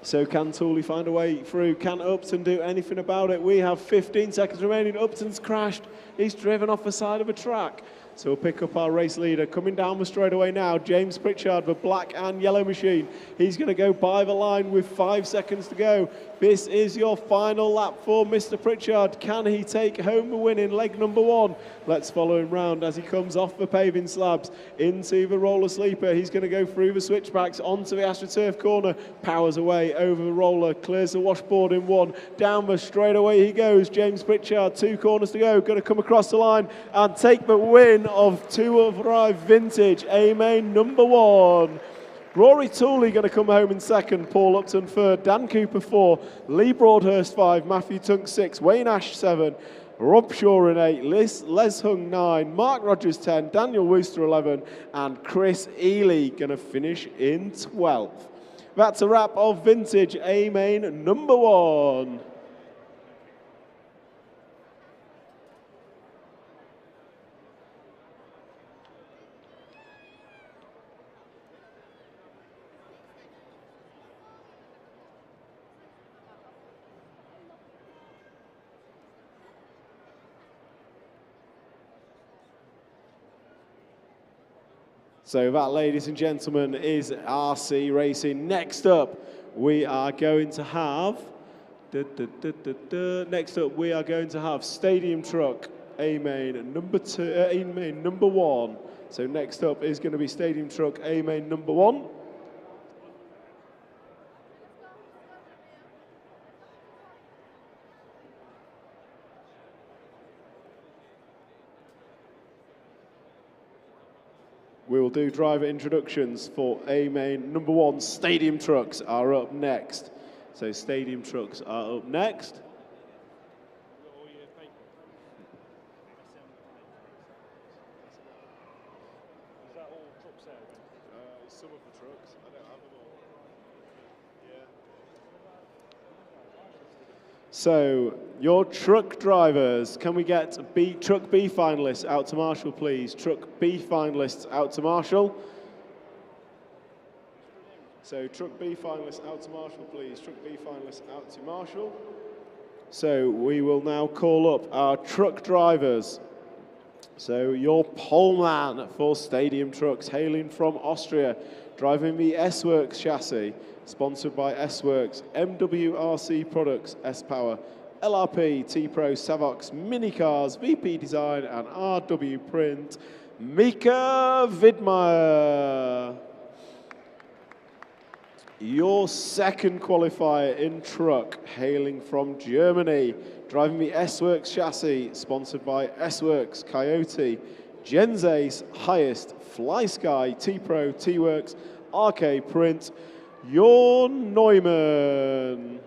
So can Tooley find a way through? Can Upton do anything about it? We have 15 seconds remaining. Upton's crashed. He's driven off the side of a track. So we'll pick up our race leader. Coming down the straightaway now, James Pritchard, the black and yellow machine. He's going to go by the line with 5 seconds to go. This is your final lap for Mr. Pritchard. Can he take home the win in leg number 1? Let's follow him round as he comes off the paving slabs into the roller sleeper. He's going to go through the switchbacks onto the AstroTurf corner. Powers away over the roller, clears the washboard in 1. Down the straightaway he goes. James Pritchard, 2 corners to go. Going to come across the line and take the win of 205 Vintage, A-Main number 1. Rory Tooley going to come home in second, Paul Upton third, Dan Cooper 4, Lee Broadhurst 5, Matthew Tunk 6, Wayne Ash 7, Rob Shaw in 8, Les Hung 9, Mark Rogers 10, Daniel Wooster 11, and Chris Ely going to finish in 12th. That's a wrap of Vintage A-Main number 1. So that, ladies and gentlemen, is RC Racing. Next up, we are going to have... Next up, we are going to have Stadium Truck, A-Main number 2, A-Main number 1. So next up is going to be Stadium Truck, A-Main number 1. We will do driver introductions for A-Main number 1. Stadium Trucks are up next. So Stadium Trucks are up next. Some of the trucks, I don't have them all. Yeah. So, your truck drivers, can we get Truck B finalists out to Marshall, please? Truck B finalists out to Marshall. So, Truck B finalists out to Marshall, please. Truck B finalists out to Marshall. So, we will now call up our truck drivers. So your poleman for Stadium Trucks, hailing from Austria, driving the S-Works chassis, sponsored by S-Works, MWRC Products, S-Power, LRP, T-Pro, Savox, Minicars, VP Design, and RW Print, Mika Widmeyer. Your second qualifier in truck, hailing from Germany, driving the S-Works chassis, sponsored by S-Works, Coyote, Genzace, Highest, FlySky, T-Pro, T-Works, RK Print, your Neumann.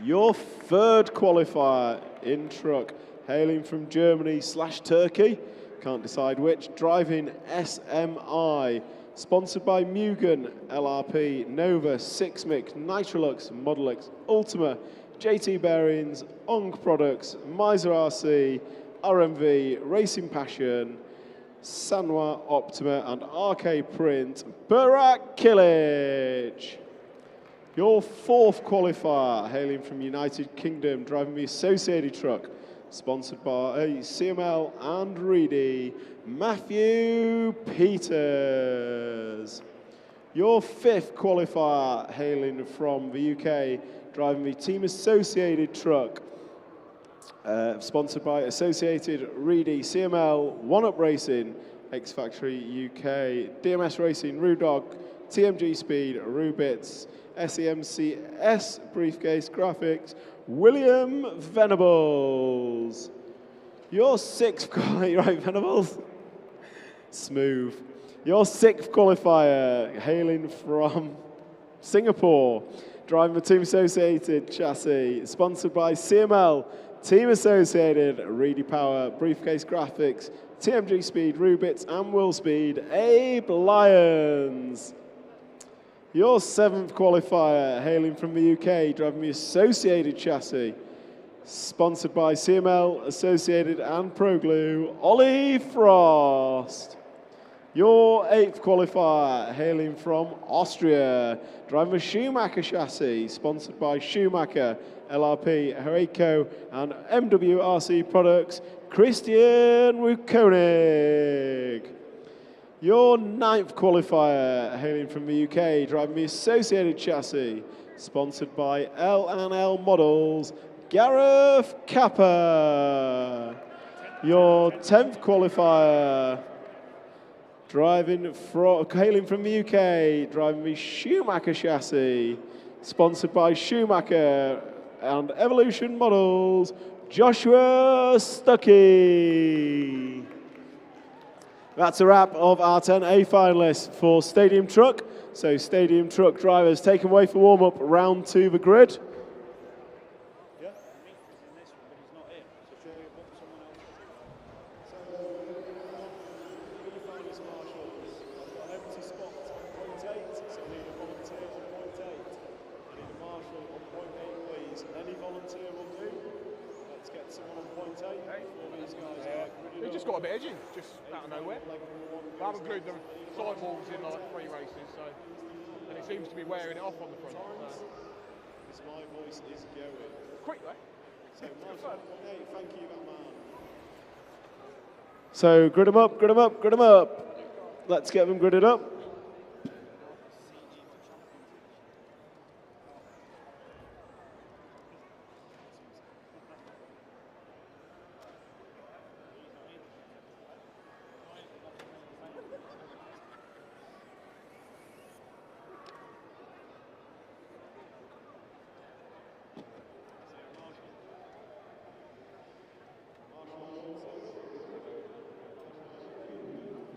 Your third qualifier in truck, hailing from Germany / Turkey, can't decide which, driving SMI, sponsored by Mugen, LRP, Nova, Sixmix, Nitrolux, Modelix, Ultima, JT Bearings, Ong Products, Miser RC, RMV, Racing Passion, Sanwa Optima, and RK Print, Burak Kilic. Your fourth qualifier, hailing from United Kingdom, driving the Associated Truck, sponsored by CML and Reedy, Matthew Peters. Your fifth qualifier, hailing from the UK, driving the Team Associated Truck, sponsored by Associated, Reedy, CML, One Up Racing, X Factory UK, DMS Racing, Rudog, TMG Speed, Rubits, SEMCS, Briefcase Graphics, William Venables. Your sixth, right, Venables? Smooth. Your sixth qualifier, hailing from Singapore, driving the Team Associated chassis, sponsored by CML, Team Associated, Reedy Power, Briefcase Graphics, TMG Speed, Rubits, and Will Speed, Abe Lyons. Your seventh qualifier, hailing from the UK, driving the Associated chassis, sponsored by CML, Associated, and ProGlue, Ollie Frost. Your eighth qualifier, hailing from Austria, driving the Schumacher chassis, sponsored by Schumacher, LRP, Horeco, and MWRC Products, Christian Wukonig. Your ninth qualifier, hailing from the UK, driving the Associated chassis, sponsored by L&L Models, Gareth Kappa. Your 10th qualifier, hailing from the UK, driving the Schumacher chassis, sponsored by Schumacher and Evolution Models, Joshua Stuckey. That's a wrap of our 10A finalists for Stadium Truck. So Stadium Truck drivers taken away for warm-up, round 2 the grid. They just got a bit edgy, just out of nowhere. I haven't glued the sidewalls in like 3 races, so, and it seems to be wearing it off on the front. So. My voice is going. Quick though. So, hey, thank you, man. So grid them up, grid them up, grid them up. Let's get them gridded up.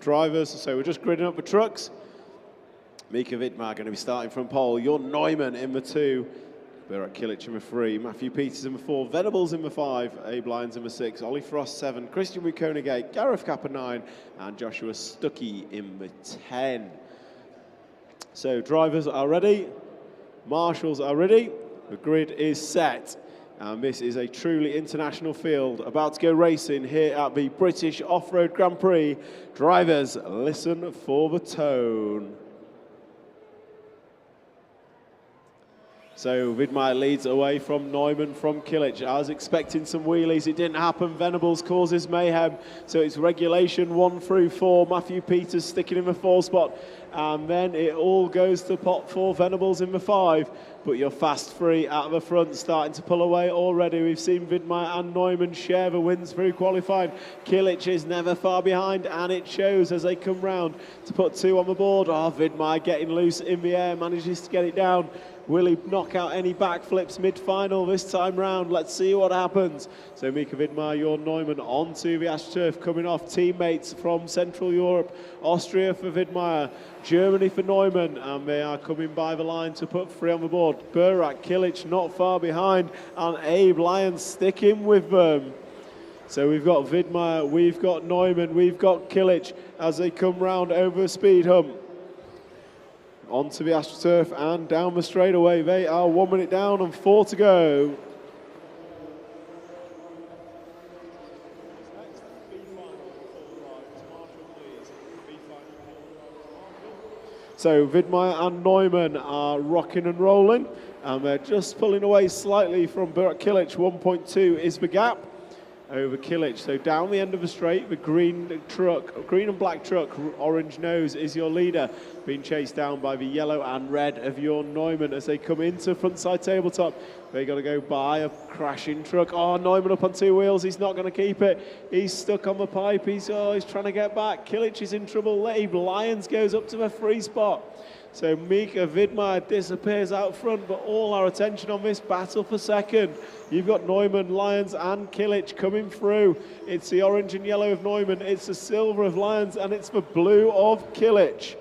Drivers, so we're just gridding up the trucks. Mika Widmeyer going to be starting from pole. Your Neumann in the 2. Burak Kilic in the 3. Matthew Peters in the 4. Venables in the 5. Abe Lyons in the 6. Ollie Frost 7. Christian Wukonig 8. Gareth Kappa 9. And Joshua Stuckey in the 10. So drivers are ready. Marshals are ready. The grid is set. And this is a truly international field about to go racing here at the British Off-Road Grand Prix. Drivers, listen for the tone. So Vidmar leads away from Neumann from Kilic. I was expecting some wheelies, it didn't happen. Venables causes mayhem. So it's regulation 1 through 4. Matthew Peters sticking in the 4 spot. And then it all goes to pot for Venables in the 5. But your fast 3 out of the front starting to pull away already. We've seen Vidmar and Neumann share the wins through qualifying. Kilic is never far behind, and it shows as they come round to put 2 on the board. Oh, Vidmar getting loose in the air, manages to get it down. Will he knock out any backflips mid-final this time round? Let's see what happens. So Mika Vidmar, Jorn Neumann onto the AstroTurf, coming off teammates from Central Europe. Austria for Vidmar, Germany for Neumann, and they are coming by the line to put 3 on the board. Burak, Kilic not far behind, and Abe Lyons sticking with them. So we've got Vidmar, we've got Neumann, we've got Kilic as they come round over the speed hump. Onto the AstroTurf and down the straightaway. They are 1 minute down and 4 to go. So Vidmar and Neumann are rocking and rolling, and they're just pulling away slightly from Burak Kilic. 1.2 is the gap over Kilic. So down the end of the straight, the green and black truck, orange nose, is your leader, being chased down by the yellow and red of Jorn Neumann as they come into frontside tabletop. They got to go by a crashing truck. Oh, Neumann up on 2 wheels. He's not going to keep it. He's stuck on the pipe. He's trying to get back. Kilic is in trouble. Abe Lyons goes up to the 3 spot. So Mika Vidmar disappears out front, but all our attention on this battle for second. You've got Neumann, Lyons and Kilic coming through. It's the orange and yellow of Neumann, it's the silver of Lyons, and it's the blue of Kilic.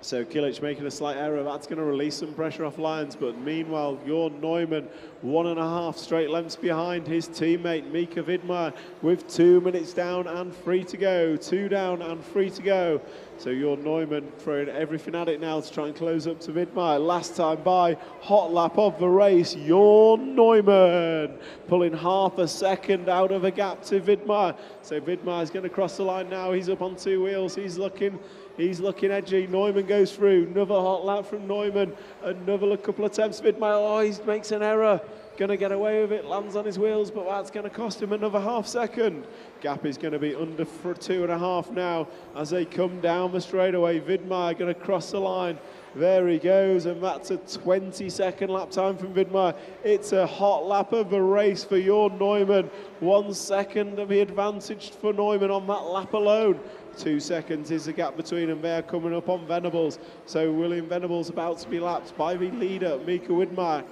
So Kilic making a slight error, that's going to release some pressure off Lyons, but meanwhile, Jorn Neumann 1.5 straight lengths behind his teammate Mika Vidmar with 2 minutes down and 3 to go. 2 down and 3 to go. So Jorn Neumann throwing everything at it now to try and close up to Vidmar. Last time by, hot lap of the race, Jorn Neumann pulling half a second out of a gap to Vidmar. So Vidmar is going to cross the line now. He's up on 2 wheels. He's looking edgy. Neumann goes through. Another hot lap from Neumann. Another couple of attempts. Vidmar, oh, he makes an error. Going to get away with it. Lands on his wheels, but that's going to cost him another half second. Gap is going to be under for 2.5 now as they come down the straightaway. Vidmar going to cross the line. There he goes, and that's a 20-second lap time from Vidmar. It's a hot lap of the race for Jorn Neumann. 1 second of the advantage for Neumann on that lap alone. 2 seconds is the gap between them. They're coming up on Venables. So William Venables about to be lapped by the leader, Mika Vidmar.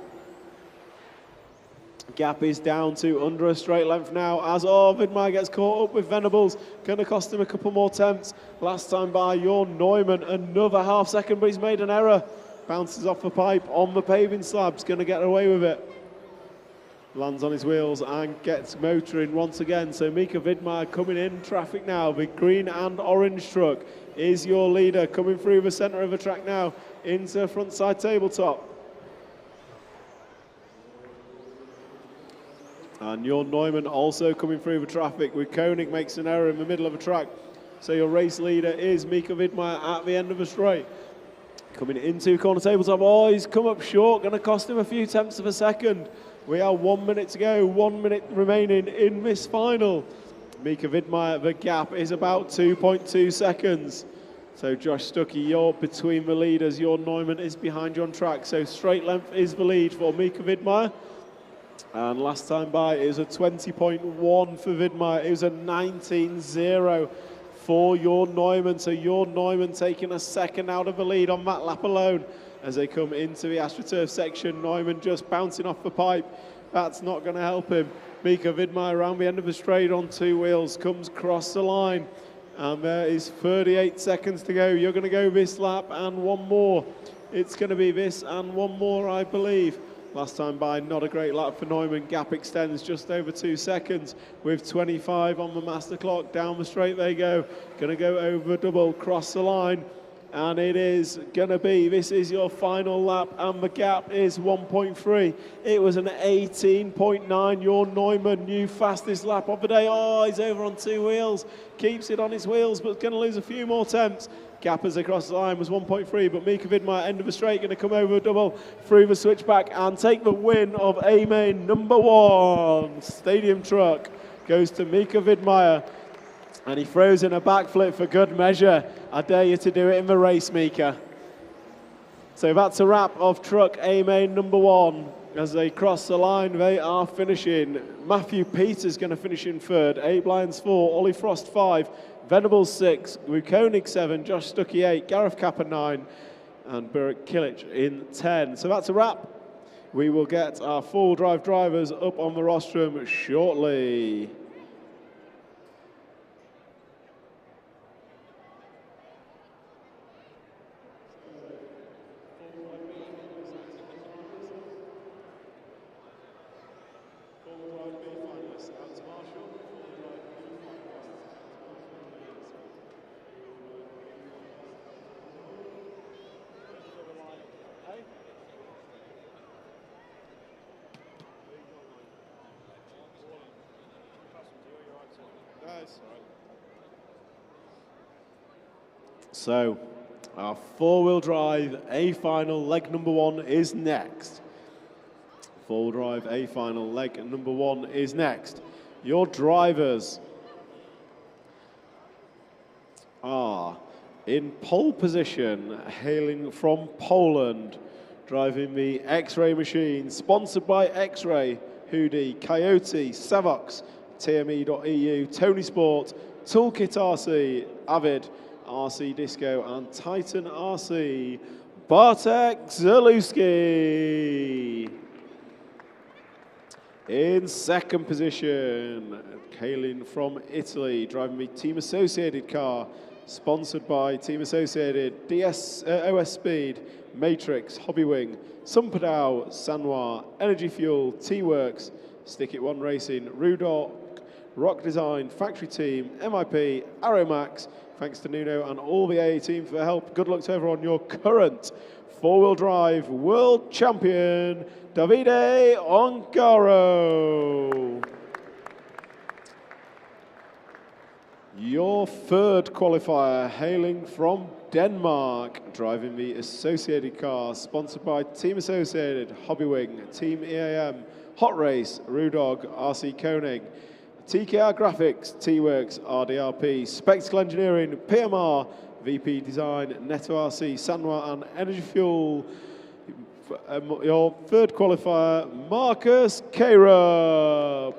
Gap is down to under a straight length now as Vidmar gets caught up with Venables. Going to cost him a couple more attempts. Last time by Jorn Neumann, another half second, but he's made an error. Bounces off the pipe on the paving slabs, going to get away with it. Lands on his wheels and gets motoring once again. So Mika Vidmar coming in traffic now. The green and orange truck is your leader, coming through the centre of the track now into frontside tabletop. And Jorn Neumann also coming through the traffic with Koenig makes an error in the middle of the track. So your race leader is Mika Vidmar at the end of the straight. Coming into corner tabletop, oh, he's come up short, going to cost him a few tenths of a second. We are 1 minute to go, 1 minute remaining in this final. Mika Vidmar, the gap is about 2.2 seconds. So Josh Stuckey, you're between the leaders. Jorn Neumann is behind you on track. So straight length is the lead for Mika Vidmar. And last time by, it was a 20.1 for Vidmar. It was a 19.0 for Jorn Neumann. So Jorn Neumann taking a second out of the lead on that lap alone as they come into the AstroTurf section. Neumann just bouncing off the pipe. That's not going to help him. Mika Vidmar around the end of the straight on 2 wheels, comes across the line. And there is 38 seconds to go. You're going to go this lap and one more. It's going to be this and one more, I believe. Last time by, not a great lap for Neumann. Gap extends just over 2 seconds with 25 on the master clock. Down the straight they go. Going to go over double, cross the line. And it is going to be, this is your final lap, and the gap is 1.3. It was an 18.9. Your Neumann, new fastest lap of the day. Oh, he's over on 2 wheels. Keeps it on his wheels, but going to lose a few more tenths. Gappers across the line was 1.3, but Mika Vidmaier, end of the straight, going to come over a double through the switchback and take the win of A-Main #1. Stadium truck goes to Mika Vidmaier, and he throws in a backflip for good measure. I dare you to do it in the race, Mika. So that's a wrap of truck A-Main #1. As they cross the line, they are finishing. Matthew Peters going to finish in 3rd, Abe Lyons 4, Ollie Frost 5, Venables 6, Wukonig 7, Josh Stuckey 8, Gareth Kappa 9, and Burek Kilic in 10. So that's a wrap. We will get our 4-wheel drive drivers up on the rostrum shortly. So, our 4-wheel drive A final leg #1 is next. 4-wheel drive A final leg #1 is next. Your drivers are in pole position, hailing from Poland, driving the X-Ray machine, sponsored by X-Ray, Hoodie, Coyote, Savox, TME.eu, Tony Sport, Toolkit RC, Avid, RC Disco, and Titan RC, Bartek Zalewski. In 2nd position, hailing from Italy, driving the Team Associated car, sponsored by Team Associated, OS Speed, Matrix, Hobbywing, Sumpadao, Sanwa, Energy Fuel, T-Works, Stick It One Racing, Rudok, Rock Design, Factory Team, MIP, Aeromax. Thanks to Nuno and all the AA team for the help. Good luck to everyone. Your current 4-wheel drive world champion, Davide Ongaro. Your 3rd qualifier, hailing from Denmark, driving the Associated car, sponsored by Team Associated, Hobbywing, Team EAM, Hot Race, Rudog, RC Koenig, TKR Graphics, T-Works, RDRP, Spectacle Engineering, PMR, VP Design, Neto RC, Sanwa, and Energy Fuel. Your 3rd qualifier, Marcus Karup.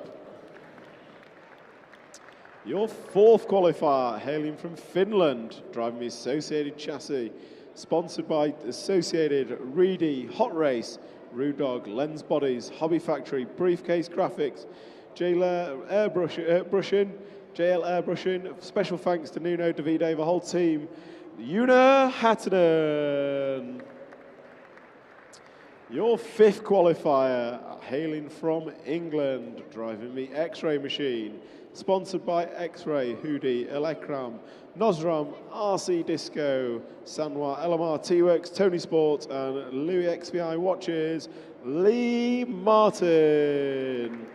Your 4th qualifier, hailing from Finland, driving the Associated chassis, sponsored by Associated, Reedy, Hot Race, Rudog, Lens Bodies, Hobby Factory, Briefcase Graphics, JL Airbrushing. Special thanks to Nuno, Davide, the whole team. Una Hattinen. Your 5th qualifier, hailing from England, driving the X-Ray machine, sponsored by X-Ray, Hoodie, Elecram, Nosram, RC Disco, Sanwa, LMR, T-Works, Tony Sport, and Louis XPI Watches, Lee Martin.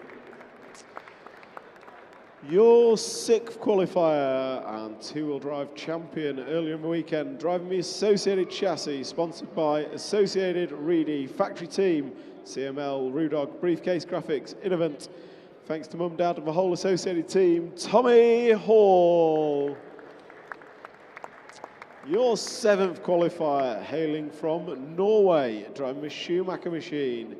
Your 6th qualifier and 2-wheel drive champion earlier in the weekend, driving the Associated chassis, sponsored by Associated, Reedy, Factory Team, CML, Rudog, Briefcase Graphics, Innovant. Thanks to Mum, Dad, and the whole Associated team, Tommy Hall. Your 7th qualifier, hailing from Norway, driving the Schumacher machine,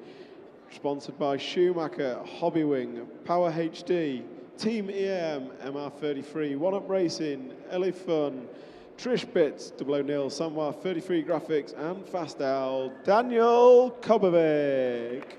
sponsored by Schumacher, Hobbywing, Power HD, Team EM, MR33, One Up Racing, Ellie Fun, Trish Bits, 00 Samwar 33 Graphics, and Fast Owl, Daniel Kobovic.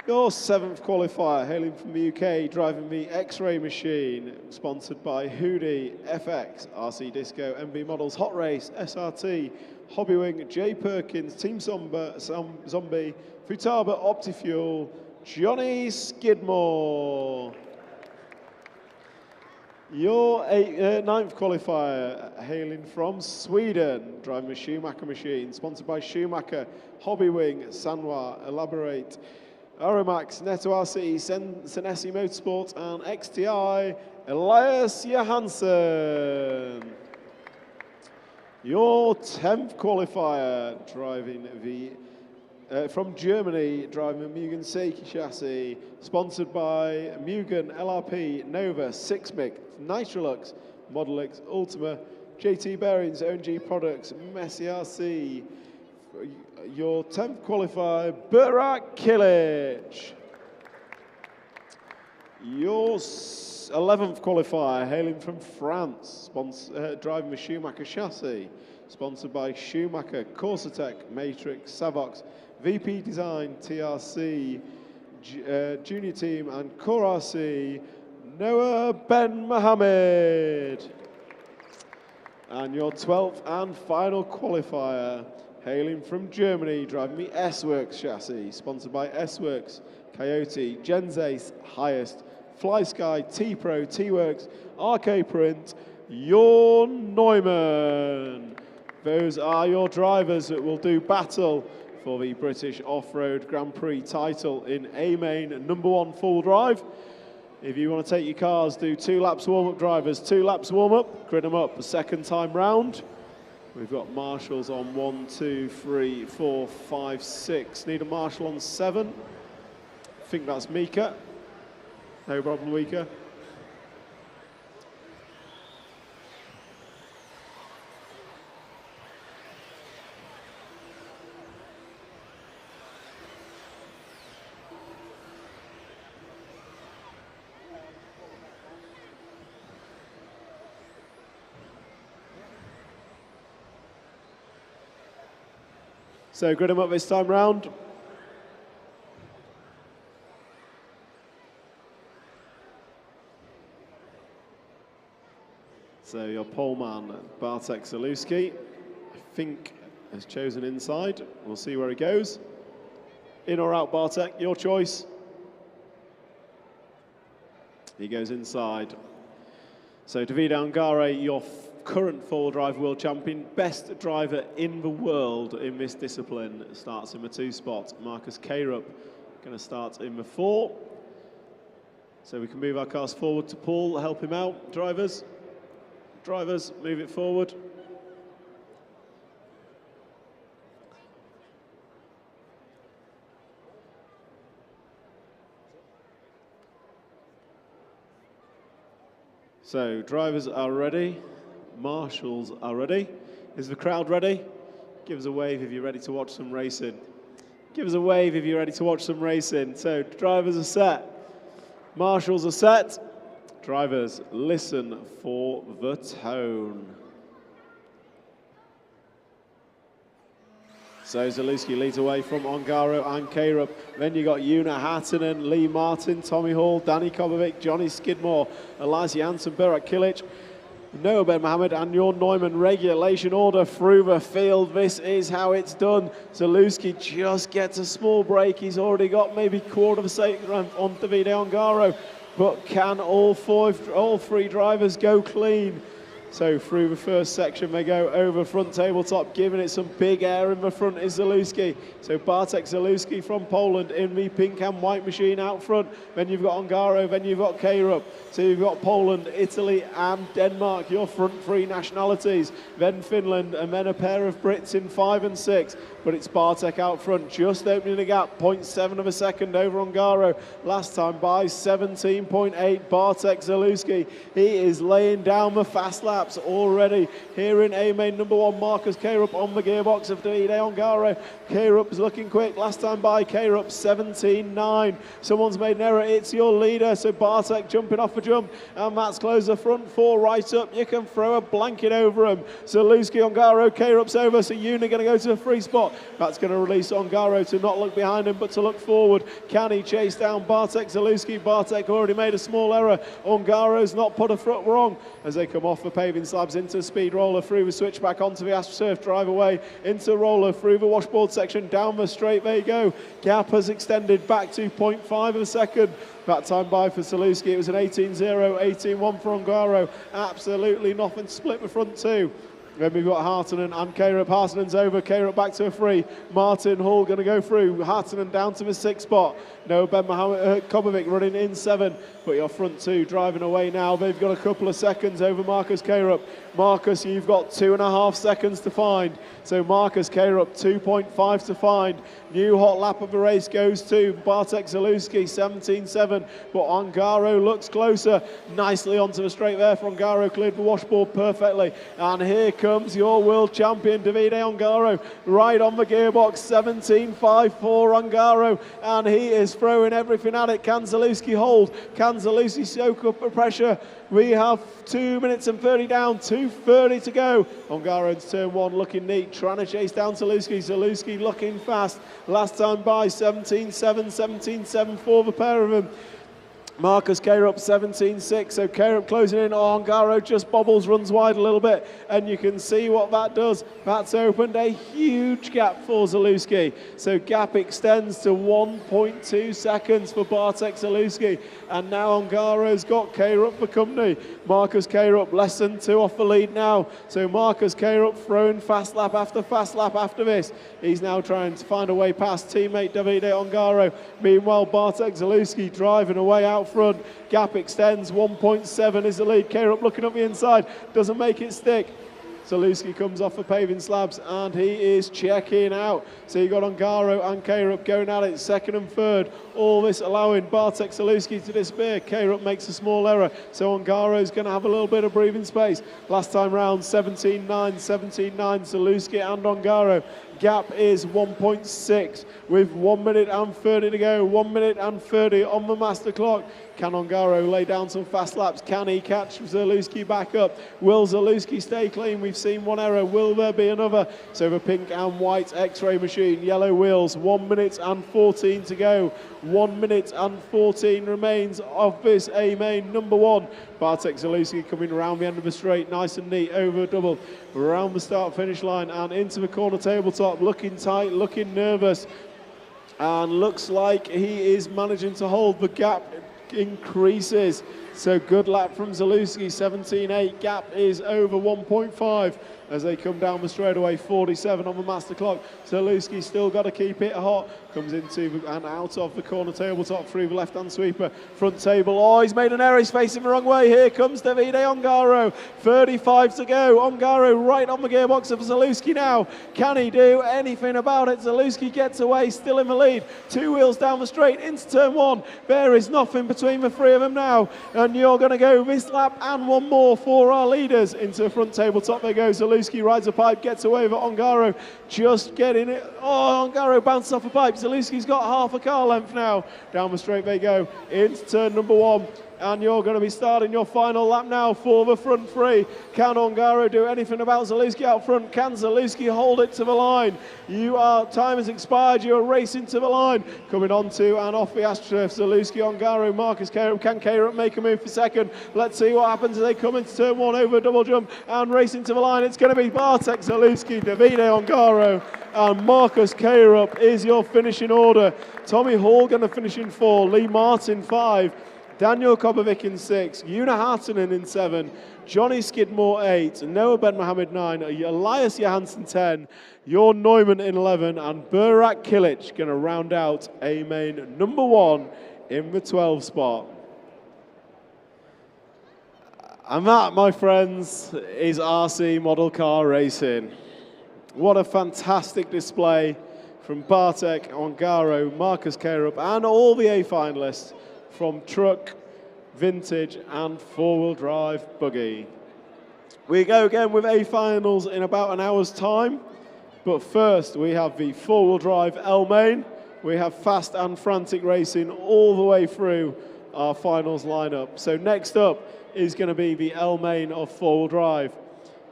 Your 7th qualifier, hailing from the UK, driving the X-Ray machine, sponsored by Hoodie, FX, RC Disco, MB Models, Hot Race, SRT, Hobbywing, J Perkins, Team Zombie, Futaba, Optifuel, Johnny Skidmore. Your ninth qualifier, hailing from Sweden, driving a Schumacher machine, sponsored by Schumacher, Hobbywing, Sanwa, Elaborate, Aromax, Netto RC, Senesi Motorsport, and XTI, Elias Johansson. Your 10th qualifier, driving from Germany, driving a Mugen Seiki chassis, sponsored by Mugen, LRP, Nova, Sixmic, Nitrolux, Model X Ultima, JT Bearings, ONG Products, Messi RC. Your 10th qualifier, BRCA. Your 11th qualifier, hailing from France, driving a Schumacher chassis, sponsored by Schumacher, Corsatec, Matrix, Savox, VP Design, TRC, Junior Team, and Core RC, Noah Ben Mohammed. And your 12th and final qualifier, hailing from Germany, driving the S-Works chassis, sponsored by S-Works, Coyote, Genzace, Highest, Fly Sky, T-Pro, T-Works, RK Print, your Neumann. Those are your drivers that will do battle for the British Off-Road Grand Prix title in A-Main #1 full drive. If you want to take your cars, do 2 laps warm-up drivers, 2 laps warm-up, grid them up a second time round. We've got marshals on 1, 2, 3, 4, 5, 6. Need a marshal on 7. I think that's Mika. No problem, Mika. So grid them up this time round. So your pole man, Bartek Zalewski, I think has chosen inside. We'll see where he goes. In or out, Bartek, your choice. He goes inside. So Davide Angare, your current four-wheel drive world champion, best driver in the world in this discipline, starts in the 2 spot. Marcus Kayrup going to start in the 4. So we can move our cars forward to Paul, help him out. Drivers, move it forward. So drivers are ready. Marshals are ready. Is the crowd ready? Give us a wave if you're ready to watch some racing. Give us a wave if you're ready to watch some racing. So drivers are set. Marshals are set. Drivers, listen for the tone. So Zalewski leads away from Ongaro and Kayrup. Then you got Una Hattinen, Lee Martin, Tommy Hall, Danny Kobovic, Johnny Skidmore, Elias Janssen, Berat Kilic, Noah Ben Mohammed, and your Neumann regulation order through the field. This is how it's done. Zalewski just gets a small break. He's already got maybe quarter of a second on Davide Ongaro. But can all 3 drivers go clean? So through the first section, they go over front tabletop, giving it some big air in the front is Zalewski. So Bartek Zalewski from Poland in the pink and white machine out front. Then you've got Ongaro, then you've got Kayrup. So you've got Poland, Italy and Denmark, your front 3 nationalities. Then Finland, and then a pair of Brits in 5 and 6. But it's Bartek out front, just opening the gap, 0.7 of a second over Ongaro. Last time by 17.8, Bartek Zalewski. He is laying down the fast laps already here in A-Main #1. Marcus Kayrup on the gearbox of Davide Ongaro. Kayrup is looking quick. Last time by, Kayrup 17.9. Someone's made an error. It's your leader. So Bartek jumping off a jump, and that's closed the front 4 right up. You can throw a blanket over him. Zalewski, Ongaro, Kayrup's over. So Una going to go to the free spot. That's going to release Ongaro to not look behind him, but to look forward. Can he chase down Bartek Zalewski? Bartek already made a small error. Ongaro's not put a foot wrong as they come off the pavement. paving slabs into speed roller, through the switch back onto the AstroTurf, drive away into roller, through the washboard section, down the straight, there you go. Gap has extended back to 0.5 of a second. That time by for Zaluski, it was an 18-0, 18-1 for Ongaro. Absolutely nothing, split the front two. Then we've got Hartonen and K-Rup. Hartonen's over, K-Rup back to a free. Martin Hall going to go through. Hartonen down to the 6th spot. No, Ben Kobovic running in 7. But your front two driving away now. They've got a couple of seconds over Marcus K-Rup. Marcus, you've got 2.5 seconds to find. So Marcus K-Rup, 2.5 to find. New hot lap of the race goes to Bartek Zaluski, 17.7. But Ongaro looks closer. Nicely onto the straight there for Ongaro. Cleared the washboard perfectly. And here comes your world champion, Davide Ongaro, right on the gearbox, 17.5 for Ongaro. And he is throwing everything at it. Can Zaluski hold? Can Zaluski soak up the pressure? We have 2 minutes and 30 down, 2:30 to go. Ongaro into turn 1 looking neat, trying to chase down Zaluski. Zaluski looking fast. Last time by 17.7, 17.7 for the pair of them. Marcus K-Rup 17.6, so K-Rup closing in. Ongaro just bobbles, runs wide a little bit, and you can see what that does. That's opened a huge gap for Zaluski. So gap extends to 1.2 seconds for Bartek Zaluski, and now Ongaro's got K-Rup for company. Marcus K-Rup less than 2 off the lead now. So Marcus K-Rup throwing fast lap after this. He's now trying to find a way past teammate Davide Ongaro. Meanwhile, Bartek Zaluski driving away out front. Gap extends, 1.7 is the lead. K-Rup looking up the inside, doesn't make it stick. Zaluski comes off the paving slabs and he is checking out. So you got Ongaro and K-Rup going at it, 2nd and 3rd. All this allowing Bartek Zaluski to disappear. K-Rup makes a small error, so Ongaro's going to have a little bit of breathing space. Last time round, 17.9, 17.9, Zaluski and Ongaro. Gap is 1.6 with 1 minute and 30 to go. 1 minute and 30 on the master clock. Can Ongaro lay down some fast laps? Can he catch Zaluski back up? Will Zaluski stay clean? We've seen one error. Will there be another? So the pink and white X-ray machine, yellow wheels, 1 minute and 14 to go. 1 minute and 14 remains of this A-main number 1. Bartek Zaluski coming around the end of the straight, nice and neat, over a double, around the start-finish line and into the corner tabletop, looking tight, looking nervous, and looks like he is managing to hold. The gap increases. So good lap from Zaluski, 17.8. Gap is over 1.5 as they come down the straightaway, 47 on the master clock. Zaluski still got to keep it hot. Comes into and out of the corner tabletop through the left-hand sweeper. Front table, oh, he's made an error, he's facing the wrong way. Here comes Davide Ongaro, 35 to go. Ongaro right on the gearbox of Zaluski now. Can he do anything about it? Zaluski gets away, still in the lead. 2 wheels down the straight into turn 1. There is nothing between the 3 of them now. And you're going to go this lap and one more for our leaders. Into the front tabletop they go. Zaluski rides a pipe, gets away with Ongaro, just getting it. Oh, Ongaro bounces off a pipe. Zaluski's got half a car length now. Down the straight they go into turn number 1. And you're going to be starting your final lap now for the front 3. Can Ongaro do anything about Zaluski out front? Can Zaluski hold it to the line? Time has expired, you're racing to the line. Coming on to and off the AstroTurf, Zaluski, Ongaro, Marcus K-Rup. Can K-Rup make a move for 2nd? Let's see what happens as they come into turn 1 over a double jump and racing to the line. It's going to be Bartek Zaluski, Davide Ongaro, and Marcus K-Rup is your finishing order. Tommy Hall going to finish in 4, Lee Martin 5, Daniel Kobovic in 6, Una Hartonen in 7, Johnny Skidmore 8, Noah Ben Mohammed 9, Elias Johansson 10, Jorn Neumann in 11, and Burak Kilic going to round out A-main number 1 in the 12 spot. And that, my friends, is RC model car racing. What a fantastic display from Bartek Ongaro, Marcus K-Rup, and all the A finalists from truck, vintage and 4-wheel drive buggy. We go again with A finals in about an hour's time, but first we have the 4-wheel drive L-main. We have fast and frantic racing all the way through our finals lineup. So next up is going to be the L-main of 4-wheel drive.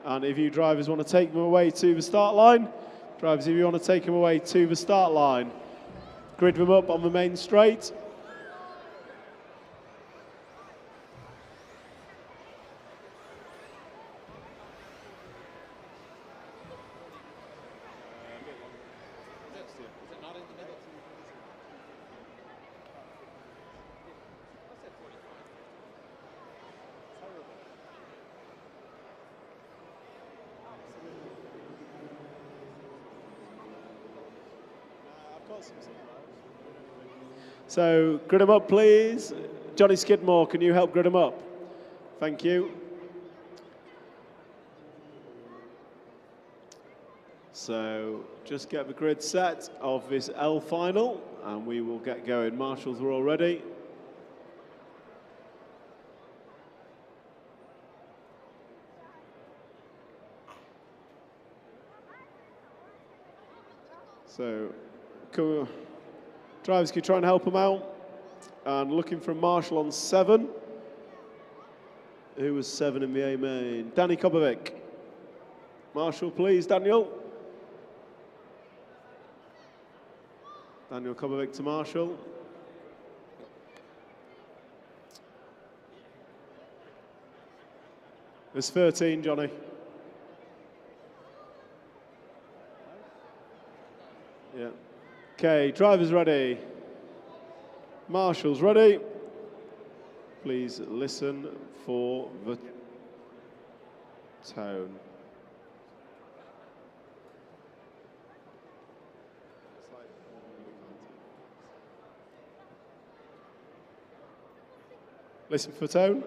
And if you drivers want to take them away to the start line, drivers, if you want to take them away to the start line, grid them up on the main straight. So, grid them up, please. Johnny Skidmore, can you help grid them up? Thank you. So, just get the grid set of this L final, and we will get going. Marshals are all ready. So, drivers, can you try and help them out? And looking for a marshal on 7. Who was 7 in the A main? Danny Kobovic. Marshal, please, Daniel. Daniel Kobovic to marshal. There's 13, Johnny. Yeah. Okay, drivers ready. Marshals ready. Please listen for the tone. Listen for tone.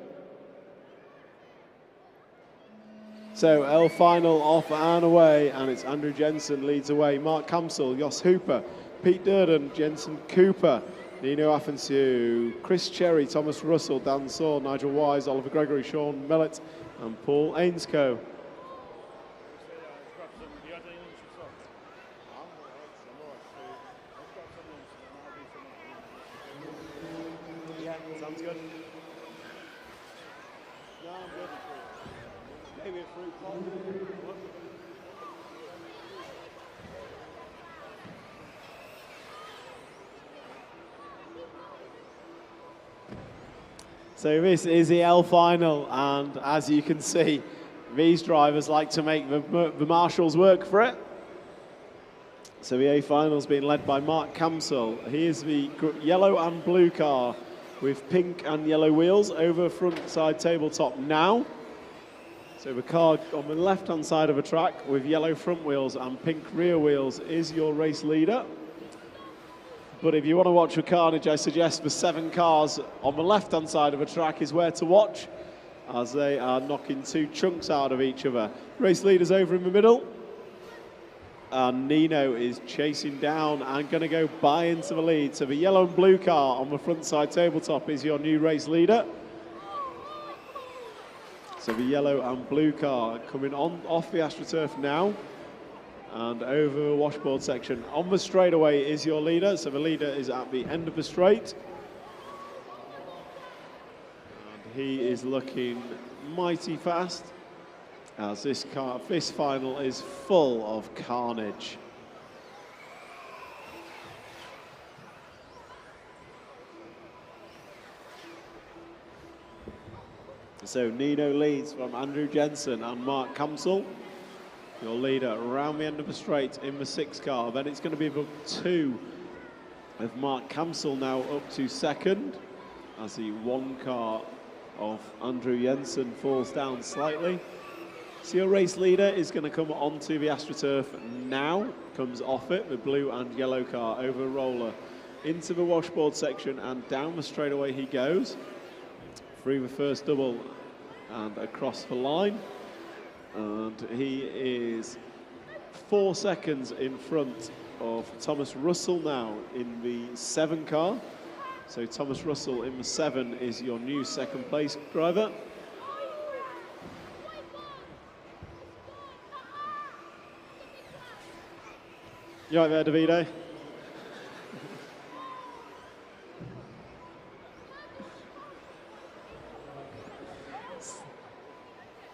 So L final off and away, and it's Andrew Jensen leads away. Mark Kamsel, Jos Hooper, Pete Durden, Jensen Cooper, Nino Afensiu, Chris Cherry, Thomas Russell, Dan Saw, Nigel Wise, Oliver Gregory, Sean Mellett, and Paul Ainscoe. Yeah, sounds good. No, I'm good. Maybe a fruit pop. So this is the L final, and as you can see, these drivers like to make the marshals work for it. So the A final's been led by Mark Kamsel. He is the yellow and blue car with pink and yellow wheels over front side tabletop now. So the car on the left-hand side of the track with yellow front wheels and pink rear wheels is your race leader. But if you want to watch the carnage, I suggest the 7 cars on the left-hand side of the track is where to watch, as they are knocking 2 chunks out of each other. Race leader's over in the middle, and Nino is chasing down and going to go by into the lead. So the yellow and blue car on the front side tabletop is your new race leader. So the yellow and blue car coming on off the AstroTurf now and over the washboard section. On the straightaway is your leader, so the leader is at the end of the straight. And he is looking mighty fast, as this final is full of carnage. So Nino leads from Andrew Jensen and Mark Kamsel. Your leader around the end of the straight in the 6 car. Then it's going to be the 2 with Mark Kamsel now up to second, as the 1 car of Andrew Jensen falls down slightly. So your race leader is going to come onto the AstroTurf now, comes off it, the blue and yellow car over a roller into the washboard section and down the straightaway he goes, through the first double and across the line. And he is 4 seconds in front of Thomas Russell now in the 7 car. So Thomas Russell in the 7 is your new 2nd place driver. You right there, Davide?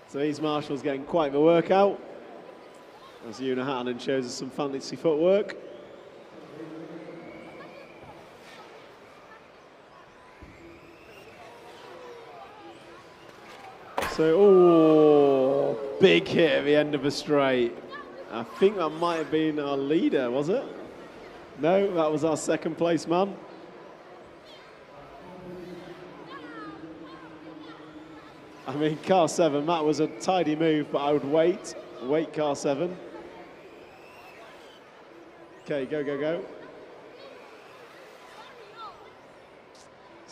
So these marshals getting quite the workout, as Una Hattanen shows us some fancy footwork. So, oh, big hit at the end of the straight. I think that might have been our leader, was it? No, that was our 2nd place man. I mean, car 7, that was a tidy move, but I would wait car 7. Okay, go, go, go.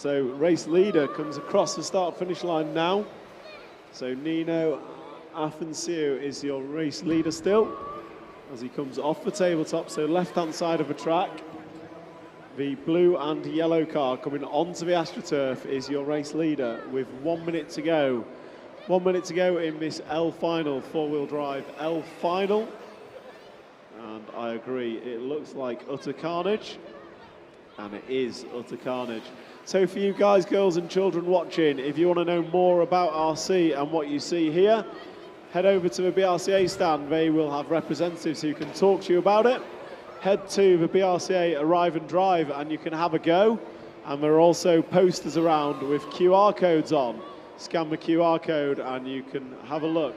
So race leader comes across the start-finish line now. So Nino Afansiu is your race leader still, as he comes off the tabletop, so left-hand side of the track. The blue and yellow car coming onto the AstroTurf is your race leader with 1 minute to go. 1 minute to go in this L final, four-wheel drive L final. And I agree, it looks like utter carnage. And it is utter carnage. So for you guys, girls and children watching, if you want to know more about RC and what you see here, head over to the BRCA stand. They will have representatives who can talk to you about it. Head to the BRCA Arrive and Drive and you can have a go. And there are also posters around with QR codes on. Scan the QR code and you can have a look.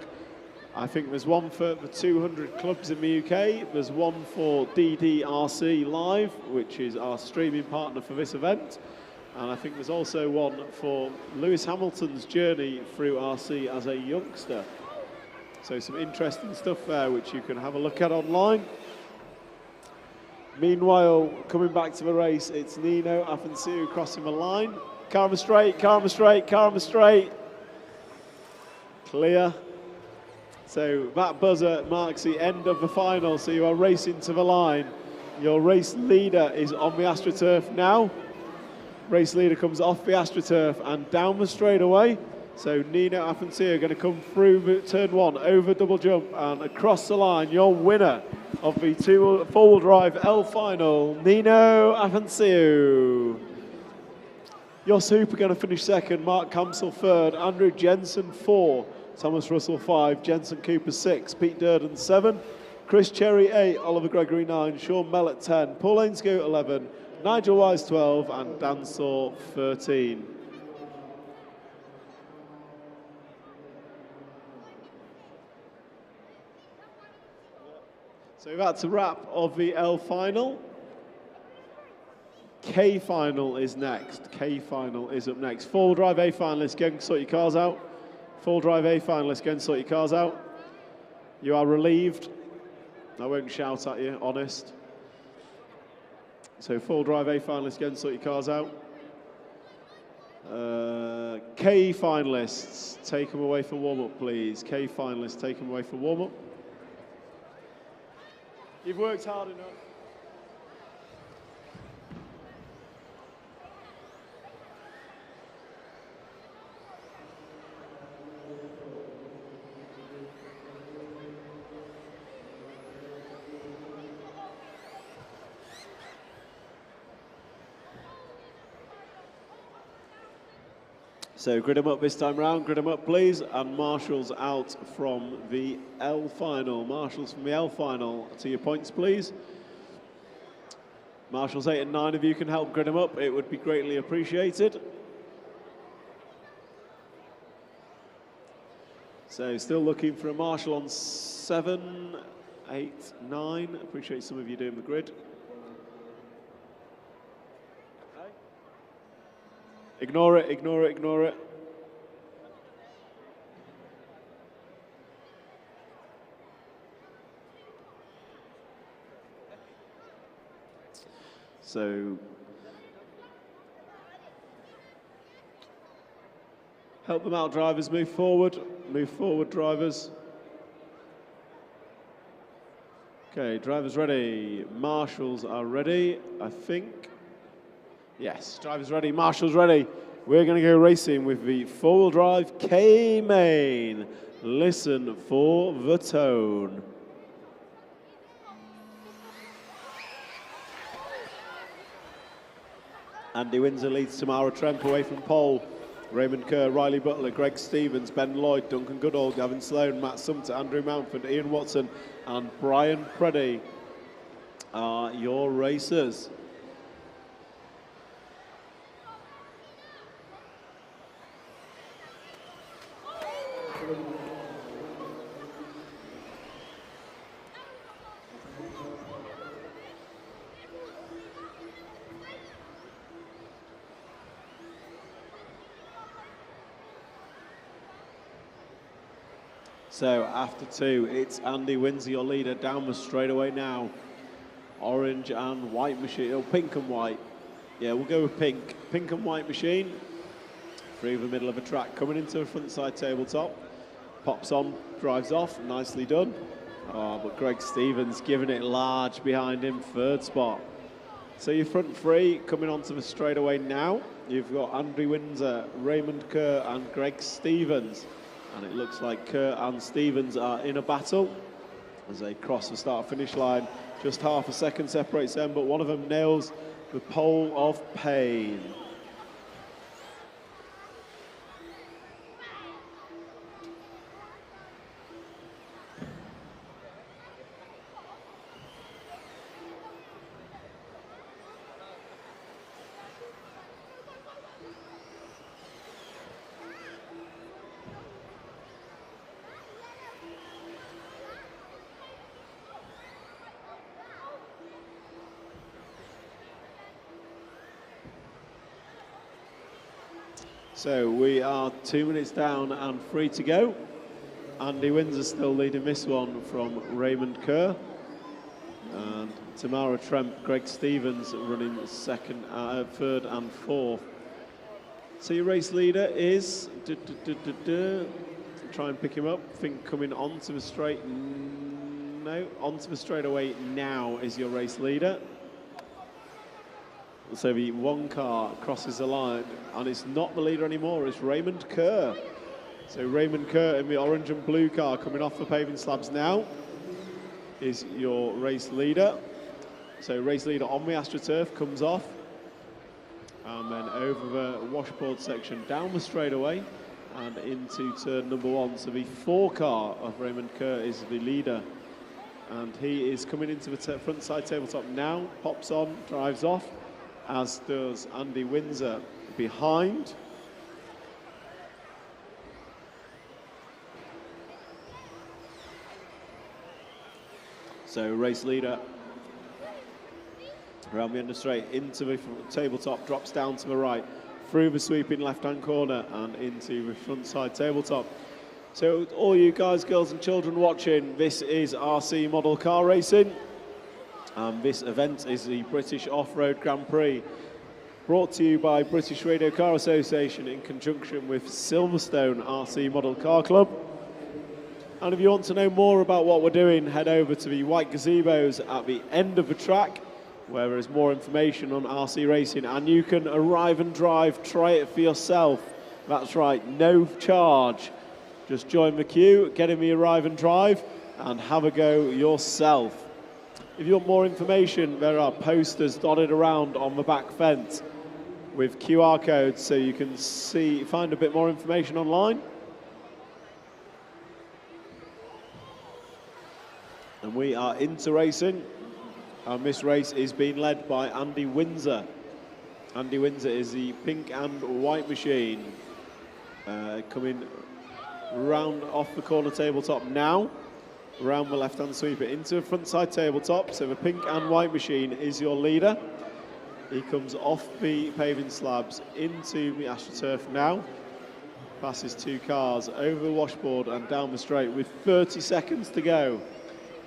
I think there's one for the 200 clubs in the UK. There's one for DDRC Live, which is our streaming partner for this event. And I think there's also one for Lewis Hamilton's journey through RC as a youngster. So some interesting stuff there, which you can have a look at online. Meanwhile, coming back to the race, it's Nino Afansiu crossing the line. Karma straight, Karma straight, Karma straight. Clear. So that buzzer marks the end of the final, so you are racing to the line. Your race leader is on the AstroTurf now. Race leader comes off the AstroTurf and down the straightaway. So Nino Afansiu are going to come through turn one, over double jump and across the line. Your winner of the four-wheel drive L final, Nino Afansiu. Your super going to finish second, Mark Kamsel third, Andrew Jensen 4, Thomas Russell 5, Jensen Cooper 6, Pete Durden 7, Chris Cherry 8, Oliver Gregory 9, Sean Mellett 10, Paul Ainscote 11, Nigel Wise 12 and Dan Saw 13. So that's a wrap of the L final. K final is next. K final is up next. Full drive A finalists, go and sort your cars out. Full drive A finalists, go and sort your cars out. You are relieved. I won't shout at you, honest. So full drive A finalists, go and sort your cars out. K finalists, take them away for warm-up, please. K finalists, take them away for warm-up. You've worked hard enough. So grid them up this time round, grid them up please, and marshals out from the L final. Marshals from the L final to your points please. Marshals 8 and 9 of you can help grid them up, it would be greatly appreciated. So still looking for a marshal on 7, 8, 9. Appreciate some of you doing the grid. Ignore it, ignore it, ignore it. So, help them out, drivers, move forward drivers. Okay, drivers ready, marshals are ready, I think. Yes, drivers ready, marshals ready. We're going to go racing with the four-wheel drive K-Main. Listen for the tone. Andy Windsor leads Tamara Tremp away from pole. Raymond Kerr, Riley Butler, Greg Stevens, Ben Lloyd, Duncan Goodall, Gavin Sloan, Matt Sumter, Andrew Mountford, Ian Watson and Brian Preddy are your racers. So after two, it's Andy Windsor, your leader, down the straightaway now. Orange and white machine, oh, pink and white. Yeah, we'll go with pink. Pink and white machine. Through the middle of a track, coming into a front side tabletop. Pops on, drives off, nicely done. Oh, but Greg Stevens giving it large behind him, third spot. So your front three coming onto the straightaway now. You've got Andy Windsor, Raymond Kerr and Greg Stevens. And it looks like Kerr and Stevens are in a battle as they cross the start-finish line. Just half a second separates them, but one of them nails the pole of pain. So we are 2 minutes down and 3 to go. Andy Windsor still leading this one from Raymond Kerr. And Tamara Tremp, Greg Stevens running second, third and fourth. So your race leader is, try and pick him up. I think coming onto the straight, no, onto the straightaway now is your race leader. So the one car crosses the line, and it's not the leader anymore, it's Raymond Kerr. So Raymond Kerr in the orange and blue car coming off the paving slabs now is your race leader. So race leader on the AstroTurf comes off, and then over the washboard section down the straightaway and into turn number 1. So the 4 car of Raymond Kerr is the leader, and he is coming into the front side tabletop now, pops on, drives off, as does Andy Windsor behind. So race leader around the under straight into the tabletop, drops down to the right, through the sweeping left-hand corner and into the front side tabletop. So all you guys, girls and children watching, this is RC model car racing. This event is the British Off-Road Grand Prix, brought to you by British Radio Car Association in conjunction with Silverstone RC Model Car Club. And if you want to know more about what we're doing, head over to the white gazebos at the end of the track, where there is more information on RC racing, and you can arrive and drive, try it for yourself. That's right, no charge. Just join the queue, get in the arrive and drive, and have a go yourself. If you want more information, there are posters dotted around on the back fence with QR codes, so you can find a bit more information online. And we are into racing, and this race is being led by Andy Windsor. Andy Windsor is the pink and white machine, coming round off the corner tabletop now. Around the left-hand sweeper into a front-side tabletop. So the pink and white machine is your leader. He comes off the paving slabs into the AstroTurf now. Passes 2 cars over the washboard and down the straight with 30 seconds to go.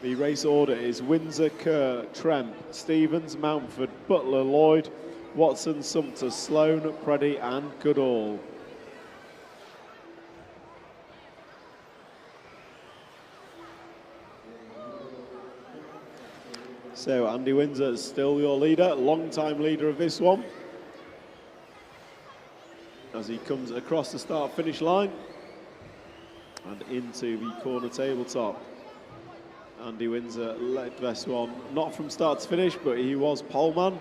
The race order is Windsor, Kerr, Tremp, Stevens, Mountford, Butler, Lloyd, Watson, Sumter, Sloan, Preddy and Goodall. So Andy Windsor is still your leader, long-time leader of this one, as he comes across the start-finish line and into the corner tabletop. Andy Windsor led this one, not from start to finish, but he was poleman,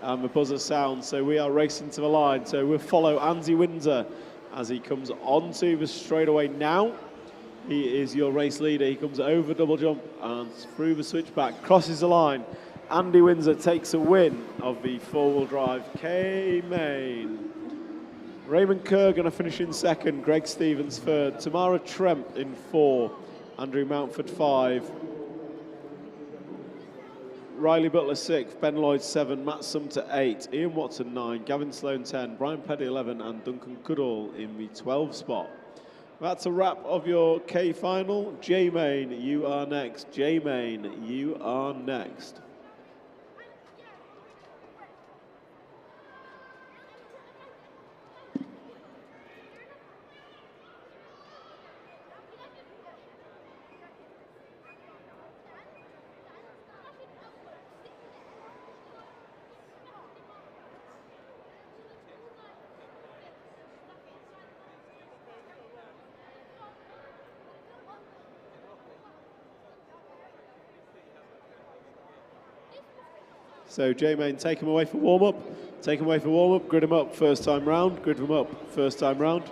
and the buzzer sounds, so we are racing to the line. So we'll follow Andy Windsor as he comes onto the straightaway now. He is your race leader. He comes over double jump and through the switchback, crosses the line. Andy Windsor takes a win of the 4-wheel drive K-Main. Raymond Kerr going to finish in second, Greg Stevens third, Tamara Tremp in 4, Andrew Mountford 5, Riley Butler 6, Ben Lloyd 7, Matt Sumter 8, Ian Watson 9, Gavin Sloan 10, Brian Peddy 11 and Duncan Goodall in the 12 spot. That's a wrap of your K final. J-Main, you are next. J-Main, you are next. So J-Main, take him away for warm-up. Take him away for warm-up, grid him up first time round, grid him up first time round.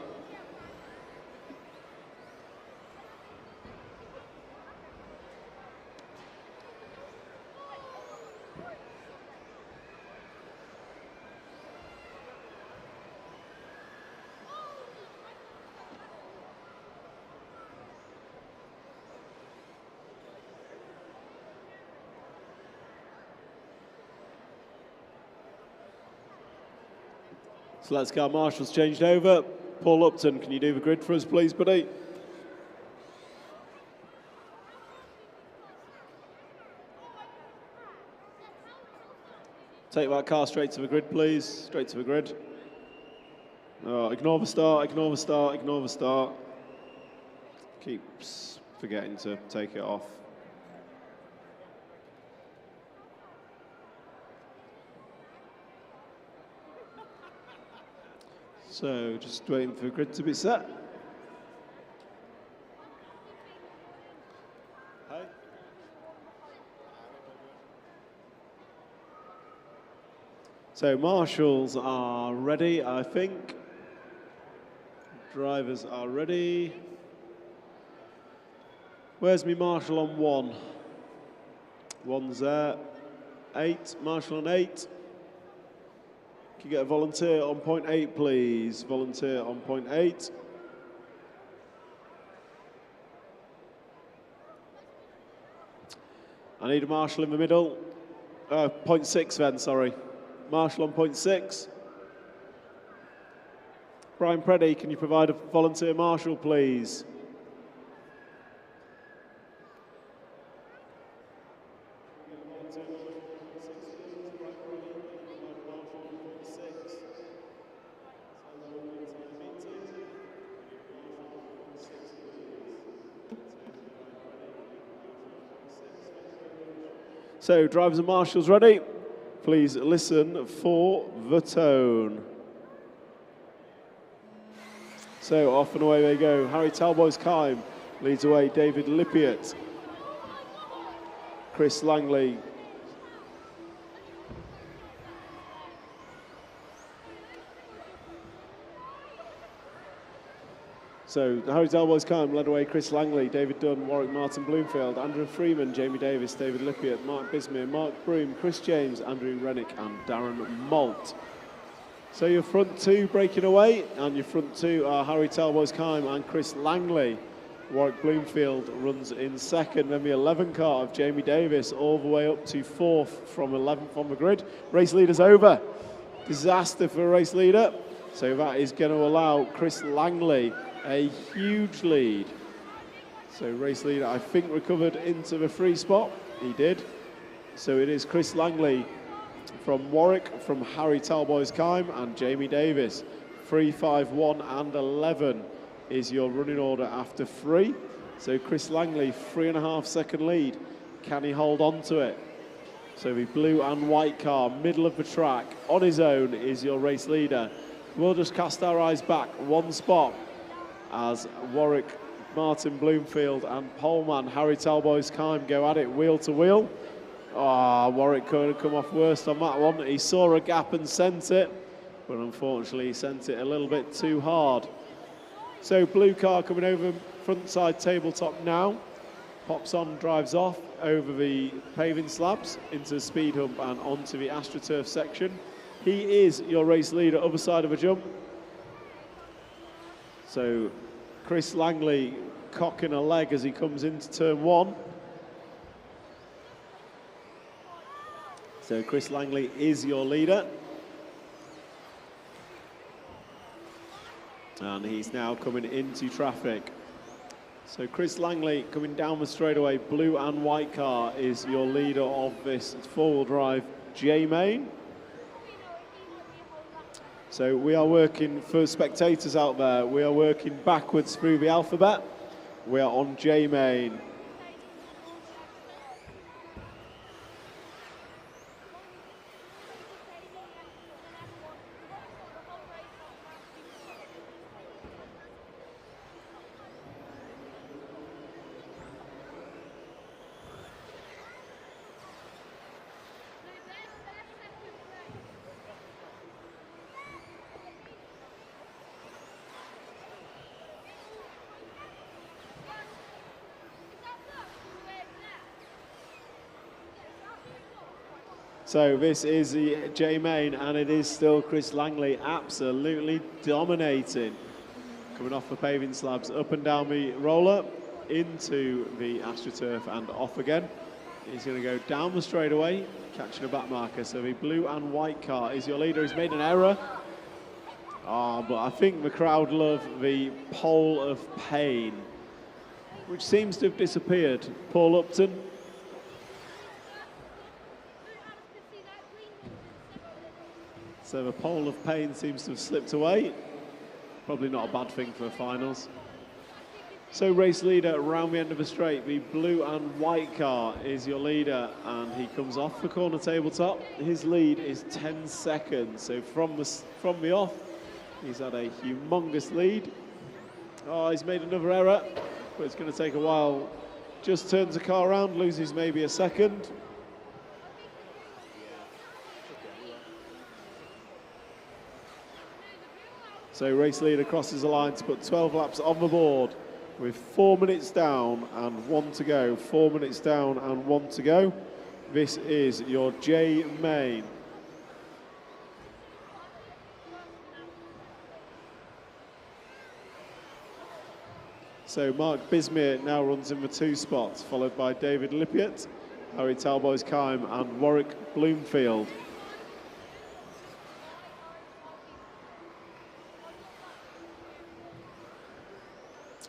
So let's go. Marshall's changed over. Paul Upton, can you do the grid for us, please, buddy? Take that car straight to the grid, please. Straight to the grid. Oh, ignore the start, ignore the start, ignore the start. Keeps forgetting to take it off. So just waiting for the grid to be set. Hi. So marshals are ready, I think. Drivers are ready. Where's me marshal on 1? 1's there. 8, marshal on 8. Can you get a volunteer on point 8, please? Volunteer on point 8. I need a marshal in the middle. Point 6 then, sorry. Marshal on point 6. Brian Preddy, can you provide a volunteer marshal, please? So, drivers and marshals ready? Please listen for the tone. So, off and away they go. Harry Talboys Kime leads away David Lippiott. Chris Langley. So, Harry Talboys Kime led away Chris Langley, David Dunn, Warwick Martin Bloomfield, Andrew Freeman, Jamie Davis, David Lippiott, Mark Bismere, Mark Broom, Chris James, Andrew Rennick and Darren Malt. So your front two breaking away, and your front two are Harry Talboys Kime and Chris Langley. Warwick Bloomfield runs in second, then the 11 car of Jamie Davis all the way up to 4th from 11th on the grid. Race leader's over. Disaster for a race leader. So that is going to allow Chris Langley a huge lead. So race leader, I think, recovered into the free spot. He did. So it is Chris Langley from Warwick, from Harry Talboys Kime and Jamie Davis. 3, 5, 1 and 11 is your running order after 3. So Chris Langley, 3.5 second lead. Can he hold on to it? So the blue and white car, middle of the track, on his own is your race leader. We'll just cast our eyes back one spot as Warwick Martin Bloomfield and poleman Harry Talboys Kime go at it wheel to wheel. Warwick could have come off worst on that one. He saw a gap and sent it, but unfortunately he sent it a little bit too hard. So blue car coming over front side tabletop now. Pops on, drives off over the paving slabs into the speed hump and onto the AstroTurf section. He is your race leader, other side of a jump. So Chris Langley cocking a leg as he comes into turn 1. So Chris Langley is your leader. And he's now coming into traffic. So Chris Langley coming down the straightaway, blue and white car is your leader of this four-wheel drive J-Main. So we are working, for spectators out there, we are working backwards through the alphabet. We are on J-Main. So this is the J main, and it is still Chris Langley absolutely dominating. Coming off the paving slabs, up and down the roller, into the AstroTurf and off again. He's going to go down the straightaway, catching a back marker. So the blue and white car is your leader. He's made an error. But I think the crowd love the pole of pain, which seems to have disappeared. Paul Upton. So the pole of pain seems to have slipped away. Probably not a bad thing for the finals. So race leader around the end of the straight, the blue and white car is your leader, and he comes off the corner tabletop. His lead is 10 seconds. So from the off, he's had a humongous lead. Oh, he's made another error, but it's going to take a while. Just turns the car around, loses maybe a second. So race leader crosses the line to put 12 laps on the board with 4 minutes down and 1 to go. 4 minutes down and 1 to go. This is your J main. So Mark Bismuth now runs in the 2 spots, followed by David Lippiott, Harry Talboys-Kime and Warwick Bloomfield.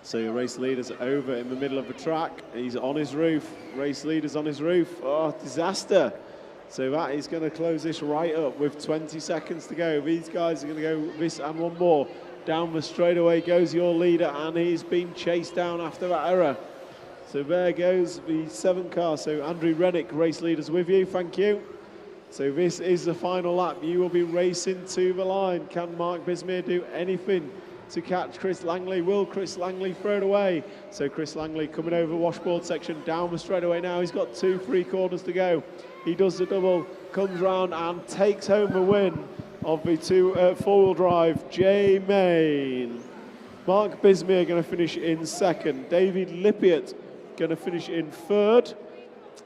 So your race leader's over in the middle of the track. He's on his roof. Race leader's on his roof. Oh, disaster. So that is going to close this right up with 20 seconds to go. These guys are going to go this and one more. Down the straightaway goes your leader, and he's been chased down after that error. So there goes the 7 car. So Andrew Rennick, race leader's with you. Thank you. So this is the final lap. You will be racing to the line. Can Mark Bismuth do anything to catch Chris Langley? Will Chris Langley throw it away? So Chris Langley coming over the washboard section, down the straightaway now. He's got 2 free corners to go. He does the double, comes round and takes home the win of the 2 four-wheel drive J main. Mark Bismuth going to finish in 2nd. David Lippiott going to finish in 3rd.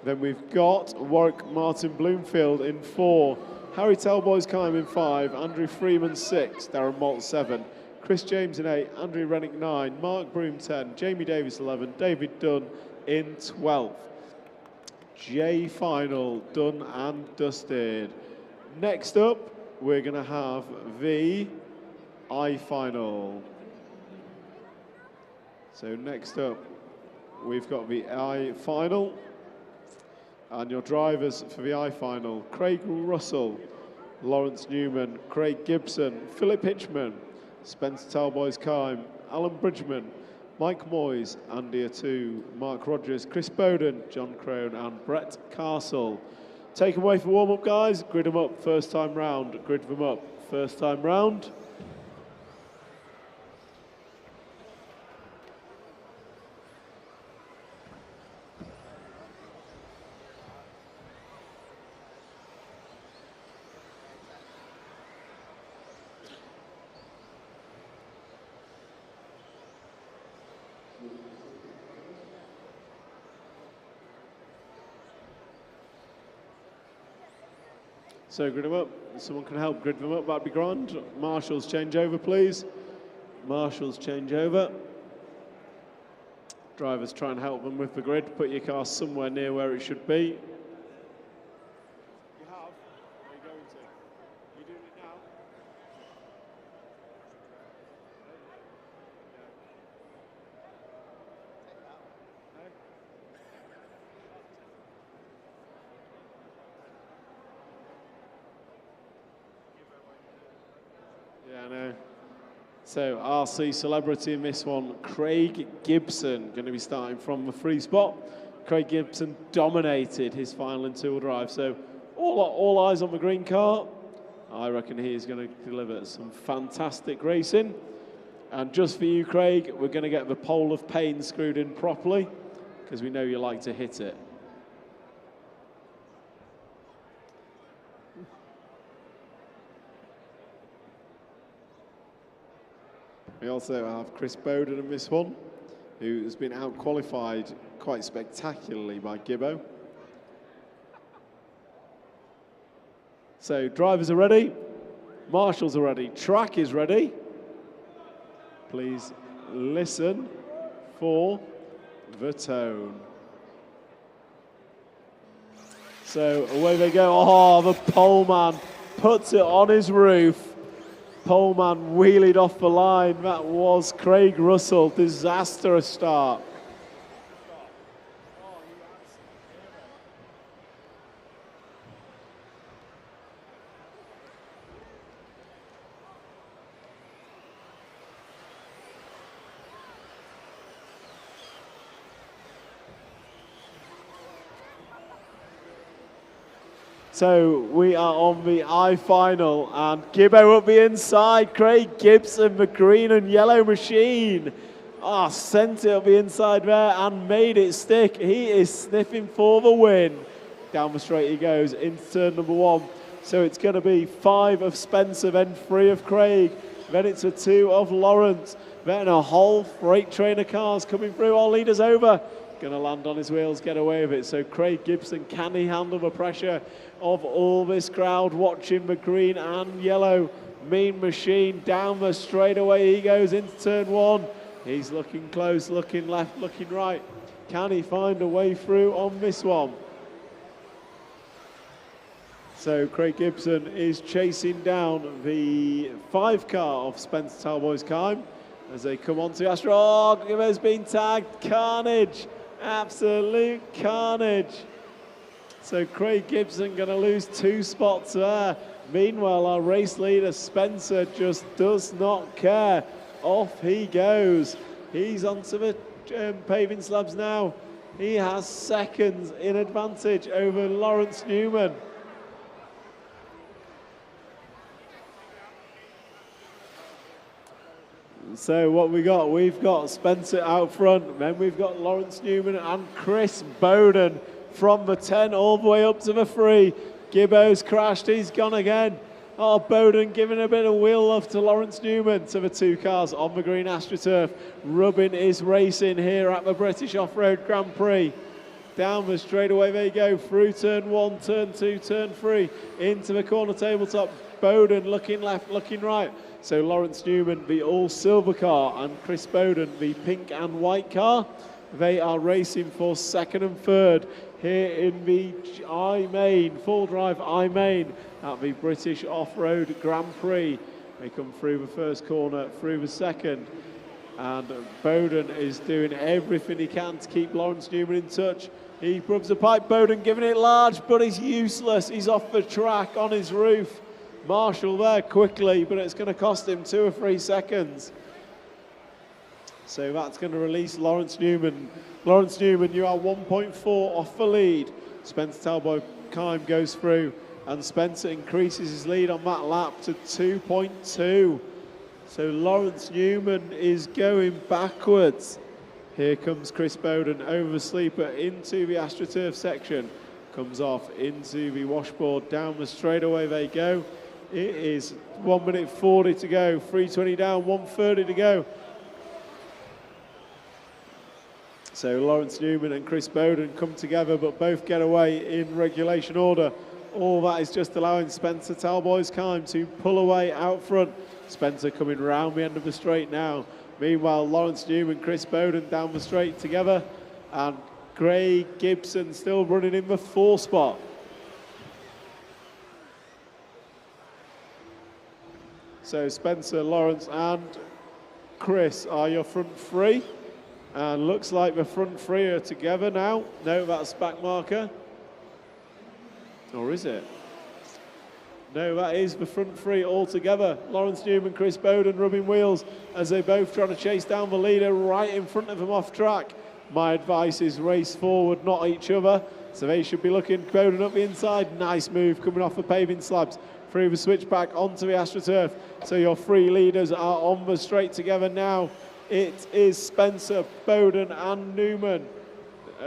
Then we've got Warwick Martin Bloomfield in 4. Harry Talboys-Kime in 5. Andrew Freeman 6. Darren Malt 7. Chris James in 8, Andrew Rennick 9, Mark Broom 10, Jamie Davis 11, David Dunn in 12th. J final done and dusted. Next up, we're going to have the I final. So next up, we've got the I final. And your drivers for the I final, Craig Russell, Lawrence Newman, Craig Gibson, Philip Hitchman, Spencer Talboys-Kime, Alan Bridgman, Mike Moyes, Andy Attu, Mark Rogers, Chris Bowden, John Crone and Brett Castle. Take away for warm-up, guys. Grid them up first time round. Grid them up first time round. So grid them up. If someone can help grid them up, that'd be grand. Marshals change over, please. Marshals change over. Drivers try and help them with the grid. Put your car somewhere near where it should be. You have? Where are you going to? Are you doing it now? Yeah, I know. So RC celebrity in this one, Craig Gibson, going to be starting from the free spot. Craig Gibson dominated his final in 2-wheel drive. So all eyes on the green car. I reckon he is going to deliver some fantastic racing. And just for you, Craig, we're going to get the pole of pain screwed in properly because we know you like to hit it. We also have Chris Bowden in this one, who has been out-qualified quite spectacularly by Gibbo. So drivers are ready, marshals are ready, track is ready. Please listen for the tone. So away they go. Oh, the poleman puts it on his roof. Poleman wheelied off the line. That was Craig Russell. Disastrous start. So we are on the I final, and Gibbo up the inside. Craig Gibson, the green and yellow machine. Sent it up the inside there and made it stick. He is sniffing for the win. Down the straight he goes into turn number 1. So it's going to be 5 of Spencer, then 3 of Craig. Then it's a 2 of Lawrence. Then a whole freight train of cars coming through. Our leader's over. Going to land on his wheels, get away with it. So Craig Gibson, can he handle the pressure of all this crowd watching the green and yellow mean machine? Down the straightaway he goes into turn 1. He's looking close, looking left, looking right. Can he find a way through on this one? So Craig Gibson is chasing down the 5 car of Spencer Talboys Kime as they come onto Astro. Oh, Gibbo's been tagged. Carnage. Absolute carnage. So Craig Gibson going to lose 2 spots there. Meanwhile, our race leader Spencer just does not care. Off he goes. He's onto the paving slabs now. He has seconds in advantage over Lawrence Newman. So what we got? We've got Spencer out front, then we've got Lawrence Newman and Chris Bowden from the 10 all the way up to the 3. Gibbo's crashed, he's gone again. Oh, Bowden giving a bit of wheel love to Lawrence Newman. To the 2 cars on the green AstroTurf. Rubbin is racing here at the British Off-Road Grand Prix. Down the straightaway they go, through turn 1, turn 2, turn 3, into the corner tabletop. Bowden looking left, looking right. So Lawrence Newman, the all-silver car, and Chris Bowden, the pink and white car. They are racing for 2nd and 3rd here in the I-Main, full drive I-Main at the British Off-Road Grand Prix. They come through the first corner, through the second, and Bowden is doing everything he can to keep Lawrence Newman in touch. He rubs the pipe, Bowden giving it large, but he's useless. He's off the track on his roof. Marshall there quickly, but it's going to cost him 2 or 3 seconds. So that's going to release Lawrence Newman. Lawrence Newman, you are 1.4 off the lead. Spencer Talboys Kime goes through, and Spencer increases his lead on that lap to 2.2. So Lawrence Newman is going backwards. Here comes Chris Bowden over the sleeper into the AstroTurf section. Comes off into the washboard, down the straightaway they go. It is 1 minute 40 to go, 3:20 down, 1:30 to go. So Lawrence Newman and Chris Bowden come together, but both get away in regulation order. All that is just allowing Spencer Talboys Kime to pull away out front. Spencer coming round the end of the straight now. Meanwhile, Lawrence Newman, Chris Bowden down the straight together, and Craig Gibson still running in the 4 spot. So Spencer, Lawrence and Chris are your front 3. And looks like the front 3 are together now. No, that's back marker. Or is it? No, that is the front 3 all together. Lawrence Newman, Chris Bowden rubbing wheels as they both try to chase down the leader right in front of them off track. My advice is race forward, not each other. So they should be looking. Bowden up the inside. Nice move coming off the paving slabs. Through the switchback onto the AstroTurf. So your 3 leaders are on the straight together now. It is Spencer, Bowden and Newman.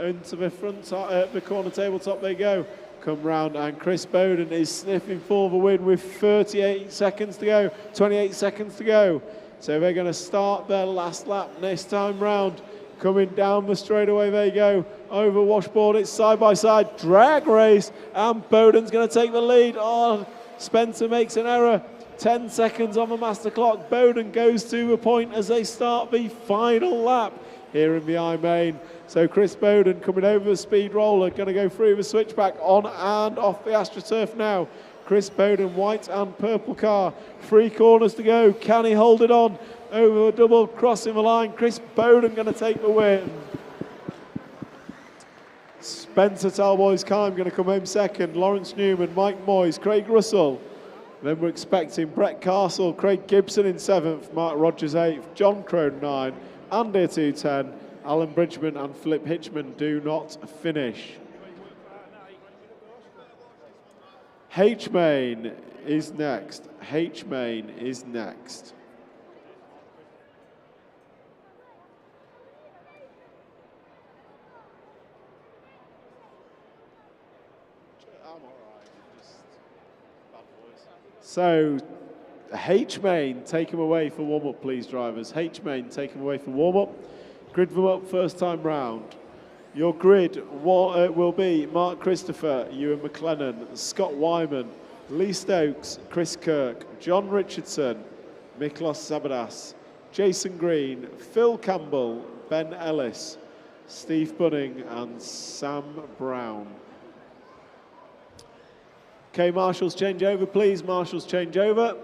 Into the front, the corner tabletop they go. Come round, and Chris Bowden is sniffing for the win with 38 seconds to go, 28 seconds to go. So they're going to start their last lap this time round. Coming down the straightaway they go. Over washboard, it's side by side drag race, and Bowden's going to take the lead. Oh, Spencer makes an error. 10 seconds on the master clock. Bowden goes to a point as they start the final lap here in the I-Main. So Chris Bowden coming over the speed roller, going to go through the switchback on and off the AstroTurf now. Chris Bowden, white and purple car. 3 corners to go. Can he hold it on over the double, crossing the line? Chris Bowden going to take the win. Spencer Talboys Kime going to come home second. Lawrence Newman, Mike Moyes, Craig Russell. Then we're expecting Brett Castle, Craig Gibson in 7th, Mark Rogers 8th, John Crone 9, Andy 210, Alan Bridgman and Philip Hitchman do not finish. H-Main is next. H-Main is next. So, H-Main, take him away for warm-up, please, drivers. H-Main, take him away for warm-up. Grid them up first time round. Your grid will be Mark Christopher, Ewan McLennan, Scott Wyman, Lee Stokes, Chris Kirk, John Richardson, Miklos Sabadas, Jason Green, Phil Campbell, Ben Ellis, Steve Bunning and Sam Brown. Okay, marshals change over, please. Marshals change over.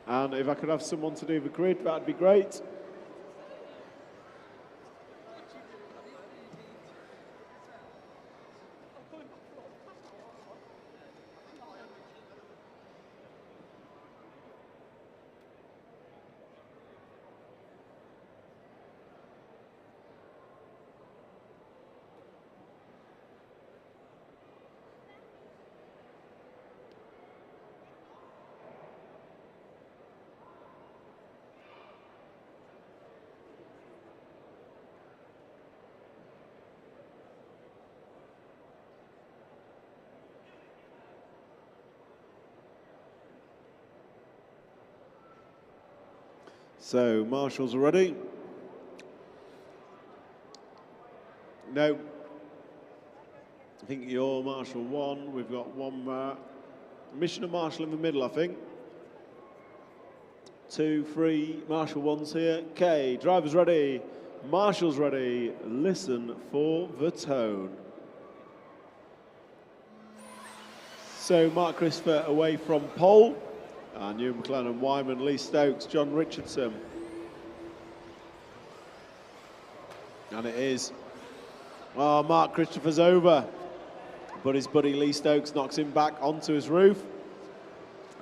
And if I could have someone to do the grid, that'd be great. So, marshals are ready. No. I think you're marshal 1. We've got one Missioner Marshal in the middle, I think. 2, 3, marshal 1's here. Okay, drivers ready. Marshals ready. Listen for the tone. So, Mark Christopher away from pole. And Ewan McLennan, Wyman, Lee Stokes, John Richardson. And it is. Oh, Mark Christopher's over. But his buddy Lee Stokes knocks him back onto his roof.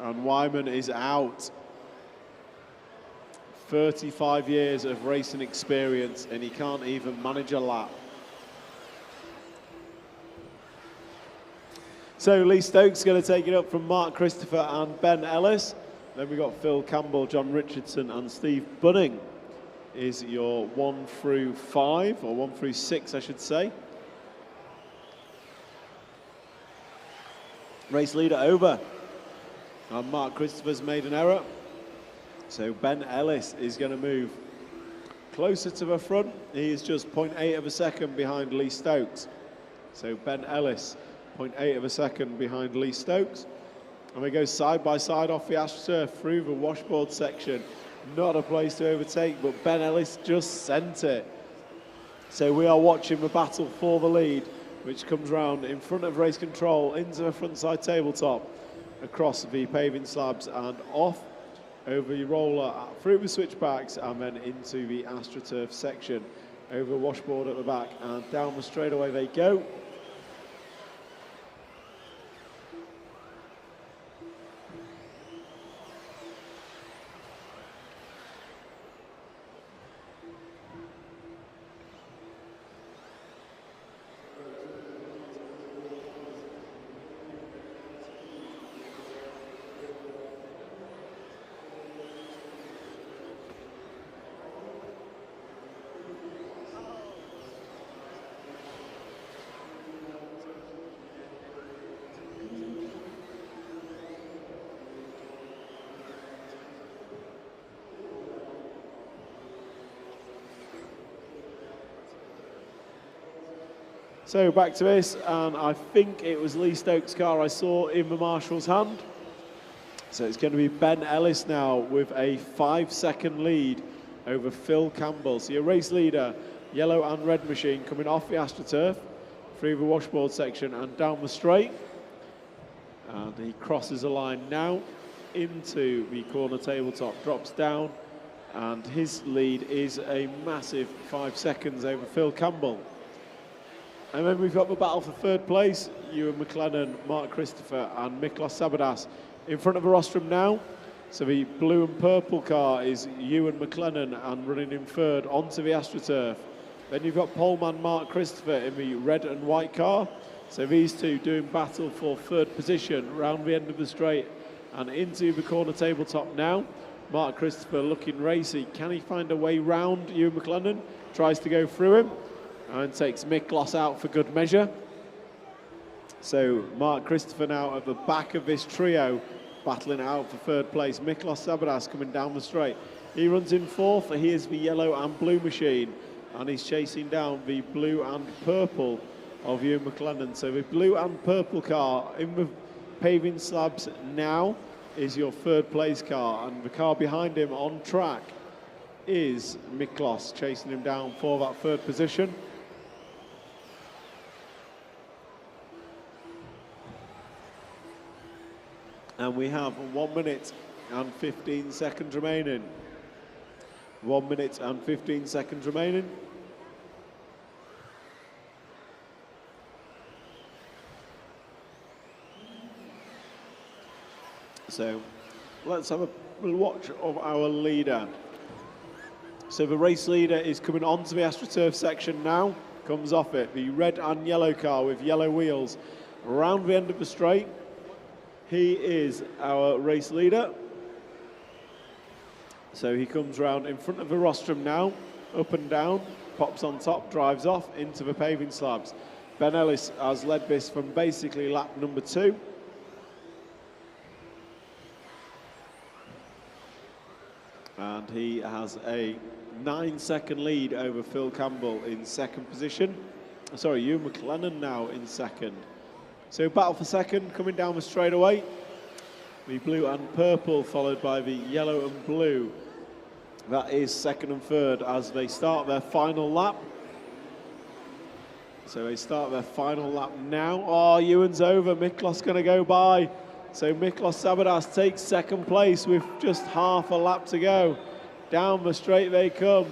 And Wyman is out. 35 years of racing experience, and he can't even manage a lap. So Lee Stokes is going to take it up from Mark Christopher and Ben Ellis. Then we've got Phil Campbell, John Richardson and Steve Bunning is your 1 through 5, or 1 through 6 I should say. Race leader over. And Mark Christopher's made an error. So Ben Ellis is going to move closer to the front. He is just 0.8 of a second behind Lee Stokes. So Ben Ellis 0.8 of a second behind Lee Stokes. And we go side by side off the AstroTurf through the washboard section. Not a place to overtake, but Ben Ellis just sent it. So we are watching the battle for the lead, which comes round in front of race control into the front side tabletop, across the paving slabs and off over the roller, through the switchbacks and then into the AstroTurf section, over the washboard at the back and down the straightaway they go. So back to this, and I think it was Lee Stokes' car I saw in the marshal's hand. So it's going to be Ben Ellis now with a 5-second lead over Phil Campbell. So your race leader, yellow and red machine, coming off the AstroTurf through the washboard section and down the straight. And he crosses the line now into the corner tabletop, drops down, and his lead is a massive 5 seconds over Phil Campbell. And then we've got the battle for third place, Ewan McLennan, Mark Christopher and Miklos Sabadas in front of the rostrum now. So the blue and purple car is Ewan McLennan and running in third onto the AstroTurf. Then you've got poleman Mark Christopher in the red and white car. So these two doing battle for third position round the end of the straight and into the corner tabletop now. Mark Christopher looking racy. Can he find a way round Ewan McLennan? Tries to go through him and takes Miklos out for good measure. So Mark Christopher now at the back of this trio, battling it out for third place. Miklos Sabadas coming down the straight. He runs in fourth. He is the yellow and blue machine, and he's chasing down the blue and purple of Ewan McLennan. So the blue and purple car in the paving slabs now is your third place car, and the car behind him on track is Miklos, chasing him down for that third position. And we have 1 minute and 15 seconds remaining. 1 minute and 15 seconds remaining. So let's have a watch of our leader. So the race leader is coming onto the AstroTurf section now, comes off it, the red and yellow car with yellow wheels around the end of the straight. He is our race leader. So he comes round in front of the rostrum now, up and down, pops on top, drives off into the paving slabs. Ben Ellis has led this from basically lap number 2. And he has a 9-second lead over Phil Campbell in second position. Sorry, Ewan McLennan now in second. So battle for second coming down the straightaway. The blue and purple followed by the yellow and blue. That is second and third as they start their final lap. So they start their final lap now. Oh, Ewan's over. Miklos going to go by. So Miklos Sabadas takes second place with just half a lap to go. Down the straight they come.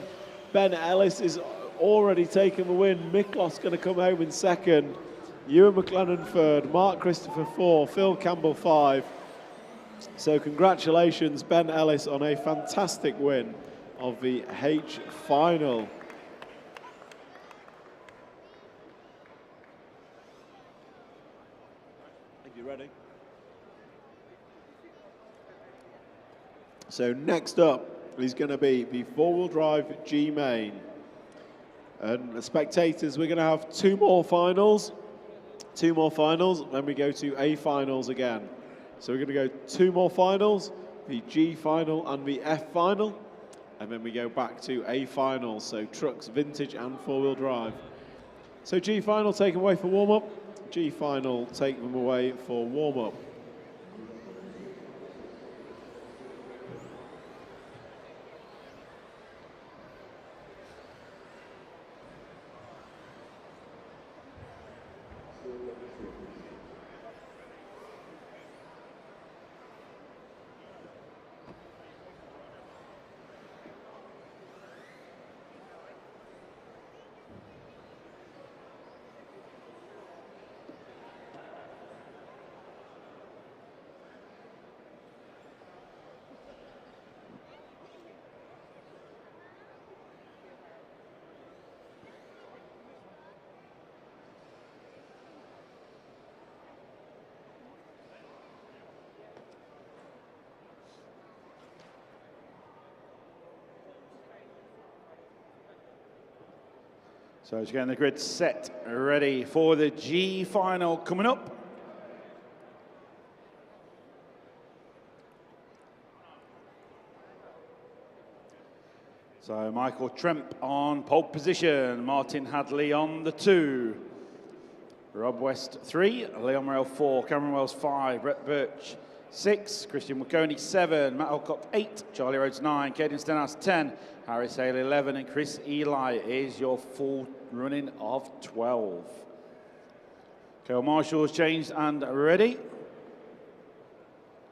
Ben Ellis is already taken the win. Miklos going to come home in second. Ewan McLennan third, Mark Christopher 4, Phil Campbell 5. So congratulations, Ben Ellis, on a fantastic win of the H final. I think you're ready. So next up is going to be the four-wheel drive G main. And the spectators, we're going to have 2 more finals. 2 more finals, then we go to A finals again. So we're going to go 2 more finals, the G final and the F final, and then we go back to A finals, so trucks, vintage and four-wheel drive. So G final take them away for warm-up, G final take them away for warm-up. So it's getting the grid set, ready for the G final coming up. So Michael Tremp on pole position, Martin Hadley on the 2, Rob West 3, Leon Morrell 4, Cameron Wells 5, Brett Birch 6, Christian McConey 7, Matt Alcock 8, Charlie Rhodes 9, Caden Stenhouse 10, Harris Hale 11, and Chris Eli is your full running of 12. Okay, Marshall's changed and ready.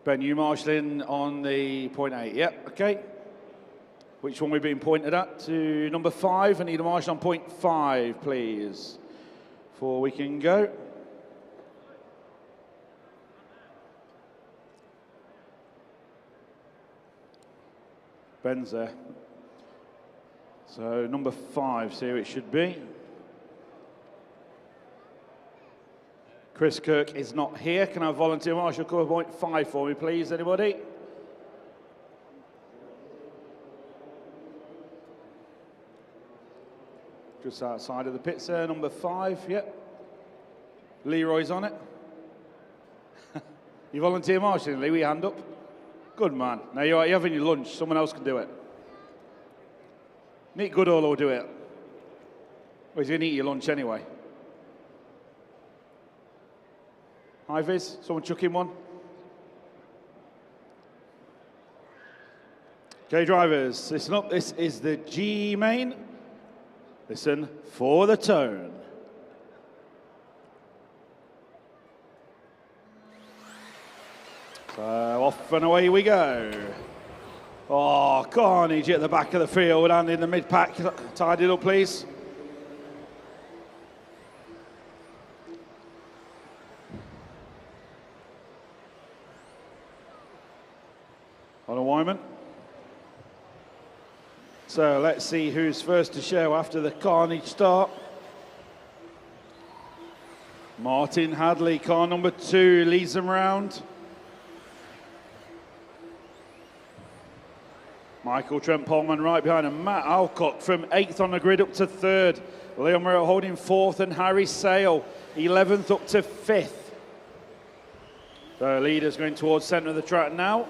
Ben, you marshalling on the point 8, yep, okay. Which one we've been pointed at? To number 5. I need a marshal on point 5, please, before we can go. Ben's there. So number 5, so here it should be. Chris Kirk is not here. Can I volunteer marshal cover point 5 for me, please, anybody? Just outside of the pits there, number 5, yep. Leroy's on it. You volunteer marshalling, Lee, with your hand up. Good man. Now you're having your lunch, someone else can do it. Nick Goodall will do it. Well, he's going to eat your lunch anyway. Hi, Viz. Someone chuck in one. Okay, drivers, listen up. This is the G main. Listen for the tone. So off and away we go. Oh, carnage at the back of the field and in the mid-pack. Tidy it up, please. On a Wyman. So let's see who's first to show after the carnage start. Martin Hadley, car number 2, leads them round. Michael Trent Polman right behind him. Matt Alcock from 8th on the grid up to 3rd. Leon Murray holding 4th and Harry Sale 11th up to 5th. The leader's going towards centre of the track now.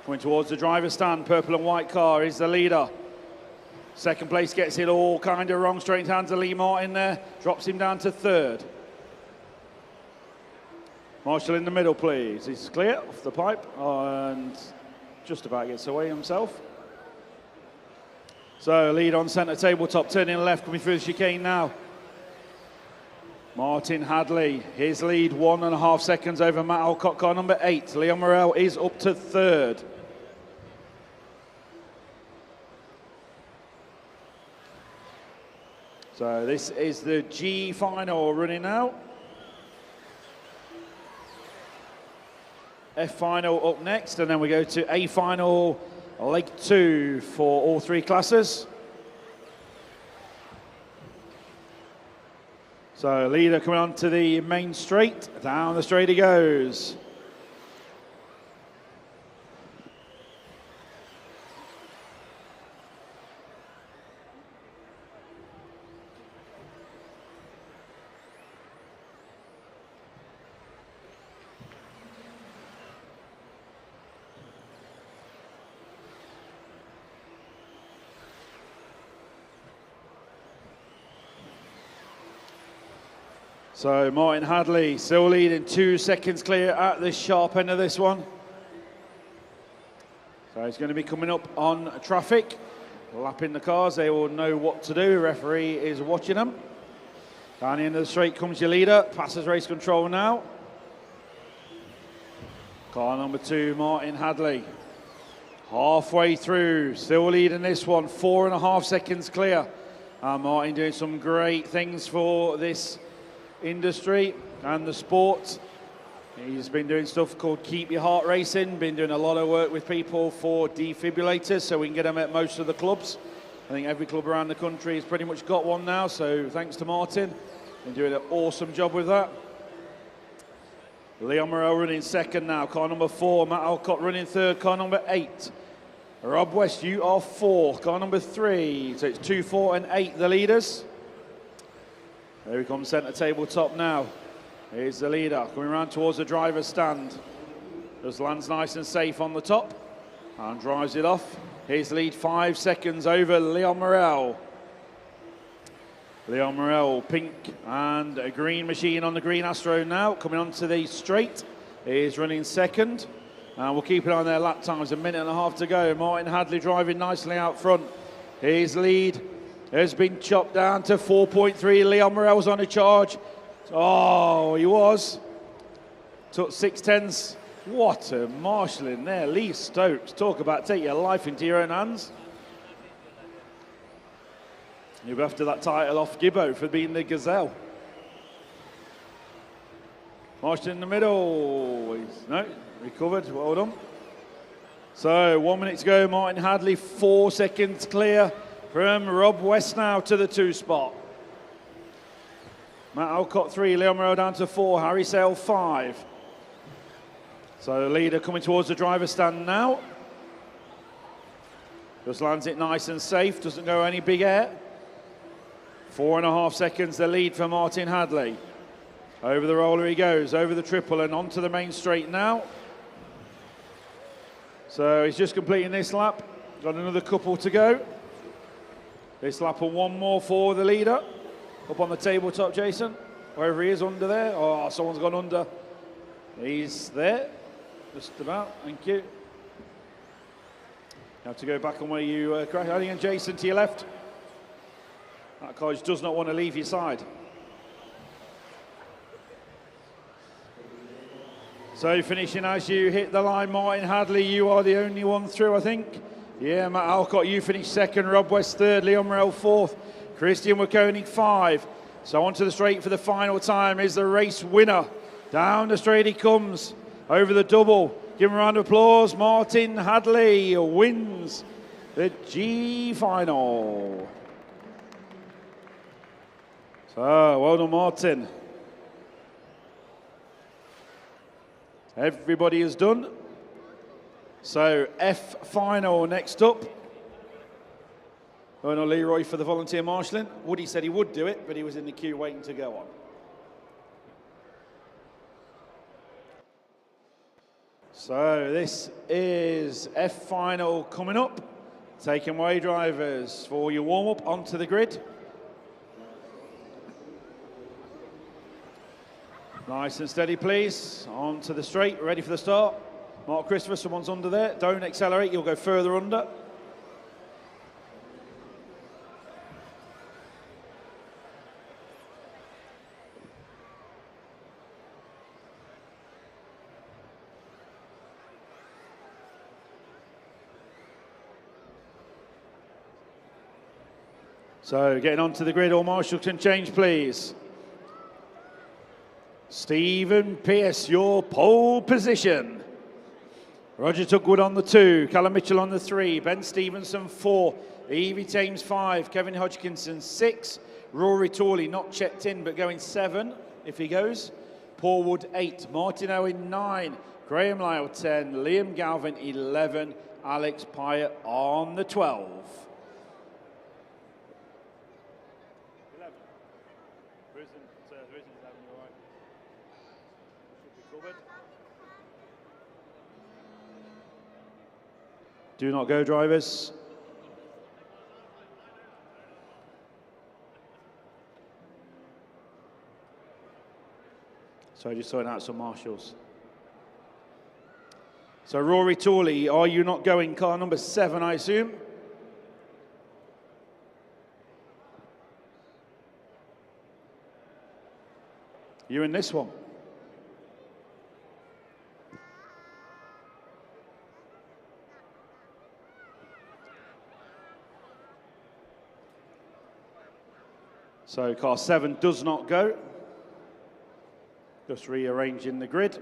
Going towards the driver's stand. Purple and white car is the leader. Second place gets it all kind of wrong. Straight hands to Lee Martin there. Drops him down to 3rd. Marshall in the middle, please. He's clear off the pipe and just about gets away himself. So lead on centre tabletop, turning left, coming through the chicane now. Martin Hadley, his lead 1.5 seconds over Matt Alcock, car number 8. Leon Morrell is up to 3rd. So this is the G final running now. F final up next, and then we go to A final, leg 2 for all 3 classes. So leader coming on to the main straight, down the straight he goes. So Martin Hadley still leading, 2 seconds clear at the sharp end of this one. So he's going to be coming up on traffic, lapping the cars. They will know what to do. The referee is watching them. Down the end of the straight comes your leader. Passes race control now. Car number 2, Martin Hadley. Halfway through, still leading this one, 4.5 seconds clear. Martin doing some great things for this industry and the sport. He's been doing stuff called Keep Your Heart Racing, been doing a lot of work with people for defibrillators so we can get them at most of the clubs. I think every club around the country has pretty much got one now, so thanks to Martin. Been doing an awesome job with that. Leon Morrell running 2nd now, car number 4. Matt Alcock running 3rd, car number 8. Rob West, you are 4th, car number 3. So it's 2, 4 and 8 the leaders. There he comes, centre tabletop now. Here's the leader, coming around towards the driver's stand. Just lands nice and safe on the top and drives it off. His lead 5 seconds over Leon Morrell. Leon Morel, pink and a green machine on the green Astro now. Coming onto the straight is running second. And we'll keep it on their lap times, a minute and a half to go. Martin Hadley driving nicely out front. His lead has been chopped down to 4.3. Leon Morel's on a charge. Oh, he was. Took 6/10. What a marshalling there. Lee Stokes, talk about take your life into your own hands. You'll be after that title off Gibbo for being the Gazelle. Marshall in the middle. No, recovered. Well done. So 1 minute to go. Martin Hadley 4 seconds clear from Rob West now to the 2 spot. Matt Alcott 3. Leon Morel down to 4. Harry Sale 5. So the leader coming towards the driver's stand now. Just lands it nice and safe. Doesn't go any big air. 4.5 seconds the lead for Martin Hadley. Over the roller he goes, over the triple and onto the main straight now. So he's just completing this lap. Got another couple to go. This lap and one more for the leader. Up on the tabletop, Jason. Wherever he is, under there. Oh, someone's gone under. He's there. Just about. Thank you. You have to go back on where you crashed. And Jason to your left. That car does not want to leave your side. So finishing as you hit the line, Martin Hadley, you are the only one through, I think. Yeah, Matt Alcott, you finished second. Rob West third. Leon Morel fourth. Christian Wakonig 5. So onto the straight for the final time is the race winner. Down the straight he comes. Over the double. Give him a round of applause. Martin Hadley wins the G final. So, well done, Martin. Everybody is done. So, F final next up. Colonel Leroy for the volunteer marshalling. Woody said he would do it, but he was in the queue waiting to go on. So, this is F final coming up. Taking away drivers for your warm-up onto the grid. Nice and steady, please. On to the straight, ready for the start. Mark Christopher, someone's under there. Don't accelerate, you'll go further under. So, getting onto the grid, all marshals can change, please. Stephen Pearce, your pole position. Roger Tugwood on the 2, Callum Mitchell on the 3, Ben Stevenson 4, Evie Thames 5, Kevin Hodgkinson 6, Rory Torley not checked in but going 7 if he goes, Paul Wood 8, Martin Owen 9, Graham Lyle 10, Liam Galvin 11, Alex Pyatt on the 12. Do not go, drivers. So just sorting out some marshals. So Rory Torley, are you not going? Car number 7, I assume. You're in this one. So car 7 does not go. Just rearranging the grid.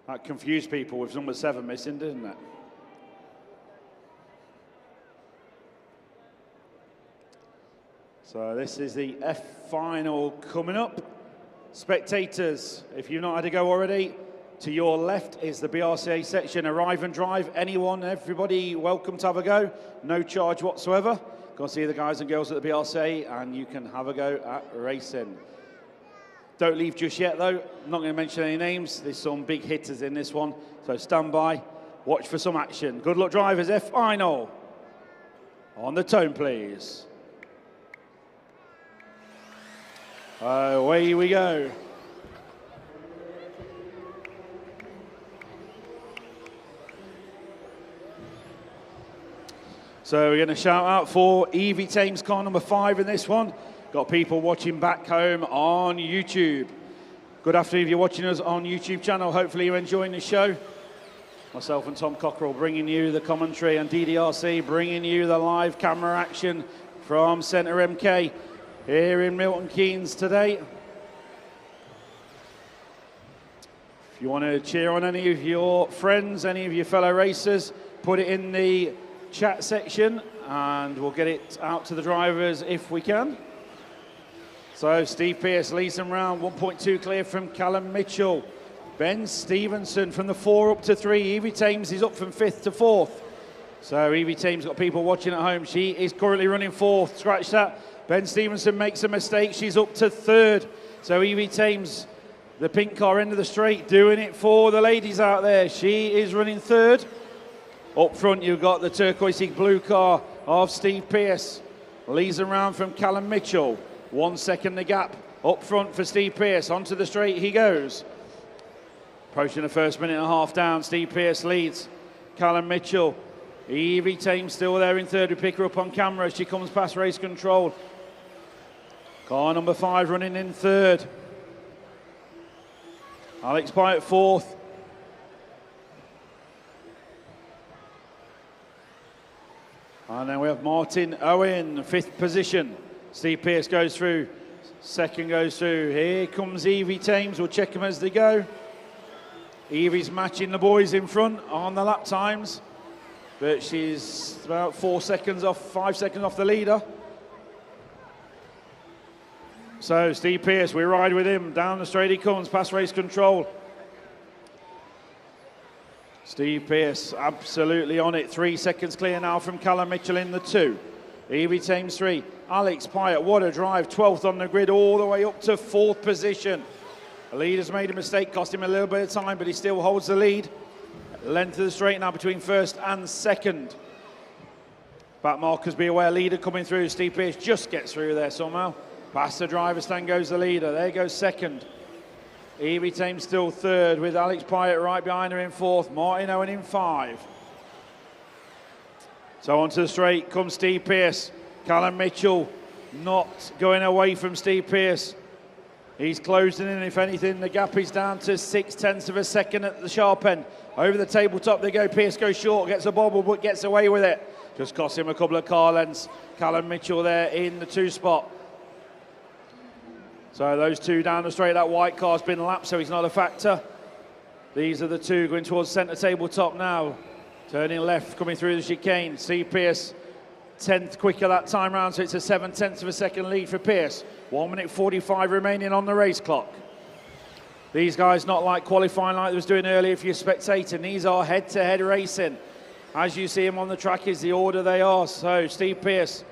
That confused people with number 7 missing, didn't it? So this is the F final coming up. Spectators, if you've not had to go already, to your left is the BRCA section, arrive and drive. Anyone, everybody, welcome to have a go. No charge whatsoever. Go and see the guys and girls at the BRCA and you can have a go at racing. Don't leave just yet though. I'm not going to mention any names. There's some big hitters in this one. So stand by, watch for some action. Good luck drivers, F final. On the tone, please. Away we go. So we're going to shout out for Evie Thames, car number 5 in this one. Got people watching back home on YouTube. Good afternoon if you're watching us on YouTube channel. Hopefully you're enjoying the show. Myself and Tom Cockerell bringing you the commentary, and DDRC bringing you the live camera action from Centre MK here in Milton Keynes today. If you want to cheer on any of your friends, any of your fellow racers, put it in the chat section and we'll get it out to the drivers if we can. So Steve Pearce leads them round, 1.2 clear from Callum Mitchell. Ben Stevenson from the 4 up to 3. Evie Thames is up from 5th to 4th. So Evie Thames got people watching at home. She is currently running 4th. Scratch that. Ben Stevenson makes a mistake. She's up to 3rd. So Evie Thames, the pink car end of the straight, doing it for the ladies out there. She is running 3rd. Up front, you've got the turquoise blue car of Steve Pearce. Leads them round from Callum Mitchell. 1 second the gap. Up front for Steve Pearce. Onto the straight he goes. Approaching the first minute and a half down. Steve Pearce leads. Callum Mitchell. Evie Thames still there in 3rd. We pick her up on camera as she comes past race control. Car number 5 running in 3rd. Alex Pyatt 4th. And then we have Martin Owen, 5th position. Steve Pearce goes through. 2nd goes through. Here comes Evie Thames. We'll check them as they go. Evie's matching the boys in front on the lap times, but she's about 4 seconds off, 5 seconds off the leader. So Steve Pearce, we ride with him. Down the straight he comes, past race control. Steve Pearce absolutely on it. 3 seconds clear now from Callum Mitchell in the 2. Evie Thames 3. Alex Pyatt, what a drive. 12th on the grid all the way up to 4th position. The leader's made a mistake, cost him a little bit of time, but he still holds the lead. Length of the straight now between 1st and 2nd. Back markers be aware, leader coming through. Steve Pearce just gets through there somehow. Past the driver's stand goes the leader. There goes 2nd. Evie Thames still 3rd with Alex Pyatt right behind her in 4th. Martin Owen in 5. So onto the straight comes Steve Pearce. Callum Mitchell not going away from Steve Pearce. He's closing in. If anything, the gap is down to 0.6 of a second at the sharp end. Over the tabletop they go. Pearce goes short, gets a bobble, but gets away with it. Just cost him a couple of car lengths. Callum Mitchell there in the 2 spot. So those 2 down the straight. That white car's been lapped, so he's not a factor. These are the 2 going towards centre tabletop now. Turning left, coming through the chicane. Steve Pearce, 10th quicker that time round, so it's a 0.7 of a second lead for Pearce. 1 minute 45 remaining on the race clock. These guys not like qualifying like they was doing earlier if you're spectating. These are head-to-head racing. As you see them on the track is the order they are. So Steve Pearce,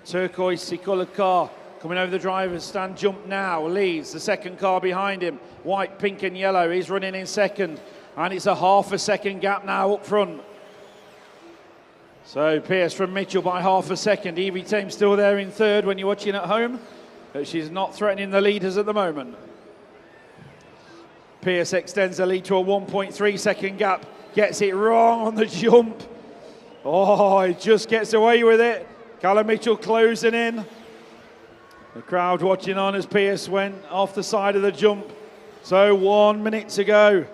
turquoise coloured car, coming over the driver's stand jump now, leads. The 2nd car behind him, white, pink and yellow, is running in 2nd. And it's a half a second gap now up front. So Pearce from Mitchell by half a second. Evie Thames still there in 3rd when you're watching at home. But she's not threatening the leaders at the moment. Pearce extends the lead to a 1.3 second gap. Gets it wrong on the jump. Oh, he just gets away with it. Callum Mitchell closing in. The crowd watching on as Pearce went off the side of the jump. So 1 minute to go.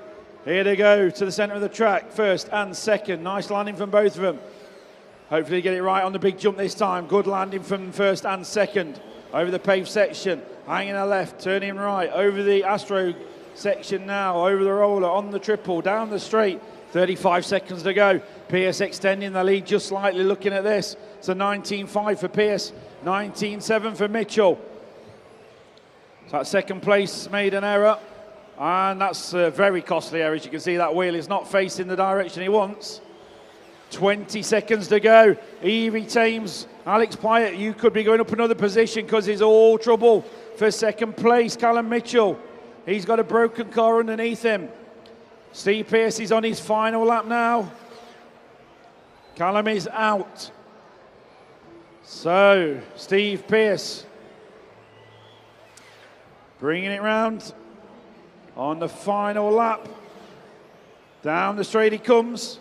Here they go to the centre of the track, 1st and 2nd. Nice landing from both of them. Hopefully get it right on the big jump this time. Good landing from 1st and 2nd. Over the paved section, hanging a left, turning right. Over the Astro section now, over the roller, on the triple, down the straight. 35 seconds to go. Pearce extending the lead just slightly looking at this. It's a 19.5 for Pearce, 19.7 for Mitchell. So that 2nd place made an error. And that's a very costly error. As you can see, that wheel is not facing the direction he wants. 20 seconds to go. Evie Thames, Alex Pyatt, you could be going up another position because it's all trouble for 2nd place. Callum Mitchell, he's got a broken car underneath him. Steve Pearce is on his final lap now. Callum is out. So, Steve Pearce bringing it round on the final lap. Down the straight he comes,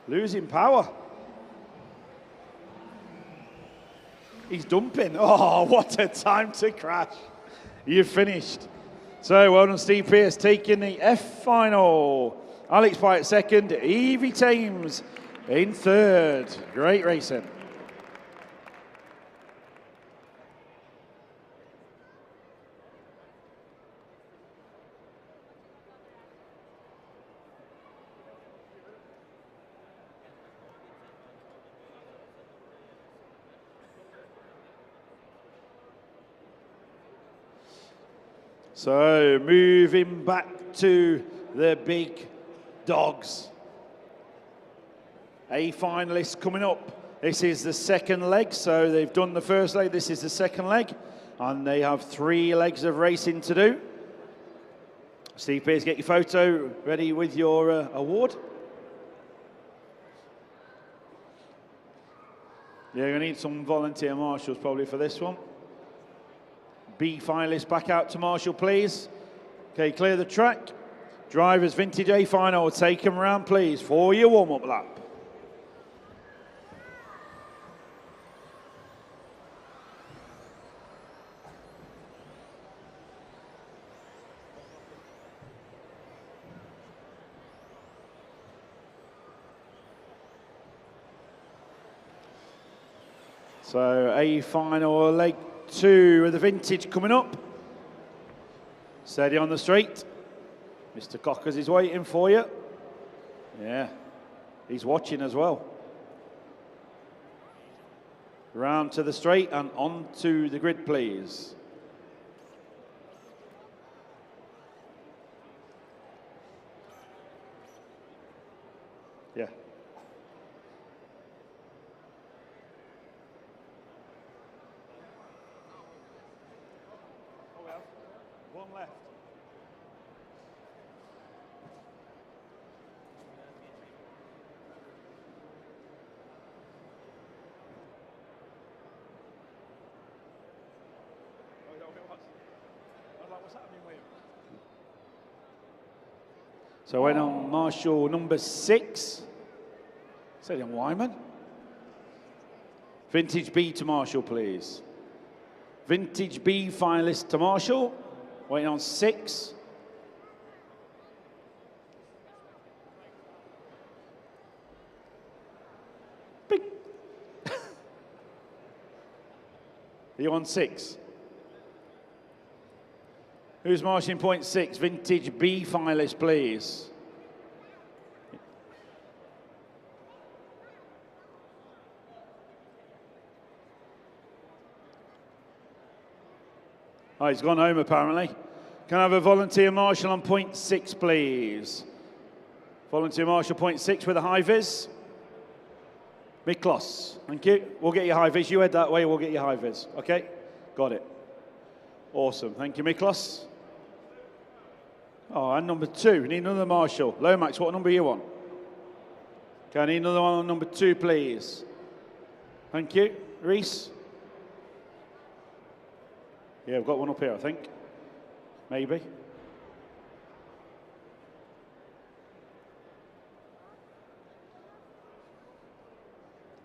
losing power. He's dumping. Oh, what a time to crash. You've finished. So, well done, Steve Pearce, taking the F final. Alex Pyatt second, Evie Thames in third. Great racing. So, moving back to the big dogs. A finalist coming up. This is the second leg, so they've done the first leg, this is the second leg, and they have 3 legs of racing to do. Steve Pearce, get your photo ready with your award. Yeah, you're going to need some volunteer marshals probably for this one. B finalists back out to marshal, please. Okay, clear the track. Drivers, vintage A final, take them around, please, for your warm-up lap. So, A final, leg 2 of the vintage coming up. Steady on the straight. Mr. Cockers is waiting for you. Yeah, he's watching as well. Round to the straight and onto the grid, please. Yeah. One left. So went on marshal number 6. Stadium Wyman. Vintage B to marshal, please. Vintage B finalist to marshal. Waiting on 6. Bing. Are you on 6? Who's marching point 6? Vintage B finalist, please. Oh, he's gone home apparently. Can I have a volunteer marshal on point 6, please? Volunteer marshal point 6 with a high vis. Miklos, thank you. We'll get you high vis. You head that way, we'll get you high vis. Okay? Got it. Awesome. Thank you, Miklos. Oh, and number 2. We need another marshal. Lomax, what number are you on? Okay, I need another one on number 2, please. Thank you. Reese? Yeah, we've got one up here, I think. Maybe.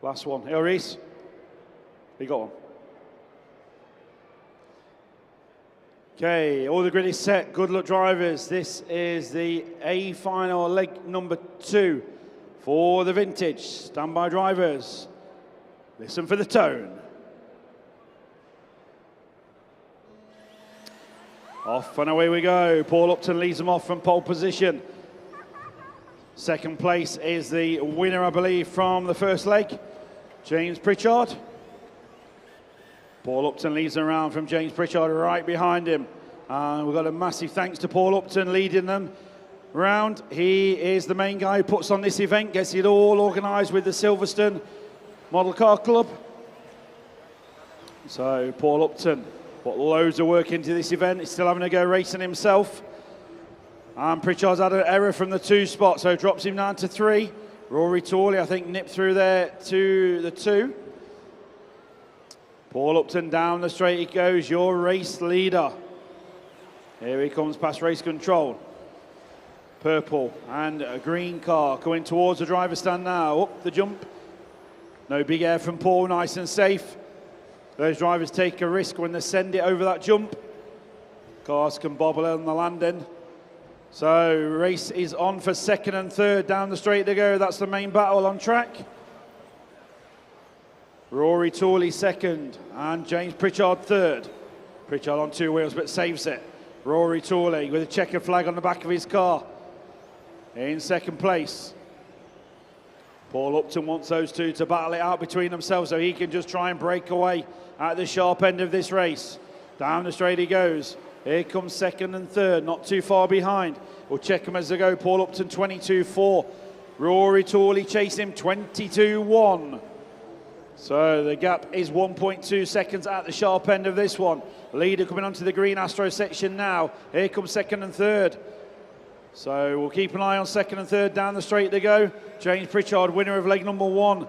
Last one. Here, Reese. You got one. Okay, all the grid is set. Good luck, drivers. This is the A final, leg number 2 for the vintage. Stand by, drivers. Listen for the tone. Off and away we go. Paul Upton leads them off from pole position. Second place is the winner, I believe, from the first leg, James Pritchard. Paul Upton leads them around from James Pritchard right behind him. And we've got a massive thanks to Paul Upton leading them round. He is the main guy who puts on this event, gets it all organised with the Silverstone Model Car Club. So Paul Upton put loads of work into this event. He's still having a go racing himself. And Pritchard's had an error from the 2 spot, so drops him down to 3. Rory Torley, I think, nipped through there to the 2. Paul Upton down the straight he goes, your race leader. Here he comes past race control. Purple and a green car coming towards the driver's stand now. Up the jump. No big air from Paul, nice and safe. Those drivers take a risk when they send it over that jump. Cars can bobble on the landing. So race is on for second and third. Down the straight they go. That's the main battle on track. Rory Tooley second and James Pritchard third. Pritchard on two wheels but saves it. Rory Tooley with a checkered flag on the back of his car in second place. Paul Upton wants those two to battle it out between themselves so he can just try and break away at the sharp end of this race. Down the straight he goes. Here comes second and third, not too far behind. We'll check them as they go. Paul Upton 22.4. Rory Tooley chasing him 22.1. So the gap is 1.2 seconds at the sharp end of this one. Leader coming onto the green Astro section now. Here comes second and third. So we'll keep an eye on second and third. Down the straight they go. James Pritchard, winner of leg number one.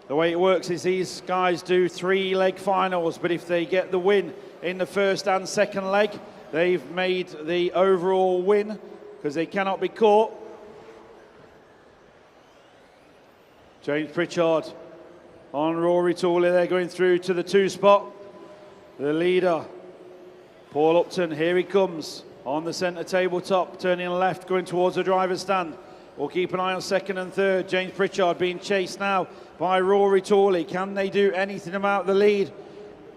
The way it works is these guys do 3 leg finals, but if they get the win in the first and second leg, they've made the overall win because they cannot be caught. James Pritchard on Rory Tooley. They're going through to the 2 spot. The leader, Paul Upton, here he comes on the centre tabletop, turning left, going towards the driver's stand. We'll keep an eye on second and third. James Pritchard being chased now by Rory Tooley. Can they do anything about the lead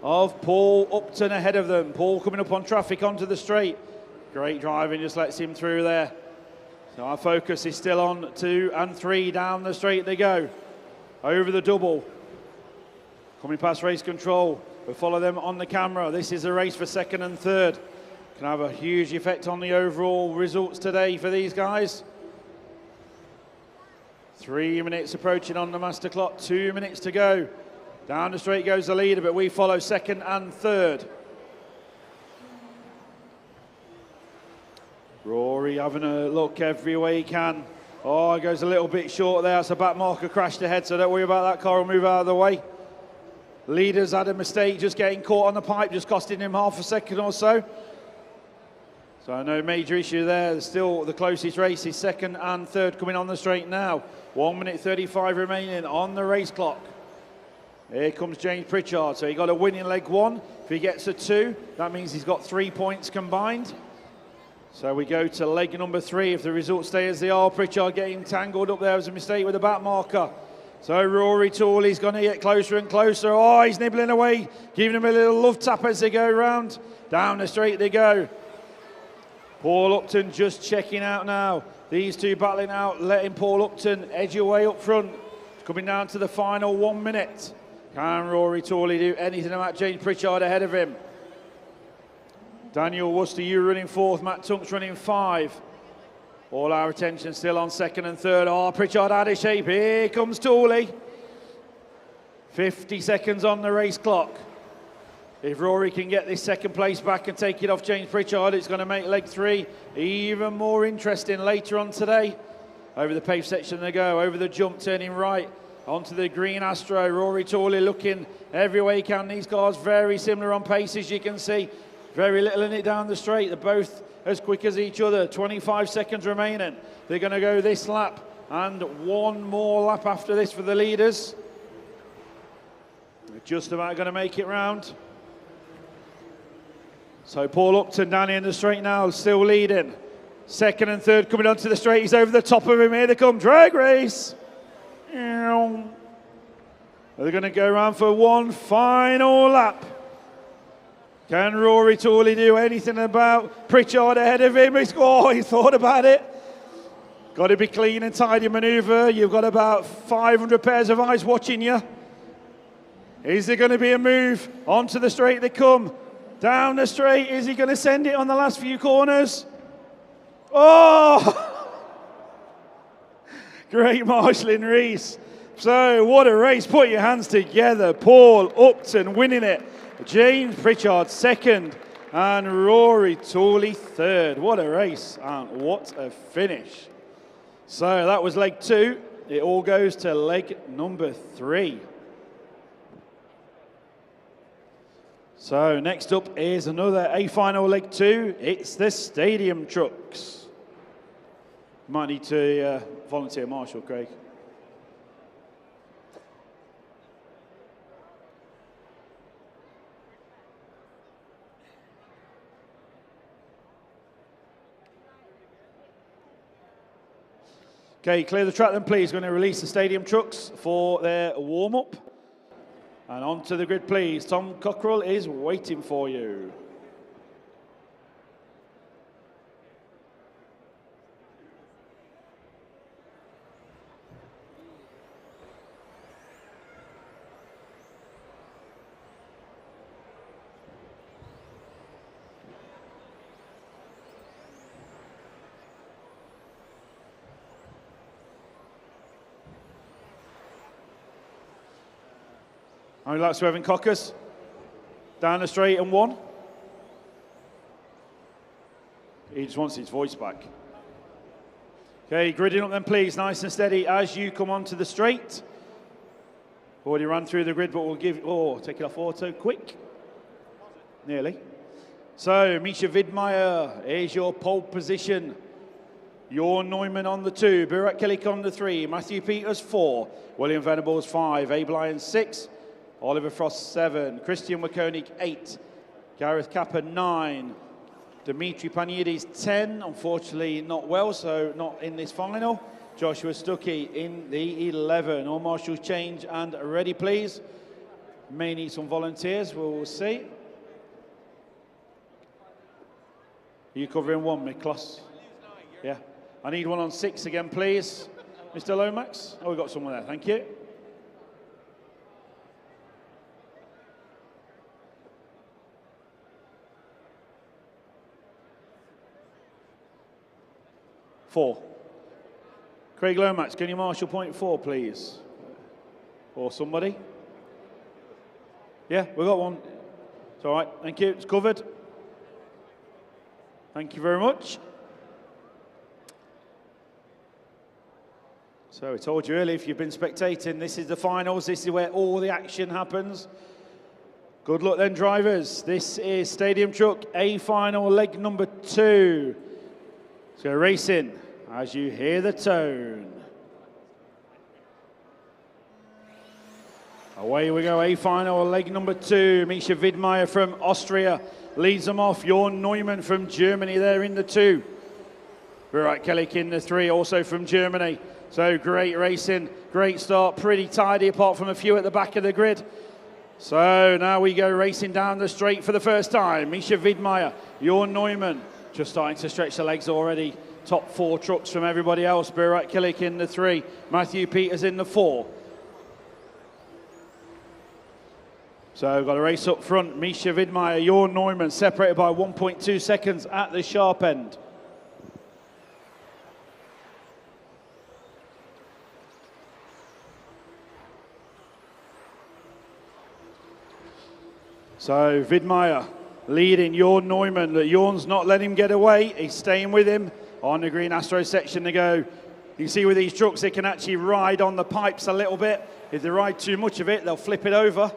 of Paul Upton ahead of them? Paul coming up on traffic onto the straight. Great driving, just lets him through there. So our focus is still on 2 and 3. Down the straight they go. Over the double. Coming past race control. We'll follow them on the camera. This is a race for second and third. Can have a huge effect on the overall results today for these guys. 3 minutes approaching on the master clock. 2 minutes to go. Down the straight goes the leader, but we follow second and third. Rory having a look every way he can. Oh, it goes a little bit short there. That's a back marker crashed ahead, so don't worry about that. Car will move out of the way. Leader's had a mistake, just getting caught on the pipe, just costing him half a second or so. So no major issue there. Still the closest race is second and third coming on the straight now. 1 minute 35 remaining on the race clock. Here comes James Pritchard. So he got a win in leg one. If he gets a 2, that means he's got 3 points combined. So we go to leg number 3. If the results stay as they are, Pritchard getting tangled up there was a mistake with the back marker. So Rory Tooley's going to get closer and closer. Oh, he's nibbling away, giving him a little love tap as they go round. Down the straight they go. Paul Upton just checking out now. These two battling out, letting Paul Upton edge away up front. Coming down to the final 1 minute. Can Rory Tooley do anything about James Pritchard ahead of him? Daniel Worcester, you running 4th, Matt Tunks running 5. All our attention still on second and third. Oh, Pritchard out of shape. Here comes Tooley. 50 seconds on the race clock. If Rory can get this second place back and take it off James Pritchard, it's going to make leg 3 even more interesting later on today. Over the paved section they go, over the jump, turning right onto the green Astro. Rory Tooley looking every way he can. These cars very similar on pace, as you can see. Very little in it down the straight. They're both as quick as each other. 25 seconds remaining. They're going to go this lap and 1 more lap after this for the leaders. They're just about going to make it round. So Paul Upton down in the straight now, still leading. Second and third coming onto the straight. He's over the top of him. Here they come. Drag race. They're going to go around for 1 final lap. Can Rory Tooley do anything about Pritchard ahead of him? He thought about it. Got to be clean and tidy manoeuvre. You've got about 500 pairs of eyes watching you. Is there going to be a move? Onto the straight they come. Down the straight. Is he going to send it on the last few corners? Oh! Great marshalling, Reese. So, what a race. Put your hands together. Paul Upton winning it. James Pritchard second and Rory Tooley third. What a race and what a finish. So that was leg 2. It all goes to leg number 3. So next up is another A final leg 2. It's the stadium trucks. Might need to volunteer Marshall, Craig. Okay, clear the track then please. Going to release the stadium trucks for their warm-up. And onto the grid please. Tom Cockrell is waiting for you. How many laps we having, Cockers? Down the straight and 1. He just wants his voice back. Okay, gridding up then please, nice and steady as you come onto the straight. Already ran through the grid, but we'll give, take it off auto, quick. Nearly. So, Misha Widmeyer is your pole position. Jorn Neumann on the 2, Burak Kilik on the 3, Matthew Peters 4, William Venables 5, Abe Lyons 6, Oliver Frost 7, Christian Wakonik 8, Gareth Kappa 9, Dimitri Paniadis 10, unfortunately not well, so not in this final. Joshua Stuckey in the 11. All marshals change and ready, please. May need some volunteers, we'll see. Are you covering 1, Miklos? Yeah. I need 1 on 6 again, please. Mr. Lomax? Oh, we've got someone there, thank you. Four. Craig Lomax, can you marshal point 4, please? Or somebody? Yeah, we've got 1. It's all right, thank you, it's covered. Thank you very much. So I told you earlier, if you've been spectating, this is the finals, this is where all the action happens. Good luck then, drivers. This is Stadium Truck A final leg number 2. So racing as you hear the tone. Away we go, A final leg number 2. Misha Widmeyer from Austria leads them off. Jorn Neumann from Germany there in the 2. Burak Kilik in the 3, also from Germany. So great racing, great start, pretty tidy apart from a few at the back of the grid. So now we go racing down the straight for the first time. Misha Widmeyer, Jorn Neumann, just starting to stretch the legs already. Top 4 trucks from everybody else. Burak Kilik in the 3, Matthew Peters in the 4. So we've got a race up front. Misha Widmeyer, Jorn Neumann, separated by 1.2 seconds at the sharp end. So Widmeyer leading Jorn Neumann. Jorn's not letting him get away. He's staying with him on the green Astro section to go. You can see with these trucks, they can actually ride on the pipes a little bit. If they ride too much of it, they'll flip it over.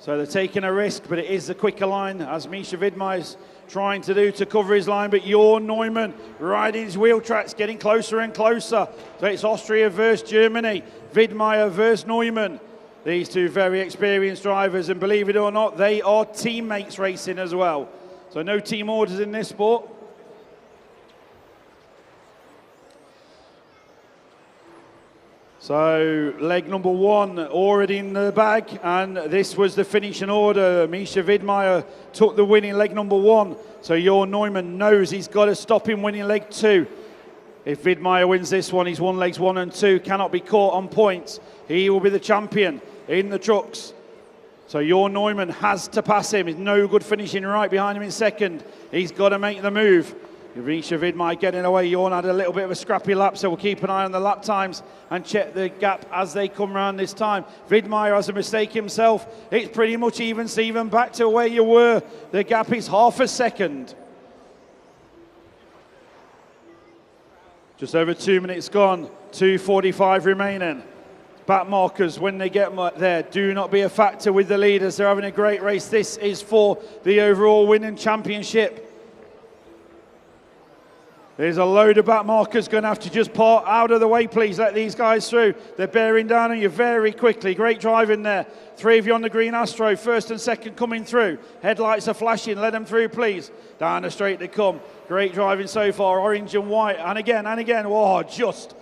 So they're taking a risk, but it is the quicker line, as Misha Widmeyer's trying to do to cover his line. But Jorn Neumann riding his wheel tracks, getting closer and closer. So it's Austria versus Germany. Widmeyer versus Neumann. These 2 very experienced drivers, and believe it or not, they are teammates racing as well. So no team orders in this sport. So leg number 1 already in the bag, and this was the finishing order. Misha Widmeyer took the win in leg number 1. So Jorn Neumann knows he's got to stop him winning leg 2. If Widmeyer wins this one, he's won legs 1 and 2, cannot be caught on points. He will be the champion in the trucks. So Jorn Neumann has to pass him. He's no good finishing right behind him in second. He's got to make the move. Misha Widmeyer getting away. Jorn had a little bit of a scrappy lap, so we'll keep an eye on the lap times and check the gap as they come round this time. Widmeyer has a mistake himself. It's pretty much even Steven, back to where you were. The gap is half a second. Just over 2 minutes gone, 2:45 remaining. back markers when they get there. Do not be a factor with the leaders. They're having a great race. This is for the overall winning championship. There's a load of back markers going to have to just part out of the way, please. Let these guys through. They're bearing down on you very quickly. Great driving there. 3 of you on the green Astro, first and second coming through. Headlights are flashing. Let them through, please. Down the straight they come. Great driving so far. Orange and white. And again. Oh, just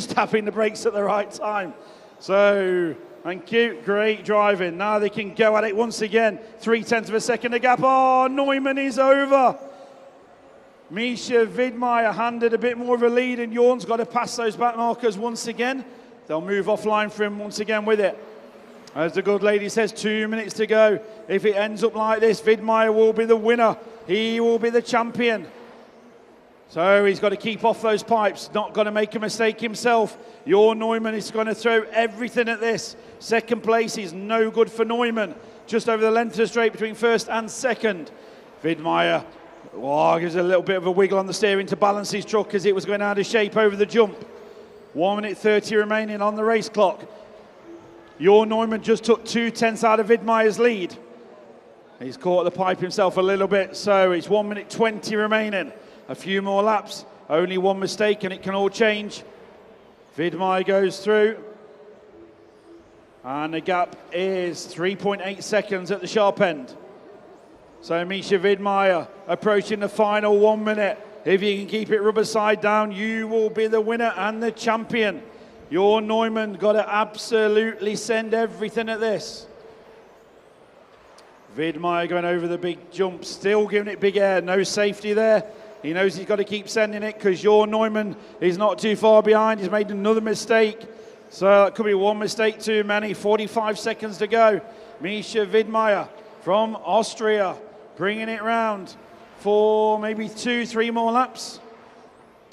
tapping the brakes at the right time. So, thank you. Great driving. Now they can go at it once again. 0.3 of a second a gap. Oh, Neumann is over. Misha Widmeyer handed a bit more of a lead, and Jorn's got to pass those back markers once again. They'll move offline for him once again with it. As the good lady says, 2 minutes to go. If it ends up like this, Widmeyer will be the winner. He will be the champion. So he's got to keep off those pipes, not going to make a mistake himself. Jorn Neumann is going to throw everything at this. Second place is no good for Neumann. Just over the length of the straight between first and second. Widmeyer gives a little bit of a wiggle on the steering to balance his truck as it was going out of shape over the jump. 1 minute 30 remaining on the race clock. Jorn Neumann just took 0.2 out of Widmeyer's lead. He's caught the pipe himself a little bit, so it's 1 minute 20 remaining. A few more laps, only one mistake and it can all change. Widmeyer goes through. And the gap is 3.8 seconds at the sharp end. So Misha Widmeyer approaching the final 1 minute. If you can keep it rubber side down, you will be the winner and the champion. Jorn Neumann got to absolutely send everything at this. Widmeyer going over the big jump, still giving it big air, no safety there. He knows he's got to keep sending it because Jorn Neumann is not too far behind. He's made another mistake. So that could be one mistake too many. 45 seconds to go. Misha Widmeyer from Austria bringing it round for maybe 2-3 more laps.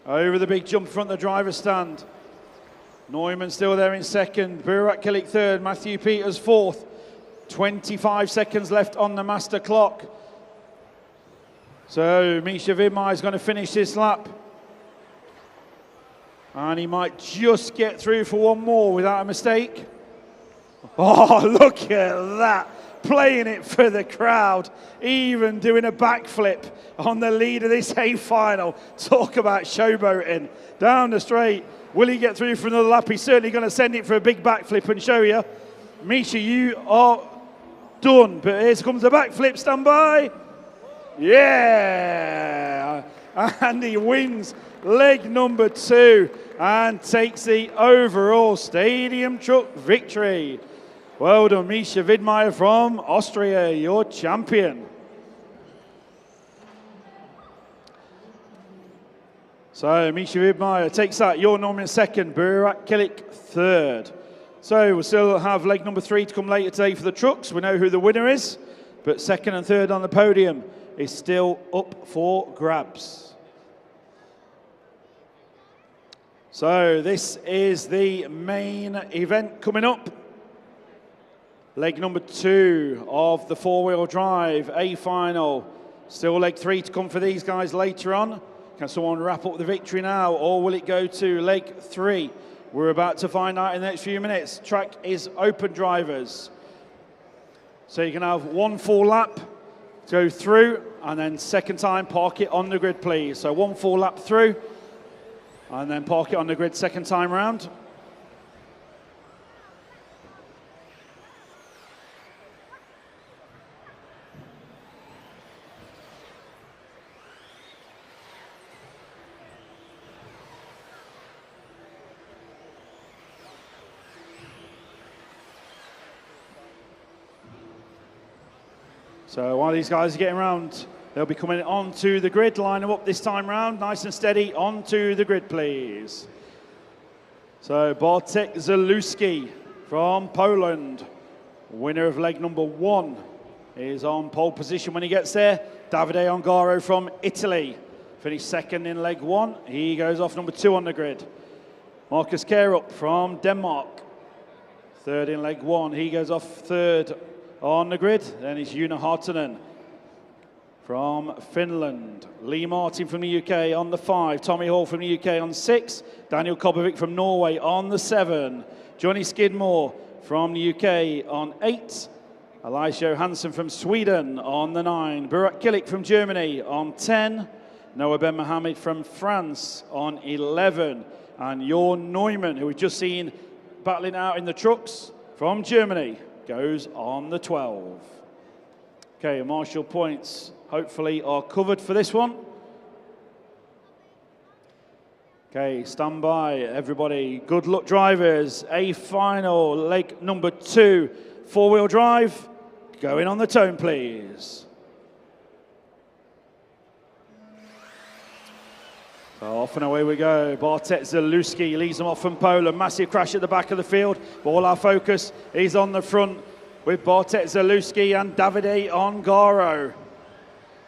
Over the big jump front of the driver's stand. Neumann still there in second. BRCA third. Matthew Peters fourth. 25 seconds left on the master clock. So Misha Widmeyer is going to finish this lap. And he might just get through for one more without a mistake. Oh, look at that. Playing it for the crowd. Even doing a backflip on the lead of this A final. Talk about showboating. Down the straight. Will he get through for another lap? He's certainly going to send it for a big backflip and show you. Misha, you are done. But here comes the backflip. Stand by. Yeah. And he wins leg number 2 and takes the overall stadium truck victory. Well done, Misha Widmeyer from Austria, your champion. So Misha Widmeyer takes that. Jorn Neumann second, BRCA third. So we'll still have leg number 3 to come later today for the trucks. We know who the winner is, but second and third on the podium is still up for grabs. So this is the main event coming up. Leg number 2 of the 4-wheel drive A final. Still leg 3 to come for these guys later on. Can someone wrap up the victory now, or will it go to leg 3? We're about to find out in the next few minutes. Track is open, drivers. So you can have one full lap, go through, and then second time park it on the grid, please. So one full lap through, and then park it on the grid second time round. So while these guys are getting around, they'll be coming onto the grid. Line them up this time round, nice and steady. Onto the grid, please. So Bartek Zaluski from Poland, winner of leg number 1, is on pole position when he gets there. Davide Ongaro from Italy finished second in leg 1. He goes off number 2 on the grid. Marcus Kjærup from Denmark, third in leg 1. He goes off third on the grid. Then it's Juna Hartonen from Finland. Lee Martin from the UK on the 5. Tommy Hall from the UK on 6. Daniel Kobovic from Norway on the 7. Johnny Skidmore from the UK on 8. Elias Johansson from Sweden on the 9. Burak Kilik from Germany on 10. Noah Ben Mohamed from France on 11. And Jorn Neumann, who we've just seen battling out in the trucks from Germany, goes on the 12. Okay, marshal points hopefully are covered for this one. Okay, stand by, everybody. Good luck, drivers. A final, leg number 2, 4-wheel drive. Going on the tone, please. So off and away we go. Bartek Zaluski leads them off from Poland. Massive crash at the back of the field. But all our focus is on the front with Bartek Zaluski and Davide Ongaro.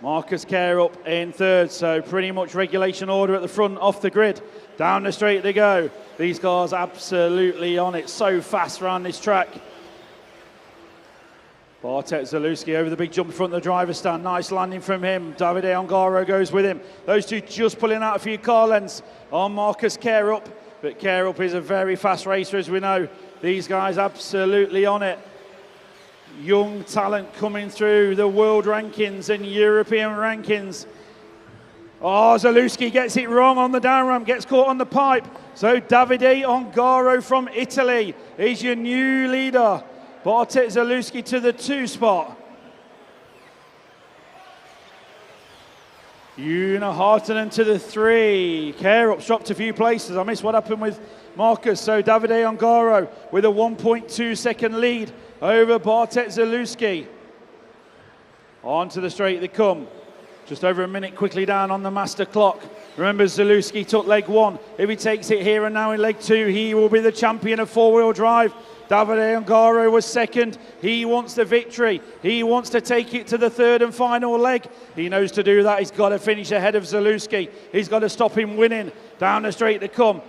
Marcus Kerr up in 3rd, so pretty much regulation order at the front, off the grid. Down the straight they go. These cars absolutely on it, so fast around this track. Bartek Zaluski over the big jump in front of the driver's stand. Nice landing from him. Davide Ongaro goes with him. Those two just pulling out a few car lengths on Marcus Kerr up. But Kerr up is a very fast racer, as we know. These guys absolutely on it. Young talent coming through the world rankings and European rankings. Oh, Zaluski gets it wrong on the down ramp, gets caught on the pipe. So Davide Ongaro from Italy is your new leader. Bartek Zaluski to the 2 spot. Una Hartonen to the 3. Kerr dropped a few places. I missed what happened with Marcus. So Davide Ongaro with a 1.2 second lead over Bartek Zaluski. On to the straight they come. Just over a minute quickly down on the master clock. Remember, Zaluski took leg 1. If he takes it here and now in leg 2, he will be the champion of 4-wheel drive. Davide Ongaro was 2nd. He wants the victory. He wants to take it to the 3rd and final leg. He knows to do that. He's got to finish ahead of Zaluski. He's got to stop him winning. Down the straight to come.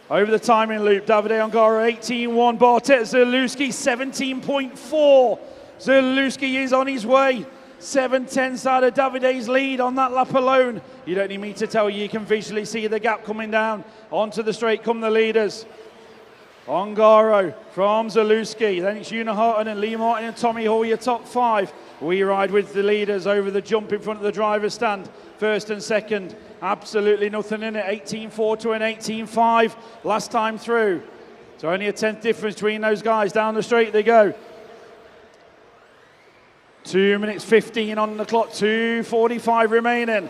Over the timing loop, Davide Ongaro 18.1. Bartek Zaluski 17.4. Zaluski is on his way. 7/10 out of Davide's lead on that lap alone. You don't need me to tell you, you can visually see the gap coming down. Onto the straight come the leaders. Ongaro from Zaluski, then it's Una Hartonen and Lee Martin and Tommy Hall, your top 5. We ride with the leaders over the jump in front of the driver's stand. 1st and 2nd, absolutely nothing in it. 18.4 to an 18.5 last time through. So only a 10th difference between those guys. Down the straight they go. 2 minutes 15 on the clock, 2:45 remaining.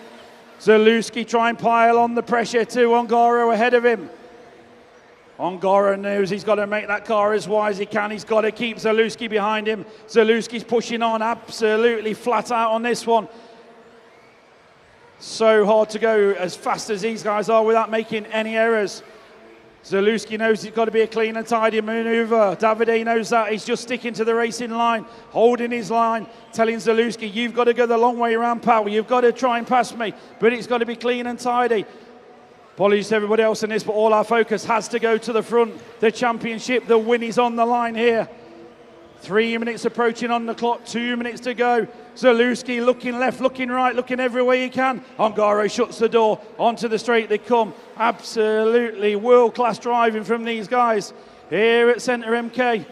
Zaluski try and pile on the pressure to Ongaro ahead of him. Ongaro knows he's got to make that car as wide as he can. He's got to keep Zaluski behind him. Zaluski's pushing on absolutely flat out on this one. So hard to go as fast as these guys are without making any errors. Zaluski knows it's got to be a clean and tidy manoeuvre. Davide knows that. He's just sticking to the racing line, holding his line, telling Zaluski, you've got to go the long way around, pal. You've got to try and pass me, but it's got to be clean and tidy. Apologies to everybody else in this, but all our focus has to go to the front. The championship, the win is on the line here. 3 minutes approaching on the clock, 2 minutes to go. Zaluski looking left, looking right, looking every way he can. Ongaro shuts the door. Onto the straight they come. Absolutely world-class driving from these guys here at Centre MK.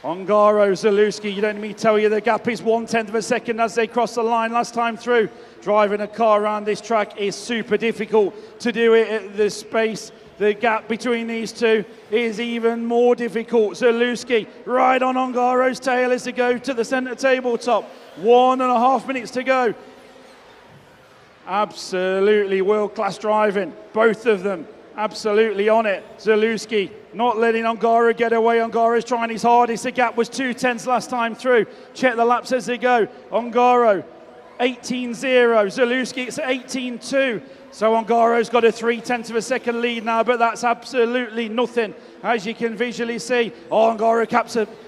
Ongaro, Zaluski, you don't need me to tell you the gap is 1/10 of a second as they cross the line last time through. Driving a car around this track is super difficult. To do it at the space, the gap between these two is even more difficult. Zaluski right on Ongaro's tail as they go to the centre tabletop. 1.5 minutes to go. Absolutely world-class driving, both of them. Absolutely on it. Zaluski not letting Ongaro get away. Ongaro's trying his hardest. The gap was 2/10 last time through. Check the laps as they go. Ongaro 18.0. Zaluski it's 18.2. So Ongaro's got a 3/10 of a second lead now, but that's absolutely nothing, as you can visually see. Oh, Ongaro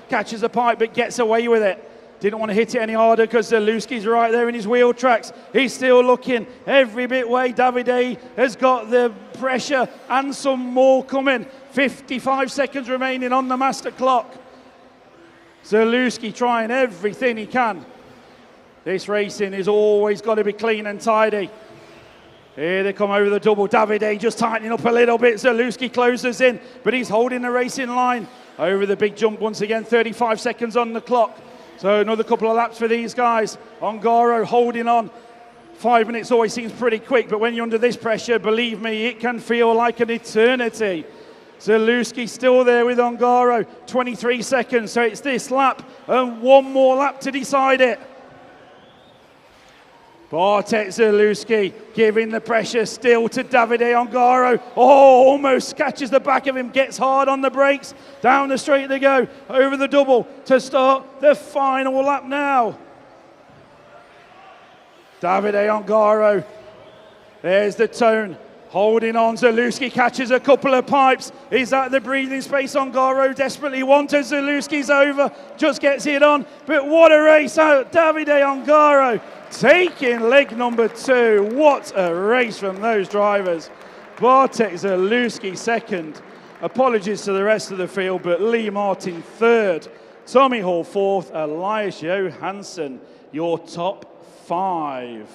catches a pipe, but gets away with it. Didn't want to hit it any harder because Zaluski's right there in his wheel tracks. He's still looking every bit way. Davide has got the pressure and some more coming. 55 seconds remaining on the master clock. Zaluski trying everything he can. This racing is always got to be clean and tidy. Here they come over the double. Davide just tightening up a little bit. Zalewski closes in, but he's holding the racing line. Over the big jump once again, 35 seconds on the clock. So another couple of laps for these guys. Ongaro holding on. 5 minutes always seems pretty quick, but when you're under this pressure, believe me, it can feel like an eternity. Zalewski still there with Ongaro, 23 seconds, so it's this lap and one more lap to decide it. Bartek Zalewski giving the pressure still to Davide Ongaro. Oh, almost catches the back of him, gets hard on the brakes. Down the straight they go, over the double to start the final lap now. Davide Ongaro, there's the tone. Holding on, Zalewski catches a couple of pipes. Is that the breathing space Ongaro desperately wanted? Zalewski's over, just gets it on. But what a race out, Davide Ongaro taking leg number 2. What a race from those drivers. Bartek Zalewski second. Apologies to the rest of the field, but Lee Martin third. Tommy Hall fourth, Elias Johansson, your top 5.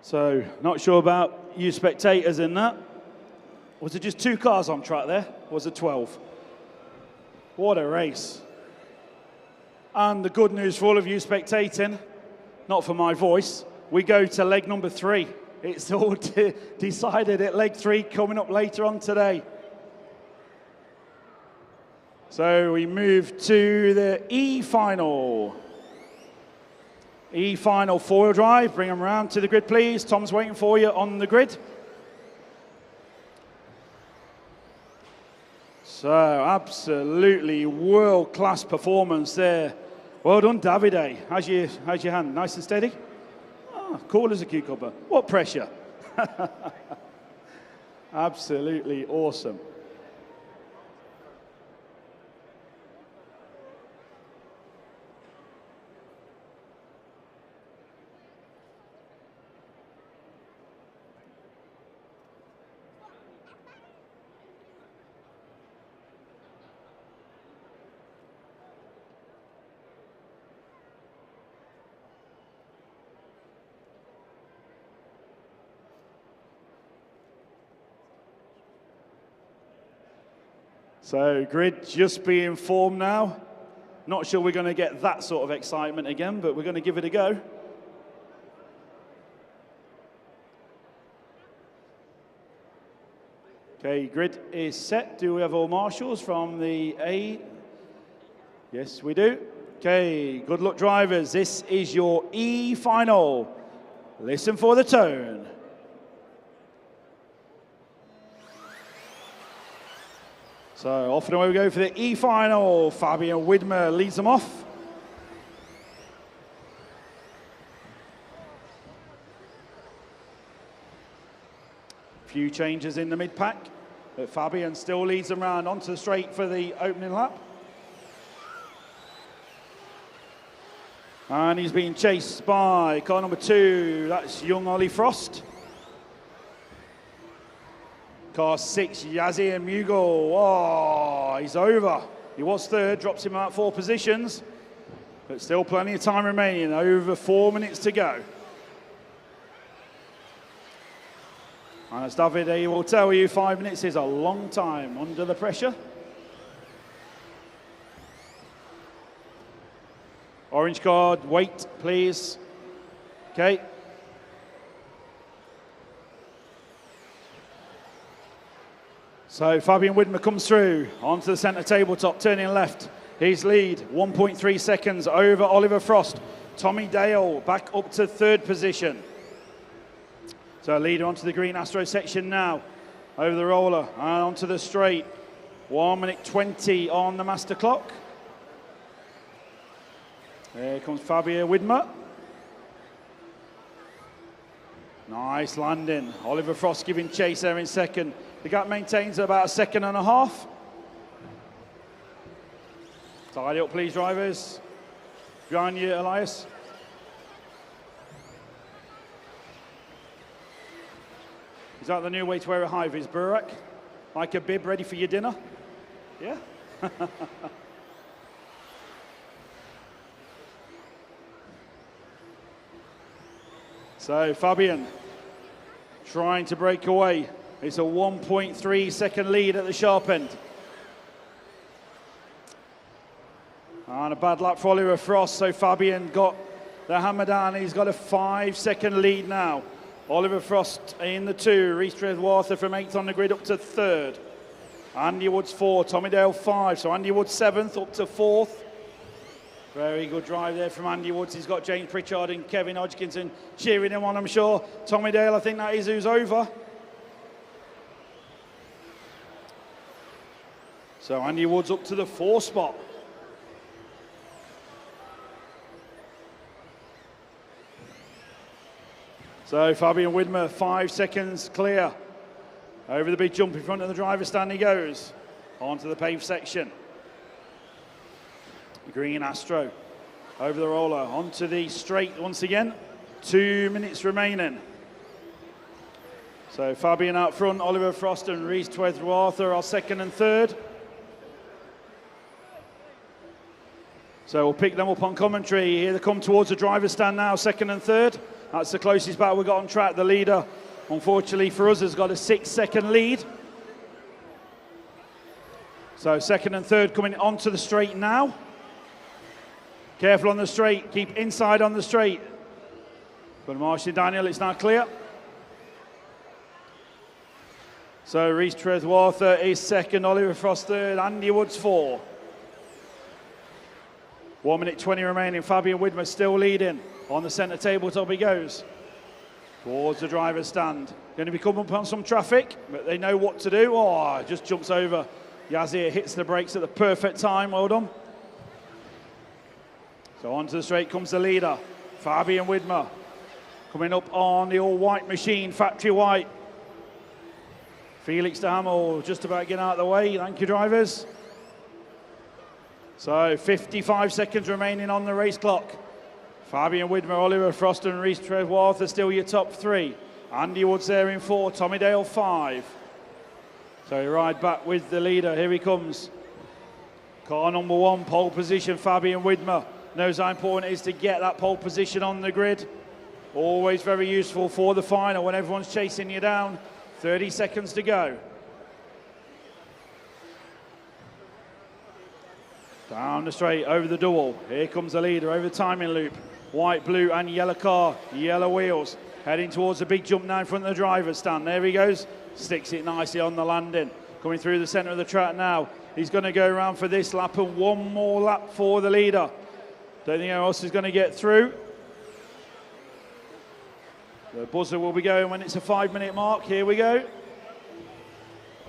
So, not sure about you spectators in that. Was it just 2 cars on track there? Or was it 12? What a race. And the good news for all of you spectating, not for my voice, we go to leg number 3. It's all decided at leg 3 coming up later on today. So we move to the E-final. E-final 4-wheel drive, bring them round to the grid please. Tom's waiting for you on the grid. So absolutely world-class performance there. Well done, Davide. How's your hand? Nice and steady? Oh, cool as a cucumber. What pressure? Absolutely awesome. So grid just being formed now. Not sure we're going to get that sort of excitement again, but we're going to give it a go. Okay, grid is set. Do we have all marshals from the A? Yes, we do. Okay, good luck drivers. This is your E final. Listen for the tone. So off and away we go for the E-final. Fabian Widmer leads them off. Few changes in the mid-pack, but Fabian still leads them round onto the straight for the opening lap. And he's being chased by car number 2, that's young Ollie Frost. Car 6, Yazzie and Mughal. Oh, he's over. He was third, drops him out 4 positions. But still plenty of time remaining, over 4 minutes to go. And as Davide will tell you, 5 minutes is a long time under the pressure. Orange card, wait, please. Okay. So Fabian Widmer comes through onto the centre tabletop, turning left. His lead, 1.3 seconds over Oliver Frost. Tommy Dale back up to 3rd position. So leader onto the green Astro section now. Over the roller and onto the straight. 1 minute 20 on the master clock. There comes Fabio Widmer. Nice landing. Oliver Frost giving chase there in second. The gap maintains at about 1.5 seconds. Tidy up, please, drivers. Behind you, Elias. Is that the new way to wear a high vis, Burak? Like a bib ready for your dinner? Yeah? So Fabian trying to break away. It's a 1.3 second lead at the sharp end. And a bad lap for Oliver Frost, so Fabian got the hammer down. He's got a 5 second lead now. Oliver Frost in the 2, Rhys Treadwarther from 8th on the grid up to 3rd. Andy Woods 4, Tommy Dale 5, so Andy Woods 7th up to 4th. Very good drive there from Andy Woods. He's got James Pritchard and Kevin Hodgkinson cheering him on, I'm sure. Tommy Dale, I think that is who's over. So Andy Woods up to the 4th spot. So Fabian Widmer, 5 seconds clear. Over the big jump in front of the driver's stand he goes. Onto the paved section. Green Astro over the roller, onto the straight once again. 2 minutes remaining. So Fabian out front, Oliver Frost and Rhys Treadwarther are 2nd and 3rd. So we'll pick them up on commentary. Here they come towards the driver's stand now, 2nd and 3rd. That's the closest battle we've got on track. The leader, unfortunately for us, has got a 6 second lead. So 2nd and 3rd coming onto the straight now. Careful on the straight, keep inside on the straight. But Marshall Daniel, it's now clear. So Rhys Treadwarther is 2nd, Oliver Frost 3rd, Andy Woods 4. 1 minute 20 remaining, Fabian Widmer still leading. On the centre tabletop he goes. Towards the driver's stand. Going to be coming up on some traffic, but they know what to do. Oh, just jumps over. Yazir hits the brakes at the perfect time, well done. So onto the straight comes the leader, Fabian Widmer. Coming up on the all-white machine, factory white. Felix de Hamel just about getting out of the way. Thank you, drivers. So 55 seconds remaining on the race clock. Fabian Widmer, Oliver Frost and Rhys Treadwarther still your top 3. Andy Woods there in 4, Tommy Dale 5. So he ride back with the leader, here he comes. Car number 1, pole position, Fabian Widmer. Knows how important it is to get that pole position on the grid. Always very useful for the final when everyone's chasing you down. 30 seconds to go. Down the straight, over the dual. Here comes the leader, over the timing loop. White, blue and yellow car, yellow wheels. Heading towards the big jump now in front of the driver's stand. There he goes, sticks it nicely on the landing. Coming through the centre of the track now. He's going to go around for this lap and one more lap for the leader. Don't think anyone else is going to get through. The buzzer will be going when it's a 5 minute mark. Here we go.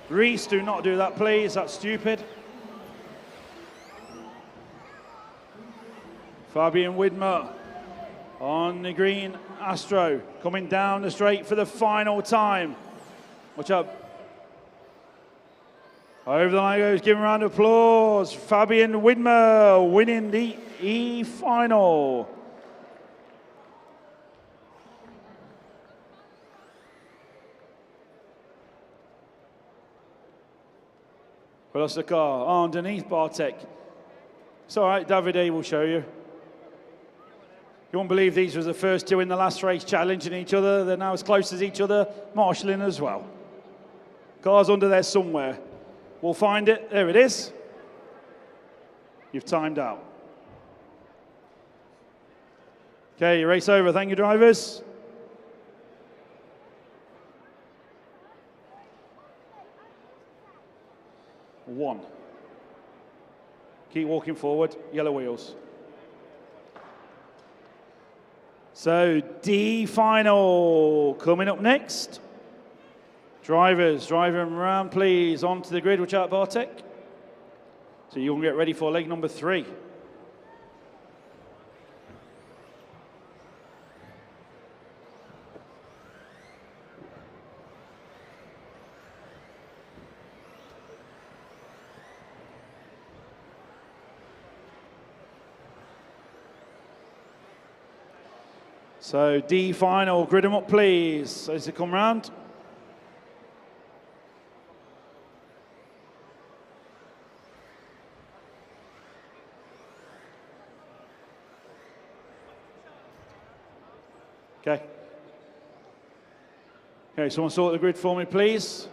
Rhys, do not do that, please. That's stupid. Fabian Widmer on the green Astro, coming down the straight for the final time. Watch up. Over the line goes, give him a round of applause. Fabian Widmer winning the E-final. We lost the car underneath Bartek. It's all right, Davide will show you. You won't believe these were the first 2 in the last race challenging each other. They're now as close as each other, marshalling as well. Car's under there somewhere. We'll find it. There it is. You've timed out. Okay, your race over. Thank you, drivers. One. Keep walking forward. Yellow wheels. So D final coming up next. Drivers, drive them around, please, onto the grid. Watch out, Bartek. So you can get ready for leg number 3. So D final, grid them up please, as they come round. Okay. Okay, someone sort the grid for me, please.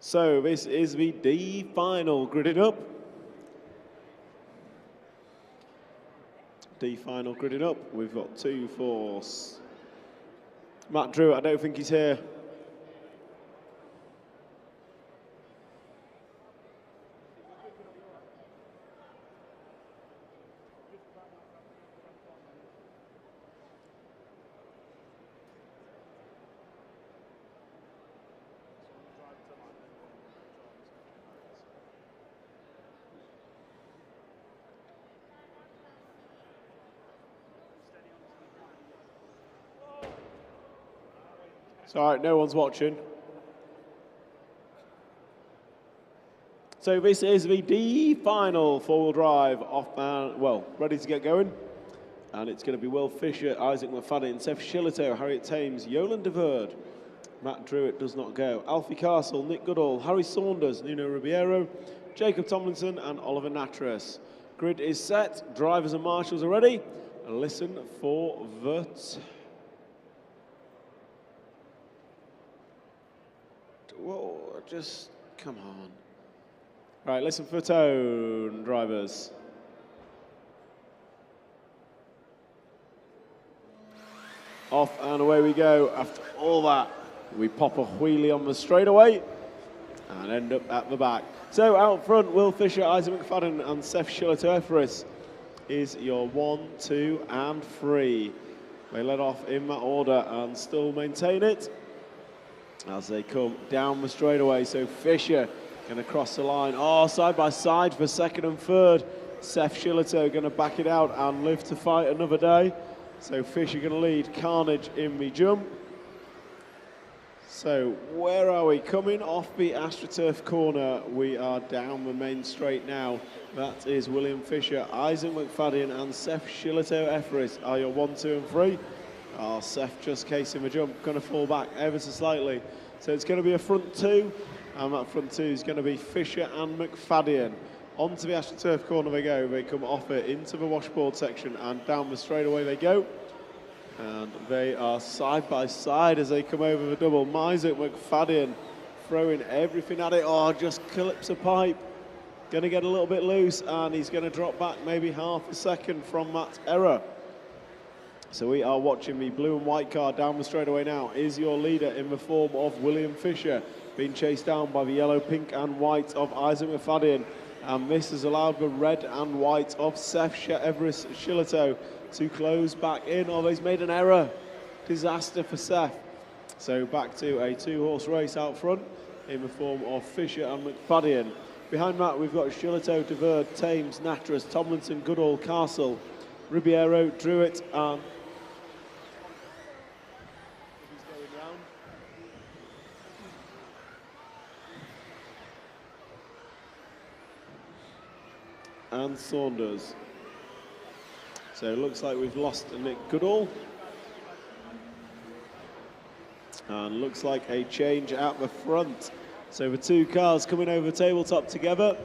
So this is the D final, gridded up. D final gridded up. We've got 2 for Matt Drew. I don't think he's here. It's all right, no one's watching. So this is the D final, 4-wheel drive, off-man, well, ready to get going. And it's going to be Will Fisher, Isaac McFadden, Seth Shillito, Harriet Thames, Yolan de Verde, Matt Drewitt does not go, Alfie Castle, Nick Goodall, Harry Saunders, Nuno Ribeiro, Jacob Tomlinson and Oliver Natras. Grid is set, drivers and marshals are ready. Listen for the... Whoa, just come on. Right, listen for tone, drivers. Off and away we go. After all that, we pop a wheelie on the straightaway and end up at the back. So out front, Will Fisher, Isaac McFadden and Seth Shillito is your 1, 2 and 3. They led off in that order and still maintain it as they come down the straightaway. So Fisher going to cross the line. Oh, side by side for second and third. Seth Shillito going to back it out and live to fight another day. So Fisher going to lead, Carnage in the jump. So where are we? Coming off the AstroTurf corner, we are down the main straight now. That is William Fisher, Isaac McFadden and Seth Shillito are your 1, 2 and 3. Oh, Seth just casing the jump, going to fall back ever so slightly. So it's going to be a front 2, and that front 2 is going to be Fisher and McFadden. Onto the AstroTurf corner they go. They come off it into the washboard section and down the straightaway they go. And they are side by side as they come over the double. Isaac McFadden throwing everything at it. Oh, just clips a pipe. Going to get a little bit loose, and he's going to drop back maybe half a second from that error. So we are watching the blue and white car down the straightaway now. Is your leader in the form of William Fisher, being chased down by the yellow, pink and white of Isaac McFadden. And this has allowed the red and white of Seth Shillito to close back in. Oh, he's made an error. Disaster for Seth. So back to a 2-horse race out front in the form of Fisher and McFadden. Behind that, we've got Shillito, de Verde, Thames, Natras, Tomlinson, Goodall, Castle, Ribeiro, Drewitt, and Saunders. So it looks like we've lost Nick Goodall. And looks like a change at the front. So the 2 cars coming over tabletop together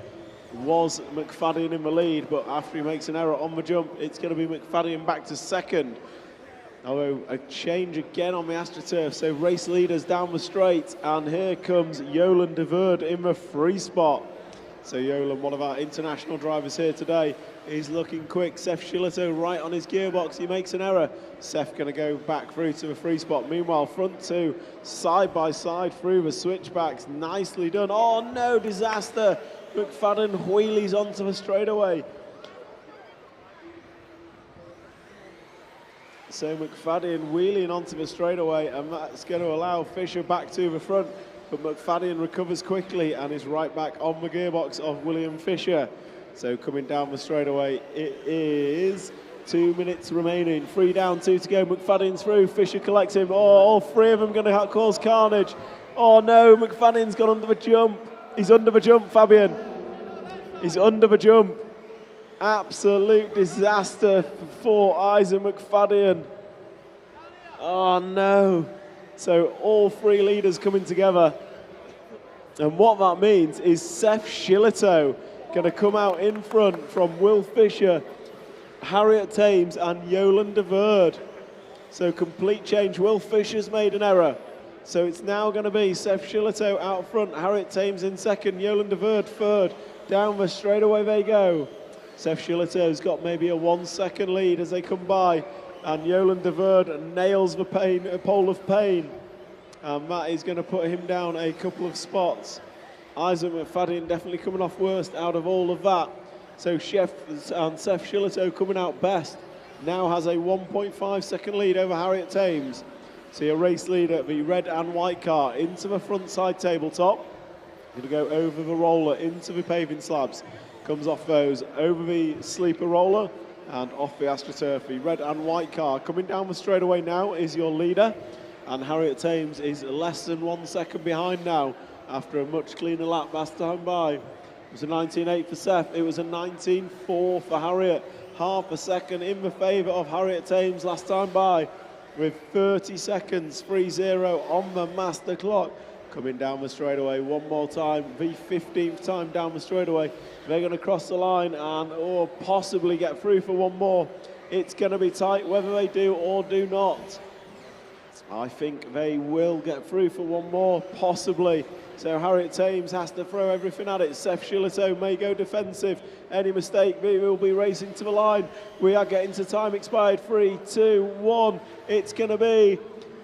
was McFadden in the lead, but after he makes an error on the jump, it's going to be McFadden back to second. Although a change again on the AstroTurf, so race leaders down the straight, and here comes Yolan de Verde in the free spot. So Yolan, one of our international drivers here today, is looking quick. Seth Shillito right on his gearbox. He makes an error. Seth going to go back through to the free spot. Meanwhile, front 2, side by side through the switchbacks. Nicely done. Oh no, disaster. McFadden wheelies onto the straightaway. So McFadden wheeling onto the straightaway, and that's going to allow Fisher back to the front. But McFadden recovers quickly and is right back on the gearbox of William Fisher. So coming down the straightaway, it is 2 minutes remaining. 3 down, 2 to go. McFadden's through. Fisher collects him. Oh, all 3 of them going to cause carnage. Oh no, McFadden's gone under the jump. He's under the jump, Fabian. He's under the jump. Absolute disaster for Isaac McFadden. Oh no. So all 3 leaders coming together. And what that means is Seth Shillito going to come out in front from Will Fisher, Harriet Thames and Yolan de Verde. So complete change. Will Fisher's made an error. So it's now going to be Seth Shillito out front, Harriet Thames in second, Yolan de Verde third. Down the straightaway they go. Seth Shillito's got maybe a 1 second lead as they come by. And Yolan de Verde nails the pole of pain. And that is going to put him down a couple of spots. Isaac McFadden definitely coming off worst out of all of that. So Seth Shillito coming out best. Now has a 1.5 second lead over Harriet Thames. See a race leader, the red and white car, into the front side tabletop. Going to go over the roller, into the paving slabs. Comes off those, over the sleeper roller, and off the AstroTurf. The red and white car coming down the straightaway now is your leader, and Harriet Thames is less than 1 second behind now after a much cleaner lap last time by. It was a 19.8 for Seth, it was a 19.4 for Harriet. Half a second in the favour of Harriet Thames last time by, with 30 seconds, 3-0 on the master clock. Coming down the straightaway one more time, the 15th time down the straightaway. They're going to cross the line and or possibly get through for one more. It's going to be tight whether they do or do not. I think they will get through for one more, possibly. So Harriet Thames has to throw everything at it. Seth Shillito may go defensive. Any mistake, we will be racing to the line. We are getting to time expired. 3, 2, 1. It's going to be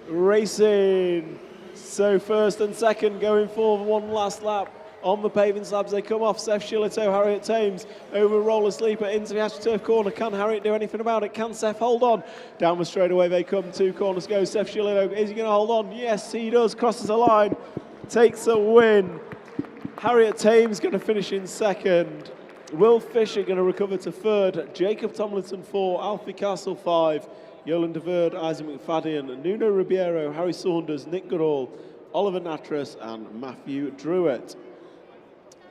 racing. So first and second going for one last lap. On the paving slabs they come off. Seth Shillito, Harriet Thames over roller sleeper into the AstroTurf corner. Can Harriet do anything about it? Can Seth hold on? Down the straightaway they come. 2 corners go. Seth Shillito, is he going to hold on? Yes, he does. Crosses the line. Takes a win. Harriet Thames going to finish in second. Will Fisher going to recover to third. Jacob Tomlinson 4. Alfie Castle 5. Yolan de Verde, Isaac McFadden, Nuno Ribeiro, Harry Saunders, Nick Goodall, Oliver Natras and Matthew Druitt.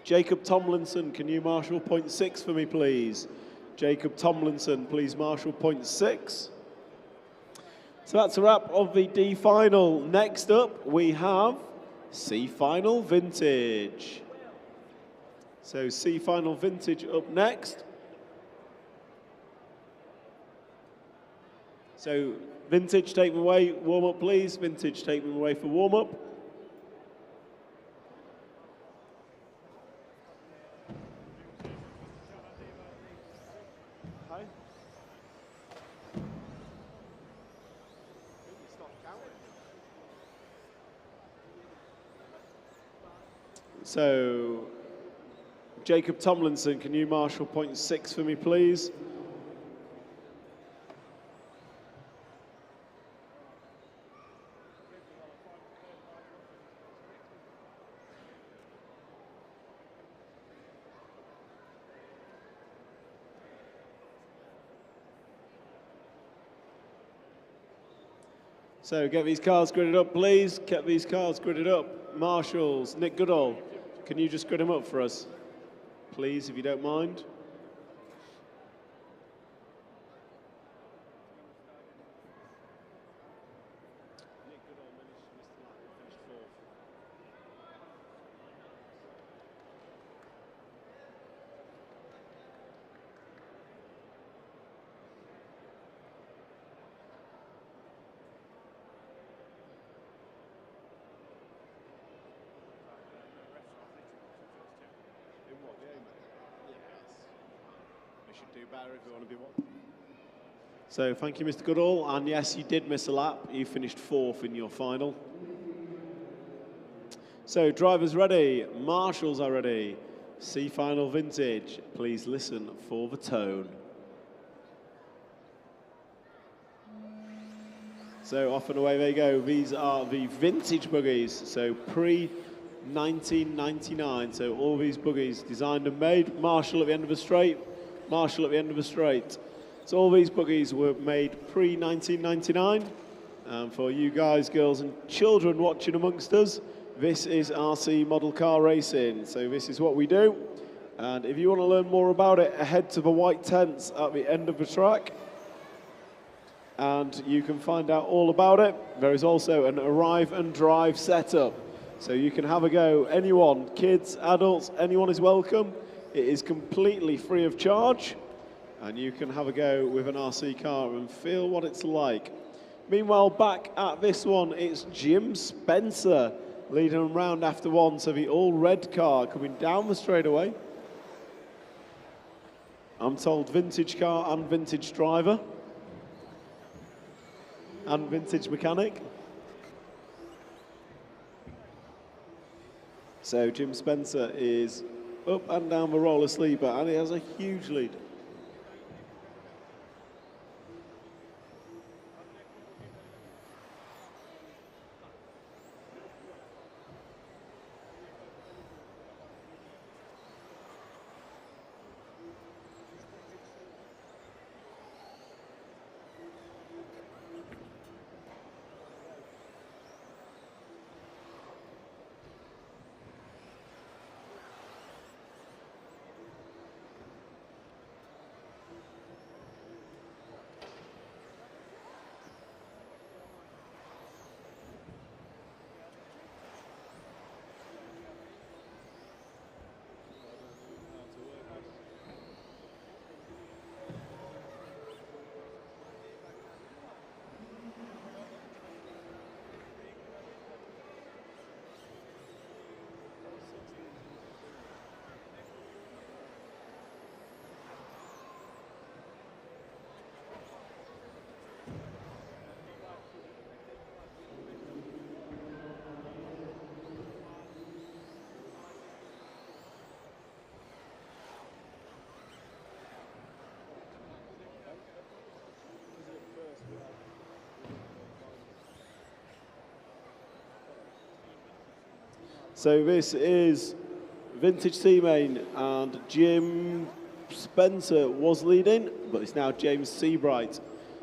Jacob Tomlinson, can you marshal point 6 for me, please? Jacob Tomlinson, please marshal point 6. So that's a wrap of the D final. Next up, we have C final vintage. So C final vintage up next. So vintage, take them away. Warm up, please. Vintage, take them away for warm up. So, Jacob Tomlinson, can you marshal point 6 for me, please? So get these cars gridded up, please. Get these cars gridded up. Marshals, Nick Goodall, can you just grid them up for us, please, if you don't mind? So thank you, Mr. Goodall, and yes, you did miss a lap. You finished 4th in your final. So drivers ready, marshals are ready. C final vintage, please listen for the tone. So off and away they go. These are the vintage buggies, so pre-1999. So all these buggies designed and made. Marshall at the end of the straight, Marshall at the end of the straight. So all these buggies were made pre-1999. And for you guys, girls and children watching amongst us, this is RC model car racing. So this is what we do. And if you want to learn more about it, head to the white tents at the end of the track. And you can find out all about it. There is also an arrive and drive setup. So you can have a go. Anyone, kids, adults, anyone is welcome. It is completely free of charge. And you can have a go with an RC car and feel what it's like. Meanwhile, back at this one, it's Jim Spencer leading them round after one. So the all-red car coming down the straightaway. I'm told vintage car and vintage driver. And vintage mechanic. So Jim Spencer is up and down the roller sleeper, and he has a huge lead. So this is vintage C-Main, and Jim Spencer was leading, but it's now James Seabright.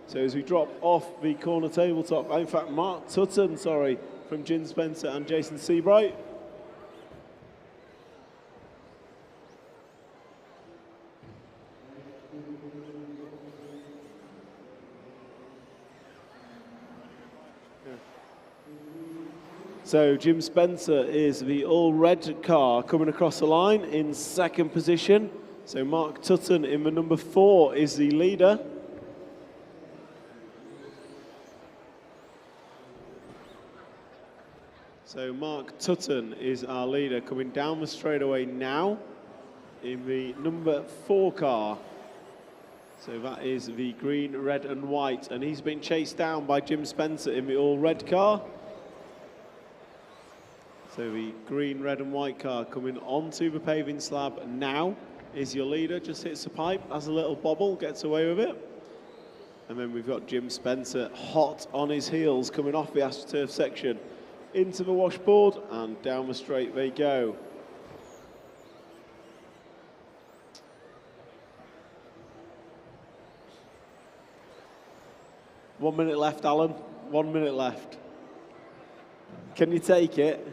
So as we drop off the corner tabletop, in fact, Mark Tutton, sorry, from Jim Spencer and Jason Seabright. So Jim Spencer is the all-red car coming across the line in second position. So Mark Tutton in the number 4 is the leader. So Mark Tutton is our leader coming down the straightaway now in the number 4 car. So that is the green, red and white, and he's been chased down by Jim Spencer in the all-red car. So the green, red and white car coming onto the paving slab now is your leader, just hits the pipe, has a little bobble, gets away with it. And then we've got Jim Spencer hot on his heels coming off the AstroTurf section into the washboard, and down the straight they go. One minute left, Alan. 1 minute left. Can you take it?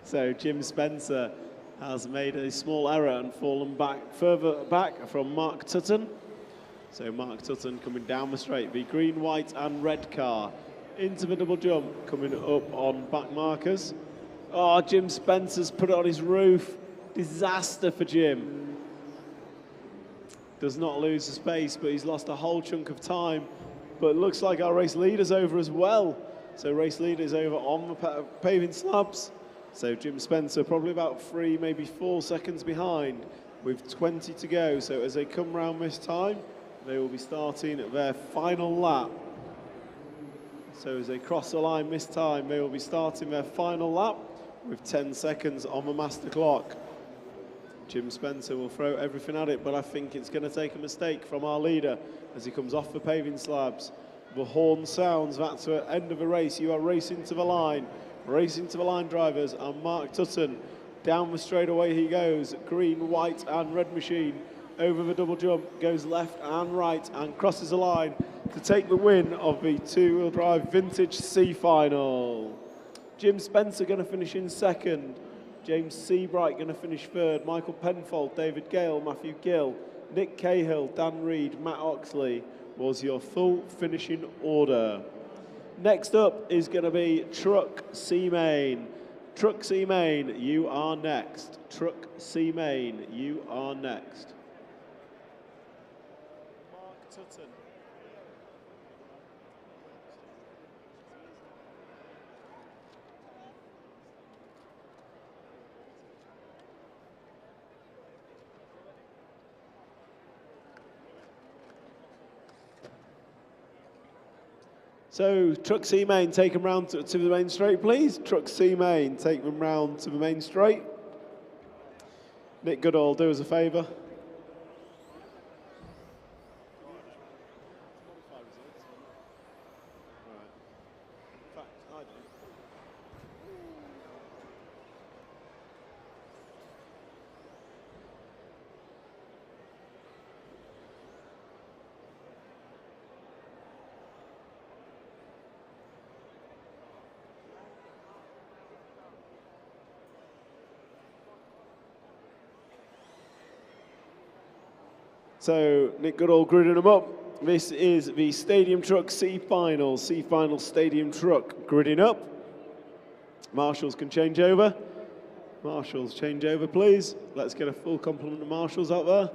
So Jim Spencer has made a small error and fallen back, further back from Mark Tutton. So Mark Tutton coming down the straight, the green, white and red car into the double jump, coming up on back markers. Oh, Jim Spencer's put it on his roof. Disaster for Jim. Does not lose the space, but he's lost a whole chunk of time. But it looks like our race leader's over as well. So race leader's over on the paving slabs. So Jim Spencer probably about 3, maybe 4 seconds behind with 20 to go. So as they come round this time, they will be starting their final lap. So as they cross the line this time, they will be starting their final lap with 10 seconds on the master clock. Jim Spencer will throw everything at it, but I think it's going to take a mistake from our leader as he comes off the paving slabs. The horn sounds. That's the end of a race. You are racing to the line. Racing to the line, drivers. And Mark Tutton, down the straightaway he goes. Green, white and red machine. Over the double jump, goes left and right and crosses the line to take the win of the two-wheel drive Vintage C final. Jim Spencer going to finish in second. James Seabright going to finish third. Michael Penfold, David Gale, Matthew Gill, Nick Cahill, Dan Reed, Matt Oxley was your full finishing order. Next up is going to be Truck C Main. Truck C Main, you are next. Truck C Main, you are next. Mark Tutton. So, Truck C Main, take them round to the main straight, please. Truck C Main, take them round to the main straight. Nick Goodall, do us a favour. So, Nick Goodall gridding them up. This is the Stadium Truck C Final. C Final Stadium Truck gridding up. Marshals can change over. Marshals, change over, please. Let's get a full complement of marshals out there.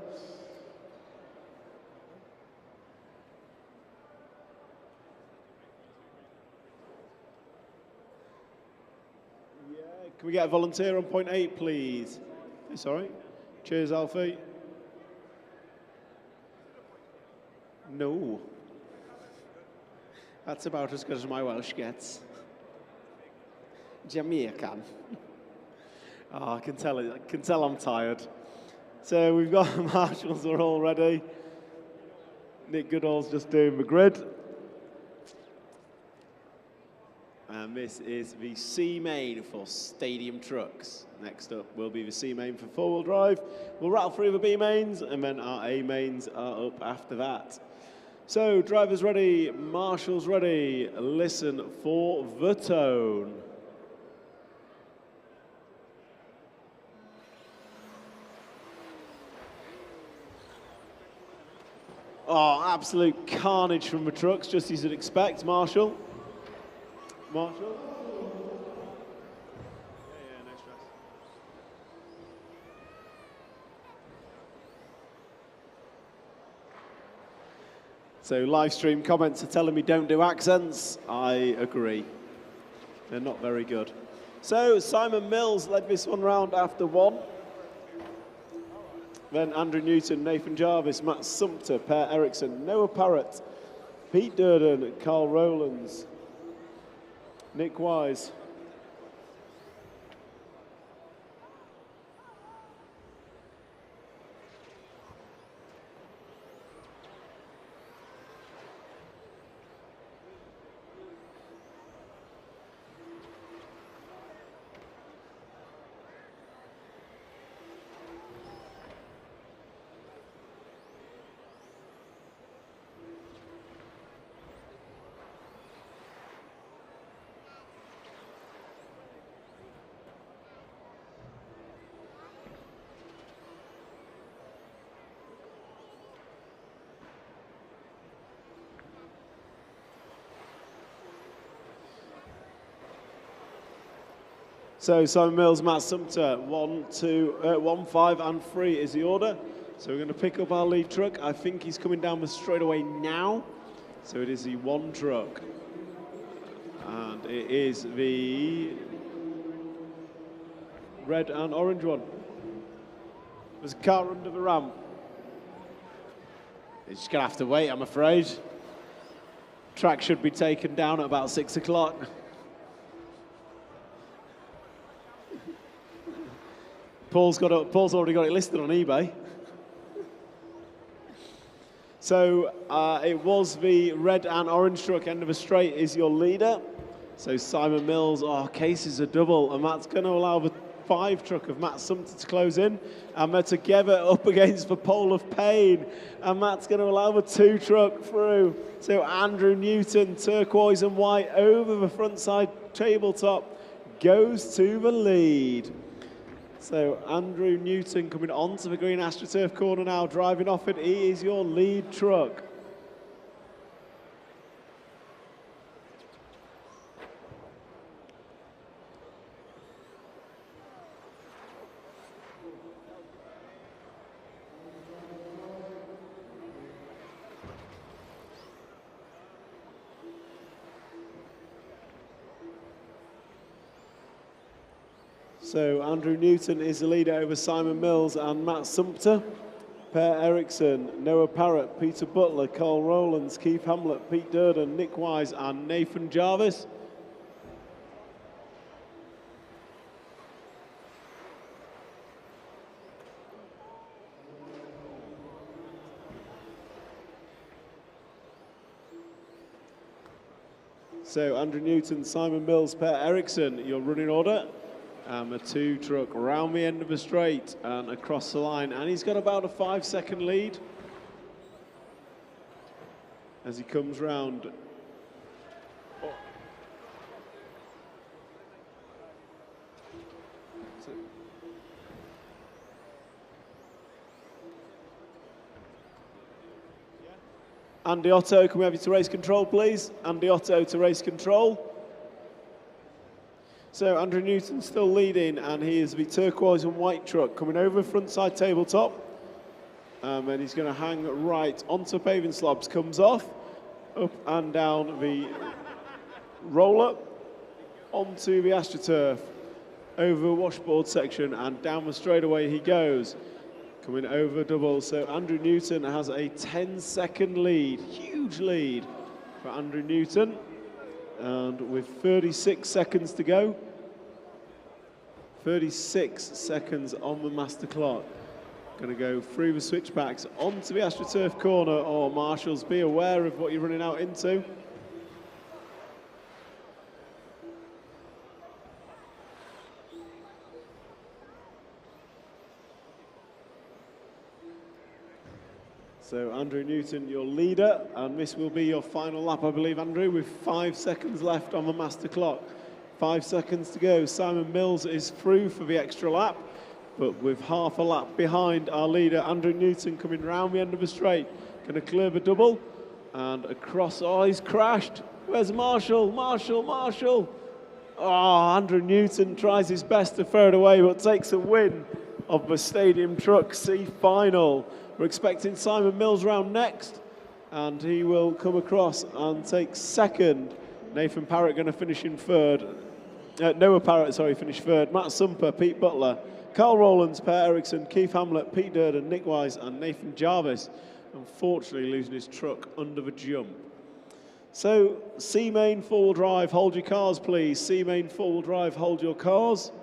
Yeah, can we get a volunteer on point 8, please? It's all right. Cheers, Alfie. No. That's about as good as my Welsh gets. Jamaican. Oh, I can tell I'm tired. So we've got marshals are all ready. Nick Goodall's just doing the grid. And this is the C main for Stadium Trucks. Next up will be the C main for four-wheel drive. We'll rattle through the B mains, and then our A mains are up after that. So, drivers ready, marshals ready. Listen for the tone. Oh, absolute carnage from the trucks, just as you'd expect. Marshall. Marshall. Yeah, no stress. So live stream comments are telling me don't do accents. I agree. They're not very good. So Simon Mills led this one round after one. Then Andrew Newton, Nathan Jarvis, Matt Sumter, Per Eriksson, Noah Parrott, Pete Durden, Carl Rowlands, Nick Wise. So Simon Mills, Matt Sumter, 1, 2, 1, 5 and 3 is the order. So we're going to pick up our lead truck. I think he's coming down the straightaway now. So it is the one truck. And it is the red and orange one. There's a car under the ramp. It's just going to have to wait, I'm afraid. Track should be taken down at about 6 o'clock. Paul's already got it listed on eBay. So it was the red and orange truck end of a straight is your leader. So Simon Mills, case is a double, and that's going to allow the 5 truck of Matt Sumter to close in. And they're together up against the pole of pain. And that's going to allow the 2 truck through. So Andrew Newton, turquoise and white over the front side tabletop, goes to the lead. So Andrew Newton coming onto the green AstroTurf corner now, driving off it. He is your lead truck. So Andrew Newton is the leader over Simon Mills and Matt Sumter. Per Eriksson, Noah Parrott, Peter Butler, Carl Rowlands, Keith Hamlet, Pete Durden, Nick Wise and Nathan Jarvis. So Andrew Newton, Simon Mills, Per Eriksson, your running order. A 2 truck round the end of the straight and across the line. And he's got about a 5-second lead as he comes round. Andy Otto, can we have you to race control, please? Andy Otto to race control. So Andrew Newton still leading, and he is the turquoise and white truck coming over front side tabletop. And he's going to hang right onto paving slabs, comes off, up and down the roller, onto the AstroTurf, over the washboard section, and down the straightaway he goes, coming over double. So Andrew Newton has a 10-second lead, huge lead for Andrew Newton. And with 36 seconds to go, 36 seconds on the master clock. Going to go through the switchbacks onto the AstroTurf corner. Marshals, be aware of what you're running out into. So Andrew Newton, your leader, and this will be your final lap, I believe, Andrew, with 5 seconds left on the master clock. 5 seconds to go. Simon Mills is through for the extra lap, but with half a lap behind our leader, Andrew Newton, coming round the end of the straight. Going to clear the double, and across, he's crashed. Where's Marshall? Marshall. Andrew Newton tries his best to throw it away, but takes a win of the Stadium Truck C final. We're expecting Simon Mills round next, and he will come across and take second. Nathan Parrott going to finish in third. Noah Parrott, finished third. Matt Sumper, Pete Butler, Carl Rowlands, Per Eriksson, Keith Hamlet, Pete Durden, Nick Wise and Nathan Jarvis. Unfortunately losing his truck under the jump. So C-Main four-wheel drive, hold your cars please. C-Main four-wheel drive, hold your cars.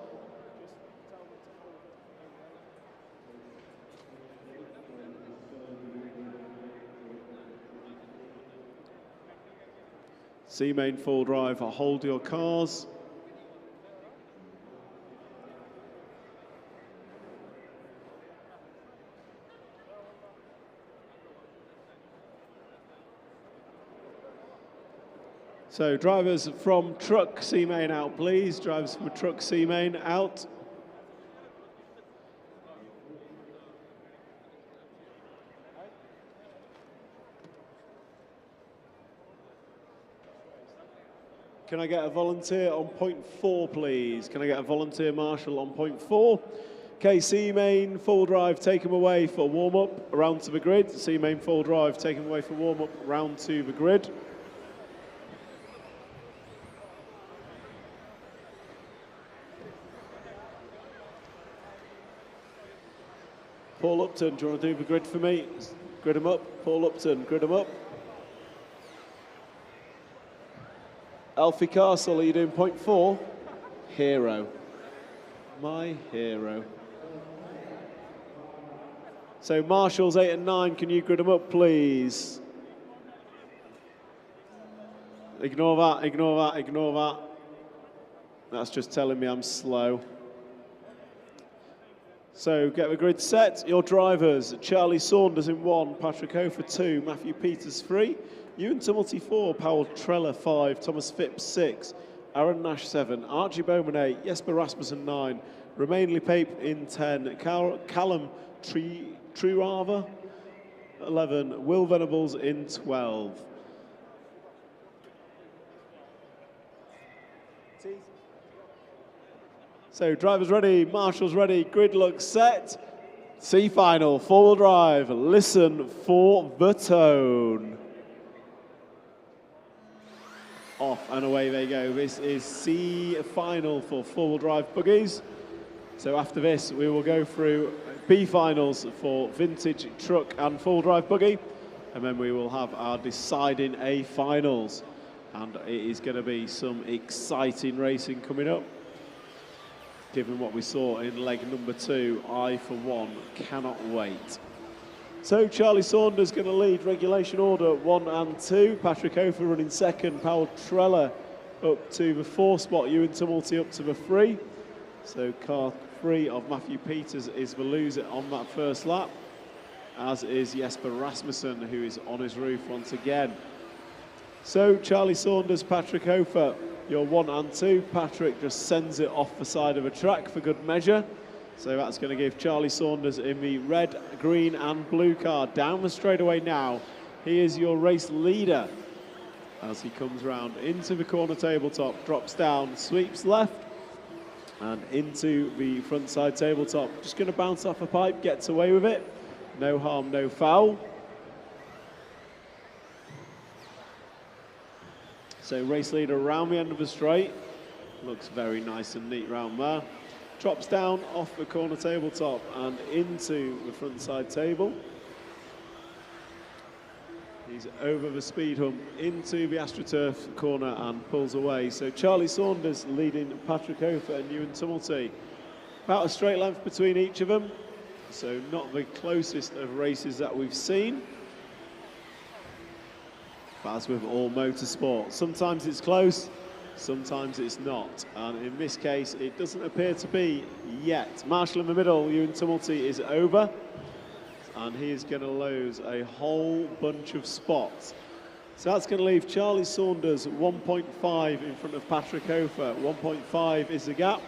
C-Main full drive, hold your cars. So drivers from truck C-Main out, please. Drivers from truck C-Main out. Can I get a volunteer on point 4, please? Can I get a volunteer marshal on point 4? Okay, C-Main full drive, take him away for warm-up, around to the grid. C-Main full drive, take him away for warm-up, round to the grid. Paul Upton, do you want to do the grid for me? Grid him up. Paul Upton, grid him up. Alfie Castle, are you doing point 4? Hero. My hero. So marshals 8 and 9, can you grid them up, please? Ignore that, ignore that, ignore that. That's just telling me I'm slow. So get the grid set. Your drivers, Charlie Saunders in 1, Patrick Hofer 2, Matthew Peters 3, Ewan Tumulty 4, Powell Trella 5, Thomas Phipps 6, Aaron Nash 7, Archie Bowman 8, Jesper Rasmussen 9, Romain Lepape in 10, Callum Truava 11, Will Venables in 12. So drivers ready, marshals ready, grid looks set. C final, 4-wheel drive, listen for the tone. Off and away they go. This is C final for 4-wheel drive buggies. So after this, we will go through B finals for vintage truck and 4-wheel drive buggy. And then we will have our deciding A finals. And it is going to be some exciting racing coming up. Given what we saw in leg number 2, I, for one, cannot wait. So Charlie Saunders going to lead regulation order 1 and 2. Patrick Hofer running second. Powell Trella up to the 4 spot. Ewan Tumulty up to the 3. So car 3 of Matthew Peters is the loser on that first lap, as is Jesper Rasmussen, who is on his roof once again. So Charlie Saunders, Patrick Hofer, your 1 and 2. Patrick just sends it off the side of a track for good measure. So that's going to give Charlie Saunders in the red, green and blue car down the straightaway now. He is your race leader as he comes round into the corner tabletop, drops down, sweeps left and into the front side tabletop. Just going to bounce off a pipe, gets away with it. No harm, no foul. So race leader around the end of the straight. Looks very nice and neat round there. Drops down off the corner tabletop and into the front side table. He's over the speed hump into the AstroTurf corner and pulls away. So Charlie Saunders leading Patrick Hofer and Ewan Tumulty. About a straight length between each of them. So not the closest of races that we've seen. But as with all motorsport, sometimes it's close, sometimes it's not. And in this case, it doesn't appear to be yet. Marshall in the middle, Ewan Tumulty is over. And he is going to lose a whole bunch of spots. So that's going to leave Charlie Saunders 1.5 in front of Patrick Hofer. 1.5 is the gap.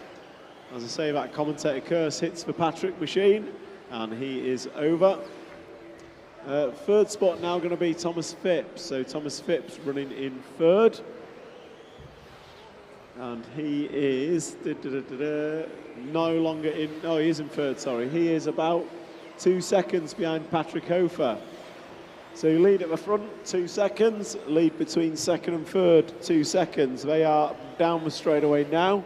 As I say, that commentator curse hits the Patrick machine, and he is over. Third spot now going to be Thomas Phipps. So Thomas Phipps running in third. And he is no longer in, no, he is in third, sorry. He is about 2 seconds behind Patrick Hofer. So you lead at the front, 2 seconds. Lead between second and third, 2 seconds. They are down the straightaway now.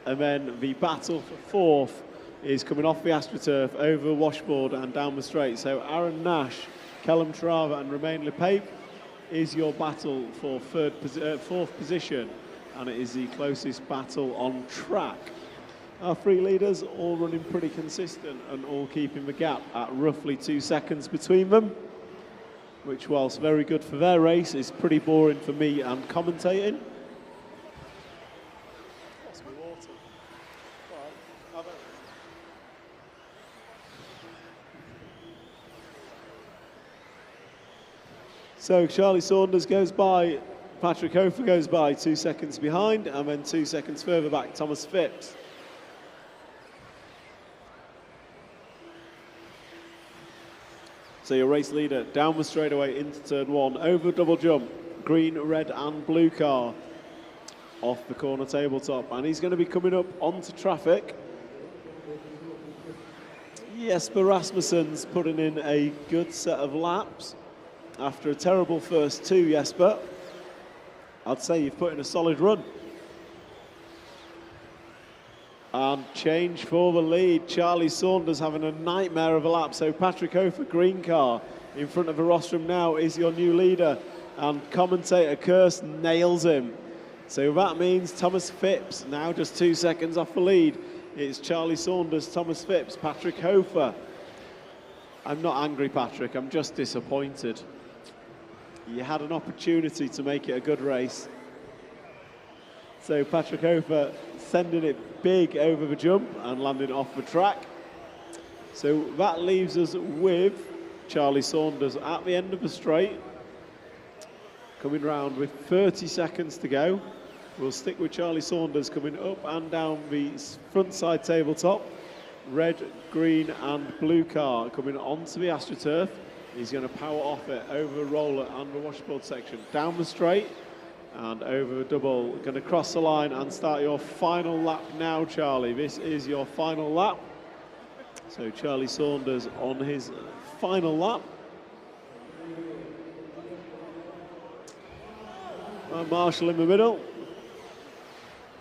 And then the battle for fourth is coming off the AstroTurf, over the washboard and down the straight. So Aaron Nash, Callum Trava and Romain Lepape is your battle for fourth position. And it is the closest battle on track. Our 3 leaders all running pretty consistent and all keeping the gap at roughly 2 seconds between them, which, whilst very good for their race, is pretty boring for me and commentating. So Charlie Saunders goes by, Patrick Hofer goes by 2 seconds behind, and then 2 seconds further back, Thomas Phipps. So your race leader down the straightaway into turn 1, over double jump, green, red and blue car off the corner tabletop, and he's going to be coming up onto traffic. Jesper Rasmussen's putting in a good set of laps after a terrible first 2, Jesper. I'd say you've put in a solid run. And change for the lead. Charlie Saunders having a nightmare of a lap. So Patrick Hofer, green car, in front of the rostrum now is your new leader. And commentator Curse nails him. So that means Thomas Phipps now just 2 seconds off the lead. It's Charlie Saunders, Thomas Phipps, Patrick Hofer. I'm not angry, Patrick. I'm just disappointed. You had an opportunity to make it a good race. So Patrick Hofer sending it big over the jump and landing off the track. So that leaves us with Charlie Saunders at the end of the straight, coming round with 30 seconds to go. We'll stick with Charlie Saunders coming up and down the front side tabletop. Red, green and blue car coming onto the AstroTurf. He's going to power off it over the roller and the washboard section, down the straight and over the double. Going to cross the line and start your final lap now, Charlie. This is your final lap. So Charlie Saunders on his final lap. And Marshall in the middle.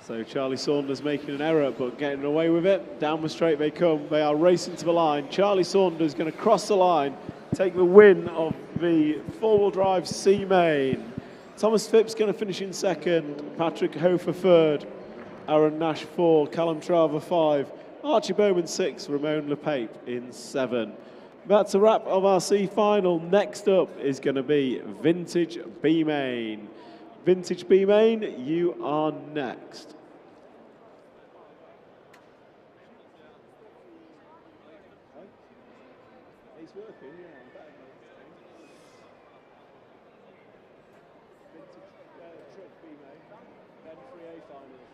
So Charlie Saunders making an error, but getting away with it. Down the straight they come. They are racing to the line. Charlie Saunders going to cross the line, take the win of the four-wheel drive C-Main. Thomas Phipps going to finish in second. Patrick Hofer third. Aaron Nash 4. Callum Traver 5. Archie Bowman 6. Ramon Lepape in 7. That's a wrap of our C final. Next up is going to be Vintage B-Main. Vintage B-Main, you are next. He's working, yeah. Vintage truck B-Main, then 3A finals.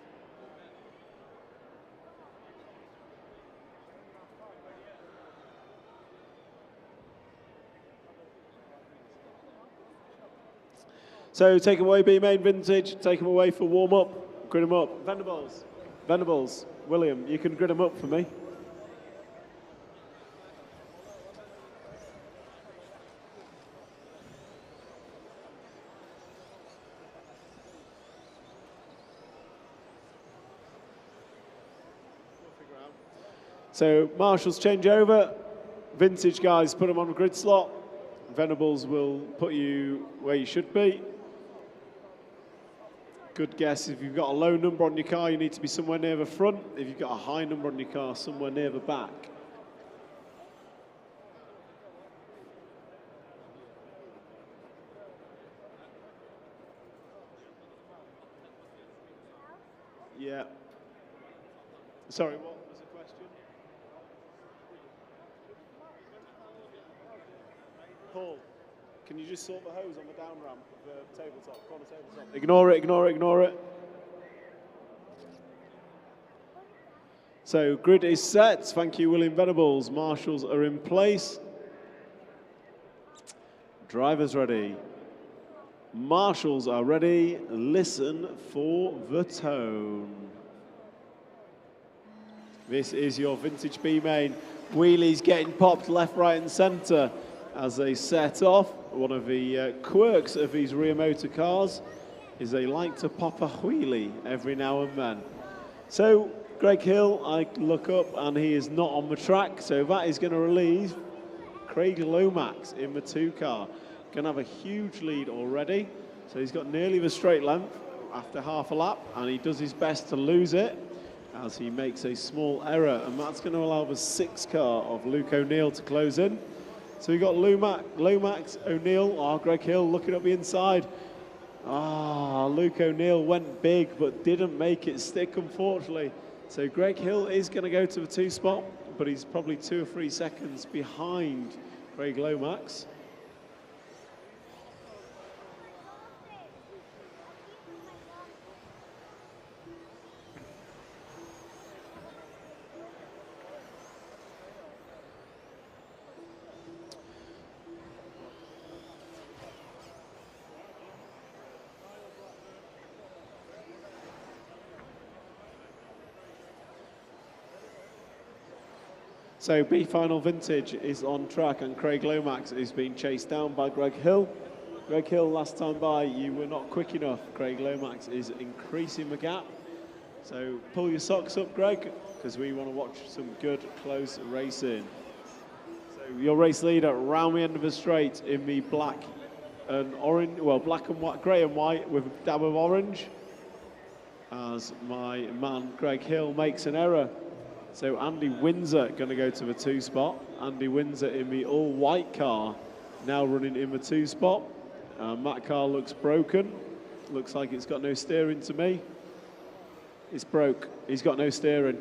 So take him away, B-Main Vintage, take him away for warm-up, grid him up. Venables, William, you can grid him up for me. So Marshall's change over, Vintage guys put him on the grid slot, Venables will put you where you should be. Good guess, if you've got a low number on your car, you need to be somewhere near the front. If you've got a high number on your car, somewhere near the back. Yeah. Sorry, what was the question? Paul. Can you just sort the hose on the down ramp of the tabletop, corner tabletop? Ignore it. So grid is set. Thank you, William Venables. Marshals are in place. Drivers ready. Marshals are ready. Listen for the tone. This is your Vintage B-Main. Wheelies getting popped left, right and centre as they set off. One of the quirks of these rear motor cars is they like to pop a wheelie every now and then. So Greg Hill, I look up and he is not on the track, so that is going to relieve Craig Lomax in the 2 car. Going to have a huge lead already, so he's got nearly the straight length after half a lap, and he does his best to lose it as he makes a small error, and that's going to allow the 6 car of Luke O'Neill to close in. So you've got Lomax, O'Neill, Greg Hill looking up the inside. Luke O'Neill went big but didn't make it stick, unfortunately. So Greg Hill is going to go to the 2 spot, but he's probably 2 or 3 seconds behind Craig Lomax. So B Final Vintage is on track and Craig Lomax is being chased down by Greg Hill. Greg Hill, last time by, you were not quick enough. Craig Lomax is increasing the gap. So pull your socks up, Greg, because we want to watch some good close racing. So your race leader round the end of the straight in the black and orange, well, black and white, grey and white with a dab of orange. As my man Greg Hill makes an error. So Andy Windsor going to go to the 2 spot. Andy Windsor in the all-white car, now running in the 2 spot. That car looks broken. Looks like it's got no steering to me. It's broke. He's got no steering.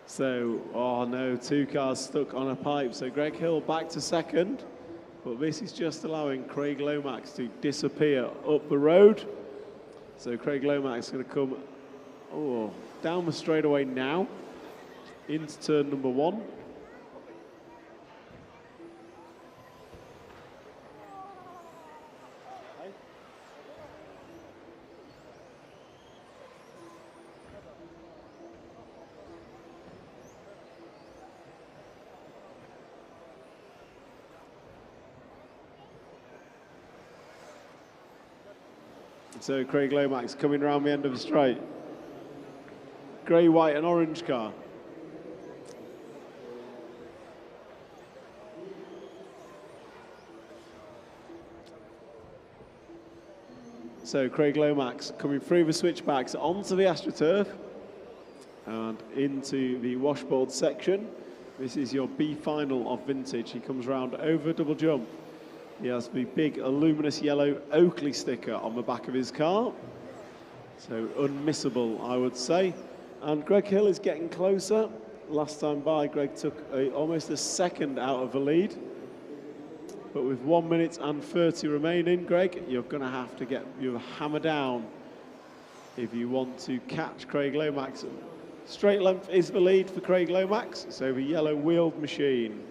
So, oh no, 2 cars stuck on a pipe. So Greg Hill back to 2nd. But this is just allowing Craig Lomax to disappear up the road. So Craig Lomax is going to come down the straightaway now into turn number 1. So Craig Lomax coming around the end of the straight. Grey, white and orange car. So Craig Lomax coming through the switchbacks onto the AstroTurf and into the washboard section. This is your B final of Vintage. He comes round over double jump. He has the big luminous yellow Oakley sticker on the back of his car. So unmissable, I would say. And Greg Hill is getting closer. Last time by, Greg took almost a second out of the lead. But with 1 minute and 30 remaining, Greg, you're going to have to get your hammer down if you want to catch Craig Lomax. Straight length is the lead for Craig Lomax. So the yellow wheeled machine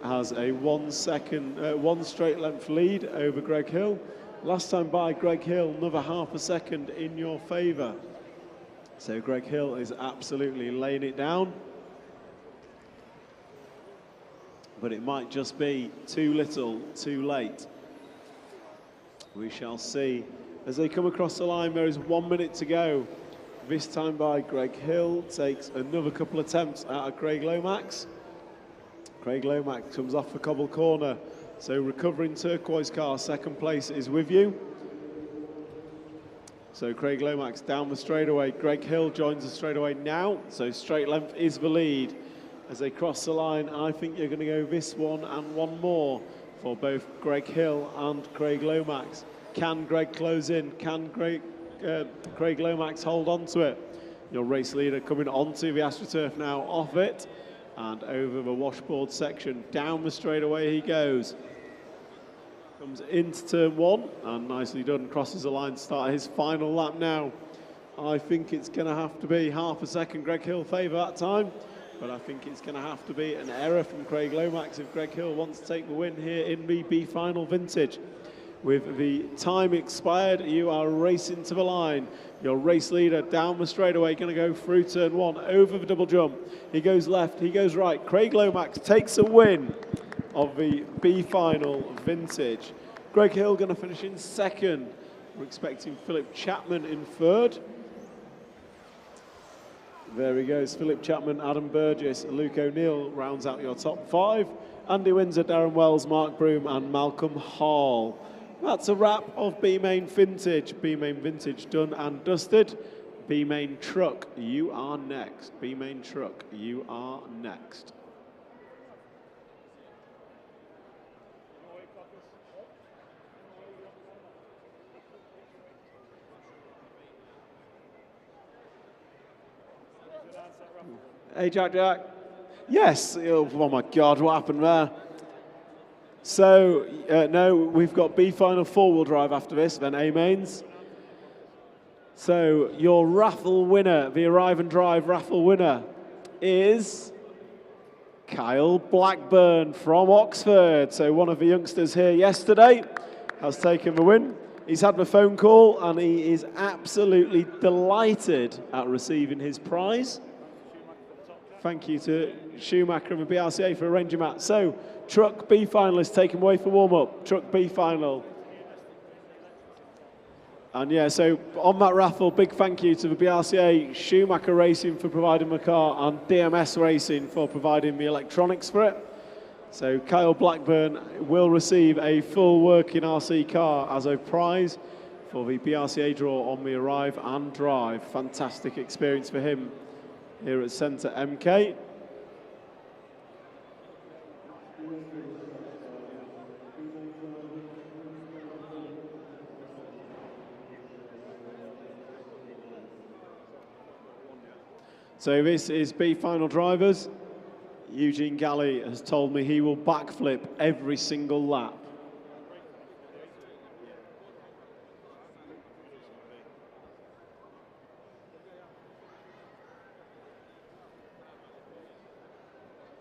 has a 1 straight length lead over Greg Hill. Last time by, Greg Hill, another half a second in your favour. So Greg Hill is absolutely laying it down. But it might just be too little, too late. We shall see. As they come across the line, there is 1 minute to go. This time by, Greg Hill takes another couple attempts out of Craig Lomax. Craig Lomax comes off the cobble corner. So recovering turquoise car, 2nd place is with you. So Craig Lomax down the straightaway. Greg Hill joins the straightaway now. So straight length is the lead. As they cross the line, I think you're going to go this one and one more for both Greg Hill and Craig Lomax. Can Greg close in? Can Craig Lomax hold on to it? Your race leader coming onto the AstroTurf now, off it. And over the washboard section, down the straightaway he goes. Comes into turn 1 and nicely done, crosses the line to start his final lap now. I think it's going to have to be half a second Greg Hill favour that time, but I think it's going to have to be an error from Craig Lomax if Greg Hill wants to take the win here in the B final Vintage. With the time expired, you are racing to the line. Your race leader down the straightaway, going to go through turn 1, over the double jump. He goes left, he goes right. Craig Lomax takes a win of the B final Vintage. Greg Hill going to finish in 2nd. We're expecting Philip Chapman in 3rd. There he goes, Philip Chapman, Adam Burgess, Luke O'Neill rounds out your top 5. Andy Windsor, Darren Wells, Mark Broom and Malcolm Hall. That's a wrap of B-Main Vintage. B-Main Vintage done and dusted. B-Main Truck, you are next. B-Main Truck, you are next. Hey, Jack. Yes. Oh my God, what happened there? So, no, we've got B final 4-wheel drive after this, then A mains. So, your raffle winner, the Arrive and Drive raffle winner, is Kyle Blackburn from Oxford. So, one of the youngsters here yesterday has taken the win. He's had the phone call and he is absolutely delighted at receiving his prize. Thank you to Schumacher and the BRCA for arranging that. So, Truck B finalist taken away for warm-up. Truck B final. And yeah, so on that raffle, big thank you to the BRCA, Schumacher Racing for providing the car, and DMS Racing for providing the electronics for it. So Kyle Blackburn will receive a full working RC car as a prize for the BRCA draw on the arrive and drive. Fantastic experience for him here at Centre MK. So this is B final drivers. Eugene Galley has told me he will backflip every single lap.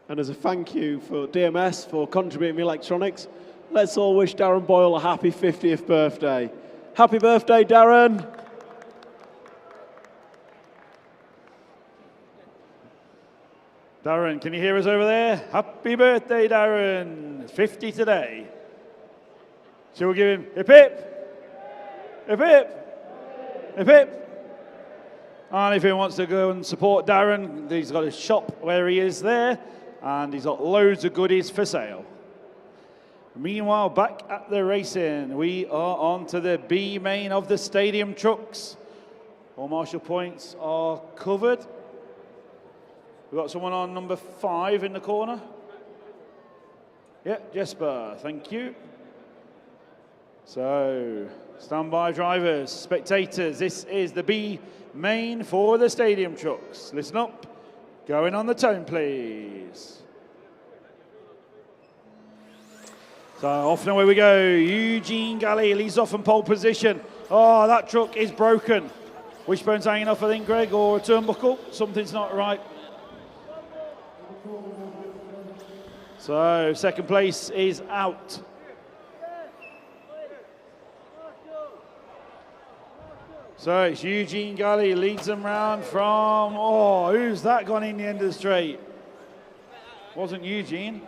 And as a thank you for DMS for contributing the electronics, let's all wish Darren Boyle a happy 50th birthday. Happy birthday, Darren! Darren, can you hear us over there? Happy birthday, Darren. 50 today. Shall we give him hip hip? Hip hip? Hip hip? And if he wants to go and support Darren, he's got a shop where he is there, and he's got loads of goodies for sale. Meanwhile, back at the racing, we are on to the B main of the stadium trucks. All marshal points are covered. We've got someone on number 5 in the corner. Yeah, Jesper, thank you. So, standby drivers, spectators, this is the B main for the stadium trucks. Listen up, going on the tone, please. So, off and away we go. Eugene Galley leads off in pole position. Oh, that truck is broken. Wishbone's hanging off, I think, Greg, or a turnbuckle. Something's not right. So, second place is out. So, it's Eugene Galley leads them round from, oh, who's that gone in the end of the straight? Wasn't Eugene.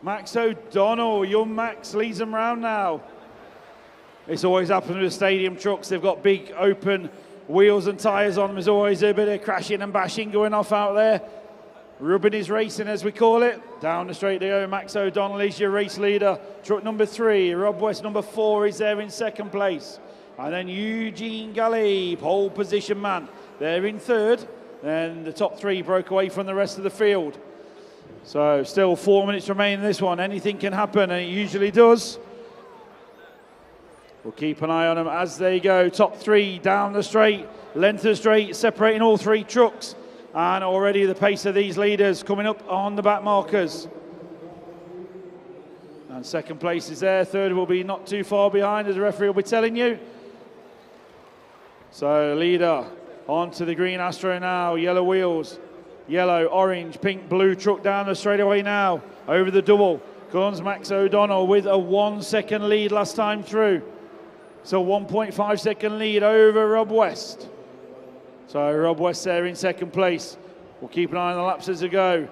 Max O'Donnell, young Max leads them round now. It's always happened with stadium trucks. They've got big open wheels and tyres on. There's always a bit of crashing and bashing going off out there. Rubbing is racing, as we call it. Down the straight they go. Max O'Donnell is your race leader. Truck number 3. Rob West, number 4, is there in second place. And then Eugene Galley, pole position man. They're in third. Then the top 3 broke away from the rest of the field. So still 4 minutes remaining in this one. Anything can happen, and it usually does. We'll keep an eye on them as they go. Top 3 down the straight. Length of the straight, separating all 3 trucks. And already the pace of these leaders coming up on the back markers. And second place is there. Third will be not too far behind, as the referee will be telling you. So leader onto the green Astro now. Yellow wheels. Yellow, orange, pink, blue truck down the straightaway now. Over the double comes Max O'Donnell with a 1 second lead last time through. So 1.5 second lead over Rob West. So Rob West there in second place. We'll keep an eye on the laps as they go.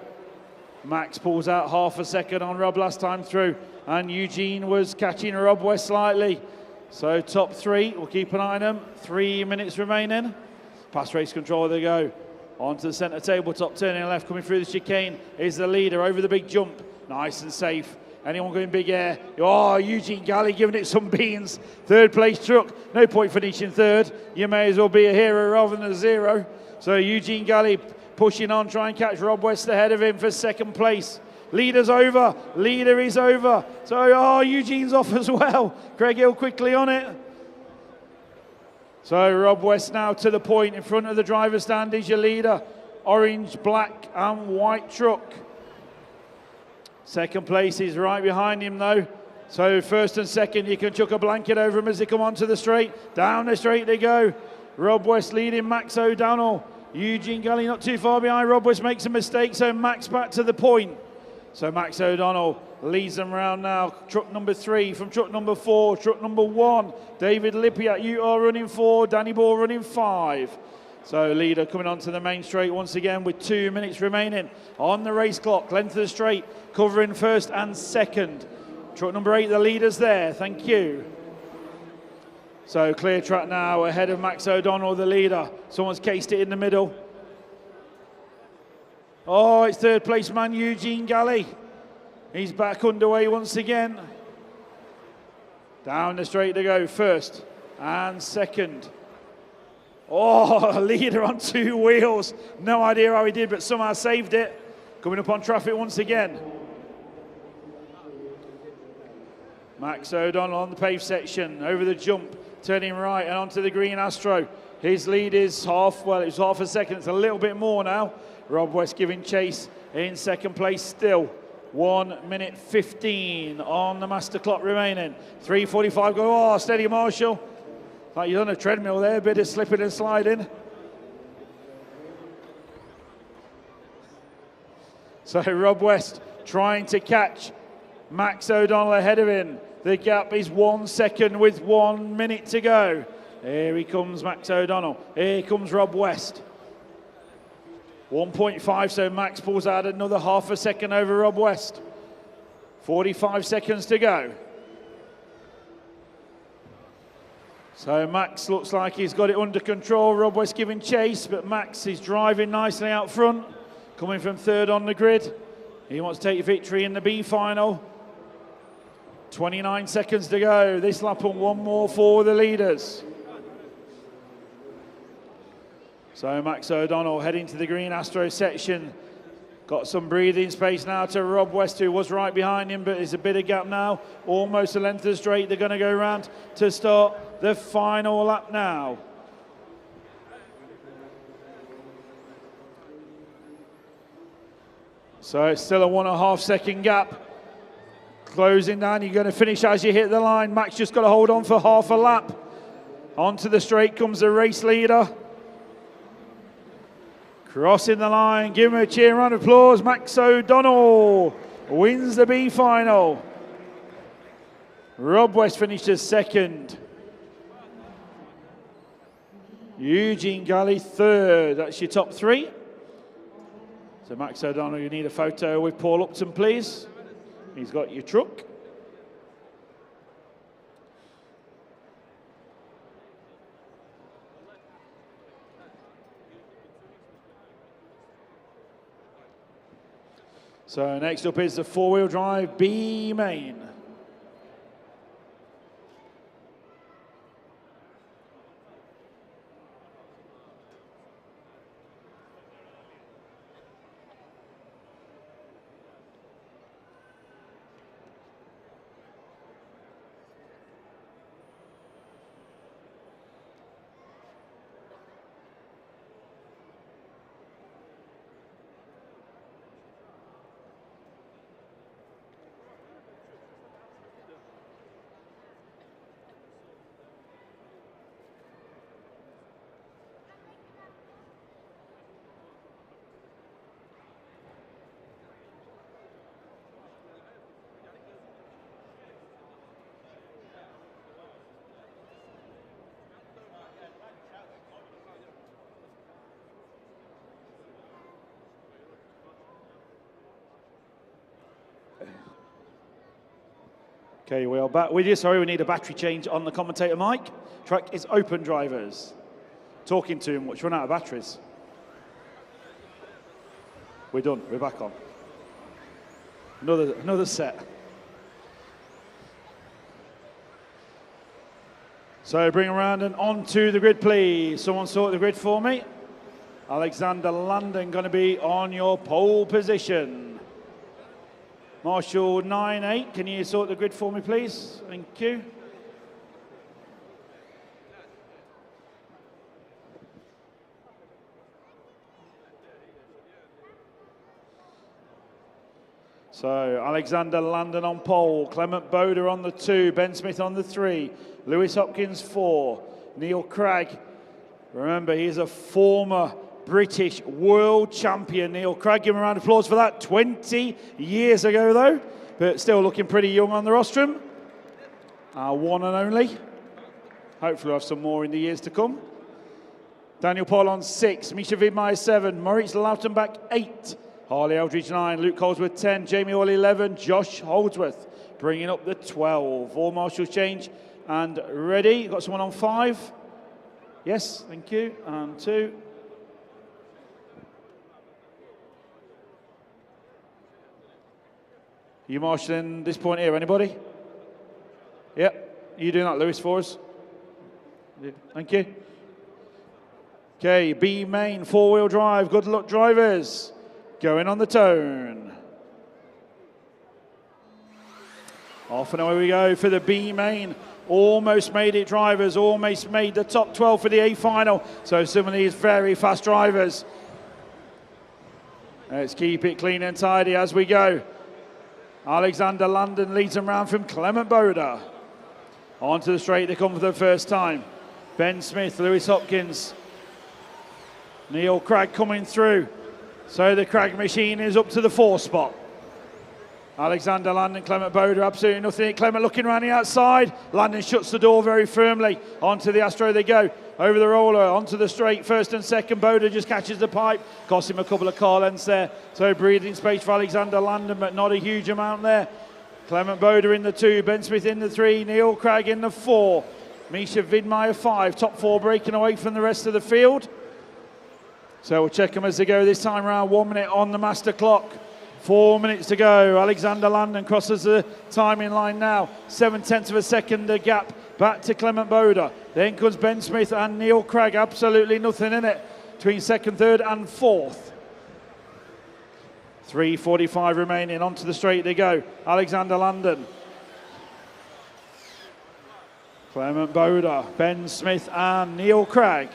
Max pulls out half a second on Rob last time through. And Eugene was catching Rob West slightly. So top 3, we'll keep an eye on them. 3 minutes remaining. Past race control, they go. Onto the centre table, top turning left, coming through the chicane is the leader over the big jump. Nice and safe. Anyone going big air? Oh, Eugene Galley giving it some beans. Third place truck. No point finishing third. You may as well be a hero rather than a 0. So Eugene Galley pushing on, try and catch Rob West ahead of him for second place. Leader's over. Leader is over. So, oh, Eugene's off as well. Craig Hill quickly on it. So Rob West now to the point in front of the driver's stand is your leader. Orange, black and white truck. Second place is right behind him though. So first and second, you can chuck a blanket over them as they come onto the straight. Down the straight they go. Rob West leading Max O'Donnell. Eugene Galley not too far behind. Rob West makes a mistake, so Max back to the point. So Max O'Donnell leads them round now. Truck number 3 from truck number 4. Truck number 1, David Lippiat, you are running 4. Danny Ball running 5. So leader coming onto the main straight once again with 2 minutes remaining on the race clock. Length of the straight, covering first and second. Truck number 8, the leader's there. Thank you. So clear track now ahead of Max O'Donnell, the leader. Someone's cased it in the middle. Oh, it's third place man Eugene Galley. He's back underway once again. Down the straight to go, first and second. Oh, a leader on 2 wheels. No idea how he did, but somehow saved it. Coming up on traffic once again. Max O'Donnell on the paved section, over the jump, turning right and onto the green Astro. His lead is half, well, it was half a second, it's a little bit more now. Rob West giving chase in second place still. 1 minute 15 on the master clock remaining. 3:45 go. Oh, steady Marshall. Like you're on a treadmill there, a bit of slipping and sliding. So Rob West trying to catch Max O'Donnell ahead of him. The gap is 1 second with 1 minute to go. Here he comes, Max O'Donnell. Here comes Rob West. 1.5, so Max pulls out another half a second over Rob West. 45 seconds to go. So Max looks like he's got it under control. Rob West giving chase, but Max is driving nicely out front, coming from third on the grid. He wants to take victory in the B final. 29 seconds to go. This lap and one more for the leaders. So Max O'Donnell heading to the green Astro section. Got some breathing space now to Rob West, who was right behind him, but there's a bit of gap now. Almost a length of straight. They're going to go round to start the final lap now. So it's still a 1.5 second gap. Closing down, you're going to finish as you hit the line. Max just got to hold on for half a lap. Onto the straight comes the race leader. Crossing the line, give him a cheer, round of applause. Max O'Donnell wins the B final. Rob West finishes second. Eugene Galley third. That's your top 3. So Max O'Donnell, you need a photo with Paul Upton, please. He's got your truck. So next up is the 4-wheel drive B main. Okay, we are back with you. Sorry, we need a battery change on the commentator mic. Track is open, drivers. Talking to him, watch, run out of batteries. We're done, we're back on. Another set. So bring around and onto the grid, please. Someone sort the grid for me. Alexander Landon going to be on your pole position. Marshall 9-8, can you sort the grid for me, please? Thank you. So Alexander Landon on pole, Clement Boder on the 2, Ben Smith on the 3, Lewis Hopkins 4, Neil Cragg. Remember, he's a former British world champion. Neil Cragg, give him a round of applause for that. 20 years ago, though, but still looking pretty young on the rostrum. Our one and only. Hopefully we'll have some more in the years to come. Daniel Paul on 6, Misha Vidmaier 7, Moritz Lautenbach 8, Harley Eldridge 9, Luke Holdsworth 10, Jamie Hall 11, Josh Holdsworth bringing up the 12. All marshals change and ready. Got someone on 5? Yes, thank you. And 2. you marshalling this point here, anybody? Yep, you doing that, Lewis, for us? Thank you. Okay, B main, 4-wheel drive, good luck drivers. Going on the tone. Off and away we go for the B main. Almost made it drivers, almost made the top 12 for the A final. So some of these very fast drivers. Let's keep it clean and tidy as we go. Alexander London leads them round from Clement Boda. Onto the straight they come for the first time. Ben Smith, Lewis Hopkins. Neil Cragg coming through. So the Cragg machine is up to the 4 spot. Alexander Landon, Clement Boda, absolutely nothing. Clement looking around the outside. Landon shuts the door very firmly. Onto the Astro they go. Over the roller, onto the straight, first and second. Boda just catches the pipe. Costs him a couple of car lengths there. So breathing space for Alexander Landon, but not a huge amount there. Clement Boda in the 2, Ben Smith in the 3, Neil Cragg in the 4. Misha Vidmeyer 5, top 4 breaking away from the rest of the field. So we'll check them as they go this time around. 1 minute on the master clock. 4 minutes to go. Alexander Landon crosses the timing line now. 7/10 of a second the gap back to Clement Boda. Then comes Ben Smith and Neil Cragg. Absolutely nothing in it between second, third and fourth. 3:45 remaining. Onto the straight they go. Alexander Landon. Clement Boda, Ben Smith and Neil Cragg.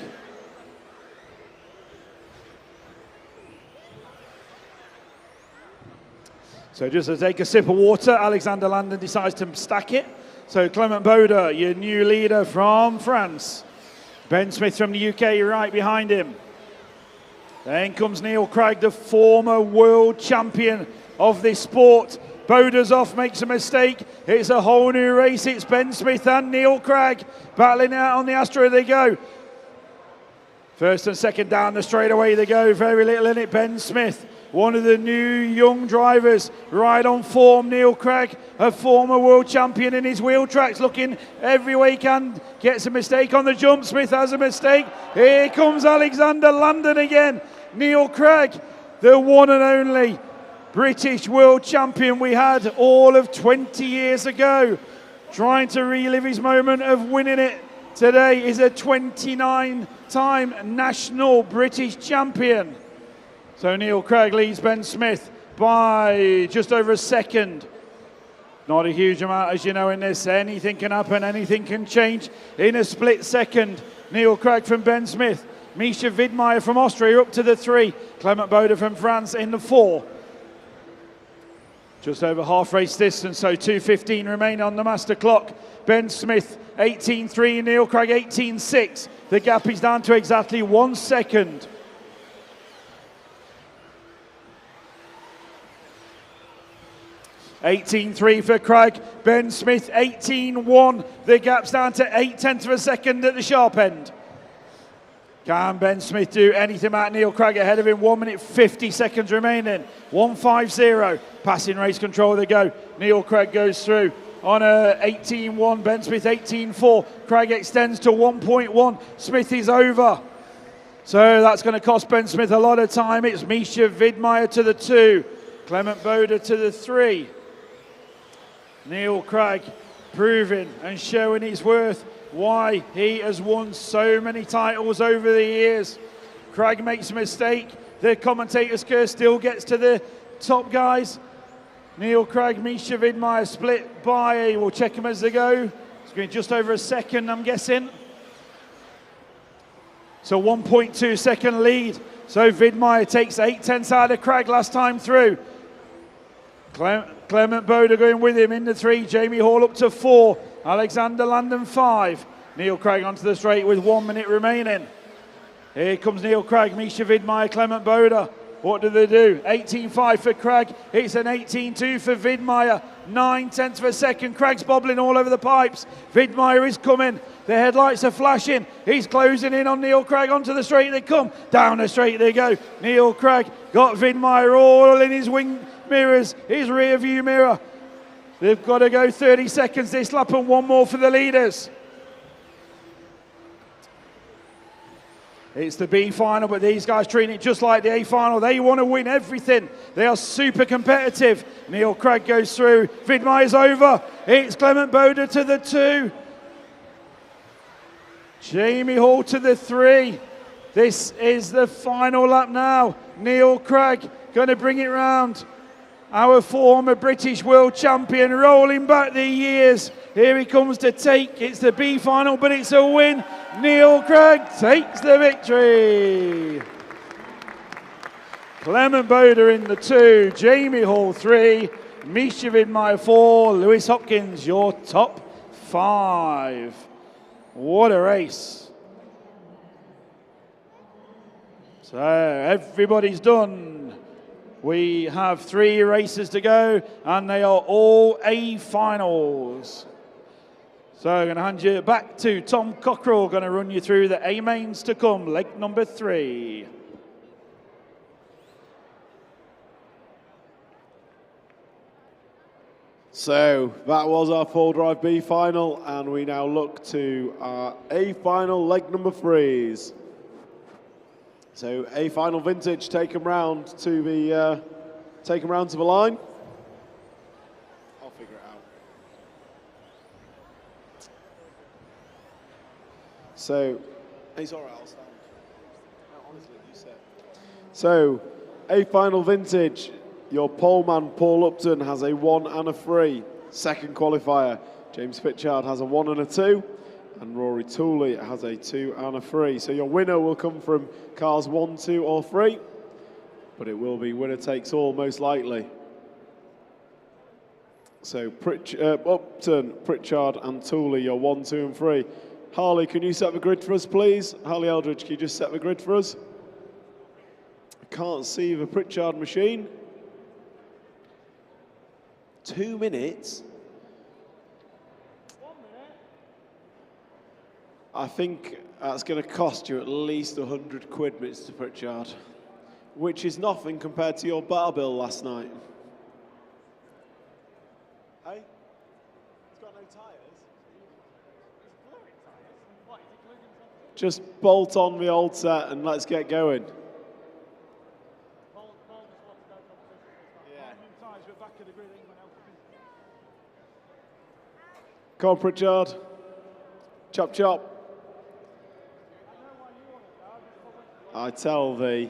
So just to take a sip of water, Alexander Landon decides to stack it. So Clement Boda, your new leader from France. Ben Smith from the UK right behind him. Then comes Neil Cragg, the former world champion of this sport. Boda's off, makes a mistake. It's a whole new race. It's Ben Smith and Neil Cragg battling out on the Astro they go. First and second down the straightaway they go. Very little in it. Ben Smith, one of the new young drivers, right on form. Neil Cragg, a former world champion in his wheel tracks, looking every way he can. Gets a mistake on the jump. Smith has a mistake. Here comes Alexander Landon again. Neil Cragg, the one and only British world champion we had all of 20 years ago, trying to relive his moment of winning it. Today is a 29-time national British champion. So Neil Cragg leads Ben Smith by just over a second. Not a huge amount, as you know, in this. Anything can happen, anything can change in a split second. Neil Cragg from Ben Smith. Misha Vidmeyer from Austria up to the 3. Clement Boda from France in the 4. Just over half race distance, so 2:15 remain on the master clock. Ben Smith 18.3, Neil Cragg 18.6. The gap is down to exactly 1 second. $18.3 for Cragg. Ben Smith 18.1. The gap's down to 0.8 of a second at the sharp end. Can Ben Smith do anything about Neil Cragg ahead of him? 1 minute 50 seconds remaining. 1:50. Passing race control they go. Neil Cragg goes through on a 18.1. Ben Smith 18.4. Cragg extends to 1.1. Smith is over. So that's going to cost Ben Smith a lot of time. It's Misha Vidmeyer to the 2. Clement Boda to the 3. Neil Cragg proving and showing his worth, why he has won so many titles over the years. Cragg makes a mistake. The commentator's curse still gets to the top guys. Neil Cragg, Misha Vidmeyer split by, we'll check them as they go. It's going just over a second, I'm guessing. So 1.2 second lead. So Vidmeyer takes 0.8 out of Cragg last time through. Clement Boda going with him in the 3. Jamie Hall up to 4. Alexander Landon 5. Neil Cragg onto the straight with 1 minute remaining. Here comes Neil Cragg, Misha Vidmeyer, Clement Boda. What do they do? 18.5 for Cragg. It's an 18.2 for Vidmeyer. 0.9 of a second. Cragg's bobbling all over the pipes. Vidmeyer is coming. The headlights are flashing. He's closing in on Neil Cragg. Onto the straight they come. Down the straight they go. Neil Cragg got Vidmeyer all in his wing mirrors, his rear view mirror. They've got to go 30 seconds this lap and one more for the leaders. It's the B final, but these guys treating it just like the A final. They want to win everything. They are super competitive. Neil Craig goes through. Vidmar is over. It's Clement Boda to the 2. Jamie Hall to the 3. This is the final lap now. Neil Craig going to bring it round. Our former British world champion rolling back the years. Here he comes to take. It's the B final, but it's a win. Neil Craig takes the victory. Clement Boda in the 2, Jamie Hall 3, Misha Vidmar 4, Lewis Hopkins, your top 5. What a race. So everybody's done. We have 3 races to go, and they are all A finals. So I'm going to hand you back to Tom Cockrell, going to run you through the A mains to come, leg number 3. So that was our 4-drive B final, and we now look to our A final, leg number 3s. So A final vintage, take them round to the line. I'll figure it out. So, it's all right, I'll stand. No, honestly, you said. So, A final vintage. Your poleman Paul Upton has a 1 and a 3. Second qualifier, James Pritchard has a 1 and a 2. And Rory Tooley has a 2 and a 3. So your winner will come from cars 1, 2 or 3. But it will be winner takes all most likely. So Upton, Pritchard and Tooley, your 1, 2 and 3. Harley, can you set the grid for us, please? Harley Eldridge, can you just set the grid for us? I can't see the Pritchard machine. 2 minutes. I think that's going to cost you at least 100 quid, Mr. Pritchard, which is nothing compared to your bar bill last night. Hey? It's got no tyres. Just bolt on the old set and let's get going. Come on, Pritchard. Chop, chop. I tell thee.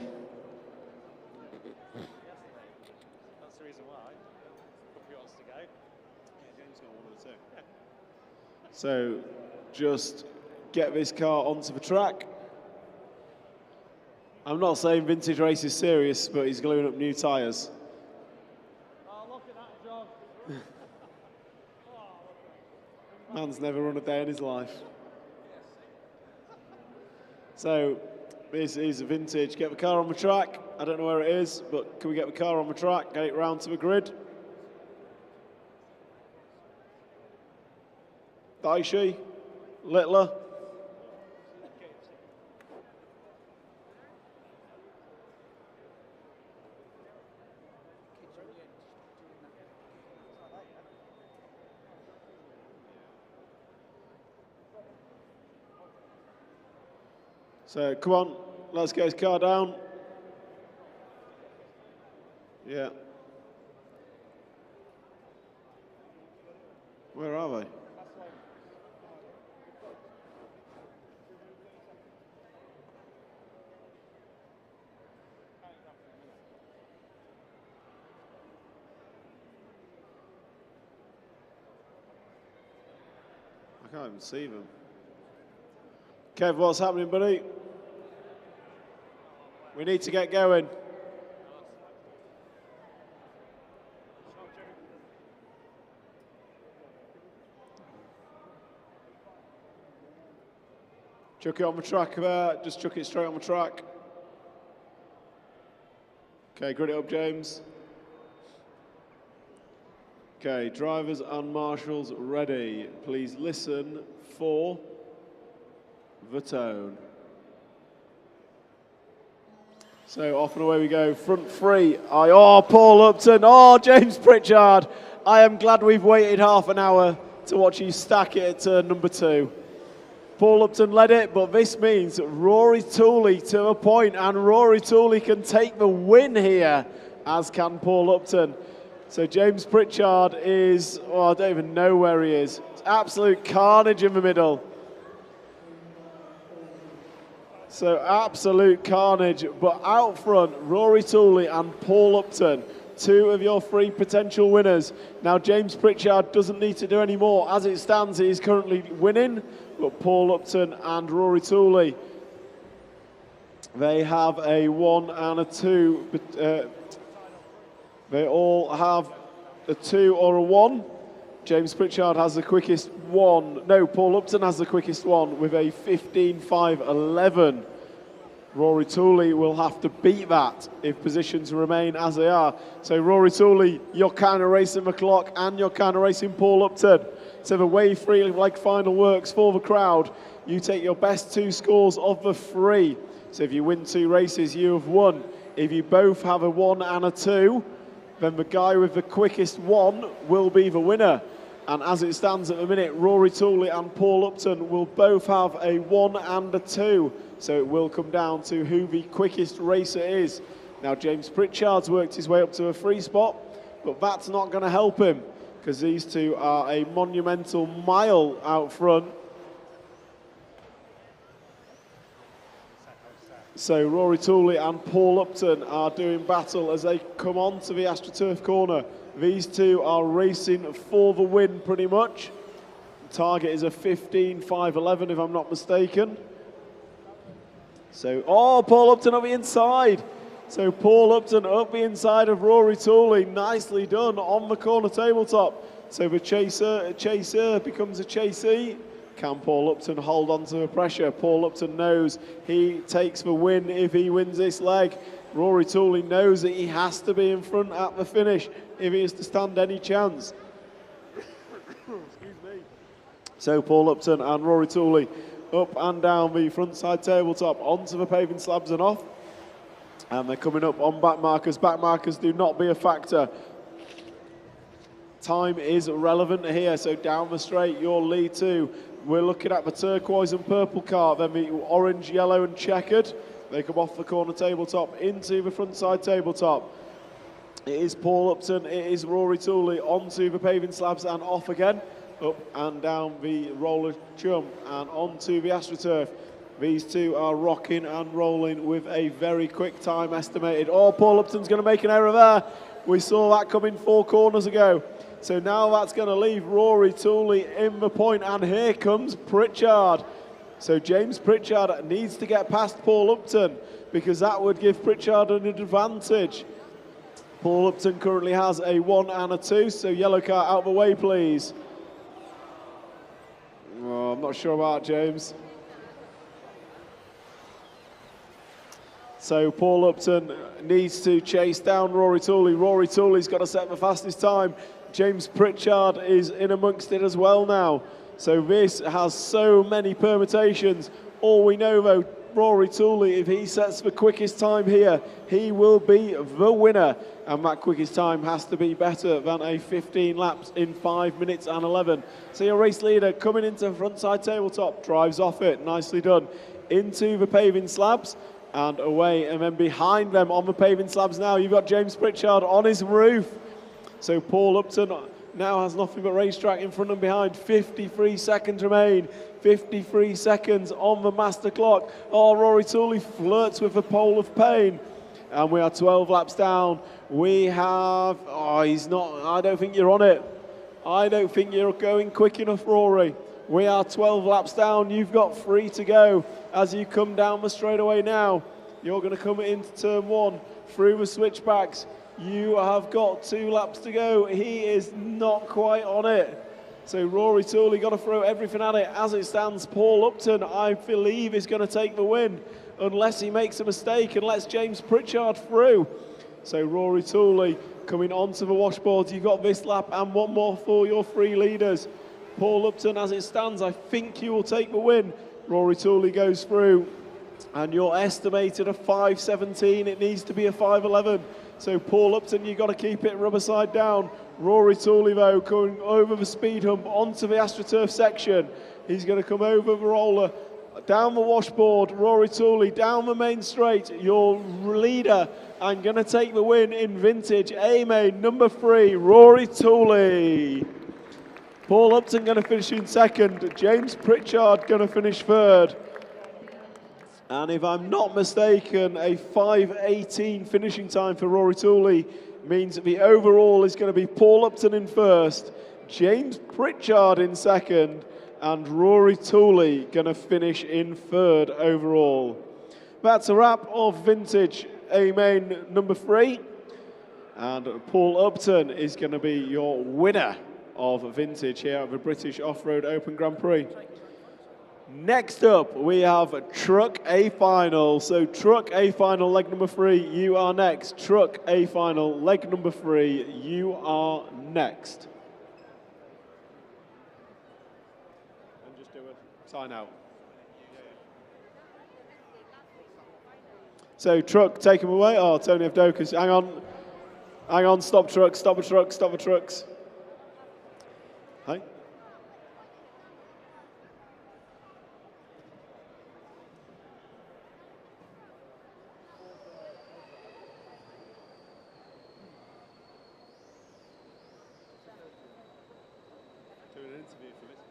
That's the reason why. He wants to go. Yeah, James got 1 or 2. So, just get this car onto the track. I'm not saying vintage race is serious, but he's gluing up new tyres. Oh, look at that job. Man's never run a day in his life. So, this is a vintage. Get the car on the track. I don't know where it is, but can we get the car on the track, get it round to the grid? Daishi, Littler. So, come on, let's get his car down. Yeah. Where are they? I can't even see them. Kev, what's happening, buddy? We need to get going. Chuck it on the track there, just chuck it straight on the track. Okay, grid it up, James. Okay, drivers and marshals ready. Please listen for the tone. So off and away we go. Front 3. Oh, Paul Upton. Oh, James Pritchard. I am glad we've waited half an hour to watch you stack it at turn number 2. Paul Upton led it, but this means Rory Tooley to a point, and Rory Tooley can take the win here, as can Paul Upton. So James Pritchard is, I don't even know where he is. It's absolute carnage in the middle. So absolute carnage, but out front, Rory Tooley and Paul Upton, two of your three potential winners. Now James Pritchard doesn't need to do any more. As it stands, he is currently winning, but Paul Upton and Rory Tooley, they have a 1 and a 2. They all have a 2 or a 1. James Pritchard has the quickest one. No, Paul Upton has the quickest one with a 15.5.11. Rory Tooley will have to beat that if positions remain as they are. So Rory Tooley, you're kind of racing the clock and you're kind of racing Paul Upton. So the way free leg final works for the crowd, you take your best 2 scores of the 3. So if you win 2 races, you have won. If you both have a 1 and a 2, then the guy with the quickest 1 will be the winner. And as it stands at the minute, Rory Tooley and Paul Upton will both have a 1 and a 2. So it will come down to who the quickest racer is. Now James Pritchard's worked his way up to a 3 spot, but that's not going to help him because these two are a monumental mile out front. So Rory Tooley and Paul Upton are doing battle as they come on to the AstroTurf corner. These two are racing for the win pretty much. The target is a 15.5.11 if I'm not mistaken. So, Paul Upton up the inside. So Paul Upton up the inside of Rory Tooley. Nicely done on the corner tabletop. So the chaser becomes a chasee. Can Paul Upton hold on to the pressure? Paul Upton knows he takes the win if he wins this leg. Rory Tooley knows that he has to be in front at the finish if he is to stand any chance. Excuse me. So Paul Upton and Rory Tooley up and down the front side tabletop, onto the paving slabs and off. And they're coming up on back markers. Back markers do not be a factor. Time is relevant here, so down the straight, your lead 2. We're looking at the turquoise and purple car, then the orange, yellow and checkered. They come off the corner tabletop into the front side tabletop. It is Paul Upton, it is Rory Tooley onto the paving slabs and off again. Up and down the roller jump and onto the AstroTurf. These two are rocking and rolling with a very quick time estimated. Paul Upton's going to make an error there. We saw that coming 4 corners ago. So now that's going to leave Rory Tooley in the point, and here comes Pritchard. So James Pritchard needs to get past Paul Upton because that would give Pritchard an advantage. Paul Upton currently has a 1 and a 2, so yellow car out of the way, please. I'm not sure about James. So Paul Upton needs to chase down Rory Tooley. Rory Tooley's got to set the fastest time. James Pritchard is in amongst it as well now. So this has so many permutations. All we know though, Rory Tooley, if he sets the quickest time here, he will be the winner. And that quickest time has to be better than a 15 laps in 5 minutes and 11. So your race leader coming into frontside tabletop, drives off it, nicely done, into the paving slabs and away. And then behind them on the paving slabs now, you've got James Pritchard on his roof. So Paul Upton now has nothing but racetrack in front and behind. 53 seconds remain. 53 seconds on the master clock. Rory Tooley flirts with the pole of pain. And we are 12 laps down. We have, he's not, I don't think you're on it. I don't think you're going quick enough, Rory. We are 12 laps down. You've got 3 to go. As you come down the straightaway now, you're going to come into turn 1 through the switchbacks. You have got 2 laps to go. He is not quite on it. So Rory Tooley got to throw everything at it. As it stands, Paul Upton, I believe, is going to take the win unless he makes a mistake and lets James Pritchard through. So Rory Tooley coming onto the washboards. You've got this lap and one more for your 3 leaders. Paul Upton, as it stands, I think he will take the win. Rory Tooley goes through, and you're estimated a 5.17. It needs to be a 5.11. So Paul Upton, you've got to keep it rubber side down. Rory Tooley, though, going over the speed hump onto the AstroTurf section. He's going to come over the roller, down the washboard. Rory Tooley down the main straight. Your leader and going to take the win in vintage. A-main number 3, Rory Tooley. Paul Upton going to finish in second. James Pritchard going to finish third. And if I'm not mistaken, a 5:18 finishing time for Rory Tooley means that the overall is going to be Paul Upton in first, James Pritchard in second, and Rory Tooley going to finish in third overall. That's a wrap of vintage A-main number 3. And Paul Upton is going to be your winner of vintage here at the British Off-Road Open Grand Prix. Next up, we have Truck A Final. So Truck A Final, leg number 3, you are next. Truck A Final, leg number 3, you are next. And just do a sign out. So Truck, take him away. Oh, Tony Avdokas, hang on, stop trucks, stop the trucks, stop the trucks. Hi. Doing an interview for this.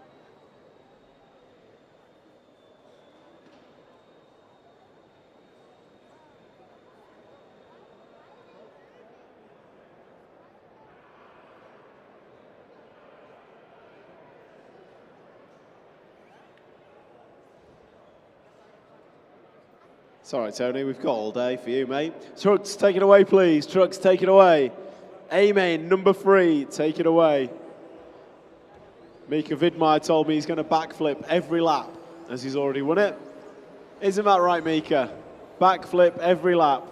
Sorry, Tony, we've got all day for you, mate. Trucks, take it away, please. Trucks, take it away. A-main, number 3, take it away. Mika Vidmar told me he's going to backflip every lap, as he's already won it. Isn't that right, Mika? Backflip every lap.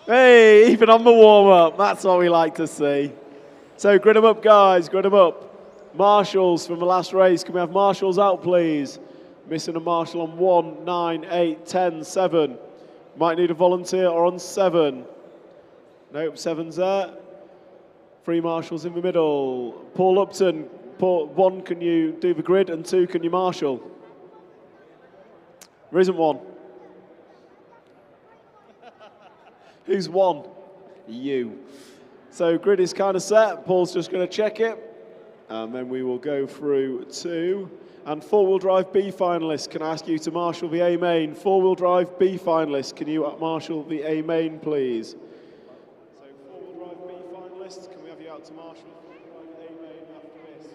Hey, even on the warm-up, that's what we like to see. So grid them up, guys, grid them up. Marshals from the last race, can we have marshals out, please? Missing a marshal on 1, 9, 8, 10, 7. Might need a volunteer or on 7. Nope, 7's there. 3 marshals in the middle. Paul Upton, 1, can you do the grid, and 2, can you marshal? There isn't 1. Who's 1? You. So grid is kind of set. Paul's just going to check it. And then we will go through 2. And 4-wheel drive B finalists, can I ask you to marshal the A-main? 4-wheel drive B finalists, can you marshal the A-main, please? So 4-wheel drive B finalists, can we have you out to marshal the 4-wheel drive A-main after this?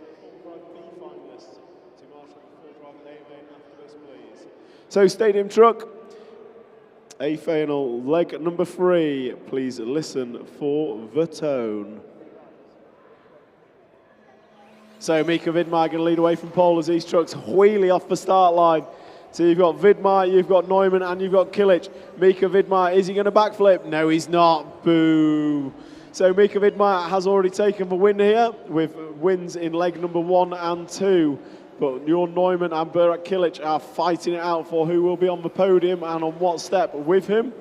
4-wheel drive B finalists to marshal the 4-wheel drive A-main after this, please. So stadium truck, A final, leg number 3. Please listen for the tone. So Mika Vidmar going to lead away from pole as these trucks wheelie off the start line. So you've got Vidmar, you've got Neumann, and you've got Kilic. Mika Vidmar, is he going to backflip? No, he's not. Boo. So Mika Vidmar has already taken the win here with wins in leg number 1 and 2. But your Neumann and Burak Kilic are fighting it out for who will be on the podium and on what step with him.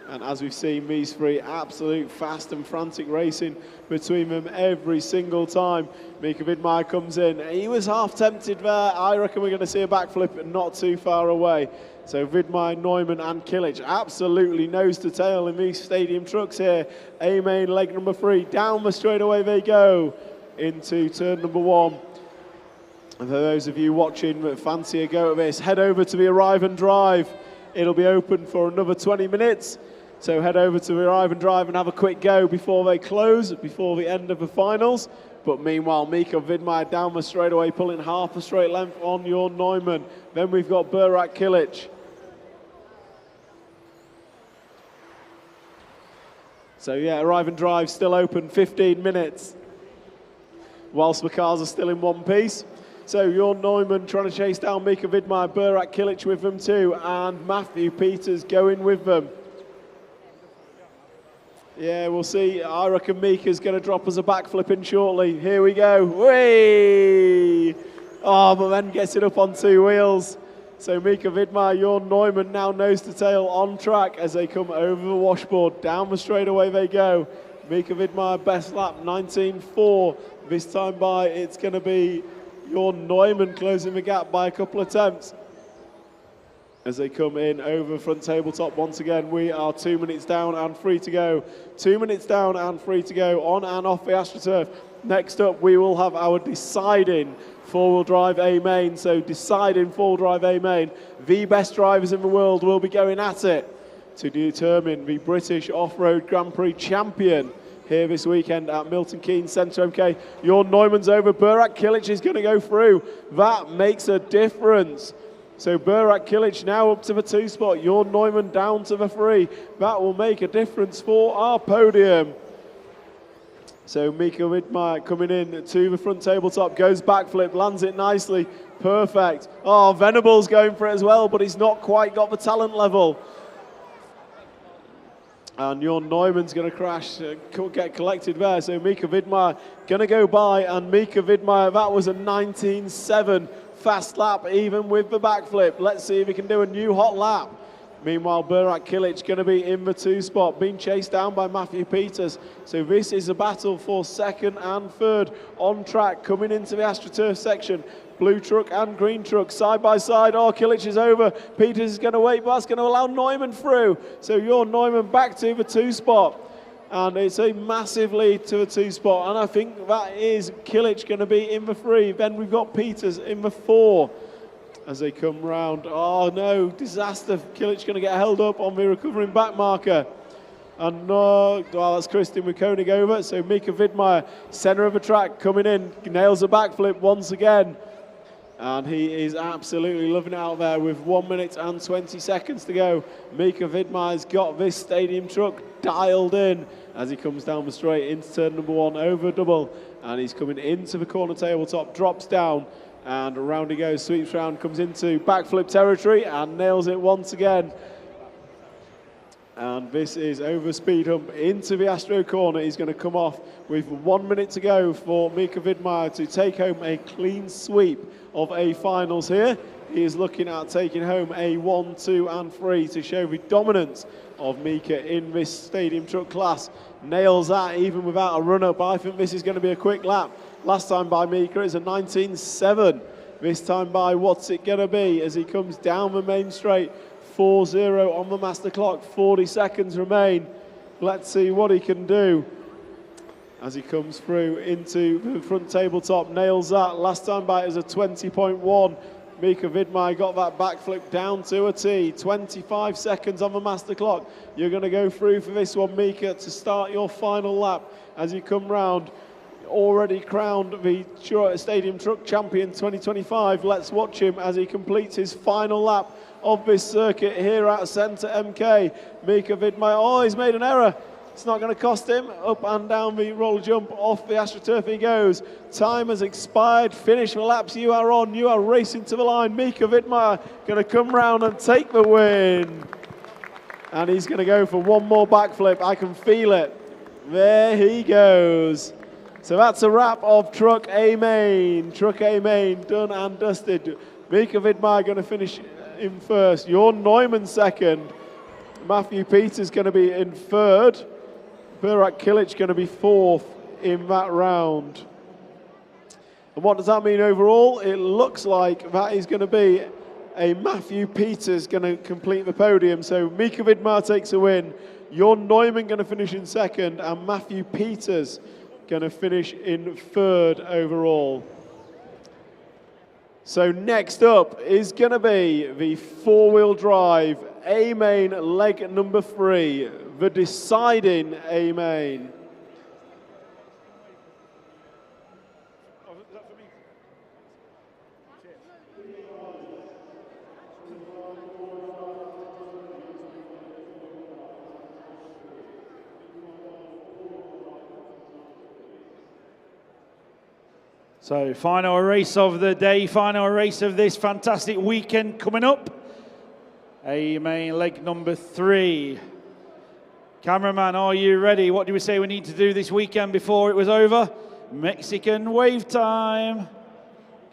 And as we've seen, these 3 absolute fast and frantic racing between them every single time. Mika Vidmar comes in. He was half tempted there. I reckon we're going to see a backflip not too far away. So Vidmar, Neumann and Kilic absolutely nose to tail in these stadium trucks here. A-main leg number 3. Down the straightaway they go into turn number 1. And for those of you watching that fancy a go at this, head over to the Arrive and Drive. It'll be open for another 20 minutes. So head over to Arrive and Drive and have a quick go before they close, before the end of the finals. But meanwhile, Mika Vidmar down the straightaway, pulling half a straight length on your Neumann. Then we've got Burak Kilic. So yeah, Arrive and Drive still open 15 minutes, whilst the cars are still in one piece. So your Neumann trying to chase down Mika Vidmar, Burak Kilic with them too, and Matthew Peters going with them. Yeah, we'll see. I reckon Mika's going to drop us a backflip in shortly. Here we go. Whee! Oh, but then gets it up on 2 wheels. So Mika Vidmar, your Neumann now nose to tail on track as they come over the washboard. Down the straightaway they go. Mika Vidmar, best lap, 19.4. This time by, it's going to be Jorn Neumann closing the gap by a couple of attempts. As they come in over front tabletop once again, we are 2 minutes down and free to go. 2 minutes down and free to go on and off the AstroTurf. Next up, we will have our deciding four-wheel drive A main. So deciding four-wheel drive A main. The best drivers in the world will be going at it to determine the British Off-Road Grand Prix champion here this weekend at Milton Keynes Centre MK. Jorn Neumann's over. BRCA Kilic is going to go through. That makes a difference. So BRCA Kilic now up to the 2 spot. Jorn Neumann down to the 3. That will make a difference for our podium. So Mika Widmeyer coming in to the front tabletop, goes backflip, lands it nicely, perfect. Oh, Venable's going for it as well, but he's not quite got the talent level. And Jorn Neumann's going to crash, get collected there. So Mika Widmeyer going to go by, and Mika Widmeyer, that was a 19.7 fast lap, even with the backflip. Let's see if he can do a new hot lap. Meanwhile, BRCA Kilic going to be in the 2 spot, being chased down by Matthew Peters. So this is a battle for 2nd and 3rd on track, coming into the AstroTurf section. Blue truck and green truck side by side. Oh, Kilic is over. Peters is going to wait, but that's going to allow Neumann through. So Jorn Neumann back to the 2 spot. And it's a massive lead to the 2 spot. And I think that is Kilic going to be in the 3. Then we've got Peters in the 4. As they come round. Oh no, disaster. Kilic going to get held up on the recovering back marker. And no, well, that's Christian with Koenig over. So Mika Widmeyer, centre of the track, coming in, nails a backflip once again. And he is absolutely loving it out there with 1 minute and 20 seconds to go. Mika Widmeyer's got this stadium truck dialed in as he comes down the straight into turn number 1 over a double. And he's coming into the corner tabletop, drops down. And around he goes, sweeps round, comes into backflip territory and nails it once again. And this is over speed hump into the Astro corner. He's going to come off with 1 minute to go for Mika Widmeyer to take home a clean sweep of A finals here. He is looking at taking home a 1, 2 and 3 to show the dominance of Mika in this stadium truck class. Nails that even without a run-up. I think this is going to be a quick lap. Last time by Mika is a 19.7. This time by what's it going to be as he comes down the main straight. 4-0 on the master clock. 40 seconds remain. Let's see what he can do as he comes through into the front tabletop. Nails that. Last time by is a 20.1. Mika Widmeyer got that backflip down to a T. 25 seconds on the master clock. You're going to go through for this one, Mika, to start your final lap as you come round. Already crowned the Stadium Truck Champion 2025. Let's watch him as he completes his final lap of this circuit here at Centre MK. Mika Widmeyer, oh, he's made an error. It's not going to cost him. Up and down the roller jump, off the AstroTurf he goes. Time has expired. Finish the laps you are on. You are racing to the line. Mika Widmeyer going to come round and take the win. And he's going to go for one more backflip. I can feel it. There he goes. So that's a wrap of Truck A Main. Truck A Main done and dusted. Mika Widmeyer going to finish in first. Jorn Neumann second. Matthew Peters going to be in third. BRCA Kilic going to be fourth in that round. And what does that mean overall? It looks like that is going to be a Matthew Peters going to complete the podium. So Mika Widmeyer takes a win. Jorn Neumann going to finish in second, and Matthew Peters going to finish in third overall. So next up is going to be the four-wheel drive A-Main leg number 3, the deciding A-Main. So final race of the day, final race of this fantastic weekend coming up. A-Main leg number 3. Cameraman, are you ready? What do we say we need to do this weekend before it was over? Mexican wave time.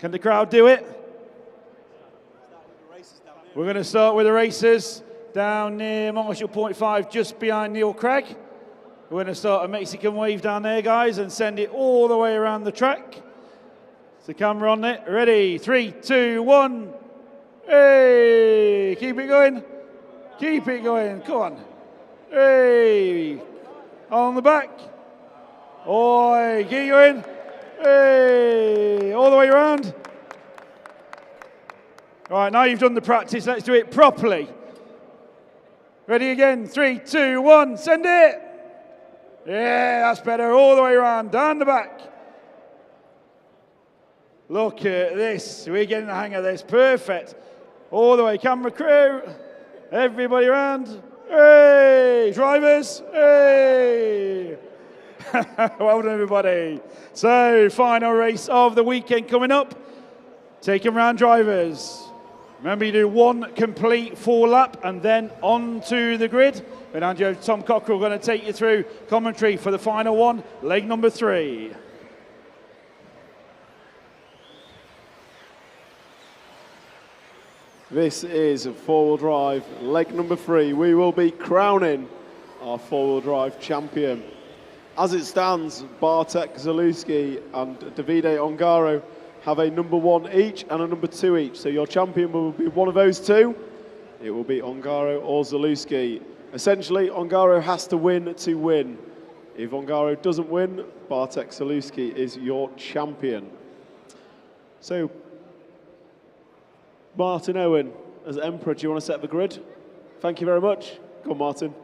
Can the crowd do it? We're going to start with the races down near Marshall Point 5, just behind Neil Craig. We're going to start a Mexican wave down there, guys, and send it all the way around the track. the camera on it. Ready, 3, 2, 1. Hey, keep it going. Keep it going, come on. Hey, on the back. Oi, keep going. Hey, all the way around. All right, now you've done the practice, let's do it properly. Ready again, 3, 2, 1, send it. Yeah, that's better, all the way around, down the back. Look at this, we're getting the hang of this, perfect. All the way, camera crew, everybody around. Hey, drivers, hey. Well done, everybody. So, final race of the weekend coming up. Take them round, drivers. Remember, you do one complete full lap and then onto the grid. Fernando, Tom Cockrell going to take you through commentary for the final one, leg number 3. This is four-wheel drive, leg number 3. We will be crowning our four-wheel drive champion. As it stands, Bartek Zalewski and Davide Ongaro have a number 1 each and a number 2 each. So your champion will be one of those two. It will be Ongaro or Zalewski. Essentially, Ongaro has to win to win. If Ongaro doesn't win, Bartek Zalewski is your champion. So, Martin Owen, as Emperor, do you want to set the grid? Thank you very much. Go on, Martin.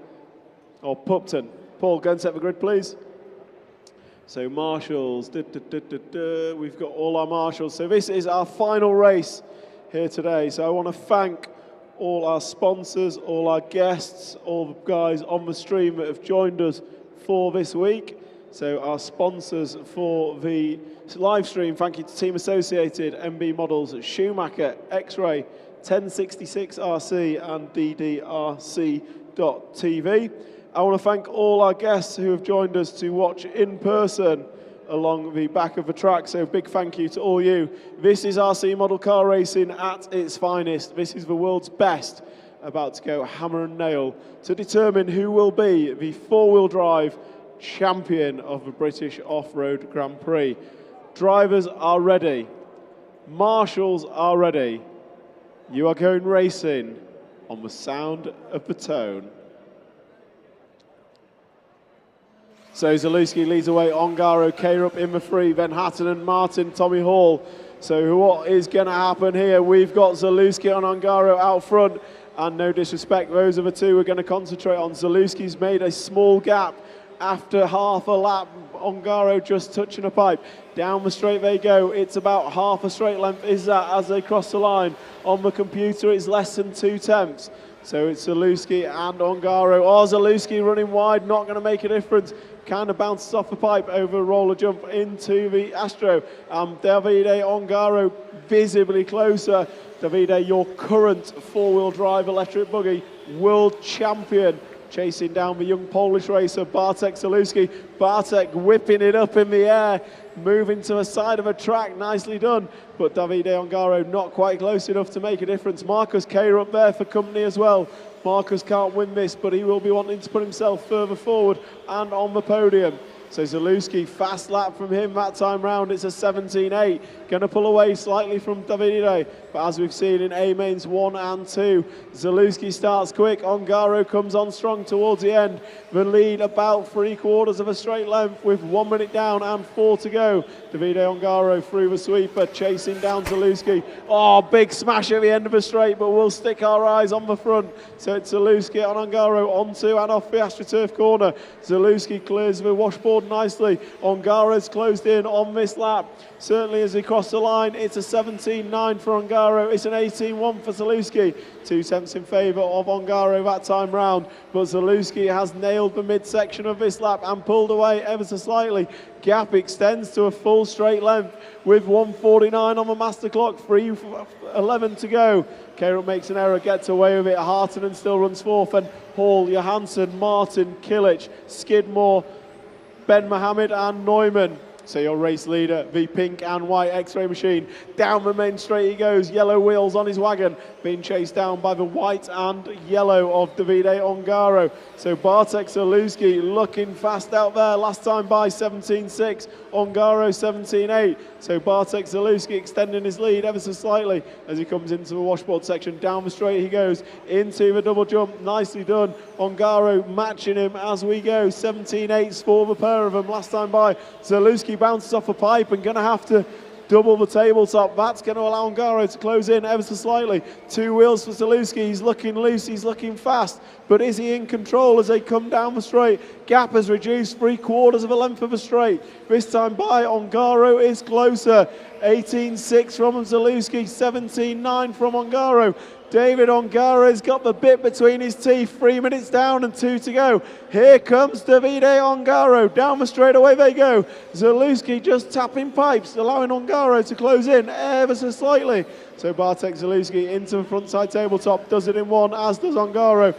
Or Pupton. Paul, go and set the grid, please. So marshals, we've got all our marshals. So this is our final race here today. So I want to thank all our sponsors, all our guests, all the guys on the stream that have joined us for this week. So our sponsors for the live stream, thank you to Team Associated, MB Models, Schumacher, X-Ray, 1066RC and DDRC.TV. I want to thank all our guests who have joined us to watch in person along the back of the track. So big thank you to all you. This is RC model car racing at its finest. This is the world's best, about to go hammer and nail to determine who will be the four-wheel drive champion of the British Off-Road Grand Prix. Drivers are ready. Marshals are ready. You are going racing on the sound of the tone. So Zalewski leads away, Ongaro, K-Rup in the 3, then Hatton and Martin, Tommy Hall. So what is going to happen here? We've got Zalewski and Ongaro out front, and no disrespect, those are the two we're going to concentrate on. Zalewski's made a small gap after half a lap. Ongaro just touching a pipe. Down the straight they go. It's about half a straight length is that as they cross the line. On the computer it's less than 2 tenths. So it's Zalewski and Ongaro. Oh, Zalewski running wide, not going to make a difference. Kind of bounces off the pipe over a roller jump into the Astro. Davide Ongaro visibly closer. Davide, your current four-wheel drive electric buggy world champion, chasing down the young Polish racer Bartek Zalewski. Bartek whipping it up in the air, moving to the side of a track, nicely done. But Davide Ongaro not quite close enough to make a difference. Marcus Kerr up there for company as well. Marcus can't win this, but he will be wanting to put himself further forward and on the podium. So Zalewski, fast lap from him that time round. It's a 17.8. Going to pull away slightly from Davide. But as we've seen in A-mains 1 and 2, Zalewski starts quick. Ongaro comes on strong towards the end. The lead about 3/4 of a straight length with 1 minute down and 4 to go. Davide Ongaro through the sweeper, chasing down Zalewski. Oh, big smash at the end of the straight, but we'll stick our eyes on the front. So it's Zalewski and Ongaro onto and off the AstroTurf corner. Zalewski clears the washboard nicely. Ongaro's closed in on this lap. Certainly as he crossed the line, it's a 17.9 for Ongaro. It's an 18.1 for Zalewski. 2 tenths in favour of Ongaro that time round. But Zalewski has nailed the midsection of this lap and pulled away ever so slightly. Gap extends to a full straight length with 1:49 on the master clock. 3:11 to go. K-Rup makes an error, gets away with it. Hartonen still runs fourth. And Hall, Johansson, Martin, Kilic, Skidmore, Ben Mohammed and Neumann So your race leader, the pink and white X-ray machine. Down the main straight he goes, yellow wheels on his wagon, being chased down by the white and yellow of Davide Ongaro. So Bartek Zalewski looking fast out there, last time by 17.6, Ongaro 17.8. So Bartek Zalewski extending his lead ever so slightly as he comes into the washboard section. Down the straight he goes, into the double jump, nicely done. Ongaro matching him as we go, 17.8 for the pair of them, last time by. Zalewski bounces off a pipe and going to have to double the tabletop. That's going to allow Ongaro to close in ever so slightly. 2 wheels for Zalewski. He's looking loose, he's looking fast, but is he in control as they come down the straight? Gap has reduced 3/4 of a length of a straight. This time by, Ongaro is closer. 18.6 from Zalewski, 17.9 from Ongaro. David Ongaro's got the bit between his teeth, 3 minutes down and 2 to go. Here comes Davide Ongaro, down the straight away they go. Zalewski just tapping pipes, allowing Ongaro to close in ever so slightly. So Bartek Zalewski into the front side tabletop, does it in one, as does Ongaro.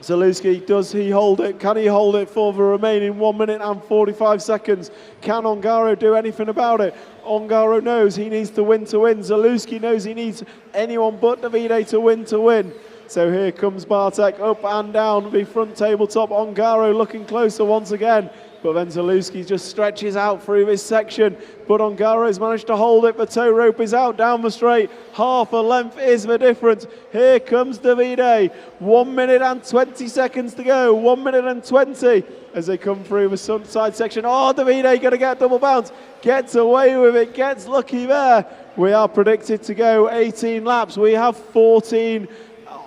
Zalewski, does he hold it? Can he hold it for the remaining 1 minute and 45 seconds? Can Ongaro do anything about it? Ongaro knows he needs to win. Zalewski knows he needs anyone but Davide to win. So here comes Bartek, up and down the front tabletop. Ongaro looking closer once again. But then Zalewski just stretches out through this section. But Ongaro's managed to hold it. The tow rope is out down the straight. Half a length is the difference. Here comes Davide. 1 minute and 20 seconds to go. 1 minute and 20 as they come through the side section. Oh, Davide going to get double bounce. Gets away with it. Gets lucky there. We are predicted to go 18 laps. We have 14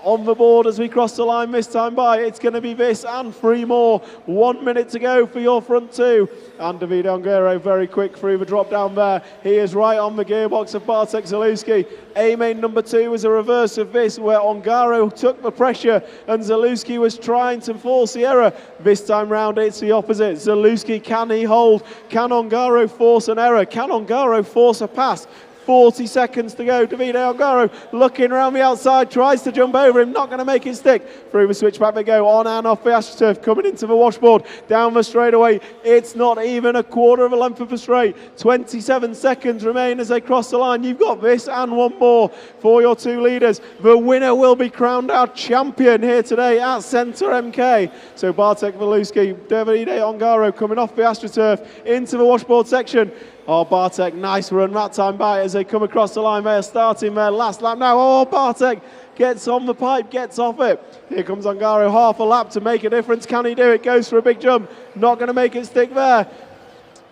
on the board as we cross the line this time by. It's going to be this and 3 more. 1 minute to go for your front 2. And Davide Ongaro very quick through the drop down there. He is right on the gearbox of Bartek Zalewski. A-main number 2 was a reverse of this, where Ongaro took the pressure and Zalewski was trying to force the error. This time round it's the opposite. Zalewski, can he hold? Can Ongaro force an error? Can Ongaro force a pass? 40 seconds to go. Davide Ongaro looking around the outside, tries to jump over him, not going to make it stick. Through the switchback they go, on and off the AstroTurf, coming into the washboard, down the straightaway. It's not even 1/4 of a length of a straight. 27 seconds remain as they cross the line. You've got this and 1 more for your 2 leaders. The winner will be crowned our champion here today at Centre MK. So Bartek Zalewski, Davide Ongaro coming off the AstroTurf into the washboard section. Oh, Bartek, nice run that time by as they come across the line. They are starting their last lap now. Oh, Bartek gets on the pipe, gets off it. Here comes Ongaro, half a lap to make a difference. Can he do it? Goes for a big jump. Not going to make it stick there.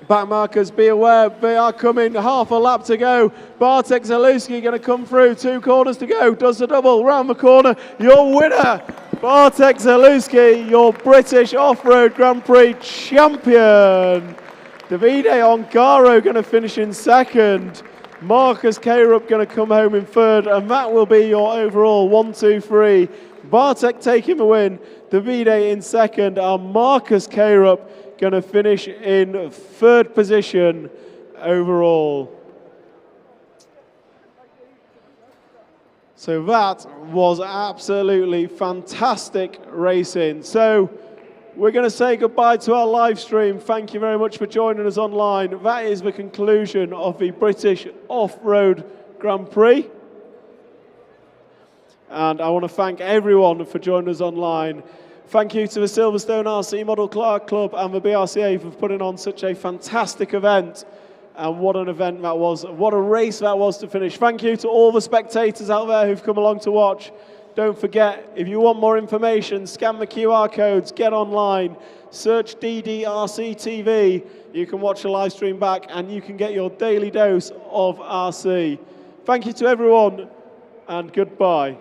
Back markers, be aware, they are coming. Half a lap to go. Bartek Zalewski going to come through. 2 corners to go. Does the double round the corner. Your winner, Bartek Zalewski, your British Off-Road Grand Prix champion. Davide Ongaro going to finish in 2nd. Marcus Carup going to come home in 3rd, and that will be your overall 1, 2, 3. Bartek taking the win, Davide in 2nd, and Marcus Carup going to finish in 3rd position overall. So that was absolutely fantastic racing. So we're going to say goodbye to our live stream. Thank you very much for joining us online. That is the conclusion of the British Off-Road Grand Prix. And I want to thank everyone for joining us online. Thank you to the Silverstone RC Model Car Club and the BRCA for putting on such a fantastic event. And what an event that was. What a race that was to finish. Thank you to all the spectators out there who've come along to watch. Don't forget, if you want more information, scan the QR codes, get online, search DDRC TV. You can watch the live stream back and you can get your daily dose of RC. Thank you to everyone and goodbye.